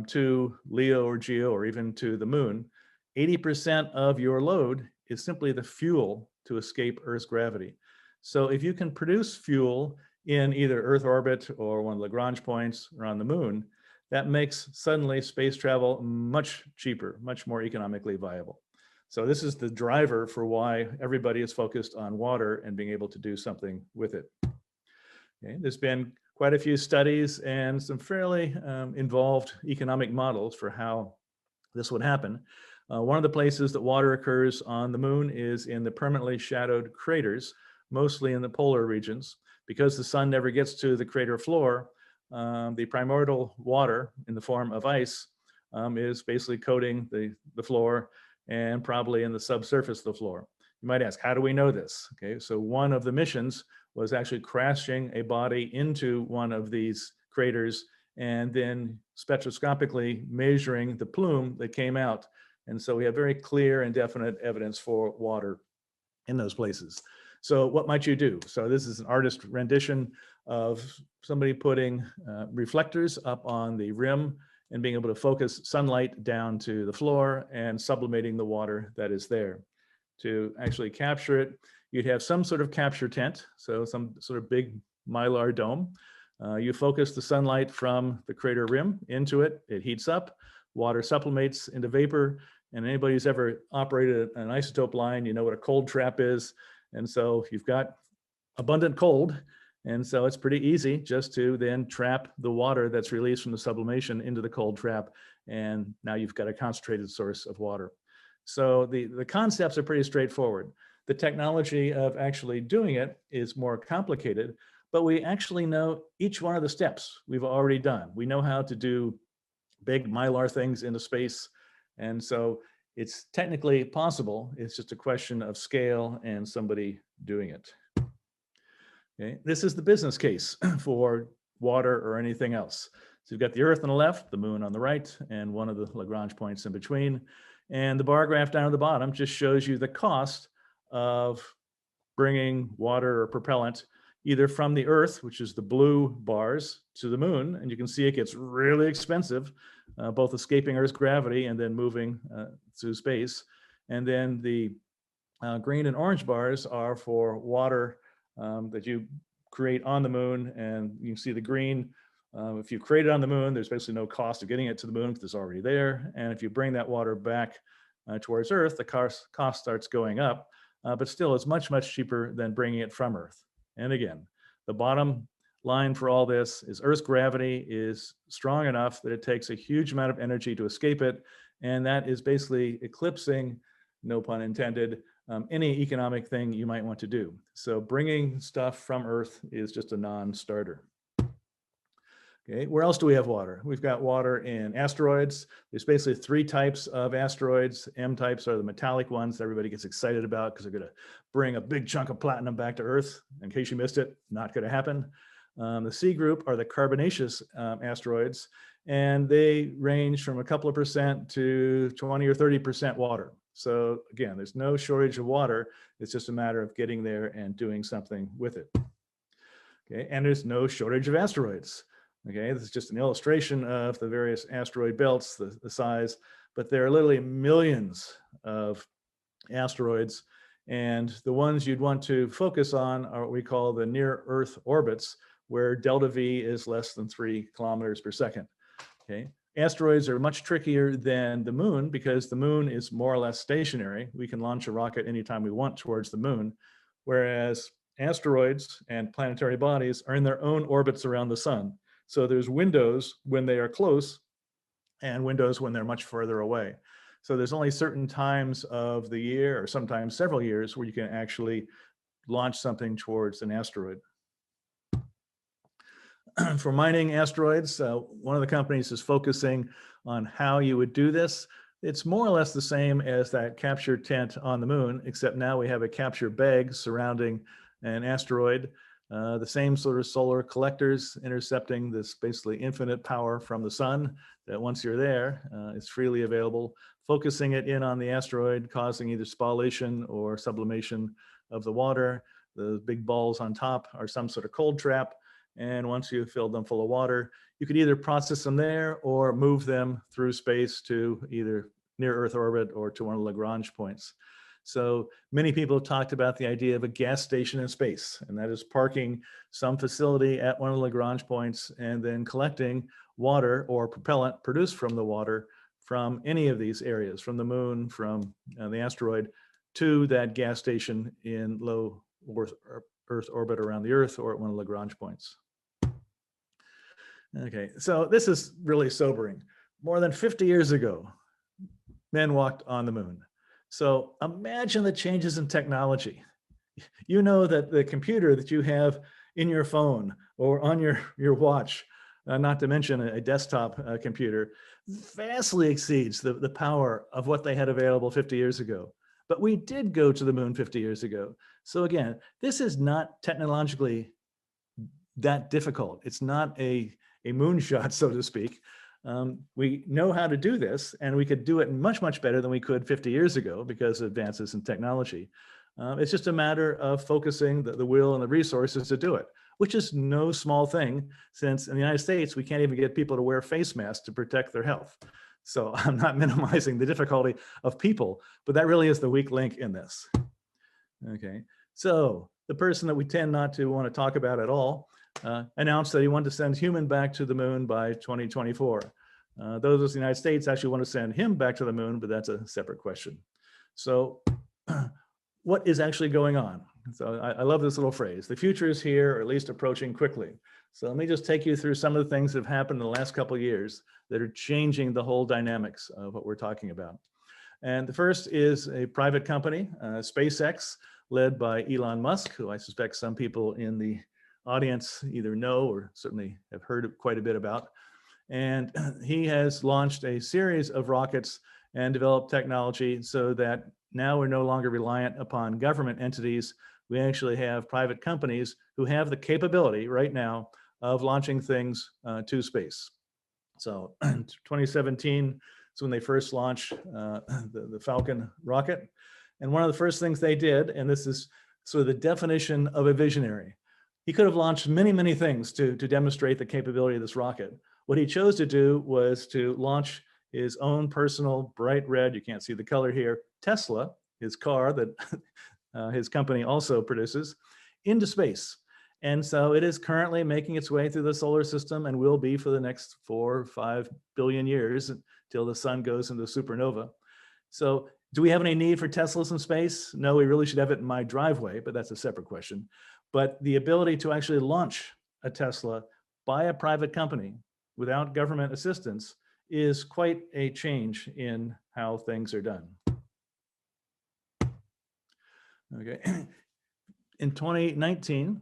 to LEO or GEO or even to the moon, 80% of your load is simply the fuel to escape Earth's gravity. So if you can produce fuel in either Earth orbit or one of the Lagrange points or on the moon, that makes suddenly space travel much cheaper, much more economically viable. So this is the driver for why everybody is focused on water and being able to do something with it. Okay, there's been quite a few studies and some fairly involved economic models for how this would happen. One of the places that water occurs on the moon is in the permanently shadowed craters, mostly in the polar regions. Because the sun never gets to the crater floor, the primordial water in the form of ice is basically coating the floor and probably in the subsurface of the floor. You might ask, how do we know this? Okay, so one of the missions was actually crashing a body into one of these craters and then spectroscopically measuring the plume that came out. And so we have very clear and definite evidence for water in those places. So what might you do? So this is an artist rendition of somebody putting reflectors up on the rim and being able to focus sunlight down to the floor and sublimating the water that is there. To actually capture it, you'd have some sort of capture tent, so some sort of big mylar dome. You focus the sunlight from the crater rim into it, it heats up, water sublimates into vapor, and anybody who's ever operated an isotope line, you know what a cold trap is. And so you've got abundant cold, and so it's pretty easy just to then trap the water that's released from the sublimation into the cold trap, and now you've got a concentrated source of water. So the concepts are pretty straightforward. The technology of actually doing it is more complicated, but we actually know each one of the steps we've already done. We know how to do big mylar things into space, and so it's technically possible. It's just a question of scale and somebody doing it. Okay, this is the business case for water or anything else. So you've got the Earth on the left, the moon on the right, and one of the Lagrange points in between. And the bar graph down at the bottom just shows you the cost of bringing water or propellant either from the Earth, which is the blue bars, to the moon. And you can see it gets really expensive, both escaping Earth's gravity and then moving through space. And then the green and orange bars are for water that you create on the moon. And you can see the green, if you create it on the moon, there's basically no cost of getting it to the moon because it's already there. And if you bring that water back towards Earth, the cost starts going up, but still it's much, much cheaper than bringing it from Earth. And again, the bottom line for all this is Earth's gravity is strong enough that it takes a huge amount of energy to escape it. And that is basically eclipsing, no pun intended, any economic thing you might want to do. So bringing stuff from Earth is just a non-starter. Okay, where else do we have water? We've got water in asteroids. There's basically 3 types of asteroids. M types are the metallic ones that everybody gets excited about because they're going to bring a big chunk of platinum back to Earth. In case you missed it, not going to happen. The C group are the carbonaceous asteroids, and they range from a couple of percent to 20 or 30% water. So again, there's no shortage of water. It's just a matter of getting there and doing something with it. Okay, and there's no shortage of asteroids. Okay, this is just an illustration of the various asteroid belts, the size, but there are literally millions of asteroids, and the ones you'd want to focus on are what we call the near Earth orbits, where delta V is less than 3 kilometers per second. Okay, asteroids are much trickier than the moon because the moon is more or less stationary. We can launch a rocket anytime we want towards the moon, whereas asteroids and planetary bodies are in their own orbits around the sun. So there's windows when they are close and windows when they're much further away. So there's only certain times of the year, or sometimes several years, where you can actually launch something towards an asteroid. For mining asteroids, one of the companies is focusing on how you would do this. It's more or less the same as that capture tent on the moon, except now we have a capture bag surrounding an asteroid. The same sort of solar collectors intercepting this basically infinite power from the sun that once you're there, it's freely available, focusing it in on the asteroid, causing either spallation or sublimation of the water. The big balls on top are some sort of cold trap. And once you've filled them full of water, you could either process them there or move them through space to either near Earth orbit or to one of the Lagrange points. So many people have talked about the idea of a gas station in space, and that is parking some facility at one of the Lagrange points and then collecting water or propellant produced from the water from any of these areas, from the moon, from the asteroid, to that gas station in low Earth orbit around the Earth or at one of the Lagrange points. Okay, so this is really sobering. More than 50 years ago, men walked on the moon. So imagine the changes in technology. You know that the computer that you have in your phone or on your watch, not to mention a desktop computer, vastly exceeds the power of what they had available 50 years ago. But we did go to the moon 50 years ago. So again, this is not technologically that difficult. It's not a moonshot, so to speak. We know how to do this, and we could do it much, much better than we could 50 years ago because of advances in technology. It's just a matter of focusing the will and the resources to do it, which is no small thing, since in the United States, we can't even get people to wear face masks to protect their health. So I'm not minimizing the difficulty of people, but that really is the weak link in this. Okay, so the person that we tend not to want to talk about at all announced that he wanted to send human back to the moon by 2024. Those of the United States actually want to send him back to the moon, but that's a separate question. So what is actually going on? So I love this little phrase, the future is here, or at least approaching quickly. So let me just take you through some of the things that have happened in the last couple of years that are changing the whole dynamics of what we're talking about. And the first is a private company, SpaceX, led by Elon Musk, who I suspect some people in the audience either know or certainly have heard quite a bit about. And he has launched a series of rockets and developed technology so that now we're no longer reliant upon government entities. We actually have private companies who have the capability right now of launching things to space. So in 2017 is when they first launched the Falcon rocket. And one of the first things they did, and this is sort of the definition of a visionary, he could have launched many, many things to demonstrate the capability of this rocket. What he chose to do was to launch his own personal bright red, you can't see the color here, Tesla, his car that his company also produces, into space. And so it is currently making its way through the solar system and will be for the next 4 or 5 billion years until the sun goes into supernova. So do we have any need for Teslas in space? No, we really should have it in my driveway, but that's a separate question. But the ability to actually launch a Tesla by a private company without government assistance is quite a change in how things are done. Okay. In 2019,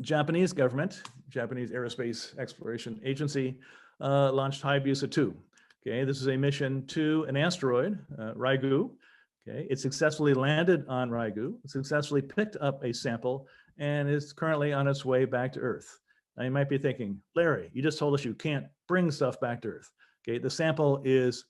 Japanese government, Japanese Aerospace Exploration Agency, launched Hayabusa 2. Okay, this is a mission to an asteroid, Ryugu. Okay, it successfully landed on Ryugu, successfully picked up a sample, and is currently on its way back to Earth. Now you might be thinking, Larry, you just told us you can't bring stuff back to Earth. Okay, the sample is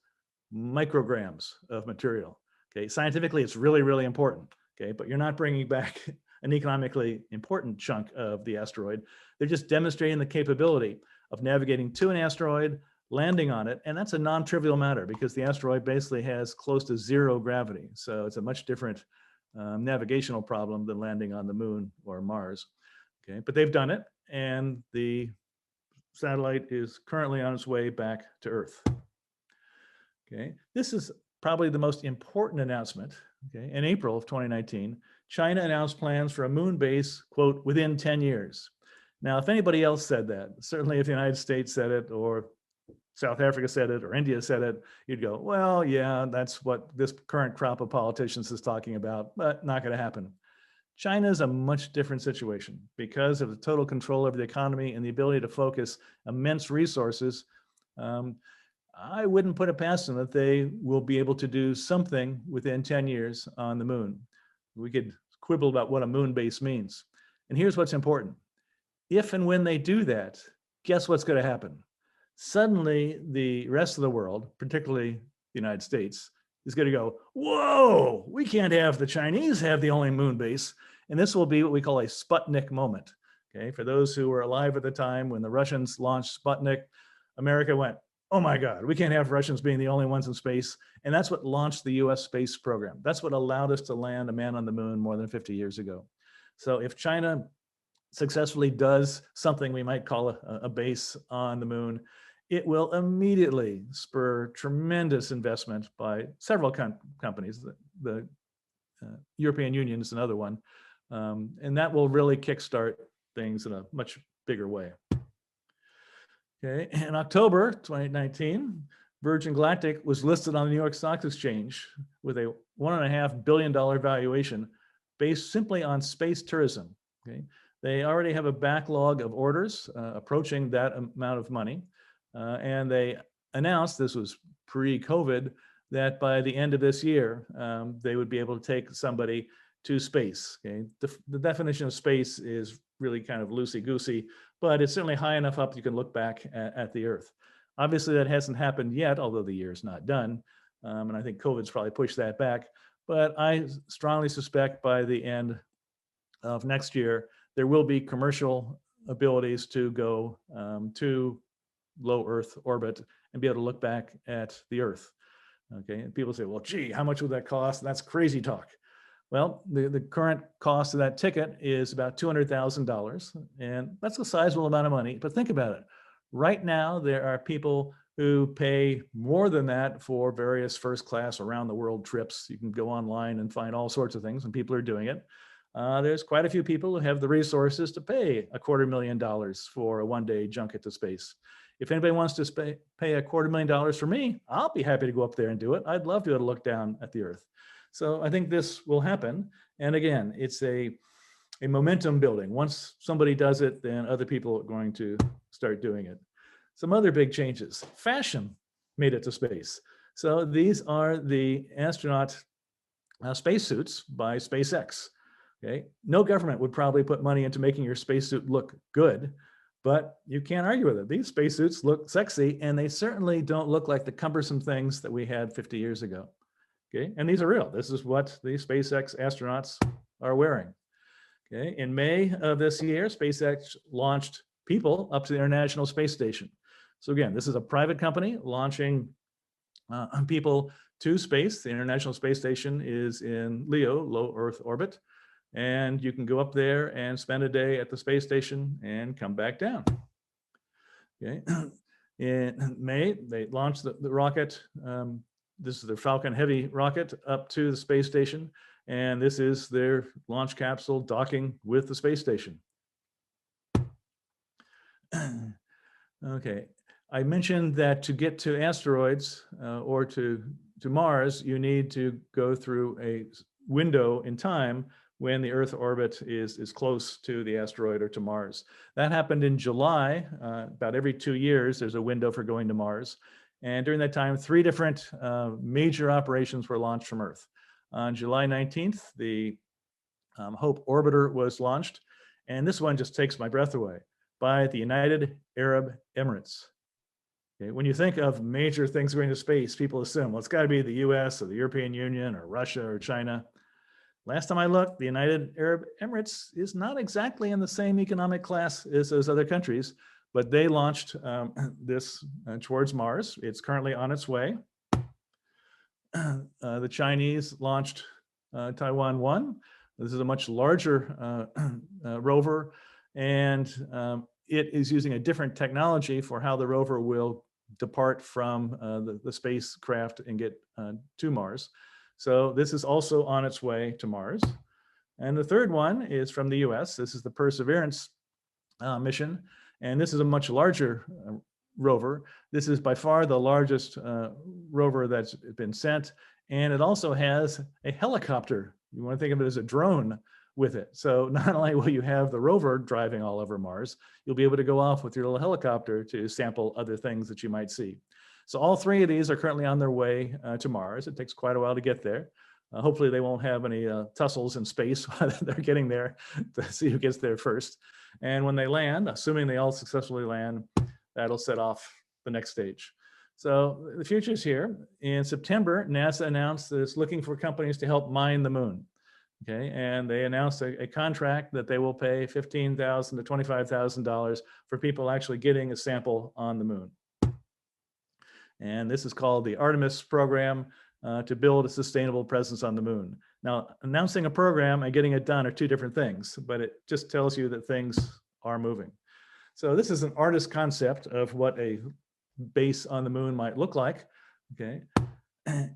micrograms of material. Okay, scientifically, it's really, really important. Okay, but you're not bringing back an economically important chunk of the asteroid. They're just demonstrating the capability of navigating to an asteroid, landing on it, and that's a non-trivial matter because the asteroid basically has close to zero gravity. So it's a much different navigational problem than landing on the moon or Mars. Okay, but they've done it, and the satellite is currently on its way back to Earth. Okay, this is probably the most important announcement. Okay, in April of 2019, China announced plans for a moon base, quote, within 10 years. Now, if anybody else said that, certainly if the United States said it, or South Africa said it, or India said it, you'd go, well, yeah, that's what this current crop of politicians is talking about, but not going to happen. China is a much different situation because of the total control over the economy and the ability to focus immense resources. I wouldn't put it past them that they will be able to do something within 10 years on the moon. We could quibble about what a moon base means. And here's what's important. If and when they do that, guess what's going to happen? Suddenly, the rest of the world, particularly the United States, is going to go, whoa, we can't have the Chinese have the only moon base. And this will be what we call a Sputnik moment. Okay, for those who were alive at the time when the Russians launched Sputnik, America went, oh my God, we can't have Russians being the only ones in space. And that's what launched the US space program. That's what allowed us to land a man on the moon more than 50 years ago. So if China successfully does something we might call a base on the moon, it will immediately spur tremendous investment by several companies. The European Union is another one. And that will really kickstart things in a much bigger way. Okay, in October 2019, Virgin Galactic was listed on the New York Stock Exchange with a $1.5 billion valuation based simply on space tourism. Okay, they already have a backlog of orders approaching that amount of money. And they announced, this was pre-COVID, that by the end of this year, they would be able to take somebody to space. Okay, the definition of space is really kind of loosey-goosey, but it's certainly high enough up you can look back at the Earth. Obviously, that hasn't happened yet, although the year is not done. And I think COVID's probably pushed that back. But I strongly suspect by the end of next year, there will be commercial abilities to go to low Earth orbit and be able to look back at the Earth. Okay, and people say, well, gee, how much would that cost? That's crazy talk. Well, the current cost of that ticket is about $200,000, and that's a sizable amount of money. But think about it. Right now, there are people who pay more than that for various first class around the world trips. You can go online and find all sorts of things, and people are doing it. There's quite a few people who have the resources to pay $250,000 for a one-day junket to space. If anybody wants to pay $250,000 for me, I'll be happy to go up there and do it. I'd love to be able to look down at the Earth. So I think this will happen. And again, it's a momentum building. Once somebody does it, then other people are going to start doing it. Some other big changes. Fashion made it to space. So these are the astronaut spacesuits by SpaceX. Okay, no government would probably put money into making your spacesuit look good, but you can't argue with it. These spacesuits look sexy, and they certainly don't look like the cumbersome things that we had 50 years ago. Okay, and these are real. This is what the SpaceX astronauts are wearing. Okay, in May of this year, SpaceX launched people up to the International Space Station. So again, this is a private company launching people to space. The International Space Station is in LEO, low Earth orbit. And you can go up there and spend a day at the space station and come back down. Okay. In May, they launched the rocket. This is their Falcon Heavy rocket up to the space station. And this is their launch capsule docking with the space station. Okay. I mentioned that to get to asteroids or to Mars, you need to go through a window in time when the Earth orbit is close to the asteroid or to Mars. That happened in July. About every 2 years, there's a window for going to Mars. And during that time, 3 different major operations were launched from Earth. On July 19th, the HOPE orbiter was launched. And this one just takes my breath away, by the United Arab Emirates. Okay, when you think of major things going to space, people assume, well, it's got to be the US or the European Union or Russia or China. Last time I looked, the United Arab Emirates is not exactly in the same economic class as those other countries, but they launched this towards Mars. It's currently on its way. The Chinese launched Taiwan 1. This is a much larger rover, and it is using a different technology for how the rover will depart from the spacecraft and get to Mars. So this is also on its way to Mars. And the third one is from the US. This is the Perseverance mission. And this is a much larger rover. This is by far the largest rover that's been sent. And it also has a helicopter. You want to think of it as a drone with it. So not only will you have the rover driving all over Mars, you'll be able to go off with your little helicopter to sample other things that you might see. So all three of these are currently on their way to Mars. It takes quite a while to get there. Hopefully they won't have any tussles in space while they're getting there to see who gets there first. And when they land, assuming they all successfully land, that'll set off the next stage. So the future's here. In September, NASA announced that it's looking for companies to help mine the moon. Okay, and they announced a contract that they will pay $15,000 to $25,000 for people actually getting a sample on the moon. And this is called the Artemis program to build a sustainable presence on the moon. Now, announcing a program and getting it done are two different things, but it just tells you that things are moving. So this is an artist concept of what a base on the moon might look like, okay?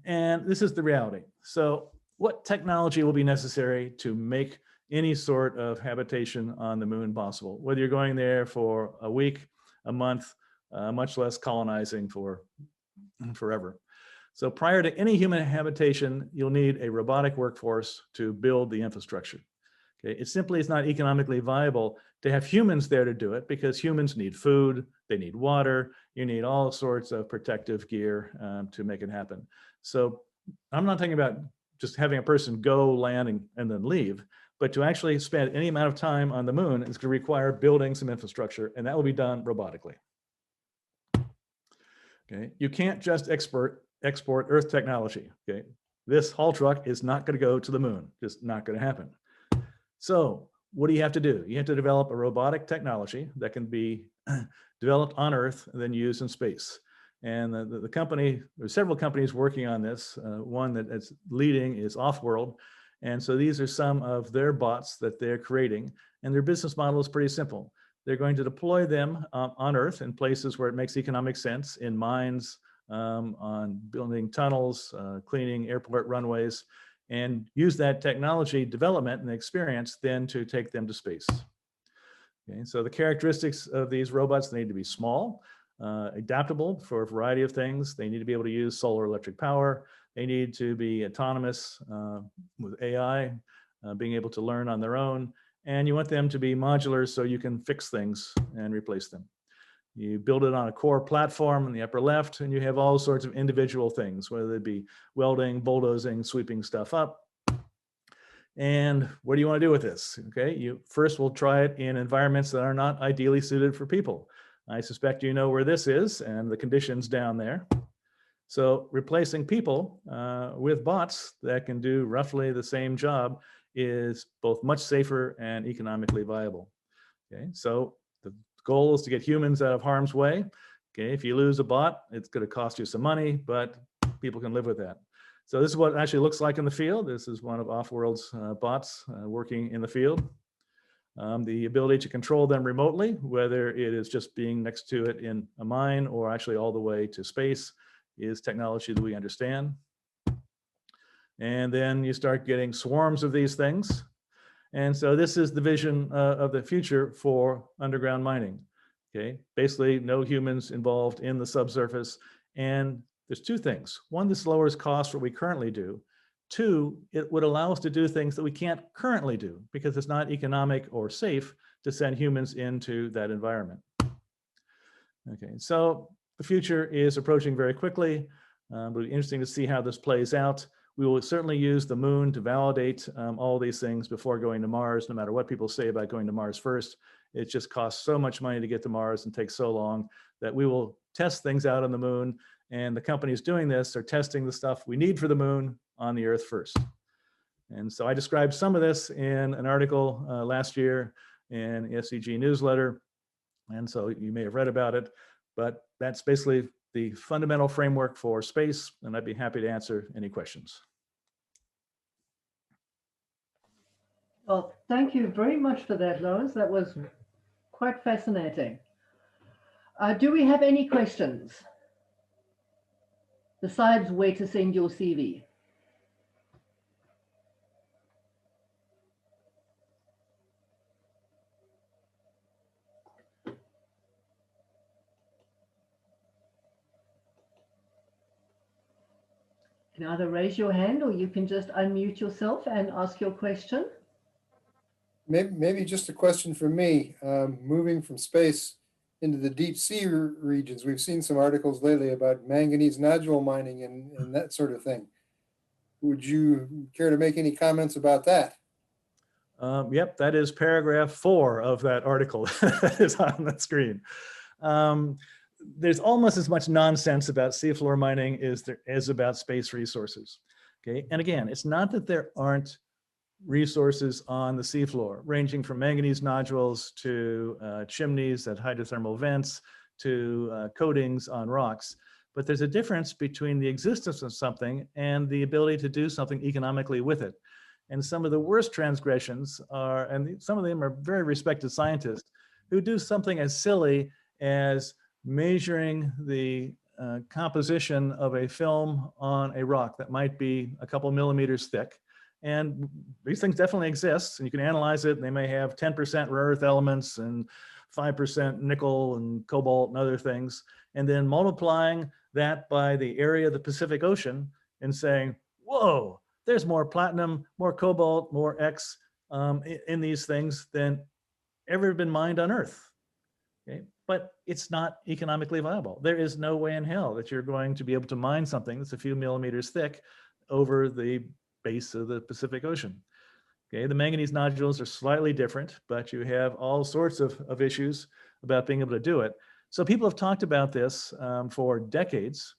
And this is the reality. So what technology will be necessary to make any sort of habitation on the moon possible, whether you're going there for a week, a month, much less colonizing for forever. So prior to any human habitation, you'll need a robotic workforce to build the infrastructure. Okay, it simply is not economically viable to have humans there to do it because humans need food, they need water, you need all sorts of protective gear to make it happen. So I'm not talking about just having a person go land and then leave, but to actually spend any amount of time on the moon is going to require building some infrastructure, and that will be done robotically. Okay, you can't just export Earth technology. Okay, this haul truck is not going to go to the moon, just not going to happen. So what do you have to do? You have to develop a robotic technology that can be developed on Earth and then used in space. And the company, there's several companies working on this. One that's leading is Offworld. And so these are some of their bots that they're creating. And their business model is pretty simple. They're going to deploy them on Earth in places where it makes economic sense, in mines, on building tunnels, cleaning airport runways, and use that technology development and experience then to take them to space. Okay, so the characteristics of these robots, they need to be small, adaptable for a variety of things. They need to be able to use solar electric power. They need to be autonomous with AI, being able to learn on their own. And you want them to be modular so you can fix things and replace them. You build it on a core platform in the upper left, and you have all sorts of individual things, whether it be welding, bulldozing, sweeping stuff up. And what do you want to do with this? Okay, you first will try it in environments that are not ideally suited for people. I suspect you know where this is and the conditions down there. So replacing people with bots that can do roughly the same job is both much safer and economically viable. Okay, so the goal is to get humans out of harm's way. Okay, if you lose a bot, it's going to cost you some money, but people can live with that. So this is what it actually looks like in the field. This is one of Offworld's bots working in the field. The ability to control them remotely, whether it is just being next to it in a mine or actually all the way to space, is technology that we understand. And then you start getting swarms of these things. And so this is the vision of the future for underground mining. Okay, basically no humans involved in the subsurface. And there's two things. One, this lowers costs what we currently do. Two, it would allow us to do things that we can't currently do because it's not economic or safe to send humans into that environment. Okay, so the future is approaching very quickly. It'll be interesting to see how this plays out. We will certainly use the moon to validate all these things before going to Mars, no matter what people say about going to Mars first. It just costs so much money to get to Mars and takes so long that we will test things out on the moon. And the companies doing this are testing the stuff we need for the moon on the Earth first. And so I described some of this in an article last year in SEG newsletter. And so you may have read about it, but that's basically the fundamental framework for space. And I'd be happy to answer any questions. Well, thank you very much for that, Lawrence. That was quite fascinating. Do we have any questions besides where to send your CV? You can either raise your hand or you can just unmute yourself and ask your question. Maybe just a question for me. Moving from space into the deep sea regions, we've seen some articles lately about manganese nodule mining and that sort of thing. Would you care to make any comments about that? Yep, that is paragraph 4 of that article that is on the screen. There's almost as much nonsense about seafloor mining as there is about space resources. Okay, and again, it's not that there aren't resources on the seafloor, ranging from manganese nodules to chimneys at hydrothermal vents to coatings on rocks. But there's a difference between the existence of something and the ability to do something economically with it. And some of the worst transgressions are, and some of them are very respected scientists, who do something as silly as measuring the composition of a film on a rock that might be a couple millimeters thick. And these things definitely exist, and you can analyze it, and they may have 10% rare earth elements and 5% nickel and cobalt and other things, and then multiplying that by the area of the Pacific Ocean and saying, whoa, there's more platinum, more cobalt, more X in these things than ever been mined on Earth. Okay? But it's not economically viable. There is no way in hell that you're going to be able to mine something that's a few millimeters thick over the base of the Pacific Ocean. Okay, the manganese nodules are slightly different, but you have all sorts of issues about being able to do it. So people have talked about this for decades.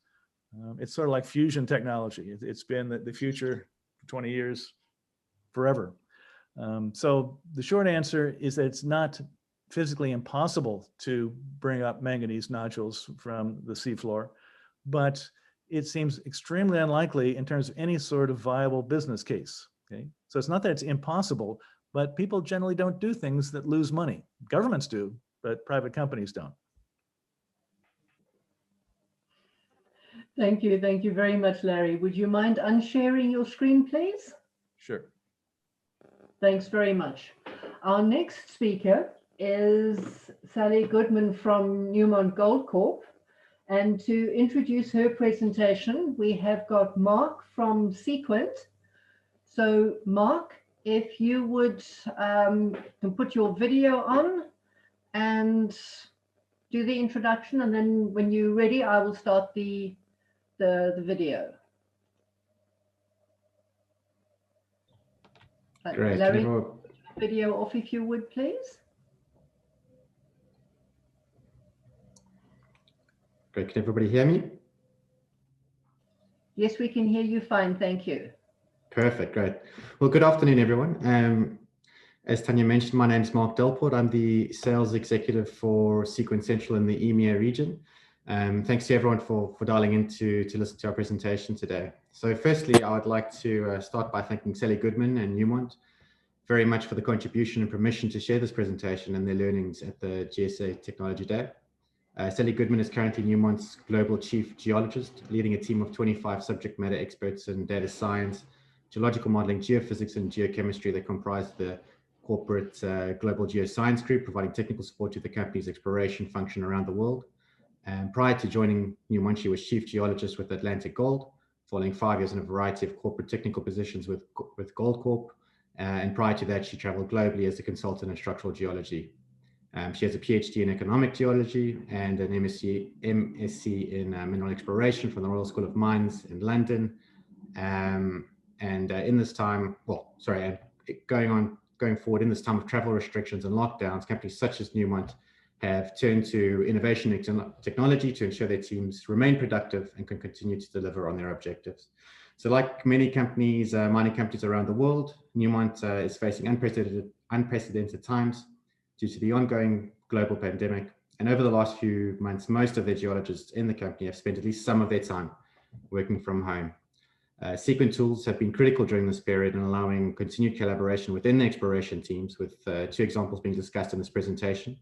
It's sort of like fusion technology. It's been the future for 20 years, forever. So the short answer is that it's not physically impossible to bring up manganese nodules from the seafloor, but it seems extremely unlikely in terms of any sort of viable business case. Okay, so it's not that it's impossible, but people generally don't do things that lose money. Governments do, but private companies don't. Thank you. Thank you very much, Larry. Would you mind unsharing your screen, please? Sure. Thanks very much. Our next speaker is Sally Goodman from Newmont Gold Corp. And to introduce her presentation, we have got Mark from Sequent. So Mark, if you would can put your video on and do the introduction, and then when you're ready, I will start the video. Great. Larry, video off if you would, please. Great. Can everybody hear me? Yes, we can hear you fine. Thank you. Perfect. Great. Well, good afternoon, everyone. As Tanya mentioned, my name is Mark Delport. I'm the sales executive for Sequent Central in the EMEA region. Thanks to everyone for dialing in to listen to our presentation today. So firstly, I would like to start by thanking Sally Goodman and Newmont very much for the contribution and permission to share this presentation and their learnings at the GSSA Technology Day. Sally Goodman is currently Newmont's Global Chief Geologist, leading a team of 25 subject matter experts in data science, geological modeling, geophysics, and geochemistry that comprise the corporate Global Geoscience Group, providing technical support to the company's exploration function around the world. Prior to joining Newmont, she was Chief Geologist with Atlantic Gold, following 5 years in a variety of corporate technical positions with Gold Corp. And prior to that, she traveled globally as a consultant in structural geology. She has a PhD in economic geology and an MSc in mineral exploration from the Royal School of Mines in London. In this time, going forward in this time of travel restrictions and lockdowns, companies such as Newmont have turned to innovation and technology to ensure their teams remain productive and can continue to deliver on their objectives. So like many companies, mining companies around the world, Newmont is facing unprecedented times due to the ongoing global pandemic. And over the last few months, most of their geologists in the company have spent at least some of their time working from home. Sequent tools have been critical during this period in allowing continued collaboration within the exploration teams, with 2 examples being discussed in this presentation.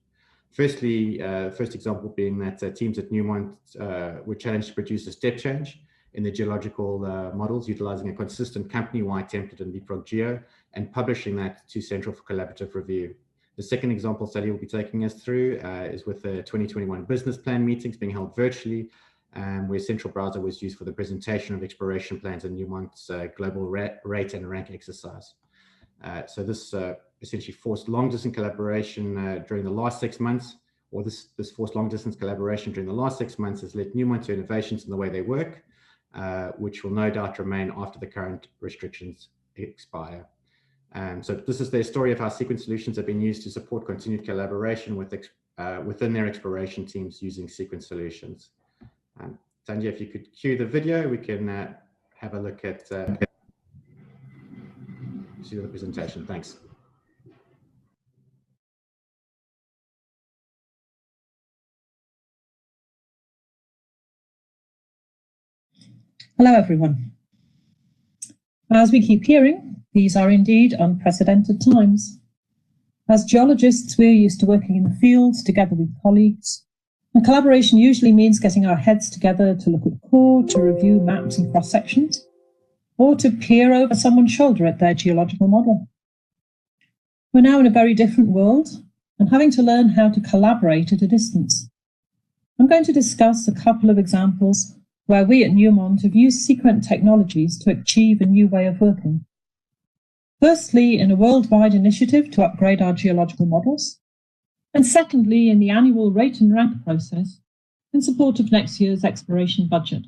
Firstly, first example being that teams at Newmont were challenged to produce a step change in the geological models, utilizing a consistent company-wide template in Leapfrog Geo and publishing that to Central for collaborative review. The second example Sally will be taking us through is with the 2021 business plan meetings being held virtually, where Central Browser was used for the presentation of exploration plans and Newmont's global rate and rank exercise. So this essentially forced long-distance collaboration during the last 6 months, or this forced long-distance collaboration during the last 6 months has led Newmont to innovations in the way they work, which will no doubt remain after the current restrictions expire. So this is their story of how Sequent solutions have been used to support continued collaboration within their exploration teams using Sequent solutions. Tanya, if you could cue the video, we can have a look at see the presentation. Thanks. Hello, everyone. As we keep hearing, these are indeed unprecedented times. As geologists, we're used to working in the fields together with colleagues, and collaboration usually means getting our heads together to look at core, to review maps and cross-sections, or to peer over someone's shoulder at their geological model. We're now in a very different world and having to learn how to collaborate at a distance. I'm going to discuss a couple of examples where we at Newmont have used Sequent technologies to achieve a new way of working. Firstly, in a worldwide initiative to upgrade our geological models, and secondly, in the annual rate and rank process in support of next year's exploration budget.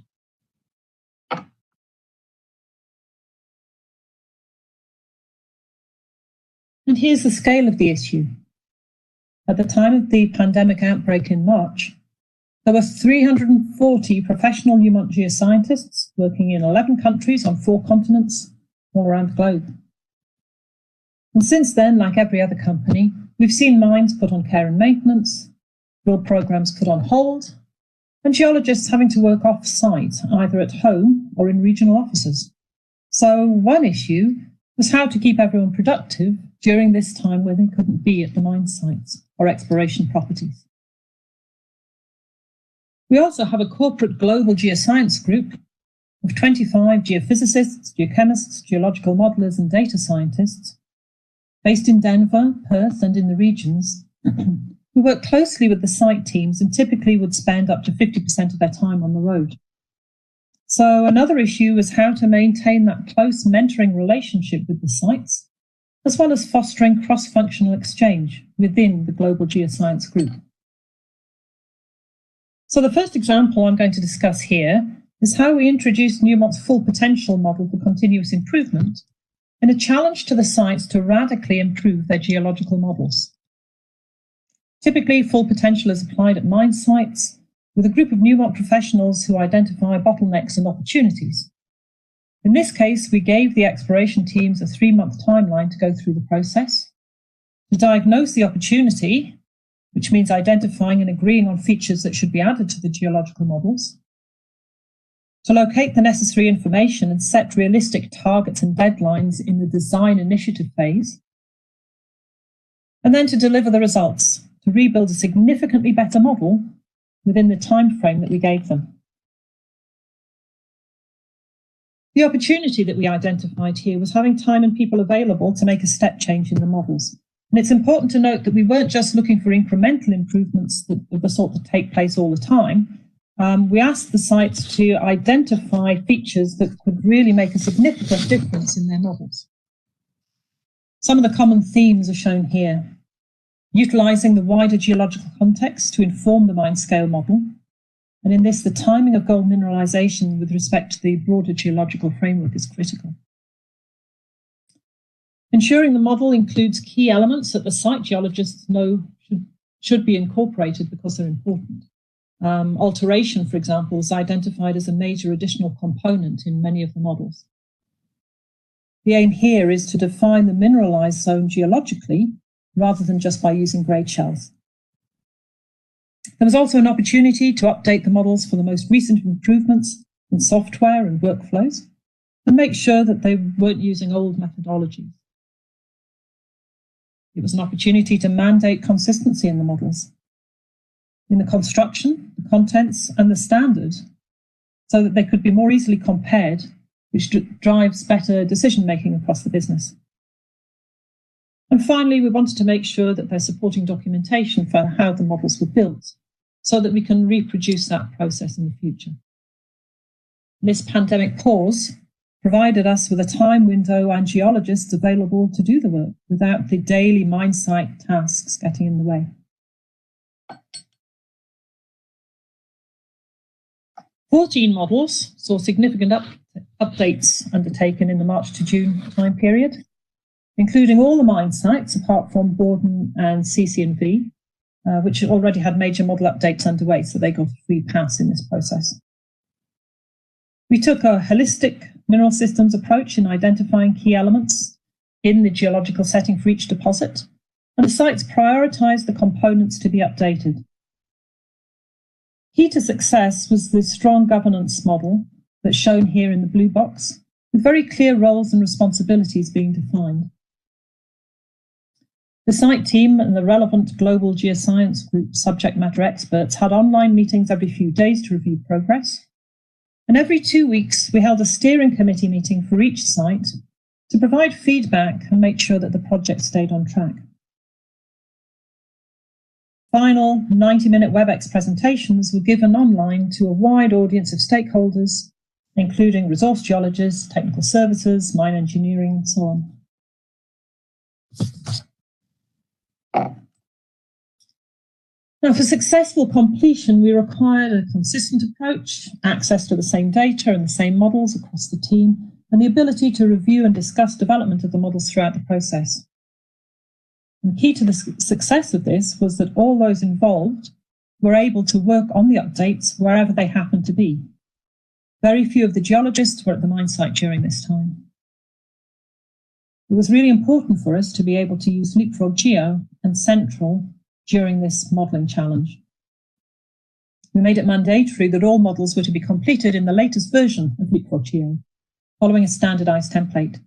And here's the scale of the issue. At the time of the pandemic outbreak in March, there were 340 professional Newmont geoscientists working in 11 countries on 4 continents all around the globe. And since then, like every other company, we've seen mines put on care and maintenance, drill programs put on hold, and geologists having to work off-site, either at home or in regional offices. So one issue was how to keep everyone productive during this time where they couldn't be at the mine sites or exploration properties. We also have a corporate global geoscience group of 25 geophysicists, geochemists, geological modelers, and data scientists based in Denver, Perth, and in the regions, who work closely with the site teams and typically would spend up to 50% of their time on the road. So another issue was how to maintain that close mentoring relationship with the sites, as well as fostering cross-functional exchange within the global geoscience group. So the first example I'm going to discuss here is how we introduced Newmont's full potential model for continuous improvement and a challenge to the sites to radically improve their geological models. Typically, full potential is applied at mine sites with a group of Newmont professionals who identify bottlenecks and opportunities. In this case, we gave the exploration teams a 3-month timeline to go through the process, to diagnose the opportunity, which means identifying and agreeing on features that should be added to the geological models, to locate the necessary information and set realistic targets and deadlines in the design initiative phase, and then to deliver the results, to rebuild a significantly better model within the time frame that we gave them. The opportunity that we identified here was having time and people available to make a step change in the models. And it's important to note that we weren't just looking for incremental improvements of the sort that take place all the time. We asked the sites to identify features that could really make a significant difference in their models. Some of the common themes are shown here. Utilizing the wider geological context to inform the mine scale model, And in this, the timing of gold mineralization with respect to the broader geological framework is critical. Ensuring the model includes key elements that the site geologists know should be incorporated because they're important. Alteration, for example, is identified as a major additional component in many of the models. The aim here is to define the mineralized zone geologically rather than just by using grade shells. There was also an opportunity to update the models for the most recent improvements in software and workflows and make sure that they weren't using old methodologies. It was an opportunity to mandate consistency in the models, in the construction, the contents, and the standard, so that they could be more easily compared, which drives better decision-making across the business. And finally, we wanted to make sure that there's supporting documentation for how the models were built, so that we can reproduce that process in the future. This pandemic pause provided us with a time window and geologists available to do the work without the daily mine site tasks getting in the way. "14 models saw significant updates undertaken in the March to June time period, including all the mine sites apart from Borden and CC&V, which already had major model updates underway, so they got a free pass in this process. We took a holistic mineral systems approach in identifying key elements in the geological setting for each deposit, and the sites prioritized the components to be updated. Key to success was the strong governance model that's shown here in the blue box, with very clear roles and responsibilities being defined. The site team and the relevant global geoscience group subject matter experts had online meetings every few days to review progress. And every 2 weeks, we held a steering committee meeting for each site to provide feedback and make sure that the project stayed on track. Final 90-minute WebEx presentations were given online to a wide audience of stakeholders, including resource geologists, technical services, mine engineering, and so on. Now, for successful completion, we required a consistent approach, access to the same data and the same models across the team, and the ability to review and discuss development of the models throughout the process. And key to the success of this was that all those involved were able to work on the updates wherever they happened to be. Very few of the geologists were at the mine site during this time. It was really important for us to be able to use Leapfrog Geo and Central during this modelling challenge. We made it mandatory that all models were to be completed in the latest version of Leapfrog Geo, following a standardised template.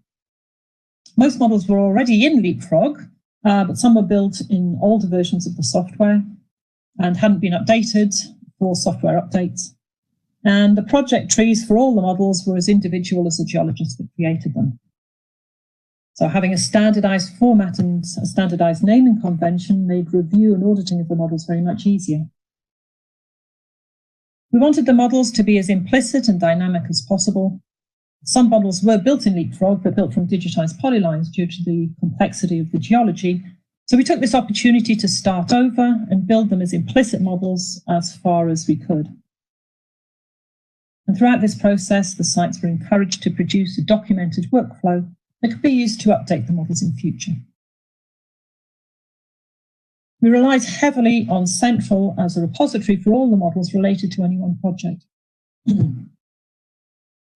Most models were already in Leapfrog, but some were built in older versions of the software and hadn't been updated for software updates. And the project trees for all the models were as individual as the geologist that created them. So having a standardized format and a standardized naming convention made review and auditing of the models very much easier. We wanted the models to be as implicit and dynamic as possible. Some models were built in Leapfrog, but built from digitized polylines due to the complexity of the geology. So we took this opportunity to start over and build them as implicit models as far as we could. And throughout this process, the sites were encouraged to produce a documented workflow that could be used to update the models in future. We relied heavily on Central as a repository for all the models related to any one project.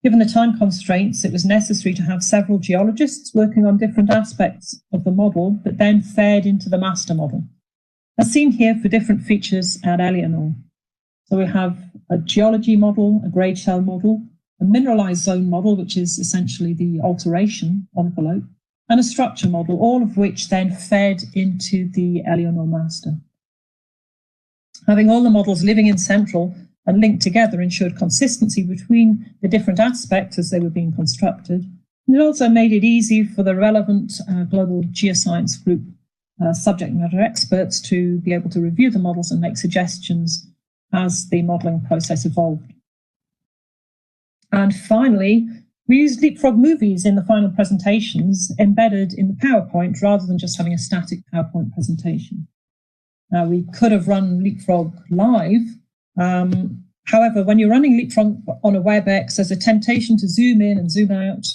Given the time constraints, it was necessary to have several geologists working on different aspects of the model that then fed into the master model, as seen here for different features at Eleanor. So we have a geology model, a grade shell model, a mineralized zone model, which is essentially the alteration envelope, and a structure model, all of which then fed into the Eleanor master. Having all the models living in Central and linked together ensured consistency between the different aspects as they were being constructed. And it also made it easy for the relevant global geoscience group subject matter experts to be able to review the models and make suggestions as the modeling process evolved. And finally, we used Leapfrog movies in the final presentations embedded in the PowerPoint rather than just having a static PowerPoint presentation. Now, we could have run Leapfrog live, However, when you're running Leapfrog on a WebEx, there's a temptation to zoom in and zoom out,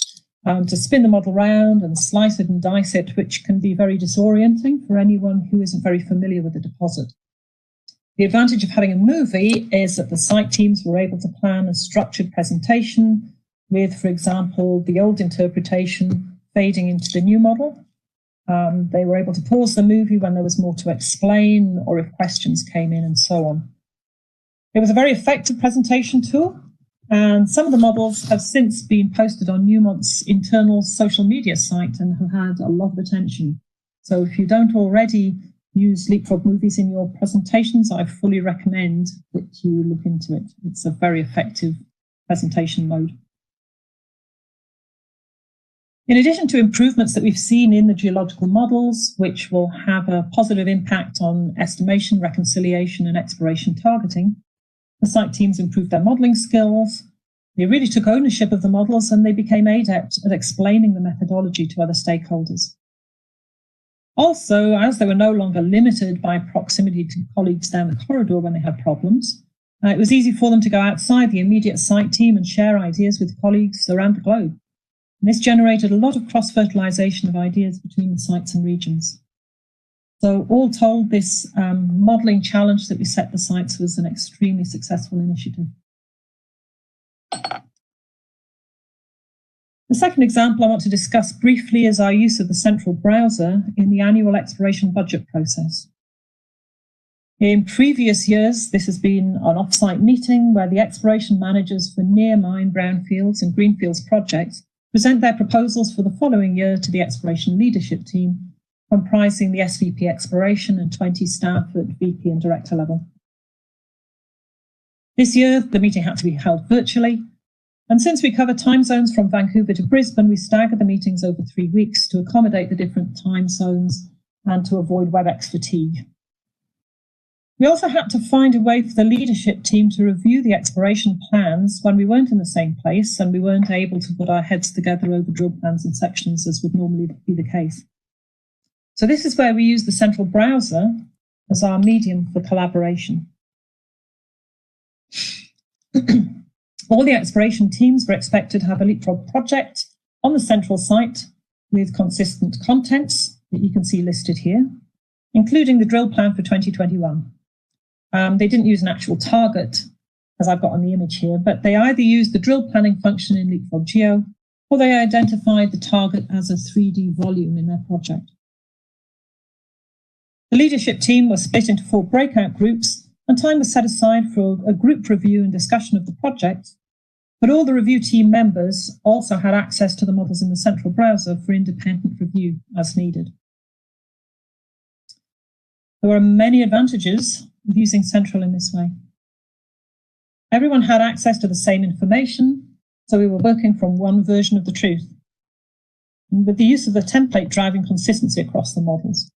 to spin the model around and slice it and dice it, which can be very disorienting for anyone who isn't very familiar with the deposit. The advantage of having a movie is that the site teams were able to plan a structured presentation with, for example, the old interpretation fading into the new model. They were able to pause the movie when there was more to explain or if questions came in and so on. It was a very effective presentation tool, and some of the models have since been posted on Newmont's internal social media site and have had a lot of attention. So if you don't already use Leapfrog movies in your presentations, I fully recommend that you look into it. It's a very effective presentation mode. In addition to improvements that we've seen in the geological models, which will have a positive impact on estimation, reconciliation, and exploration targeting, the site teams improved their modeling skills. They really took ownership of the models and they became adept at explaining the methodology to other stakeholders. Also, as they were no longer limited by proximity to colleagues down the corridor when they had problems, it was easy for them to go outside the immediate site team and share ideas with colleagues around the globe. And this generated a lot of cross-fertilization of ideas between the sites and regions. So all told, this modelling challenge that we set the sites was an extremely successful initiative. The second example I want to discuss briefly is our use of the central browser in the annual exploration budget process. In previous years, this has been an off-site meeting where the exploration managers for near-mine brownfields and greenfields projects present their proposals for the following year to the exploration leadership team, comprising the SVP Exploration and 20 staff at VP and Director level. This year, the meeting had to be held virtually, and since we cover time zones from Vancouver to Brisbane, we staggered the meetings over 3 weeks to accommodate the different time zones and to avoid WebEx fatigue. We also had to find a way for the leadership team to review the exploration plans when we weren't in the same place and we weren't able to put our heads together over drill plans and sections as would normally be the case. So this is where we use the central browser as our medium for collaboration. All the exploration teams were expected to have a Leapfrog project on the central site with consistent contents that you can see listed here, including the drill plan for 2021. They didn't use an actual target, as I've got on the image here, but they either used the drill planning function in Leapfrog Geo, or they identified the target as a 3D volume in their project. The leadership team was split into 4 breakout groups, and time was set aside for a group review and discussion of the project, but all the review team members also had access to the models in the central browser for independent review as needed. There were many advantages of using Central in this way. Everyone had access to the same information, so we were working from one version of the truth, and with the use of the template driving consistency across the models.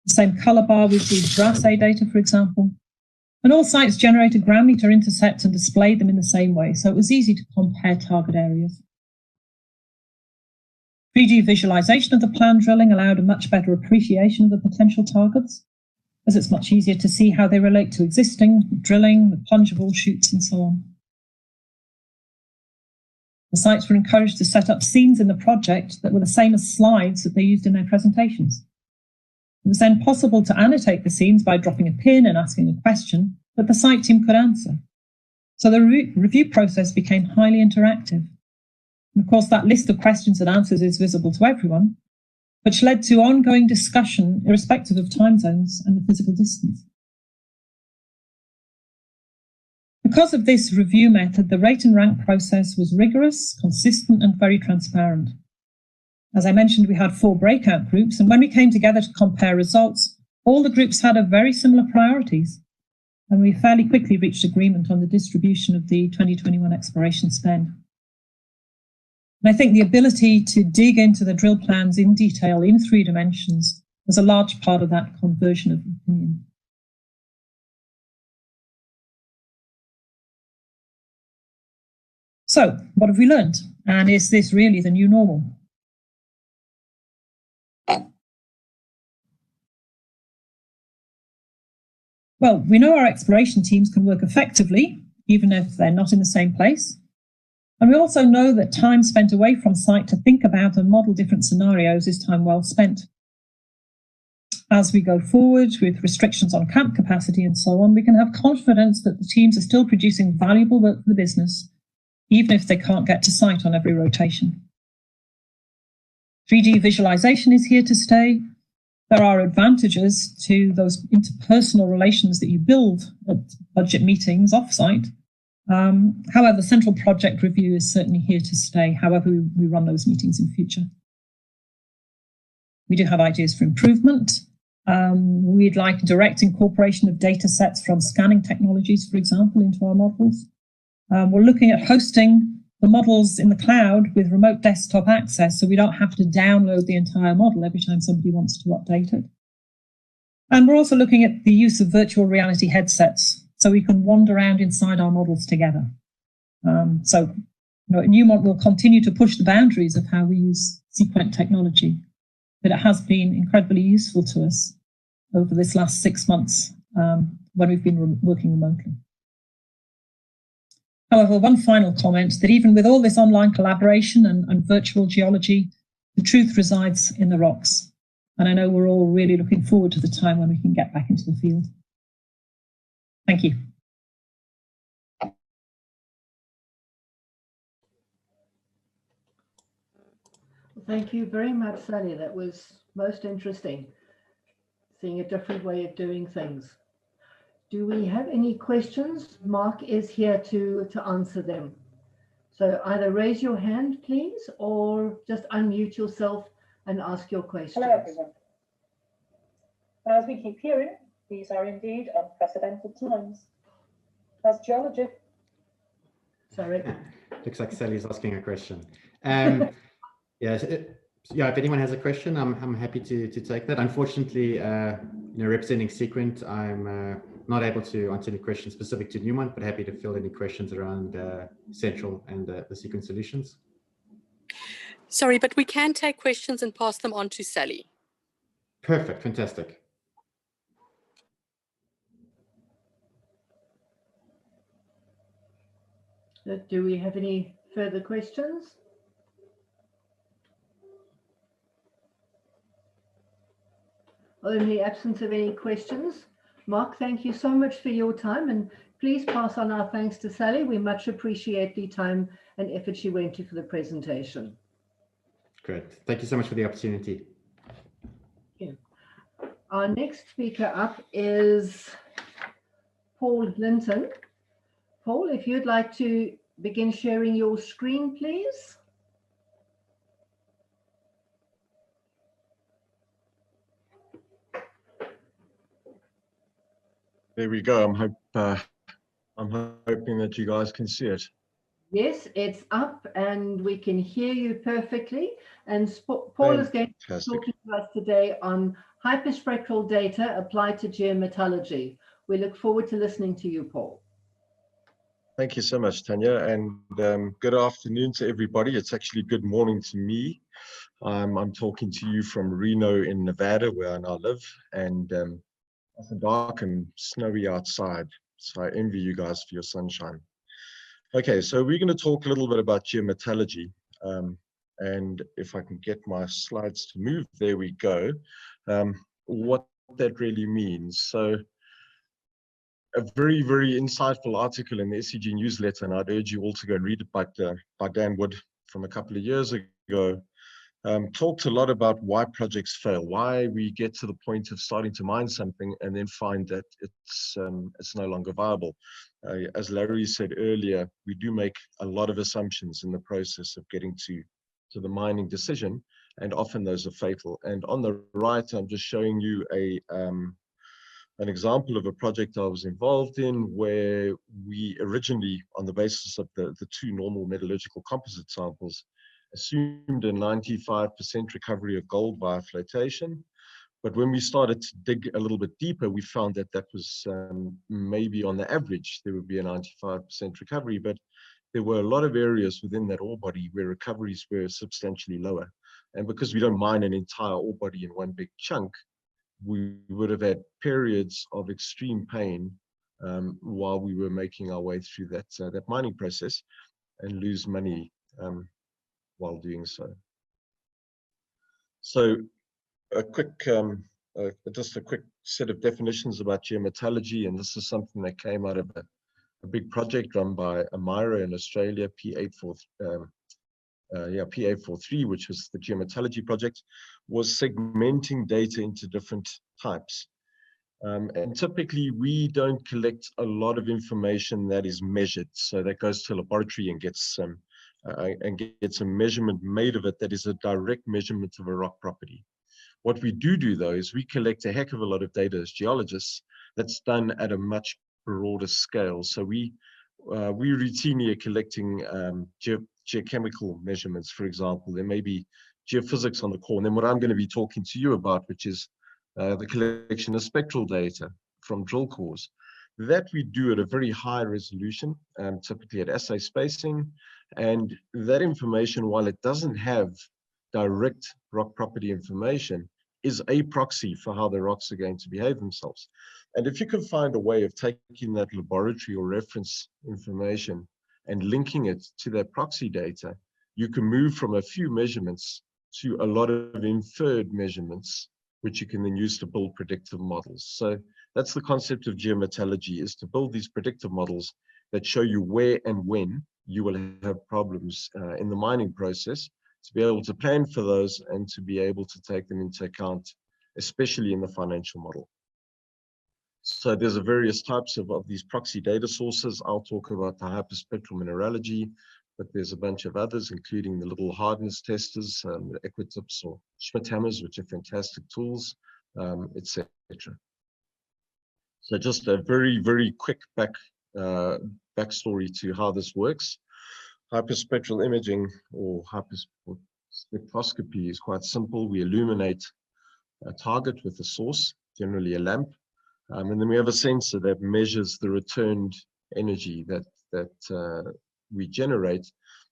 The same color bar with the assay data, for example, and all sites generated ground meter intercepts and displayed them in the same way, so it was easy to compare target areas. 3D visualization of the planned drilling allowed a much better appreciation of the potential targets, as it's much easier to see how they relate to existing drilling, the plungeable shoots, and so on. The sites were encouraged to set up scenes in the project that were the same as slides that they used in their presentations. It was then possible to annotate the scenes by dropping a pin and asking a question that the site team could answer. So the review process became highly interactive. And of course, that list of questions and answers is visible to everyone, which led to ongoing discussion irrespective of time zones and the physical distance. Because of this review method, the rate and rank process was rigorous, consistent, and very transparent. As I mentioned, we had 4 breakout groups, and when we came together to compare results, all the groups had very similar priorities, and we fairly quickly reached agreement on the distribution of the 2021 exploration spend. And I think the ability to dig into the drill plans in detail in 3 dimensions was a large part of that conversion of opinion. So, what have we learned? And is this really the new normal? Well, we know our exploration teams can work effectively, even if they're not in the same place. And we also know that time spent away from site to think about and model different scenarios is time well spent. As we go forward with restrictions on camp capacity and so on, we can have confidence that the teams are still producing valuable work for the business, even if they can't get to site on every rotation. 3D visualization is here to stay. There are advantages to those interpersonal relations that you build at budget meetings off-site. However, central project review is certainly here to stay, however we run those meetings in future. We do have ideas for improvement. We'd like direct incorporation of data sets from scanning technologies, for example, into our models. We're looking at hosting the models in the cloud with remote desktop access, so we don't have to download the entire model every time somebody wants to update it. And we're also looking at the use of virtual reality headsets, so we can wander around inside our models together. So, at Newmont, we'll continue to push the boundaries of how we use Sequent technology, but it has been incredibly useful to us over this last 6 months when we've been working remotely. However, one final comment, that even with all this online collaboration and virtual geology, the truth resides in the rocks. And I know we're all really looking forward to the time when we can get back into the field. Thank you. Thank you very much, Sally. That was most interesting, seeing a different way of doing things. Do we have any questions? Mark is here to answer them. So either raise your hand, please, or just unmute yourself and ask your questions. Hello, everyone. As we keep hearing, these are indeed unprecedented times. As geologists... Sorry. Looks like Sally's asking a question. Yes, if anyone has a question, I'm happy to take that. Unfortunately, representing Sequent, I'm not able to answer any questions specific to Newmont, but happy to field any questions around Central and the Sequent solutions. Sorry, but we can take questions and pass them on to Sally. Perfect, fantastic. Do we have any further questions? Well, in the absence of any questions, Mark, thank you so much for your time, and please pass on our thanks to Sally. We much appreciate the time and effort she went to for the presentation. Great. Thank you so much for the opportunity. Thank you. Our next speaker up is Paul Linton. Paul, if you'd like to begin sharing your screen, please. There we go. I'm hoping that you guys can see it. Yes, it's up and we can hear you perfectly. And Paul is going to be talking to us today on hyperspectral data applied to geometallurgy. We look forward to listening to you, Paul. Thank you so much, Tanya, and good afternoon to everybody. It's actually good morning to me. I'm talking to you from Reno in Nevada, where I now live, and it's dark and snowy outside, so I envy you guys for your sunshine. Okay, so we're going to talk a little bit about geometallurgy, and if I can get my slides to move, there we go. What that really means. So a very, very insightful article in the SCG newsletter, and I'd urge you all to go and read it by Dan Wood from a couple of years ago. Talked a lot about why projects fail, why we get to the point of starting to mine something and then find that it's no longer viable. As Larry said earlier, we do make a lot of assumptions in the process of getting to the mining decision, and often those are fatal. And on the right, I'm just showing you an example of a project I was involved in, where we originally, on the basis of the two normal metallurgical composite samples, assumed a 95% recovery of gold via flotation. But when we started to dig a little bit deeper, we found that that was maybe on the average, there would be a 95% recovery, but there were a lot of areas within that ore body where recoveries were substantially lower. And because we don't mine an entire ore body in one big chunk, we would have had periods of extreme pain while we were making our way through that mining process, and lose money while doing so. So a quick, just a quick set of definitions about geometallurgy, and this is something that came out of a big project run by Amira in Australia, P843, which was the geometallurgy project, was segmenting data into different types. And typically we don't collect a lot of information that is measured. So that goes to a laboratory and gets a measurement made of it that is a direct measurement of a rock property. What we do though is we collect a heck of a lot of data as geologists that's done at a much broader scale. So we routinely are collecting geochemical measurements, for example. There may be geophysics on the core, and then what I'm going to be talking to you about, which is the collection of spectral data from drill cores. That we do at a very high resolution, typically at assay spacing, and that information, while it doesn't have direct rock property information, is a proxy for how the rocks are going to behave themselves. And if you can find a way of taking that laboratory or reference information and linking it to that proxy data, you can move from a few measurements to a lot of inferred measurements, which you can then use to build predictive models. So that's the concept of geometallurgy, is to build these predictive models that show you where and when you will have problems in the mining process, to be able to plan for those and to be able to take them into account, especially in the financial model. So there's various types of these proxy data sources. I'll talk about the hyperspectral mineralogy, but there's a bunch of others, including the little hardness testers, the Equitips or Schmidt hammers, which are fantastic tools, etc. So just a very, very quick backstory to how this works. Hyperspectral imaging or spectroscopy is quite simple. We illuminate a target with a source, generally a lamp, and then we have a sensor that measures the returned energy that we generate,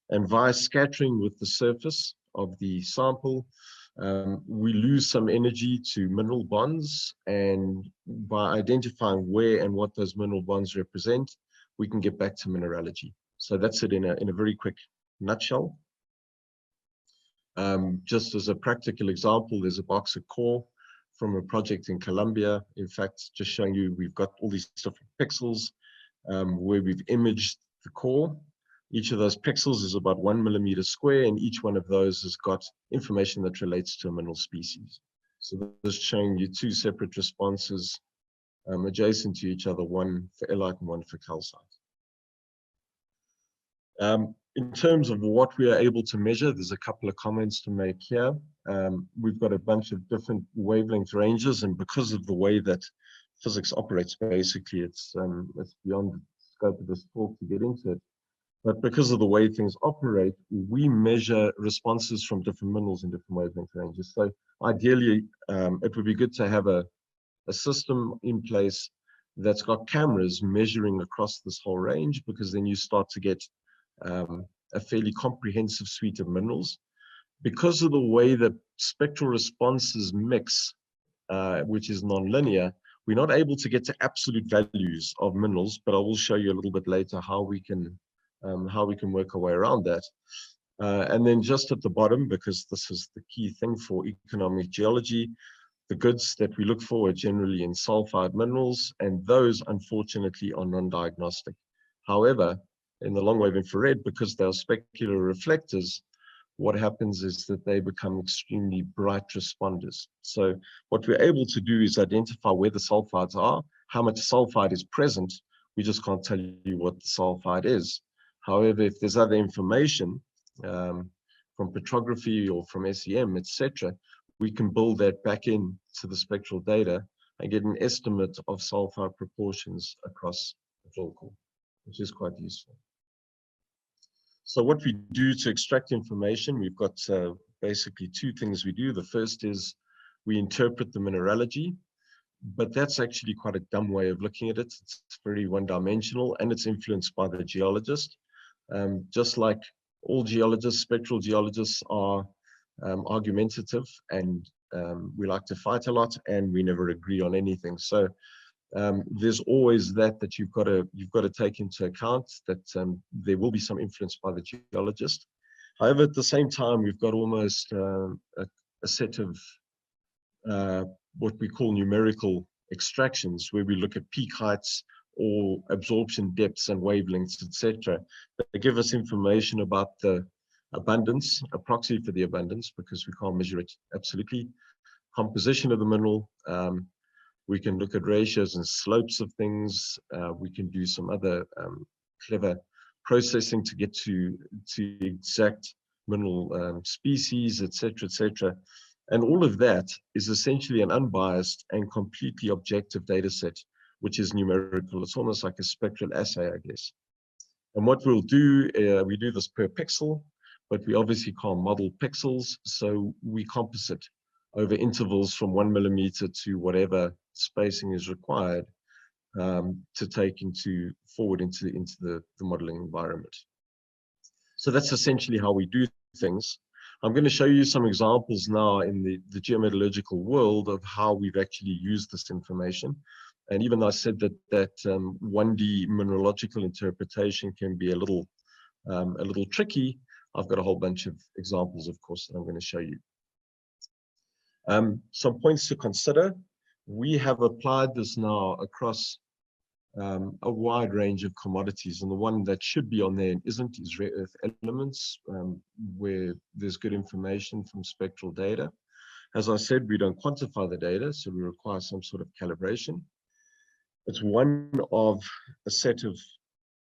and via scattering with the surface of the sample, we lose some energy to mineral bonds, and by identifying where and what those mineral bonds represent, we can get back to mineralogy. So that's it in a very quick nutshell. Just as a practical example, there's a box of core from a project in Colombia. In fact, just showing you, we've got all these different pixels where we've imaged the core. Each of those pixels is about 1 millimeter square, and each one of those has got information that relates to a mineral species. So this is showing you two separate responses adjacent to each other, one for elite and one for calcite. In terms of what we are able to measure, there's a couple of comments to make here. We've got a bunch of different wavelength ranges, and because of the way that physics operates, basically it's beyond the scope of this talk to get into it. But because of the way things operate, we measure responses from different minerals in different wavelength ranges. So ideally, it would be good to have a system in place that's got cameras measuring across this whole range, because then you start to get a fairly comprehensive suite of minerals. Because of the way that spectral responses mix, which is nonlinear, we're not able to get to absolute values of minerals, but I will show you a little bit later how we can work our way around that. And then just at the bottom, because this is the key thing for economic geology, the goods that we look for are generally in sulfide minerals, and those unfortunately are non-diagnostic. However, in the long wave infrared, because they are specular reflectors, what happens is that they become extremely bright responders. So what we're able to do is identify where the sulfides are, how much sulfide is present. We just can't tell you what the sulfide is. However, if there's other information from petrography or from SEM, etc., we can build that back in to the spectral data and get an estimate of sulfide proportions across the drill core, which is quite useful. So what we do to extract information, we've got basically two things we do. The first is we interpret the mineralogy, but that's actually quite a dumb way of looking at it. It's very one-dimensional, and it's influenced by the geologist. Just like all geologists, spectral geologists are argumentative and we like to fight a lot, and we never agree on anything. So there's always that you've got to take into account, that there will be some influence by the geologist. However, at the same time, we've got almost a set of what we call numerical extractions, where we look at peak heights or absorption depths and wavelengths, etc. They give us information about the abundance, a proxy for the abundance, because we can't measure it absolutely, composition of the mineral. We can look at ratios and slopes of things. We can do some other clever processing to get to exact mineral species, etc., etc. And all of that is essentially an unbiased and completely objective data set, which is numerical. It's almost like a spectral assay, I guess. And what we'll do, we do this per pixel, but we obviously can't model pixels, so we composite over intervals from 1 millimeter to whatever spacing is required to take forward into the modeling environment. So that's essentially how we do things. I'm going to show you some examples now in the geometallurgical world of how we've actually used this information. And even though I said that 1D mineralogical interpretation can be a little tricky, I've got a whole bunch of examples, of course, that I'm going to show you. Some points to consider. We have applied this now across a wide range of commodities, and the one that should be on there and isn't is rare earth elements, where there's good information from spectral data. As I said, we don't quantify the data, so we require some sort of calibration. It's one of a set of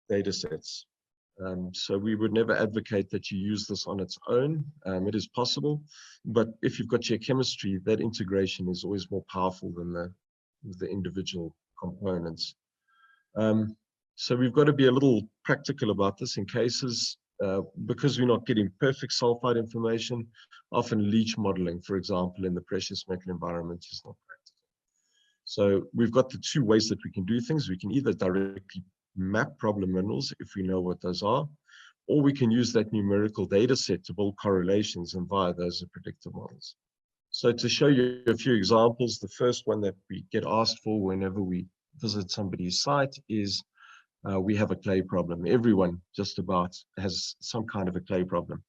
data sets. So we would never advocate that you use this on its own. It is possible, but if you've got geochemistry, that integration is always more powerful than the individual components. So we've got to be a little practical about this in cases, because we're not getting perfect sulfide information. Often leach modeling, for example, in the precious metal environment is not practical. So we've got the two ways that we can do things. We can either directly map problem minerals if we know what those are, or we can use that numerical data set to build correlations, and via those are predictive models. So to show you a few examples, the first one that we get asked for whenever we visit somebody's site is we have a clay problem. Everyone just about has some kind of a clay problem.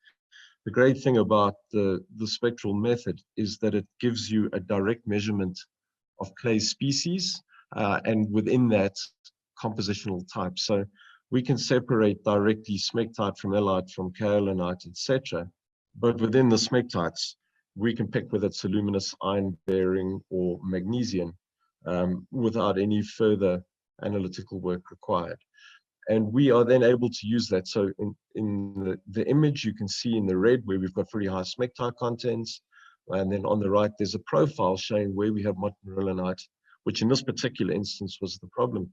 The great thing about the spectral method is that it gives you a direct measurement of clay species, and within that, compositional type. So we can separate directly smectite from elite, from kaolinite, etc. But within the smectites, we can pick whether it's aluminous, iron-bearing, or magnesian without any further analytical work required. And we are then able to use that. So in the image, you can see in the red where we've got very high smectite contents. And then on the right, there's a profile showing where we have montmorillonite, which in this particular instance was the problem.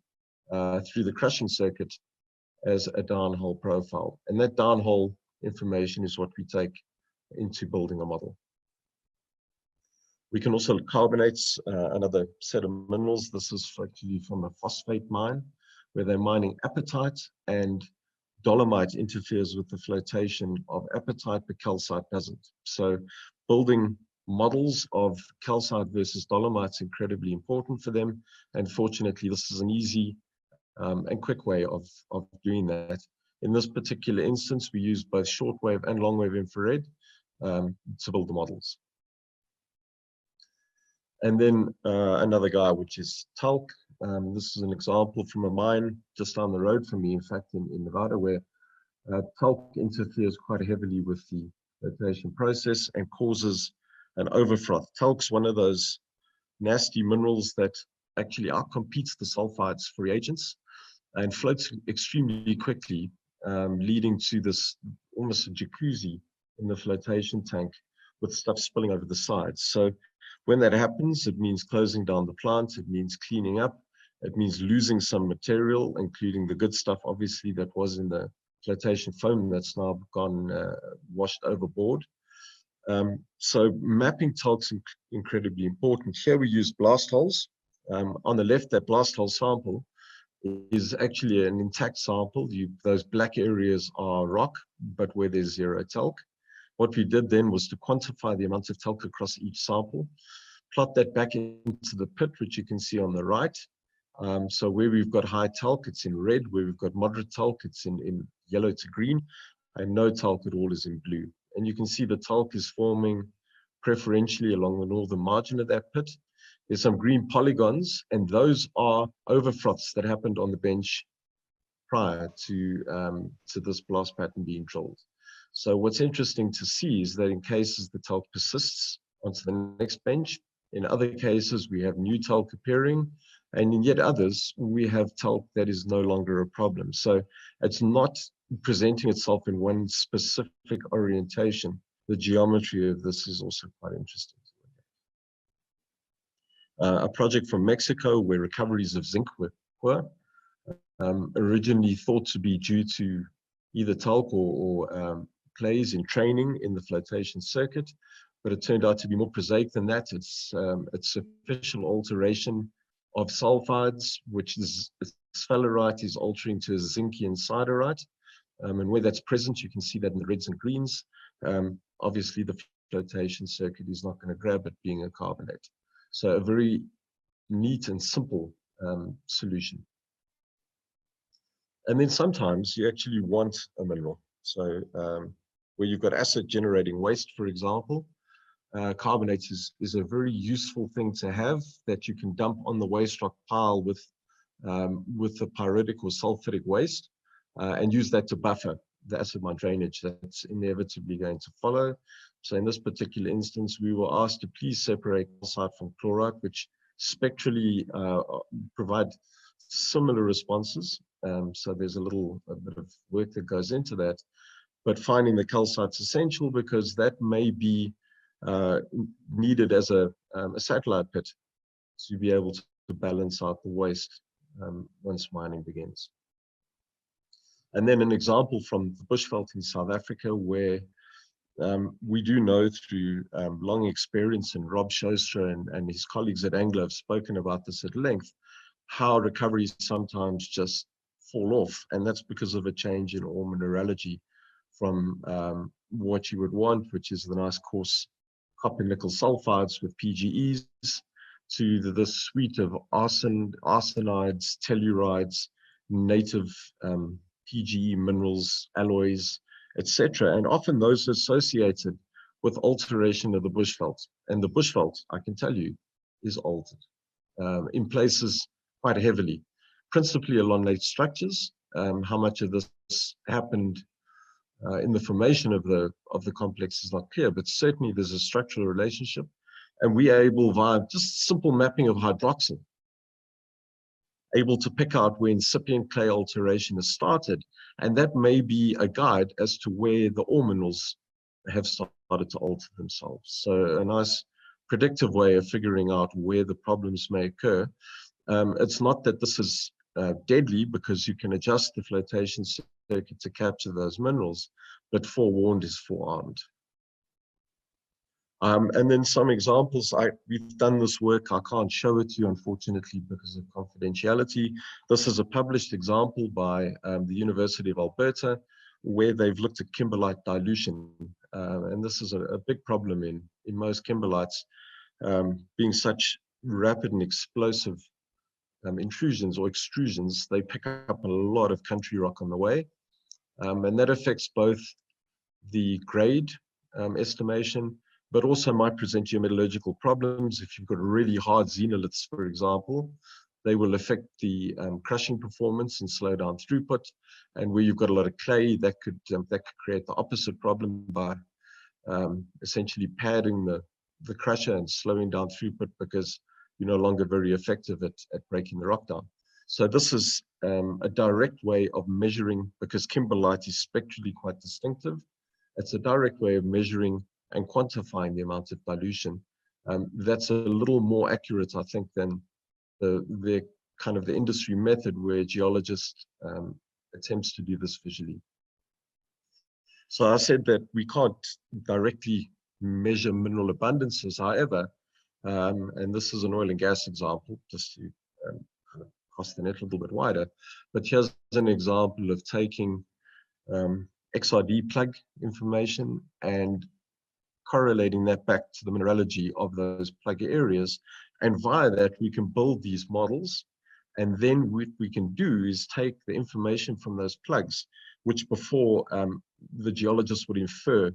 Through the crushing circuit as a downhole profile. And that downhole information is what we take into building a model. We can also look at carbonates, another set of minerals. This is actually from a phosphate mine, where they're mining apatite, and dolomite interferes with the flotation of apatite, but calcite doesn't. So building models of calcite versus dolomite is incredibly important for them. And fortunately, this is an easy and quick way of doing that. In this particular instance, we use both shortwave and longwave infrared to build the models. And then another guy, which is talc. This is an example from a mine just down the road from me, in fact, in Nevada, where talc interferes quite heavily with the flotation process and causes an overfroth. Talc's one of those nasty minerals that actually outcompetes the sulfides for reagents and floats extremely quickly, leading to this almost a jacuzzi in the flotation tank with stuff spilling over the sides. So when that happens, it means closing down the plant, it means cleaning up, it means losing some material, including the good stuff, obviously, that was in the flotation foam that's now gone washed overboard. So mapping talc's incredibly important. Here we use blast holes. On the left, that blast hole sample is actually an intact sample. Those black areas are rock, but where there's zero talc. What we did then was to quantify the amount of talc across each sample, plot that back into the pit, which you can see on the right. So where we've got high talc, it's in red. Where we've got moderate talc, it's in yellow to green, and no talc at all is in blue. And you can see the talc is forming preferentially along the northern margin of that pit. There's some green polygons, and those are overfroths that happened on the bench prior to this blast pattern being drilled. So what's interesting to see is that in cases the talc persists onto the next bench, in other cases we have new talc appearing, and in yet others we have talc that is no longer a problem. So it's not presenting itself in one specific orientation. The geometry of this is also quite interesting. A project from Mexico where recoveries of zinc were poor, originally thought to be due to either talc or clays in training in the flotation circuit, but it turned out to be more prosaic than that. It's superficial alteration of sulfides, which is sphalerite is altering to a zincian siderite, and where that's present, you can see that in the reds and greens. Obviously, the flotation circuit is not going to grab it being a carbonate. So a very neat and simple solution. And then sometimes you actually want a mineral. So where you've got acid generating waste, for example, carbonate is a very useful thing to have that you can dump on the waste rock pile with the pyritic or sulfidic waste and use that to buffer the acid mine drainage that's inevitably going to follow. So in this particular instance, we were asked to please separate calcite from chlorite, which spectrally provide similar responses. So there's a bit of work that goes into that, but finding the calcite's essential because that may be needed as a satellite pit to be able to balance out the waste once mining begins. And then an example from the Bushveld in South Africa where we do know through long experience, and Rob Shostra and his colleagues at Anglo have spoken about this at length, how recoveries sometimes just fall off, and that's because of a change in ore mineralogy from what you would want, which is the nice coarse copper nickel sulfides with PGEs, to the suite of arsenides, tellurides, native PGE minerals, alloys, etc. And often those are associated with alteration of the bushveld. And the bushveld, I can tell you, is altered in places quite heavily, principally along late structures. How much of this happened in the formation of the complex is not clear, but certainly there's a structural relationship. And we are able, via just simple mapping of hydroxyl, able to pick out where incipient clay alteration has started, and that may be a guide as to where the ore minerals have started to alter themselves. So a nice predictive way of figuring out where the problems may occur. It's not that this is deadly, because you can adjust the flotation circuit to capture those minerals, but forewarned is forearmed. And then some examples, we've done this work, I can't show it to you unfortunately because of confidentiality. This is a published example by the University of Alberta, where they've looked at kimberlite dilution. And this is a big problem in most kimberlites, being such rapid and explosive intrusions or extrusions. They pick up a lot of country rock on the way. And that affects both the grade estimation, but also might present geometallurgical problems. If you've got really hard xenoliths, for example, they will affect the crushing performance and slow down throughput. And where you've got a lot of clay, that could create the opposite problem by essentially padding the crusher and slowing down throughput because you're no longer very effective at breaking the rock down. So this is a direct way of measuring, because kimberlite is spectrally quite distinctive. It's a direct way of measuring and quantifying the amount of dilution. That's a little more accurate, I think, than the kind of the industry method where geologists attempts to do this visually. So I said that we can't directly measure mineral abundances, however, and this is an oil and gas example, just to kind of cast the net a little bit wider, but here's an example of taking XRD plug information and correlating that back to the mineralogy of those plug areas. And via that, we can build these models. And then what we can do is take the information from those plugs, which before the geologist would infer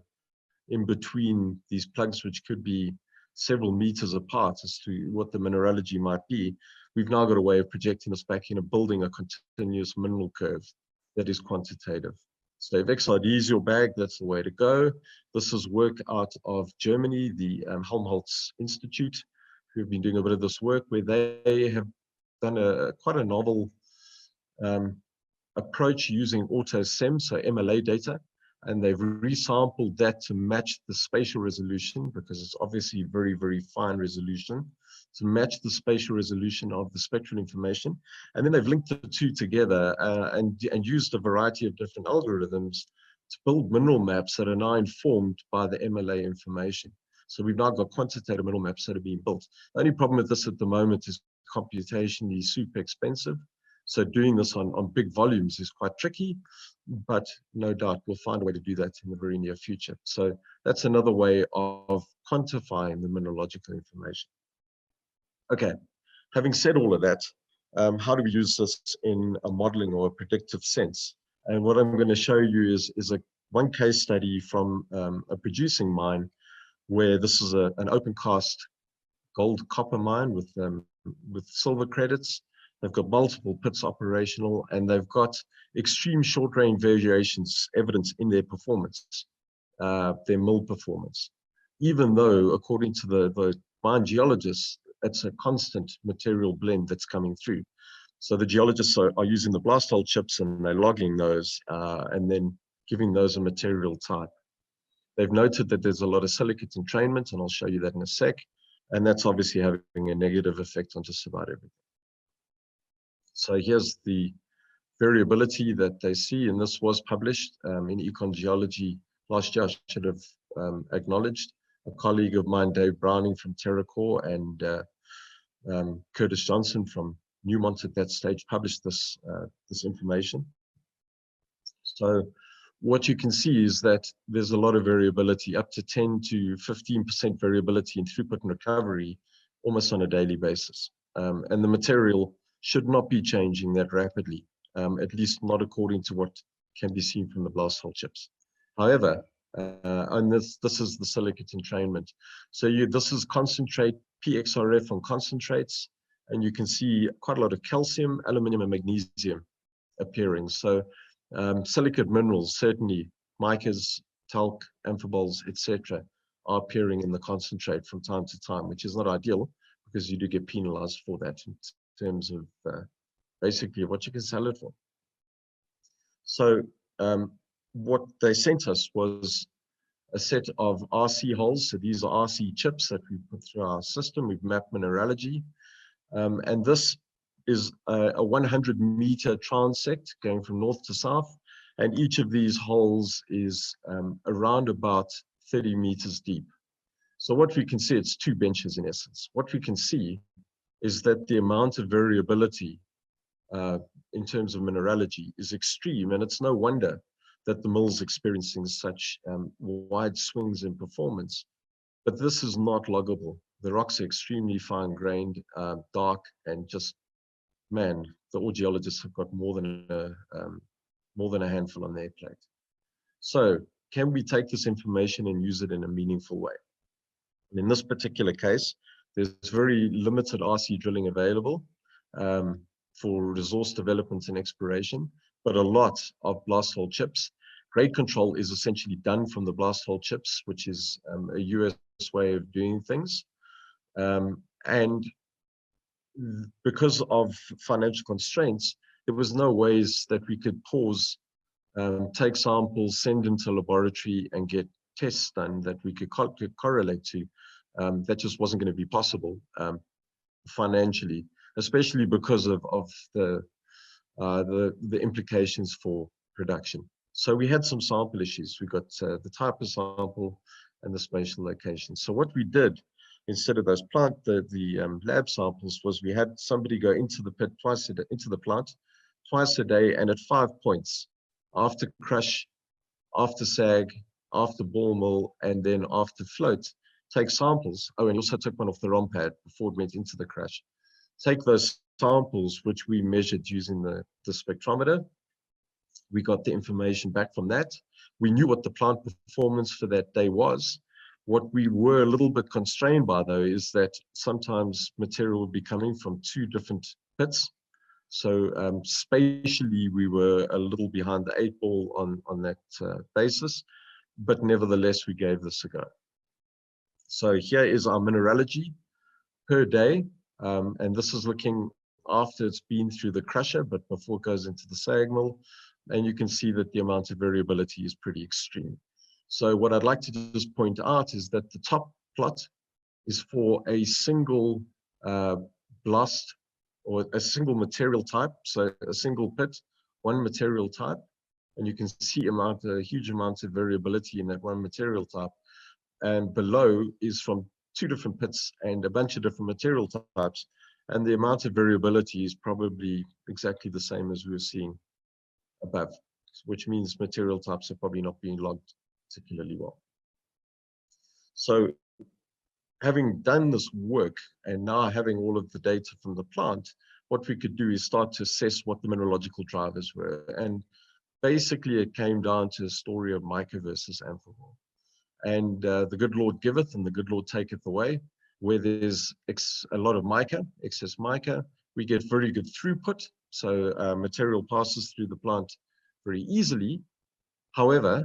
in between these plugs, which could be several meters apart as to what the mineralogy might be. We've now got a way of projecting this back in and building a continuous mineral curve that is quantitative. So if XRD is your bag, that's the way to go. This is work out of Germany, the Helmholtz Institute, who have been doing a bit of this work, where they have done quite a novel approach using AutoSEM, so MLA data, and they've resampled that to match the spatial resolution, because it's obviously very, very fine resolution, to match the spatial resolution of the spectral information. And then they've linked the two together and used a variety of different algorithms to build mineral maps that are now informed by the MLA information. So we've now got quantitative mineral maps that are being built. The only problem with this at the moment is computationally super expensive. So doing this on big volumes is quite tricky, but no doubt we'll find a way to do that in the very near future. So that's another way of quantifying the mineralogical information. Okay, having said all of that, how do we use this in a modeling or a predictive sense? And what I'm going to show you is one case study from a producing mine, where this is an open cast gold copper mine with silver credits. They've got multiple pits operational, and they've got extreme short range variations evidence in their performance, their mill performance, even though according to the mine geologists, it's a constant material blend that's coming through. So the geologists are using the blast hole chips, and they're logging those and then giving those a material type. They've noted that there's a lot of silicate entrainment, and I'll show you that in a sec. And that's obviously having a negative effect on just about everything. So here's the variability that they see, and this was published in Econ Geology last year. I should have acknowledged. A colleague of mine, Dave Browning from TerraCore, and Curtis Johnson from Newmont at that stage published this information. So what you can see is that there's a lot of variability, up to 10 to 15% variability in throughput and recovery, almost on a daily basis. And the material should not be changing that rapidly, at least not according to what can be seen from the blast hole chips. However, and this is the silicate entrainment. So this is concentrate, PXRF on concentrates, and you can see quite a lot of calcium, aluminium, and magnesium appearing. So silicate minerals, certainly micas, talc, amphiboles, etc., are appearing in the concentrate from time to time, which is not ideal because you do get penalized for that in terms of basically what you can sell it for. So what they sent us was a set of RC holes. So these are RC chips that we put through our system. We've mapped mineralogy. And this is a 100-meter transect going from north to south. And each of these holes is around about 30 meters deep. So what we can see, it's two benches in essence. What we can see is that the amount of variability in terms of mineralogy is extreme. And it's no wonder that the mill's experiencing such wide swings in performance. But this is not loggable. The rocks are extremely fine-grained, dark, and just, man, the ore geologists have got more than a handful on their plate. So can we take this information and use it in a meaningful way? And in this particular case, there's very limited RC drilling available for resource development and exploration, but a lot of blast hole chips. Grade control is essentially done from the blast hole chips, which is a US way of doing things. And because of financial constraints, there was no ways that we could pause, take samples, send into a laboratory and get tests done that we could correlate to. That just wasn't going to be possible financially, especially because of the implications for production. So we had some sample issues. We got the type of sample and the spatial location. So what we did, instead of those the lab samples, was we had somebody go into the pit into the plant twice a day, and at 5 points, after crush, after sag, after ball mill, and then after float, take samples. Oh, and also took one off the ROM pad before it went into the crash. Take those samples, which we measured using the spectrometer. We got the information back from that. We knew what the plant performance for that day was. What we were a little bit constrained by, though, is that sometimes material would be coming from 2 different pits. So spatially, we were a little behind the 8 ball on that basis, but nevertheless, we gave this a go. So here is our mineralogy per day, and this is looking after it's been through the crusher, but before it goes into the sag mill, and you can see that the amount of variability is pretty extreme. So what I'd like to just point out is that the top plot is for a single blast or a single material type, so a single pit, one material type, and you can see a huge amount of variability in that one material type. And below is from 2 different pits and a bunch of different material types, and the amount of variability is probably exactly the same as we were seeing above, which means material types are probably not being logged particularly well. So having done this work and now having all of the data from the plant, what we could do is start to assess what the mineralogical drivers were. And basically it came down to a story of mica versus amphibole. And the good Lord giveth and the good Lord taketh away. Where there's a lot of mica, excess mica, we get very good throughput. So material passes through the plant very easily. However,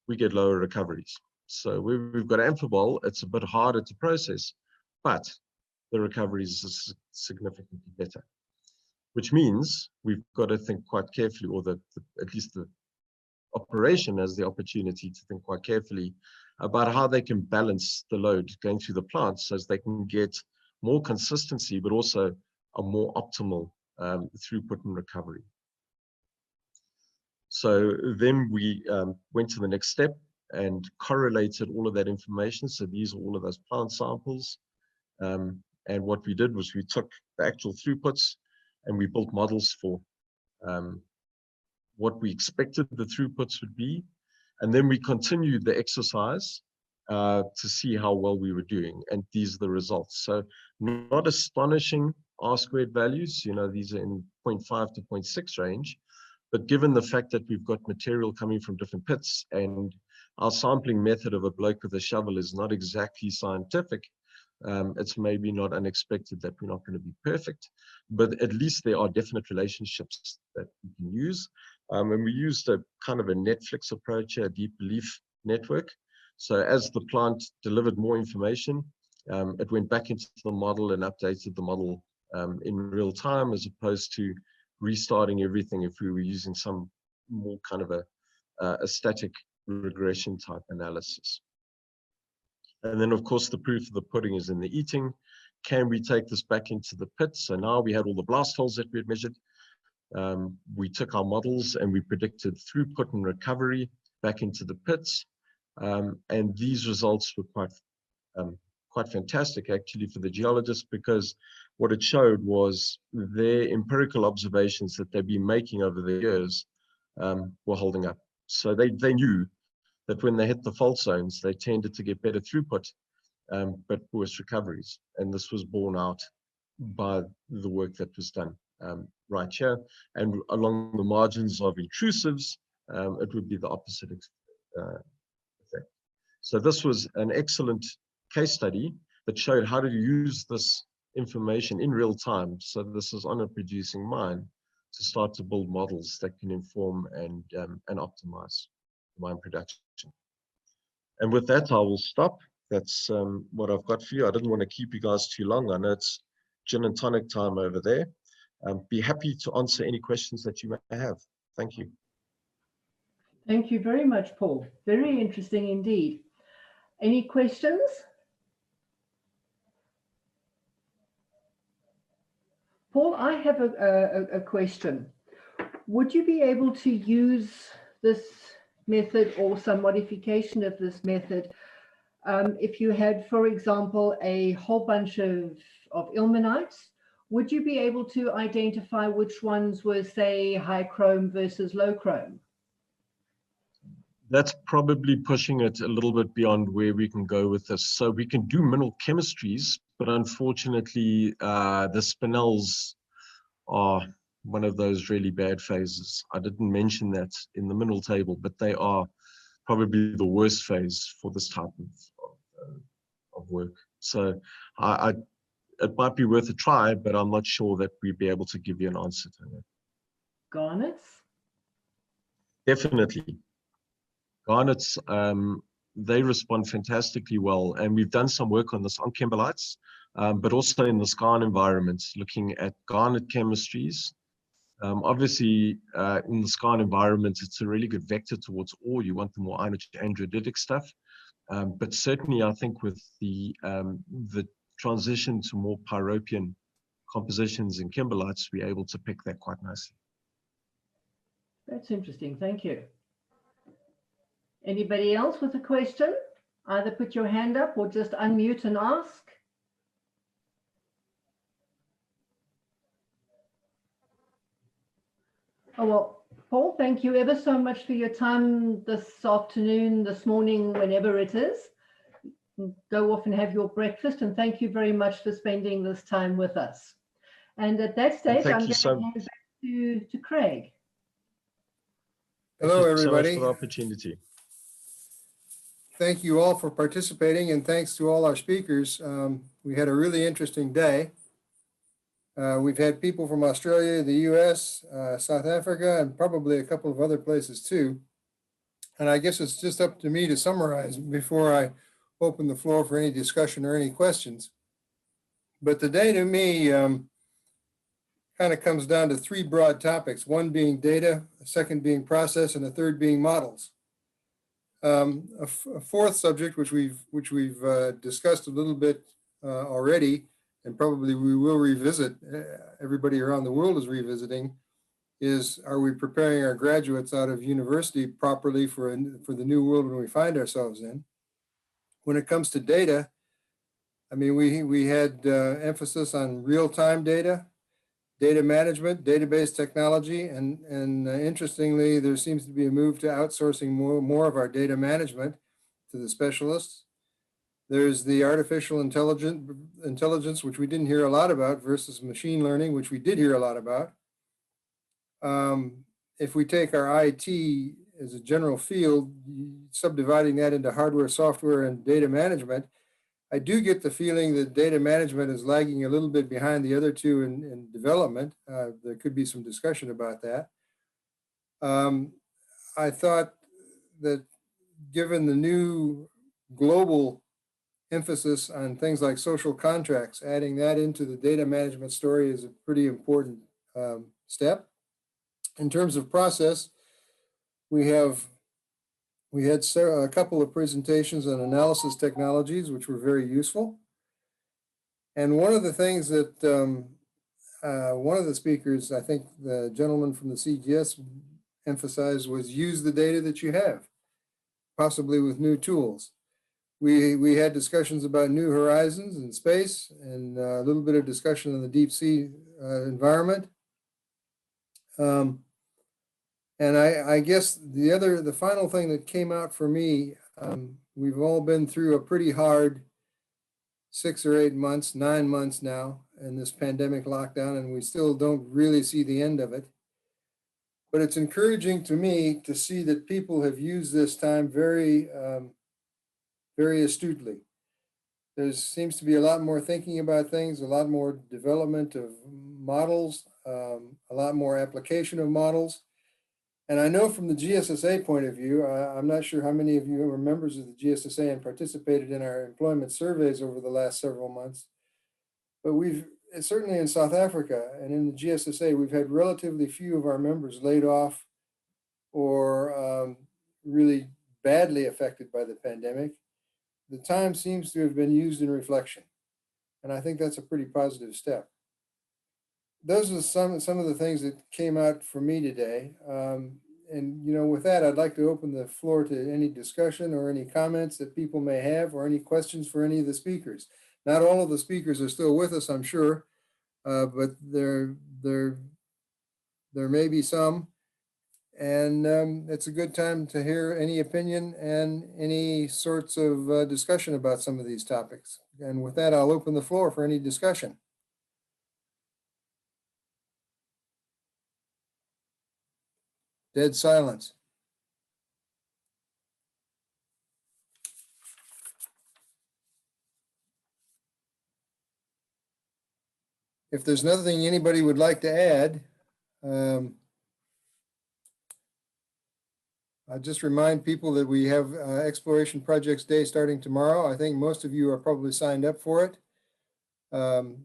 we get lower recoveries. So we've got amphibole, it's a bit harder to process, but the recoveries are significantly better, which means we've got to think quite carefully, or at least the operation has the opportunity to think quite carefully about how they can balance the load going through the plant so as they can get more consistency, but also a more optimal throughput and recovery. So then we went to the next step and correlated all of that information. So these are all of those plant samples. And what we did was we took the actual throughputs and we built models for what we expected the throughputs would be. And then we continued the exercise to see how well we were doing. And these are the results. So not astonishing R-squared values, these are in 0.5 to 0.6 range. But given the fact that we've got material coming from different pits and our sampling method of a bloke with a shovel is not exactly scientific, it's maybe not unexpected that we're not going to be perfect, but at least there are definite relationships that we can use. And we used a kind of a Netflix approach, a deep belief network. So as the plant delivered more information, it went back into the model and updated the model in real time, as opposed to restarting everything if we were using some more kind of a static regression type analysis. And then of course the proof of the pudding is in the eating. Can we take this back into the pit? So now we had all the blast holes that we had measured. We took our models and we predicted throughput and recovery back into the pits. And these results were quite fantastic actually for the geologists, because what it showed was their empirical observations that they've been making over the years were holding up. So they knew that when they hit the fault zones, they tended to get better throughput, but worse recoveries. And this was borne out by the work that was done right here. And along the margins of intrusives, it would be the opposite effect. So this was an excellent case study that showed how to use this information in real time. So this is on a producing mine to start to build models that can inform and optimize mine production. And with that, I will stop. That's what I've got for you. I didn't want to keep you guys too long. I know it's gin and tonic time over there. Be happy to answer any questions that you may have. Thank you. Thank you very much, Paul. Very interesting indeed. Any questions? Paul, I have a question. Would you be able to use this method or some modification of this method if you had, for example, a whole bunch of ilmenites? Would you be able to identify which ones were, say, high chrome versus low chrome? That's probably pushing it a little bit beyond where we can go with this. So we can do mineral chemistries, but unfortunately, the spinels are one of those really bad phases. I didn't mention that in the mineral table, but they are probably the worst phase for this type of work. So it might be worth a try, but I'm not sure that we'd be able to give you an answer to that. Garnets? Definitely. Garnets, they respond fantastically well. And we've done some work on this on kimberlites, but also in the skarn environments, looking at garnet chemistries. Obviously, in the skarn environment, it's a really good vector towards ore. You want the more androditic stuff. But certainly, I think with the transition to more pyropian compositions in kimberlites, we're able to pick that quite nicely. That's interesting. Thank you. Anybody else with a question? Either put your hand up or just unmute and ask. Oh, well, Paul, thank you ever so much for your time this afternoon, this morning, whenever it is. Go off and have your breakfast, and thank you very much for spending this time with us. And at that stage, I'm going to hand back to Craig. Hello, everybody. Thank you so much for the opportunity. Thank you all for participating, and thanks to all our speakers. We had a really interesting day. We've had people from Australia, the US, South Africa, and probably a couple of other places too. And I guess it's just up to me to summarize before I open the floor for any discussion or any questions. But the day to me kind of comes down to three broad topics, one being data, a second being process, and a third being models. A fourth subject, which we've discussed a little bit already, and probably we will revisit, everybody around the world is revisiting, is are we preparing our graduates out of university properly for the new world when we find ourselves in? When it comes to data, I mean, we had emphasis on real-time data, data management, database technology, and interestingly, there seems to be a move to outsourcing more of our data management to the specialists. There's the artificial intelligence, which we didn't hear a lot about, versus machine learning, which we did hear a lot about. If we take our IT as a general field, subdividing that into hardware, software, and data management, I do get the feeling that data management is lagging a little bit behind the other two in development. There could be some discussion about that. I thought that given the new global emphasis on things like social contracts, adding that into the data management story is a pretty important step. In terms of process, we had a couple of presentations on analysis technologies, which were very useful. And one of the things that one of the speakers, I think the gentleman from the CGS emphasized, was use the data that you have, possibly with new tools. We had discussions about new horizons in space and a little bit of discussion on the deep sea environment. And I guess the final thing that came out for me, we've all been through a pretty hard 6 or 8 months, 9 months now in this pandemic lockdown, and we still don't really see the end of it. But it's encouraging to me to see that people have used this time very, very astutely. There seems to be a lot more thinking about things, a lot more development of models, a lot more application of models. And I know from the GSSA point of view, I'm not sure how many of you are members of the GSSA and participated in our employment surveys over the last several months, but we've certainly in South Africa and in the GSSA, we've had relatively few of our members laid off or really badly affected by the pandemic. The time seems to have been used in reflection, and I think that's a pretty positive step. Those are some of the things that came out for me today. And with that, I'd like to open the floor to any discussion or any comments that people may have or any questions for any of the speakers. Not all of the speakers are still with us, I'm sure, but there may be some. And it's a good time to hear any opinion and any sorts of discussion about some of these topics. And with that, I'll open the floor for any discussion. Dead silence. If there's nothing anybody would like to add, I just remind people that we have Exploration Projects Day starting tomorrow. I think most of you are probably signed up for it.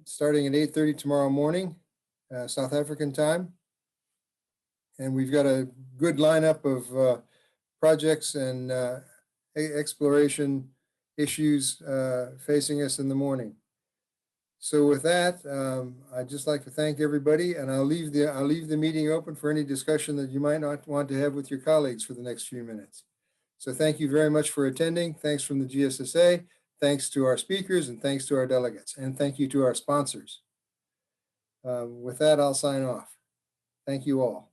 Starting at 8:30 tomorrow morning, South African time. And we've got a good lineup of projects and exploration issues facing us in the morning. So with that, I'd just like to thank everybody, and I'll leave the meeting open for any discussion that you might not want to have with your colleagues for the next few minutes. So thank you very much for attending. Thanks from the GSSA. Thanks to our speakers, and thanks to our delegates, and thank you to our sponsors. With that, I'll sign off. Thank you all.